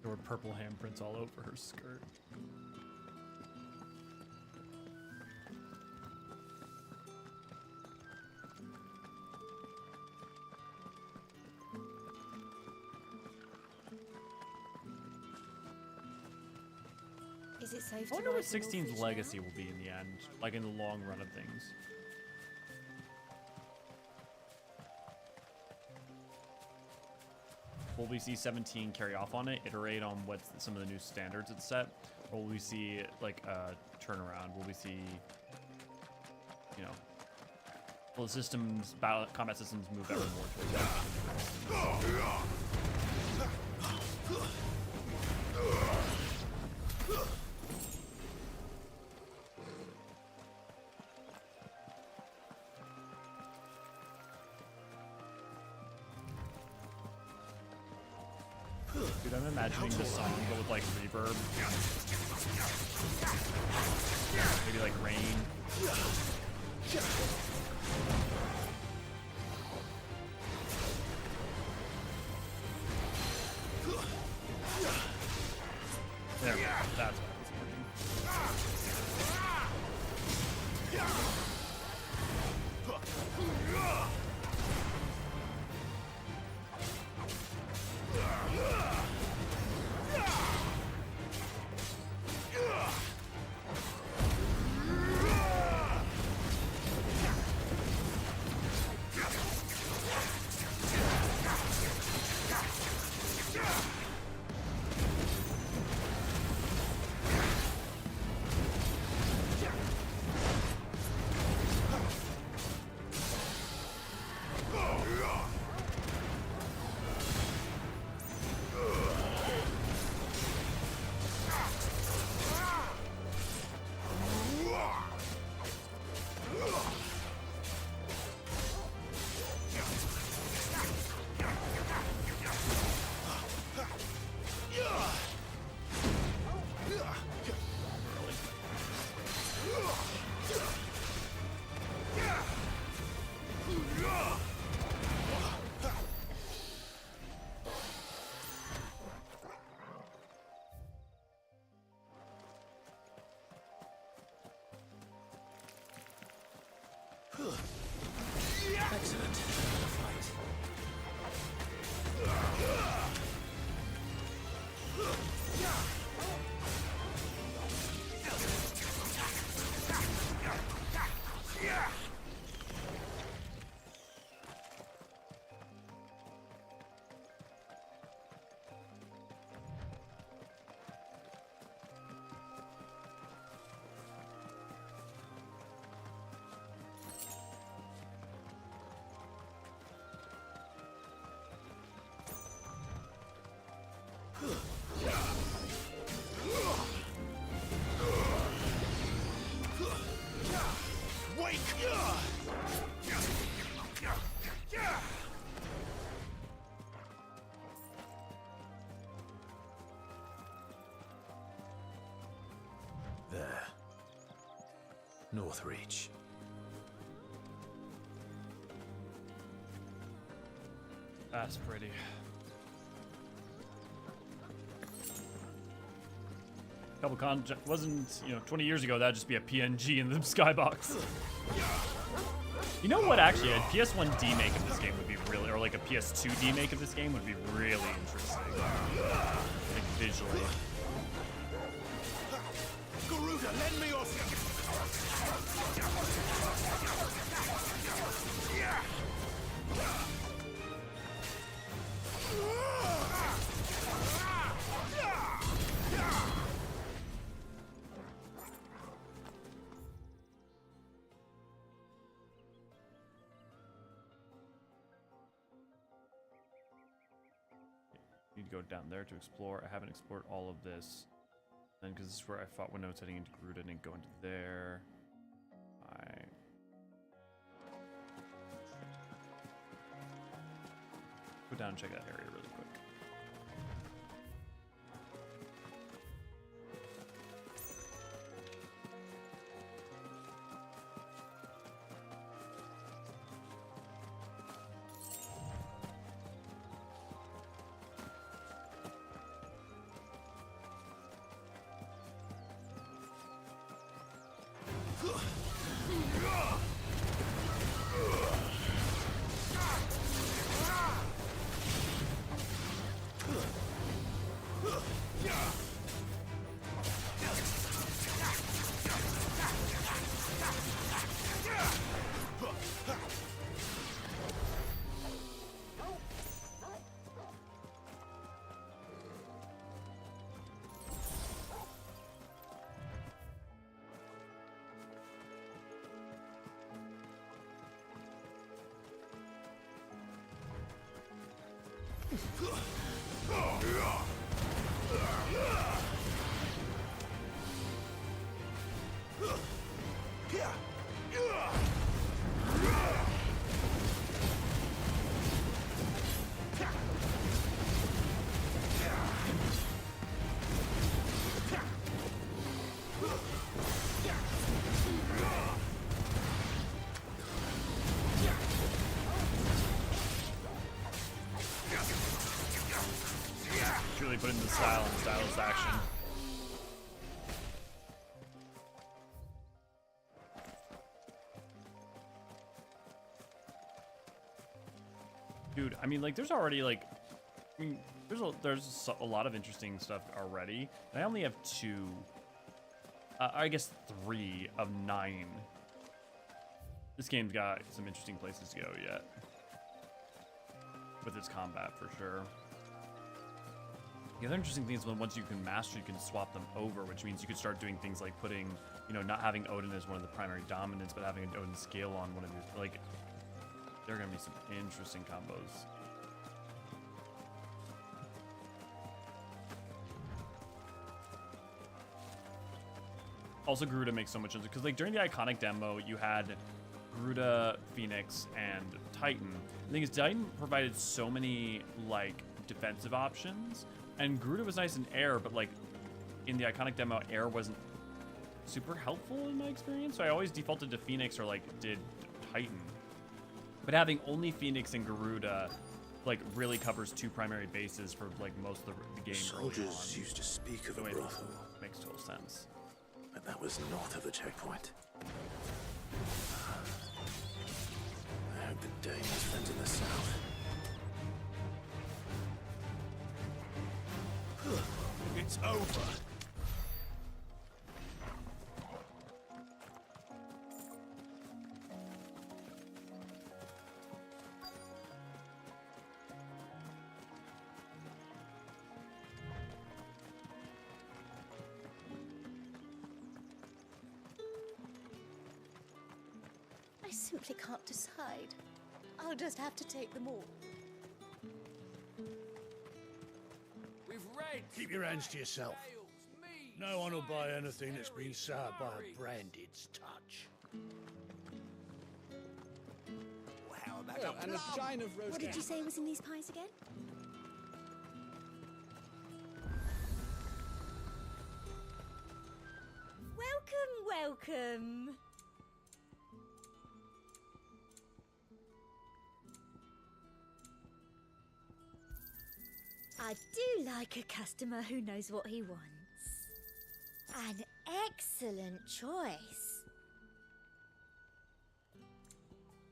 There were purple handprints all over her skirt. Is it safe I to wonder what ride the 16's Northreach legacy will be in the end, like in the long run of things. Will we see 17 carry off on it, iterate on what some of the new standards it's set, or will we see like a turnaround? Will we see, you know, will the systems, combat systems move ever more towards that? Dude, I'm imagining this song, but with like reverb. Maybe like rain. There we go. That's why it's working. Excellent. There. Northreach. That's pretty. Couple wasn't, 20 years ago, that'd just be a PNG in the skybox. You know what, actually, a PS1 demake of this game would be really, or like a PS2 demake of this game would be really interesting. Like, visually. Garuda, lend me off Need to go down there to explore. I haven't explored all of this. And because this is where I fought when I was heading into Garuda, and go into there. Go down and check that area really quick. Really put into style and stylus action. Dude, I mean, like, there's already, like, there's a lot of interesting stuff already. And I only have 2, I guess 3 of 9. This game's got some interesting places to go yet. With its combat, for sure. The other interesting thing is when once you can master, you can swap them over, which means you could start doing things like putting, not having Odin as one of the primary dominants, but having an Odin scale on one of your, like, there are going to be some interesting combos. Also, Garuda makes so much sense, because, like, during the Iconic demo, you had Garuda, Phoenix, and Titan. The thing is, Titan provided so many, like, defensive options. And Garuda was nice in air, but like in the Iconic demo, air wasn't super helpful in my experience. So I always defaulted to Phoenix or like did Titan. But having only Phoenix and Garuda like really covers 2 primary bases for like most of the game. Soldiers used to speak of a brothel. Makes total sense. But that was north of the checkpoint. I hope the day has friends in the south. It's over. I simply can't decide. I'll just have to take them all. Keep your hands to yourself. No one will buy anything that's been soured by a branded's touch. Well, how about and a chine of roast. What did you say was in these pies again? Welcome. I do like a customer who knows what he wants. An excellent choice.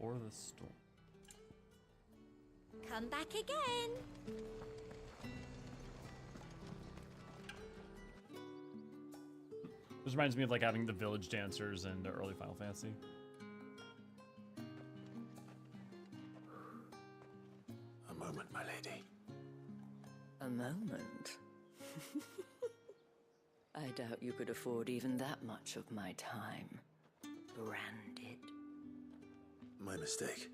Or the storm. Come back again. This reminds me of like having the village dancers in the early Final Fantasy. A moment, my lady. A moment? I doubt you could afford even that much of my time. Branded. My mistake.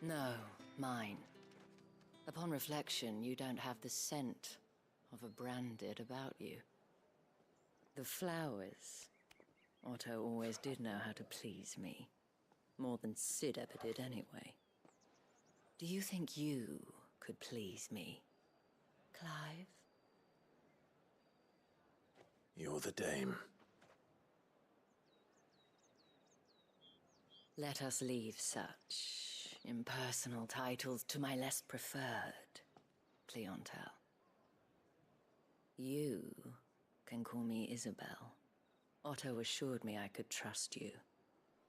No, mine. Upon reflection, you don't have the scent of a branded about you. The flowers. Otto always did know how to please me. More than Sid ever did anyway. Do you think you could please me, Clive? You're the dame. Let us leave such impersonal titles to my less preferred clientele. You can call me Isabel. Otto assured me I could trust you.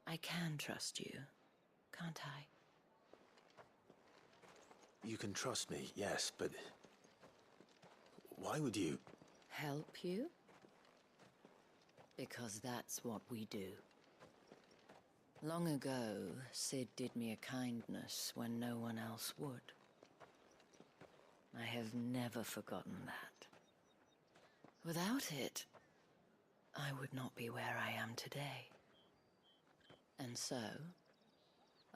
I can trust you, can't I? You can trust me, yes, but why would you? Help you? Because that's what we do. Long ago, Sid did me a kindness when no one else would. I have never forgotten that. Without it, I would not be where I am today. And so,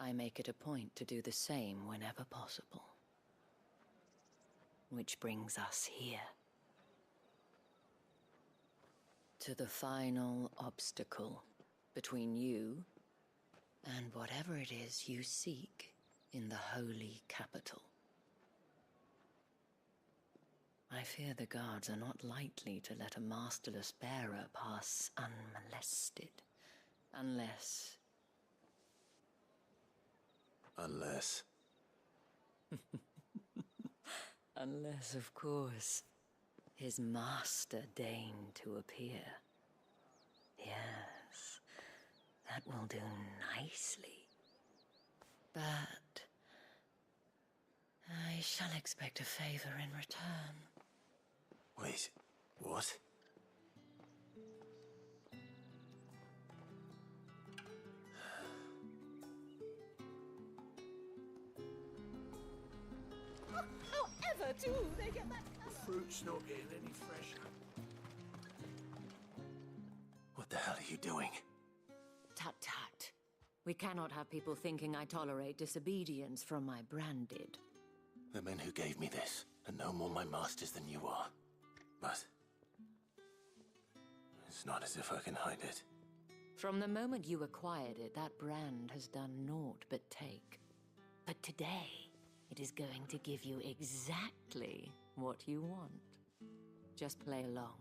I make it a point to do the same whenever possible. Which brings us here. To the final obstacle between you and whatever it is you seek in the holy capital. I fear the guards are not likely to let a masterless bearer pass unmolested, unless... Unless... Unless, of course, his master deigned to appear. Yes, that will do nicely. But I shall expect a favor in return. Wait, what? However do they get that color? Fruit's not getting any fresher. What the hell are you doing? Tut tut. We cannot have people thinking I tolerate disobedience from my branded. The men who gave me this are no more my masters than you are. But it's not as if I can hide it. From the moment you acquired it, that brand has done naught but take. But today, it is going to give you exactly what you want. Just play along.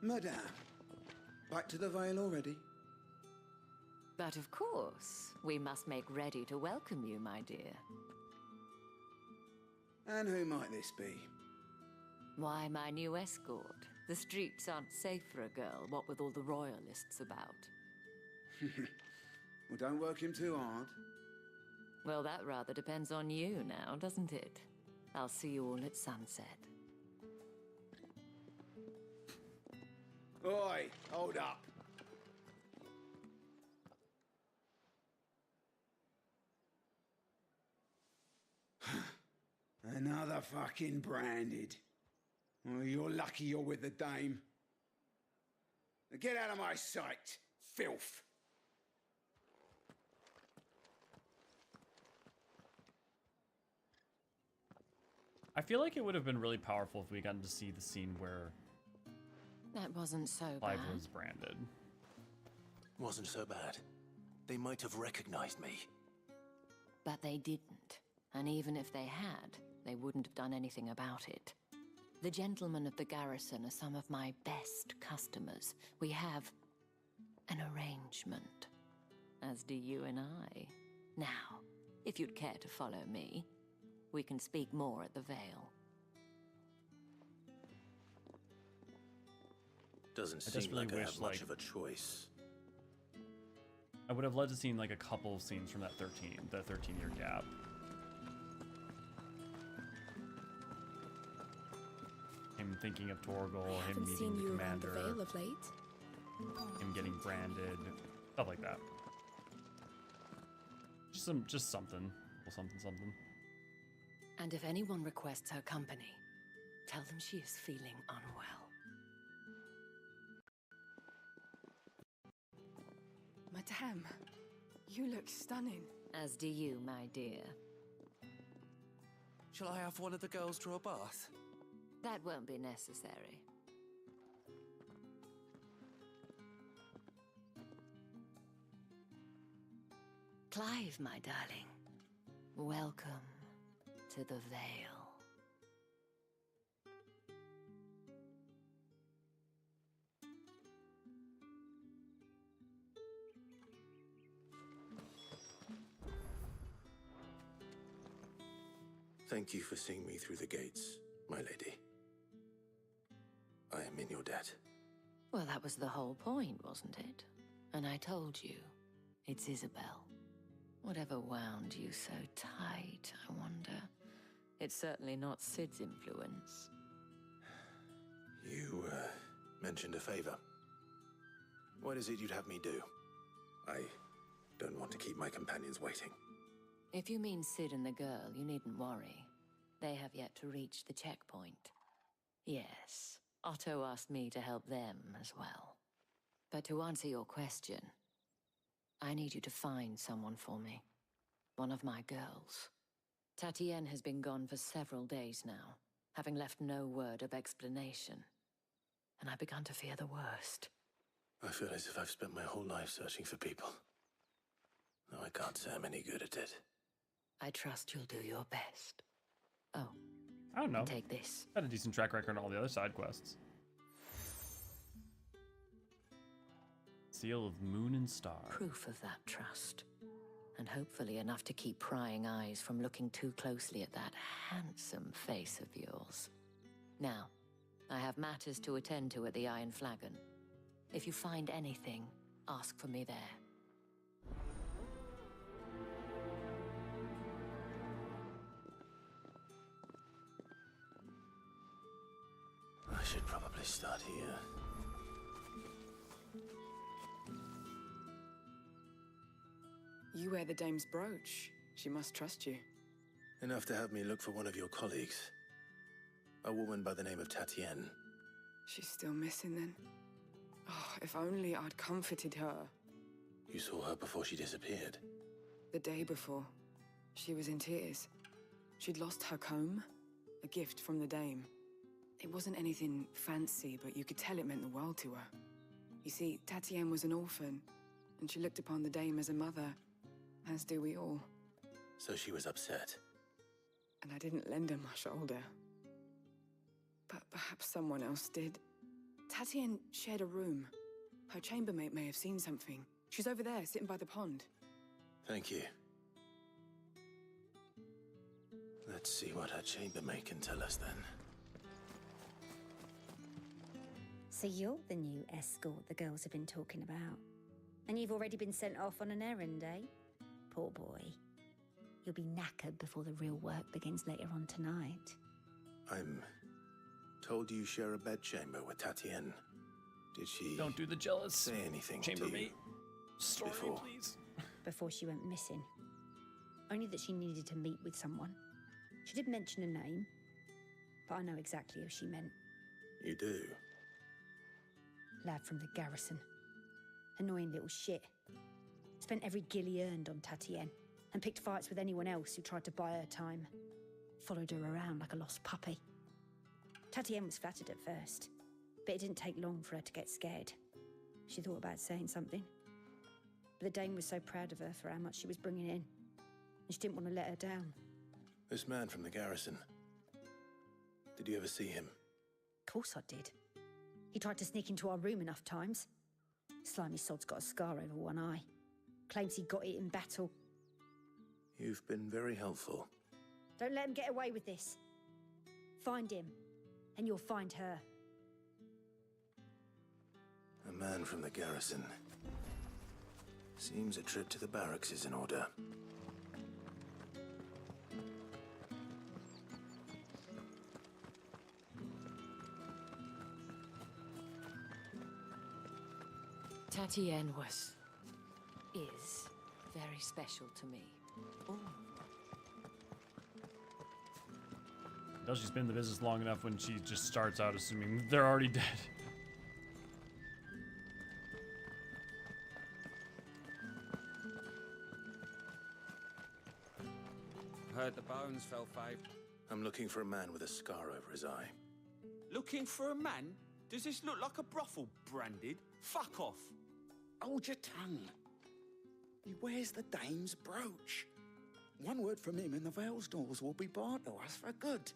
Madame, back to the Vale already? But of course, we must make ready to welcome you, my dear. And who might this be? Why, my new escort. The streets aren't safe for a girl, what with all the royalists about. Well, don't work him too hard. Well, that rather depends on you now, doesn't it? I'll see you all at sunset. Oi, hold up. Another fucking branded. Well, you're lucky you're with the dame. Now get out of my sight, filth. I feel like it would have been really powerful if we gotten to see the scene where That wasn't so Clive bad. was branded. Wasn't so bad. They might have recognized me. But they didn't. And even if they had, they wouldn't have done anything about it. The gentlemen of the garrison are some of my best customers. We have an arrangement. as do you and I. Now, if you'd care to follow me, we can speak more at the Vale. Doesn't I just seem really like I wish, have much like- of a choice. I would have loved to seen like a couple scenes from that 13-year gap. Him thinking of Torgal, him Haven't meeting seen the you around the commander, Vale of late. him getting branded, stuff like that. Just something, something. And if anyone requests her company, tell them she is feeling unwell. Madame, you look stunning. As do you, my dear. Shall I have one of the girls draw a bath? That won't be necessary. Clive, my darling. Welcome to the Vale. Thank you for seeing me through the gates, my lady. I am in your debt. Well, that was the whole point, wasn't it? And I told you, it's Isabel. Whatever wound you so tight, I wonder. It's certainly not Sid's influence. You, mentioned a favor. What is it you'd have me do? I don't want to keep my companions waiting. If you mean Sid and the girl, you needn't worry. They have yet to reach the checkpoint. Yes, Otto asked me to help them as well. But to answer your question, I need you to find someone for me. One of my girls. Tatienne has been gone for several days now, having left no word of explanation. And I've begun to fear the worst. I feel as if I've spent my whole life searching for people. No, I can't say I'm any good at it. I trust you'll do your best. Oh, I don't know. take this. Got a decent track record on all the other side quests. Seal of Moon and Star. Proof of that trust. And hopefully enough to keep prying eyes from looking too closely at that handsome face of yours. Now, I have matters to attend to at the Iron Flagon. If you find anything, ask for me there. I should probably start here. You wear the dame's brooch. She must trust you. Enough to have me look for one of your colleagues. A woman by the name of Tatienne. She's still missing then. Oh, if only I'd comforted her. You saw her before she disappeared. The day before, she was in tears. She'd lost her comb, a gift from the dame. It wasn't anything fancy, but you could tell it meant the world to her. You see, Tatienne was an orphan, and she looked upon the dame as a mother, as do we all. So she was upset. And I didn't lend her my shoulder. But perhaps someone else did. Tatienne shared a room. Her chambermaid may have seen something. She's over there, sitting by the pond. Thank you. Let's see what her chambermaid can tell us then. So you're the new escort the girls have been talking about. And you've already been sent off on an errand, eh? Poor boy. You'll be knackered before the real work begins later on tonight. I'm told you share a bedchamber with Tatienne. Did she... Don't do the jealous. Say anything chambermaid to you story, before? please. Before she went missing. Only that she needed to meet with someone. She did mention a name, but I know exactly who she meant. You do? Lad from the garrison. Annoying little shit. Spent every guil he earned on Tatienne, and picked fights with anyone else who tried to buy her time. Followed her around like a lost puppy. Tatienne was flattered at first, but it didn't take long for her to get scared. She thought about saying something. But the dame was so proud of her for how much she was bringing in, and she didn't want to let her down. This man from the garrison. Did you ever see him? Of course I did. He tried to sneak into our room enough times. Slimy sod's got a scar over one eye. Claims he got it in battle. You've been very helpful. Don't let him get away with this. Find him, and you'll find her. A man from the garrison. Seems a trip to the barracks is in order. Hydaelyn is very special to me. Oh. Well, she's been in the business long enough when she just starts out assuming they're already dead. Heard the bones fell five. I'm looking for a man with a scar over his eye. Looking for a man? Does this look like a brothel, Branded? Fuck off. Hold your tongue. He wears the dame's brooch. One word from him and the Vale's doors will be barred to us for good.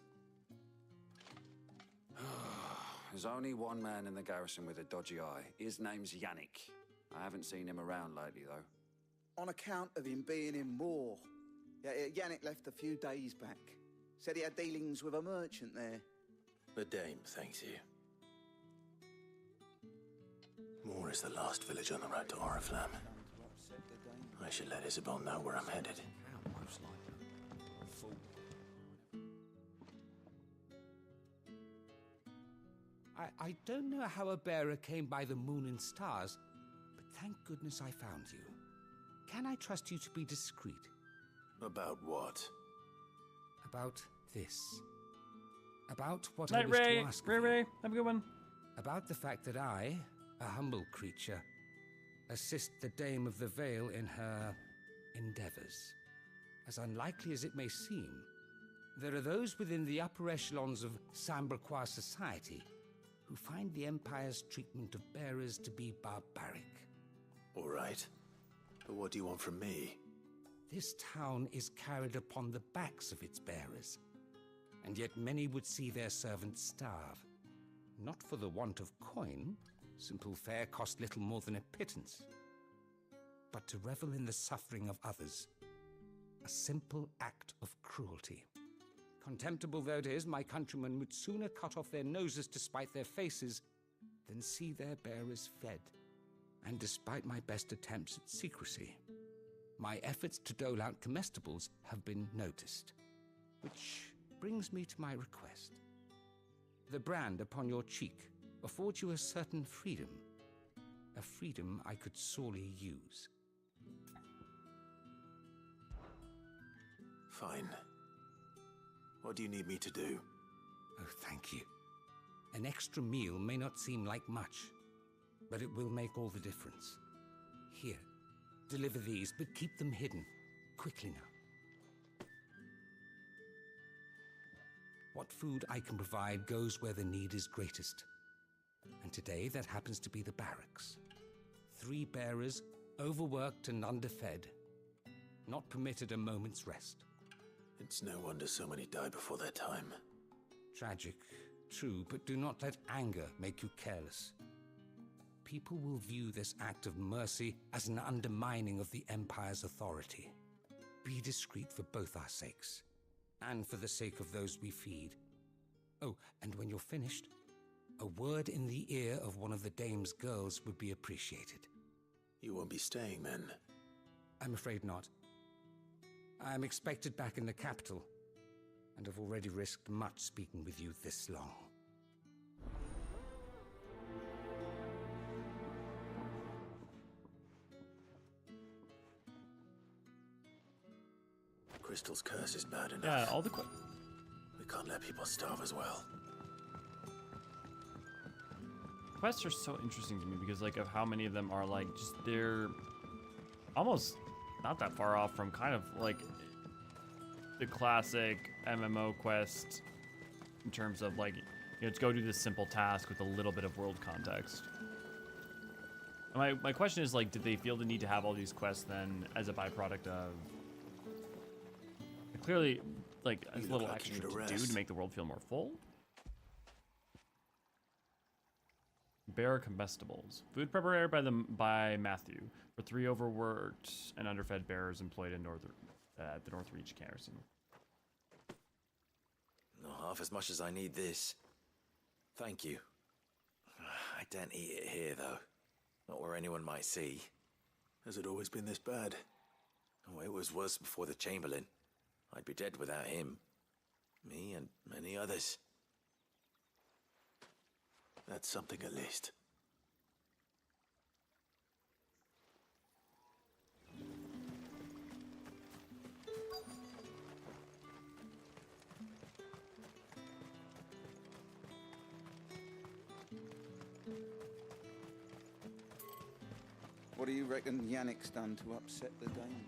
There's only one man in the garrison with a dodgy eye. His name's Yannick. I haven't seen him around lately, though. On account of him being in war. Yeah, Yannick left a few days back. Said he had dealings with a merchant there. The dame thanks you. Moor is the last village on the road to Oriflamme. I should let Isabel know where I'm headed. I don't know how a bearer came by the moon and stars, but thank goodness I found you. Can I trust you to be discreet? About what? About this. About what Night, I wish Ray. to ask of you. Ray, have a good one. About the fact that I, a humble creature, assist the Dame of the Vale in her endeavors. As unlikely as it may seem, there are those within the upper echelons of Samberquois society who find the Empire's treatment of bearers to be barbaric. All right. But what do you want from me? This town is carried upon the backs of its bearers, and yet many would see their servants starve. Not for the want of coin, simple fare cost little more than a pittance, but to revel in the suffering of others, a simple act of cruelty. Contemptible though it is, my countrymen would sooner cut off their noses to spite their faces than see their bearers fed. And despite my best attempts at secrecy, my efforts to dole out comestibles have been noticed. Which brings me to my request. The brand upon your cheek affords you a certain freedom. A freedom I could sorely use. Fine. What do you need me to do? Oh, thank you. An extra meal may not seem like much, but it will make all the difference. Here, deliver these, but keep them hidden. Quickly now. What food I can provide goes where the need is greatest. And today that happens to be the barracks. 3 bearers, overworked and underfed, not permitted a moment's rest. It's no wonder so many die before their time. Tragic, true, but do not let anger make you careless. People will view this act of mercy as an undermining of the Empire's authority. Be discreet for both our sakes, and for the sake of those we feed. Oh, and when you're finished, a word in the ear of one of the Dame's girls would be appreciated. You won't be staying then? I'm afraid not. I'm expected back in the capital, and have already risked much speaking with you this long. Crystal's curse is bad enough. Yeah, all the we can't let people starve as well. Quests are so interesting to me because like of how many of them are like just they're almost not that far off from kind of like the classic MMO quest in terms of like, you know, to go do this simple task with a little bit of world context. My question is like, did they feel the need to have all these quests then as a byproduct of clearly like a little extra to do to make the world feel more full? bear comestibles. Food prepared by Matthew for 3 overworked and underfed bearers employed in the North Reach garrison. Not half as much as I need this. Thank you. I don't eat it here, though. Not where anyone might see. Has it always been this bad? Oh, it was worse before the Chamberlain. I'd be dead without him. Me and many others. That's something at least. What do you reckon Yannick's done to upset the Dane?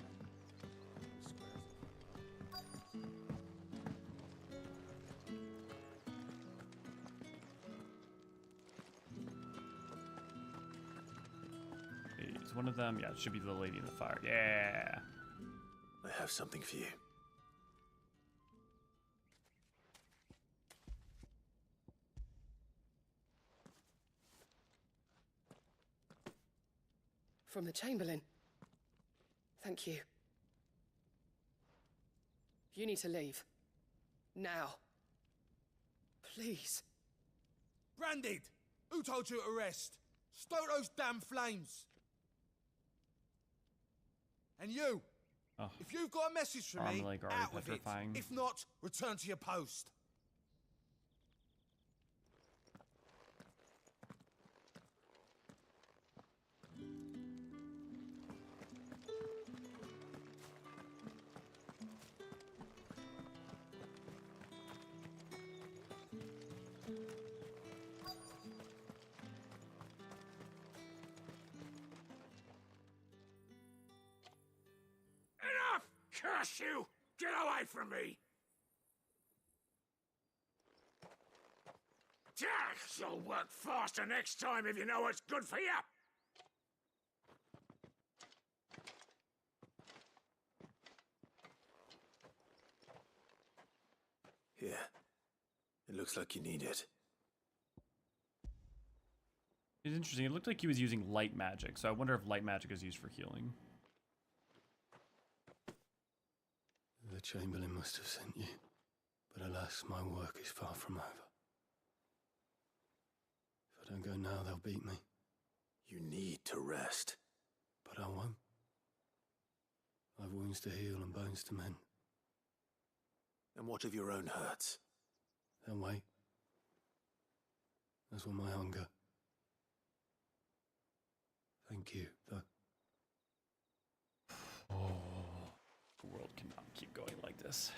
Is one of them? Yeah, it should be the lady in the fire. Yeah. I have something for you. From the Chamberlain. Thank you. You need to leave. Now. Please. Branded! Who told you to rest? Stoke those damn flames! And you! Oh, if you've got a message for me, like out with petrifying. it. If not, return to your post. Enough! Curse you! Get away from me! You'll work faster next time if you know what's good for you! Here. It looks like you need it. It's interesting. It looked like he was using light magic, so I wonder if light magic is used for healing. The Chamberlain must have sent you, but alas, my work is far from over. If I don't go now, they'll beat me. You need to rest. But I won't. I've wounds to heal and bones to mend. And what of your own hurts? They'll wait. As will my hunger. Thank you, though. Oh, the world cannot keep going like this.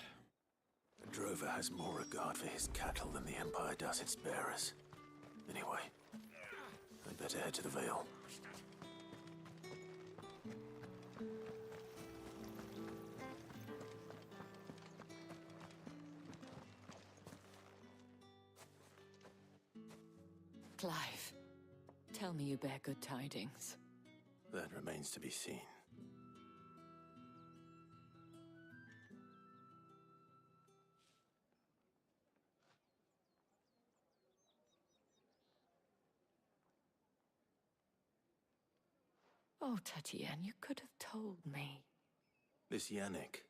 The drover has more regard for his cattle than the Empire does its bearers. Anyway, I'd better head to the Vale. Clive, tell me you bear good tidings. That remains to be seen. Oh, Tatienne, you could have told me. This Yannick.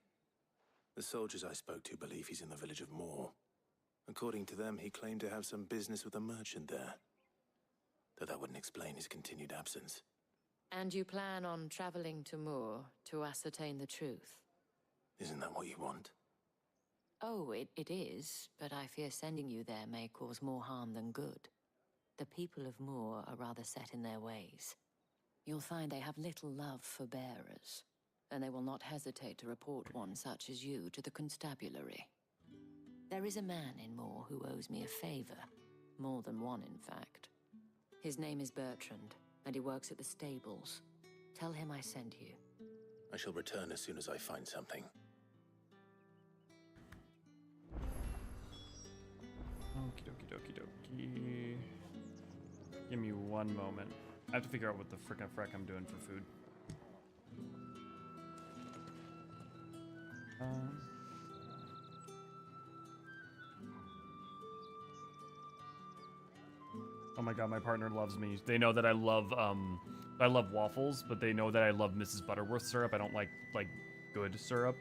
The soldiers I spoke to believe he's in the village of Moor. According to them, he claimed to have some business with a merchant there. Though that wouldn't explain his continued absence. And you plan on traveling to Moor to ascertain the truth? Isn't that what you want? Oh, it is, but I fear sending you there may cause more harm than good. The people of Moor are rather set in their ways. You'll find they have little love for bearers, and they will not hesitate to report one such as you to the constabulary. There is a man in Moor who owes me a favor. More than one, in fact. His name is Bertrand, and he works at the stables. Tell him I sent you. I shall return as soon as I find something. Okie dokie dokie dokie. Give me one moment. I have to figure out what the frickin' freck I'm doing for food. Oh my god, my partner loves me. They know that I love waffles, but they know that I love Mrs. Butterworth syrup. I don't like good syrup.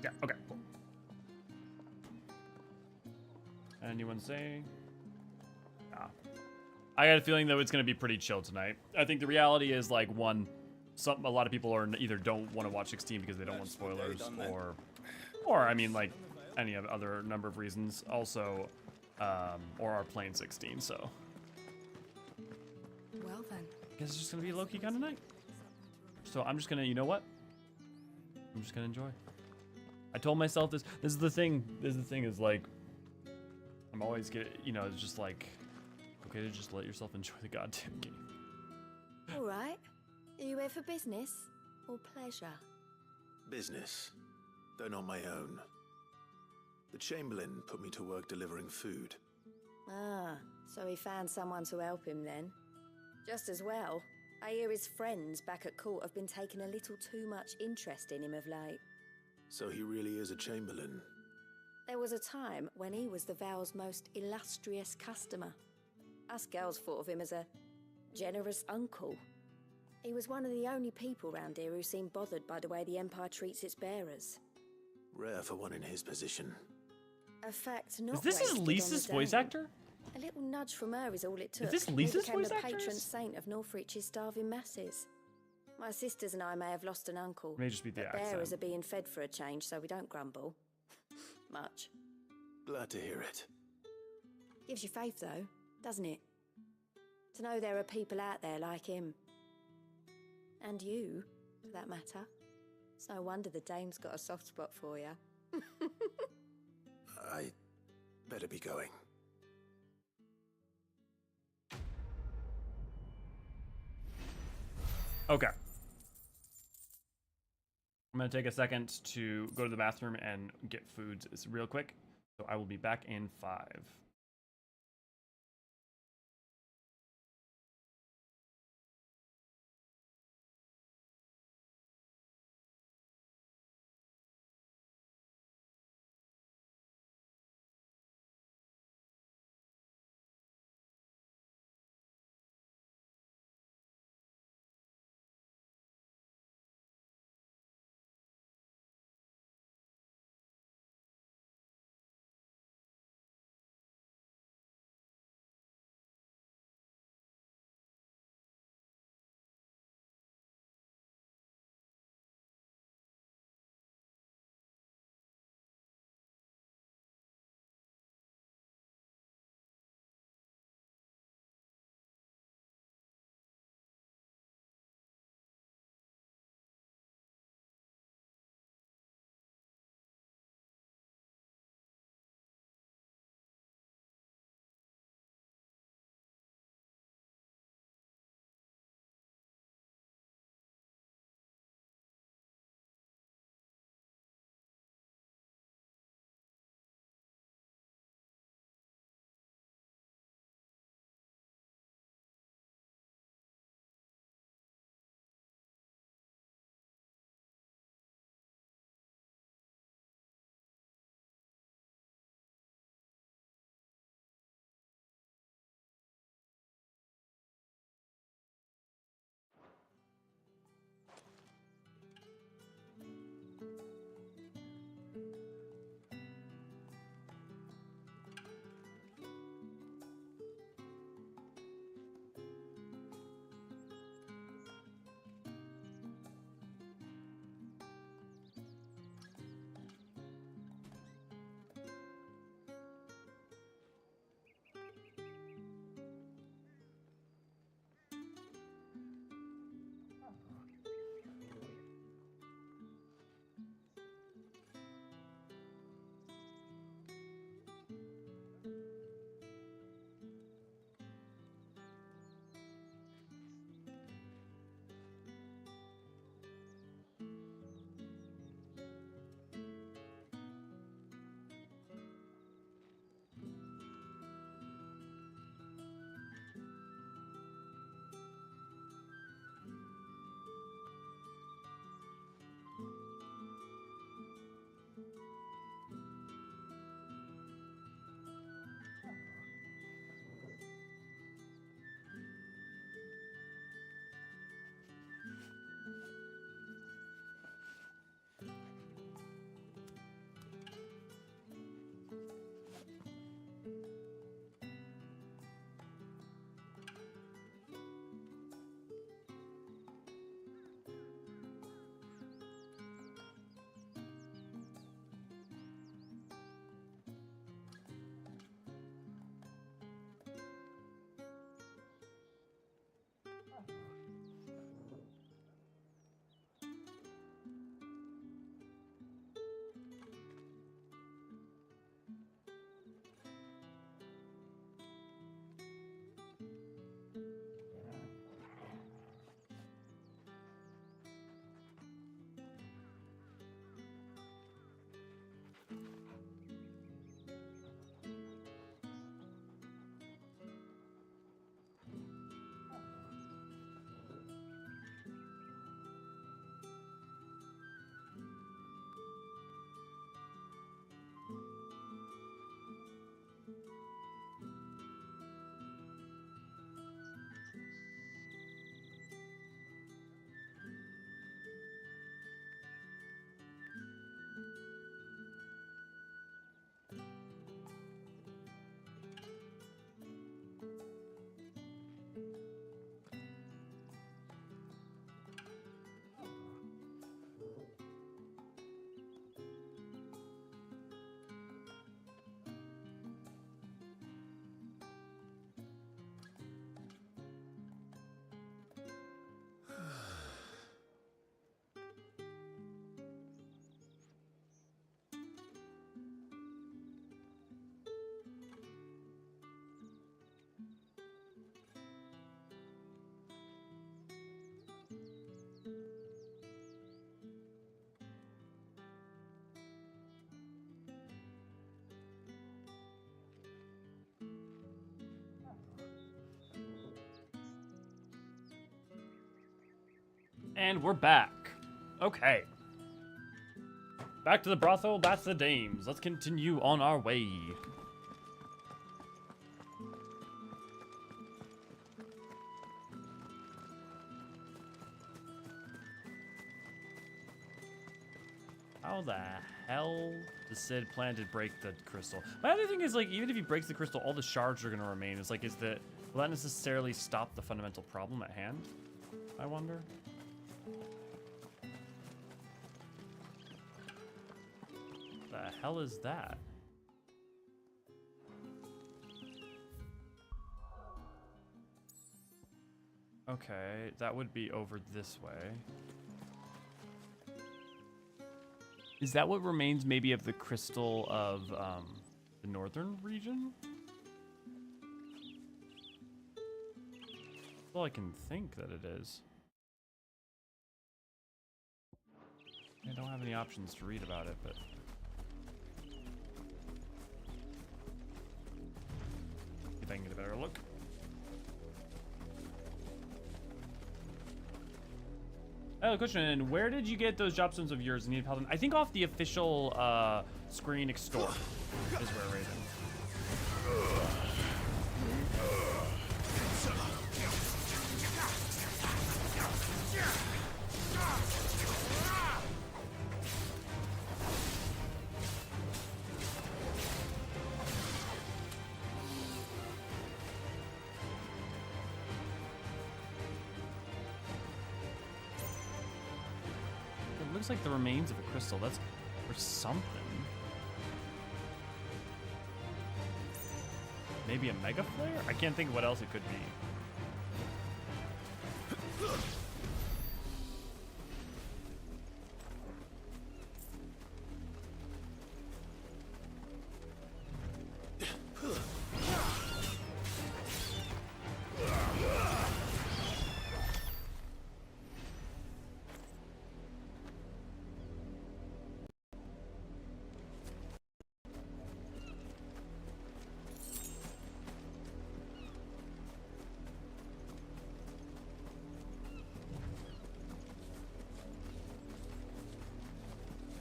Yeah, okay, cool. Anyone say? Nah. I got a feeling though it's gonna be pretty chill tonight. I think the reality is like a lot of people are either don't want to watch 16 because they don't want spoilers, or I mean like any other number of reasons. Also, or are playing 16. So. Well then. I guess it's just gonna be a low-key kind of night. So I'm just gonna, you know what? I'm just gonna enjoy. I told myself this. This is the thing. Is like, I'm always it's just like, okay to just let yourself enjoy the goddamn game. All right. Are you here for business or pleasure? Business, though not my own. The Chamberlain put me to work delivering food. Ah, so he found someone to help him then. Just as well. I hear his friends back at court have been taking a little too much interest in him of late. So he really is a Chamberlain. There was a time when he was the Vale's most illustrious customer. Us girls thought of him as a generous uncle. He was one of the only people round here who seemed bothered by the way the Empire treats its bearers. Rare for one in his position. A fact not Is this his wasted on Lisa's the voice Dane. actor? A little nudge from her is all it took. Is this and Lisa's he became voice the actress? patron saint of Northreach's starving masses. My sisters and I may have lost an uncle. May just be the but bearers accent. are being fed for a change, so we don't grumble. Much. Glad to hear it. Gives you faith, though, doesn't it? To know there are people out there like him. And you, for that matter. It's no wonder the dame's got a soft spot for you. I better be going. Okay. I'm gonna take a second to go to the bathroom and get food real quick. So I will be back in 5. And we're back. Okay. Back to the brothel, back to the dames. Let's continue on our way. How the hell does Sid plan to break the crystal? My other thing is, like, even if he breaks the crystal, all the shards are going to remain. It's like, will that necessarily stop the fundamental problem at hand? I wonder. The hell is that? Okay, that would be over this way. Is that what remains maybe of the crystal of the northern region? Well, I can think that it is. I don't have any options to read about it, but... if I can get a better look. Oh, question, where did you get those job stones of yours in Need Paladin? I think off the official screen extort is where we're raising. Looks like the remains of a crystal. That's for something. Maybe a mega flare? I can't think of what else it could be.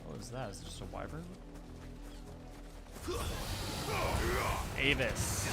What is that? Is it just a wyvern? Avis.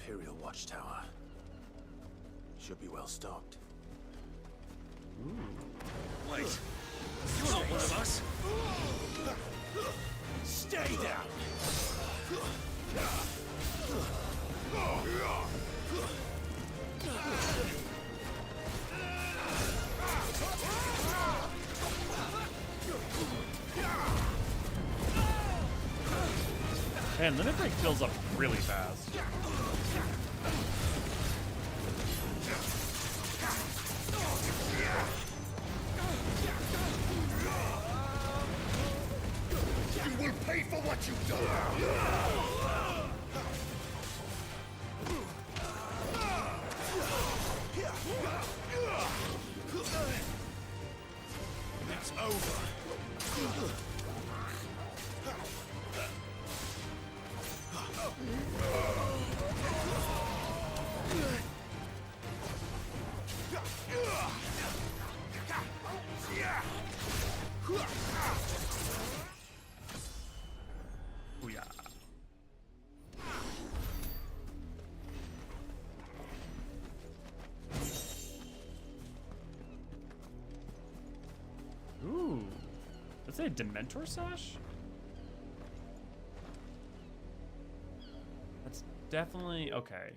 Imperial watchtower. Should be well stocked. Wait, you're not one of us. Stay down. Man, limit break fills up really fast. You will pay for what you've done. It's over. Is it a Dementor sash? That's definitely okay.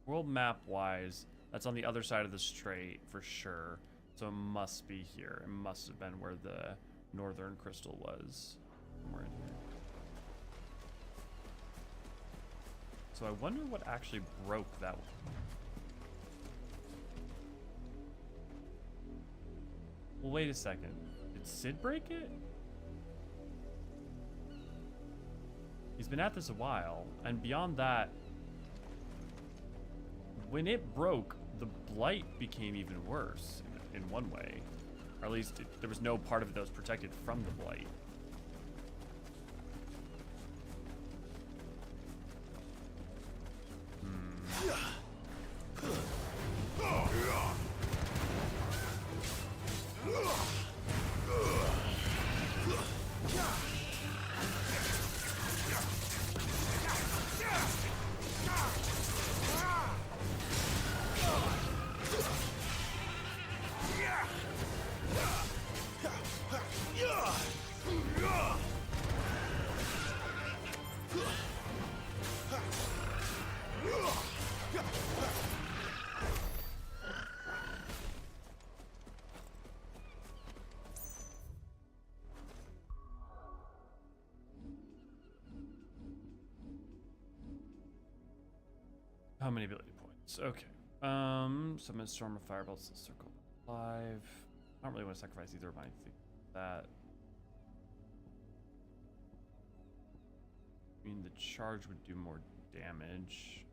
World map wise, that's on the other side of the strait for sure. So it must be here. It must have been where the northern crystal was. Somewhere in here. So I wonder what actually broke that one. Well, wait a second. Did Sid break it? He's been at this a while, and beyond that, when it broke, the blight became even worse in one way. Or at least there was no part of it that was protected from the blight. How many ability points? Okay. Summon storm of fireballs to circle alive. I don't really want to sacrifice either of my things. That. I mean, the charge would do more damage.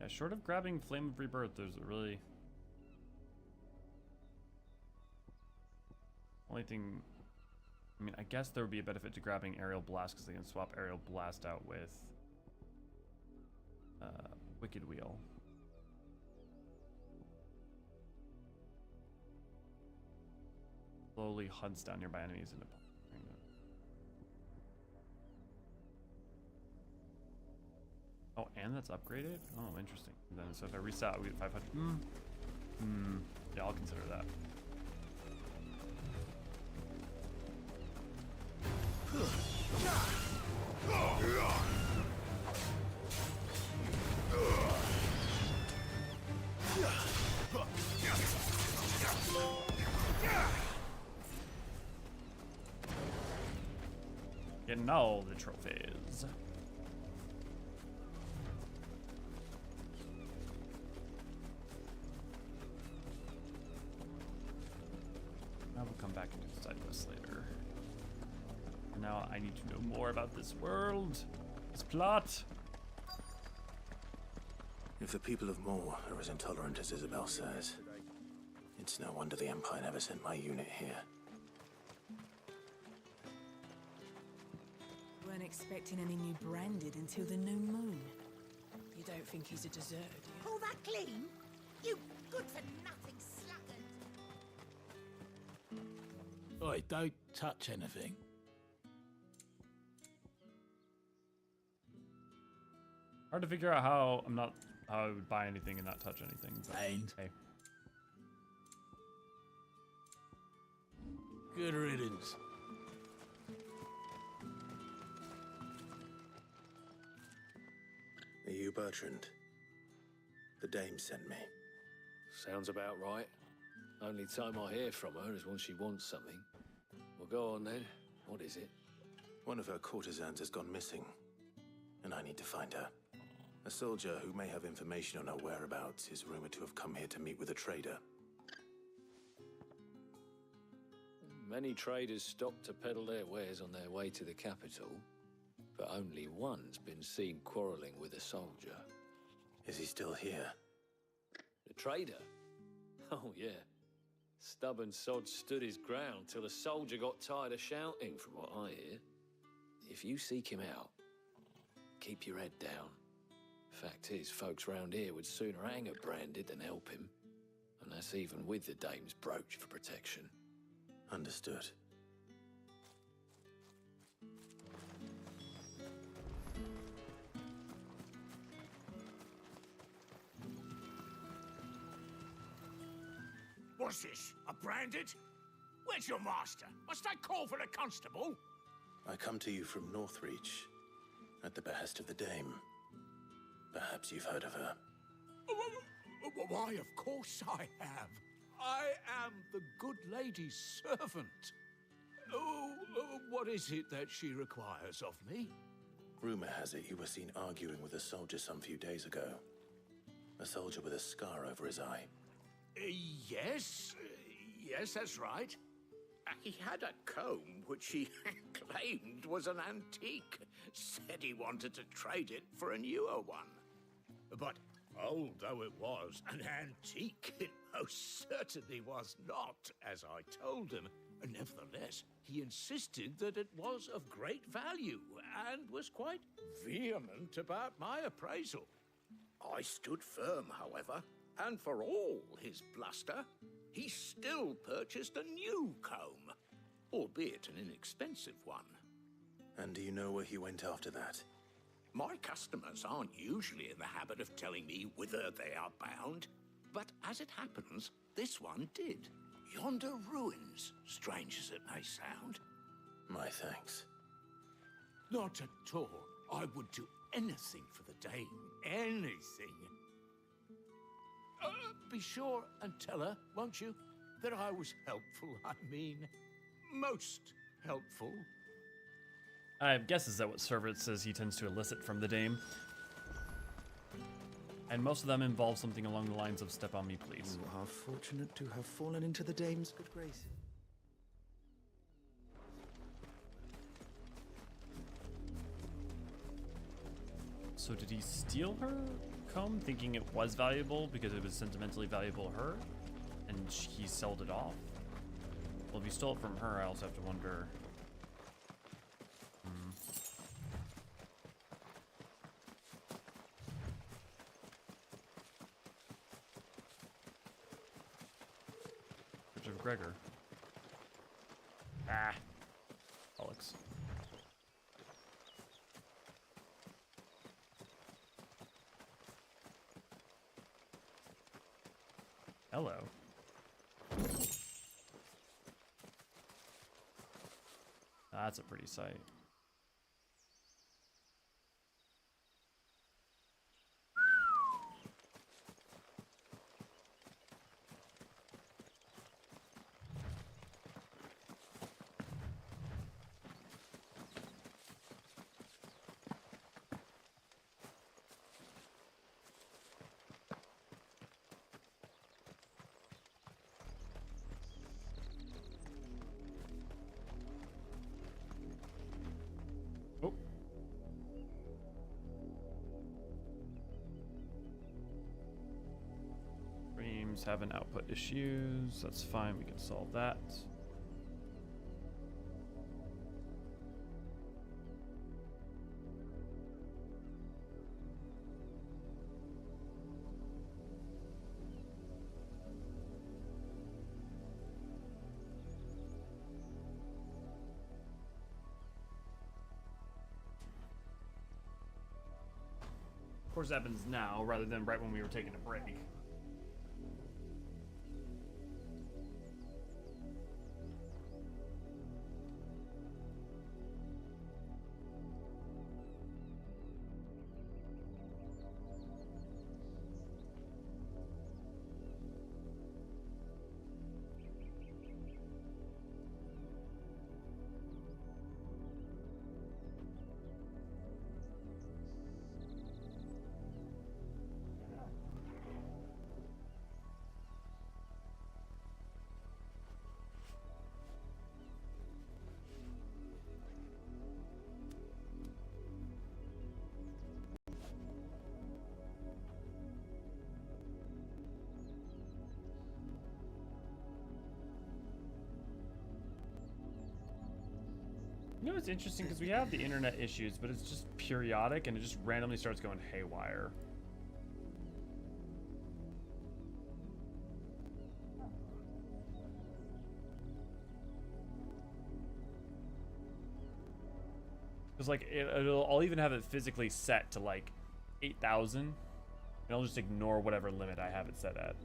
Yeah, short of grabbing Flame of Rebirth, there's a really only thing. I mean, I guess there would be a benefit to grabbing Aerial Blast because they can swap Aerial Blast out with Wicked Wheel. Slowly hunts down nearby enemies and oh, and that's upgraded? Oh, interesting. And then so if I reset, we get 500. Yeah, I'll consider that. Getting all the trophies. Now we'll come back and do the side quests later. Now I need to know more about this world, this plot. If the people of Moor are as intolerant as Isabel says, it's no wonder the Empire never sent my unit here. Weren't expecting any new branded until the new moon. You don't think he's a deserter, do you? All that clean? You good-for-nothing sluggard! Oi, don't touch anything. Hard to figure out how I would buy anything and not touch anything. But hey. Good riddance. Are you Bertrand? The dame sent me. Sounds about right. Only time I hear from her is when she wants something. Well, go on then. What is it? One of her courtesans has gone missing, and I need to find her. A soldier who may have information on her whereabouts is rumored to have come here to meet with a trader. Many traders stop to peddle their wares on their way to the capital, but only one's been seen quarreling with a soldier. Is he still here? The trader? Oh, yeah. Stubborn sod stood his ground till the soldier got tired of shouting, from what I hear. If you seek him out, keep your head down. Fact is, folks round here would sooner hang a branded than help him. And that's even with the dame's brooch for protection. Understood. What's this? A branded? Where's your master? Must I call for the constable? I come to you from Northreach, at the behest of the Dame. Perhaps you've heard of her. Why, of course I have. I am the good lady's servant. What is it that she requires of me? Rumor has it you were seen arguing with a soldier some few days ago. A soldier with a scar over his eye. Yes. Yes, that's right. He had a comb which he claimed was an antique. Said he wanted to trade it for a newer one. But old though it was, an antique it most certainly was not, as I told him. Nevertheless, he insisted that it was of great value and was quite vehement about my appraisal. I stood firm, however, and for all his bluster, he still purchased a new comb, albeit an inexpensive one. And do you know where he went after that? My customers aren't usually in the habit of telling me whither they are bound, but as it happens, this one did. Yonder ruins, strange as it may sound. My thanks. Not at all. I would do anything for the Dame. Anything. Be sure and tell her, won't you, that I was helpful. I mean, most helpful. I guess is that what services he tends to elicit from the Dame. And most of them involve something along the lines of "step on me, please." You are fortunate to have fallen into the Dame's good graces. So did he steal her comb, thinking it was valuable because it was sentimentally valuable to her, and he sold it off? Well, if he stole it from her, I also have to wonder. Of Gregor. Ah. Alex. Hello. That's a pretty sight. Having output issues. That's fine. We can solve that. Of course, it happens now rather than right when we were taking a break. You know, it's interesting because we have the internet issues, but it's just periodic and it just randomly starts going haywire. Because like I'll even have it physically set to like 8,000, and I'll just ignore whatever limit I have it set at.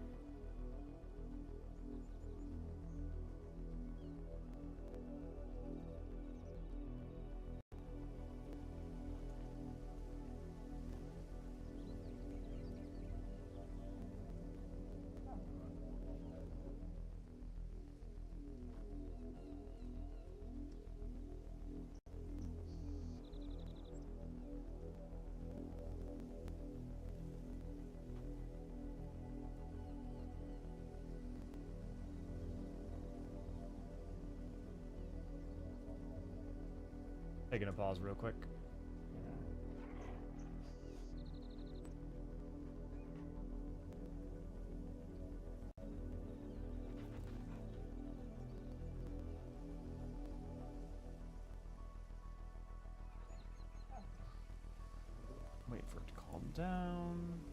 taking a pause real quick. Wait for it to calm down.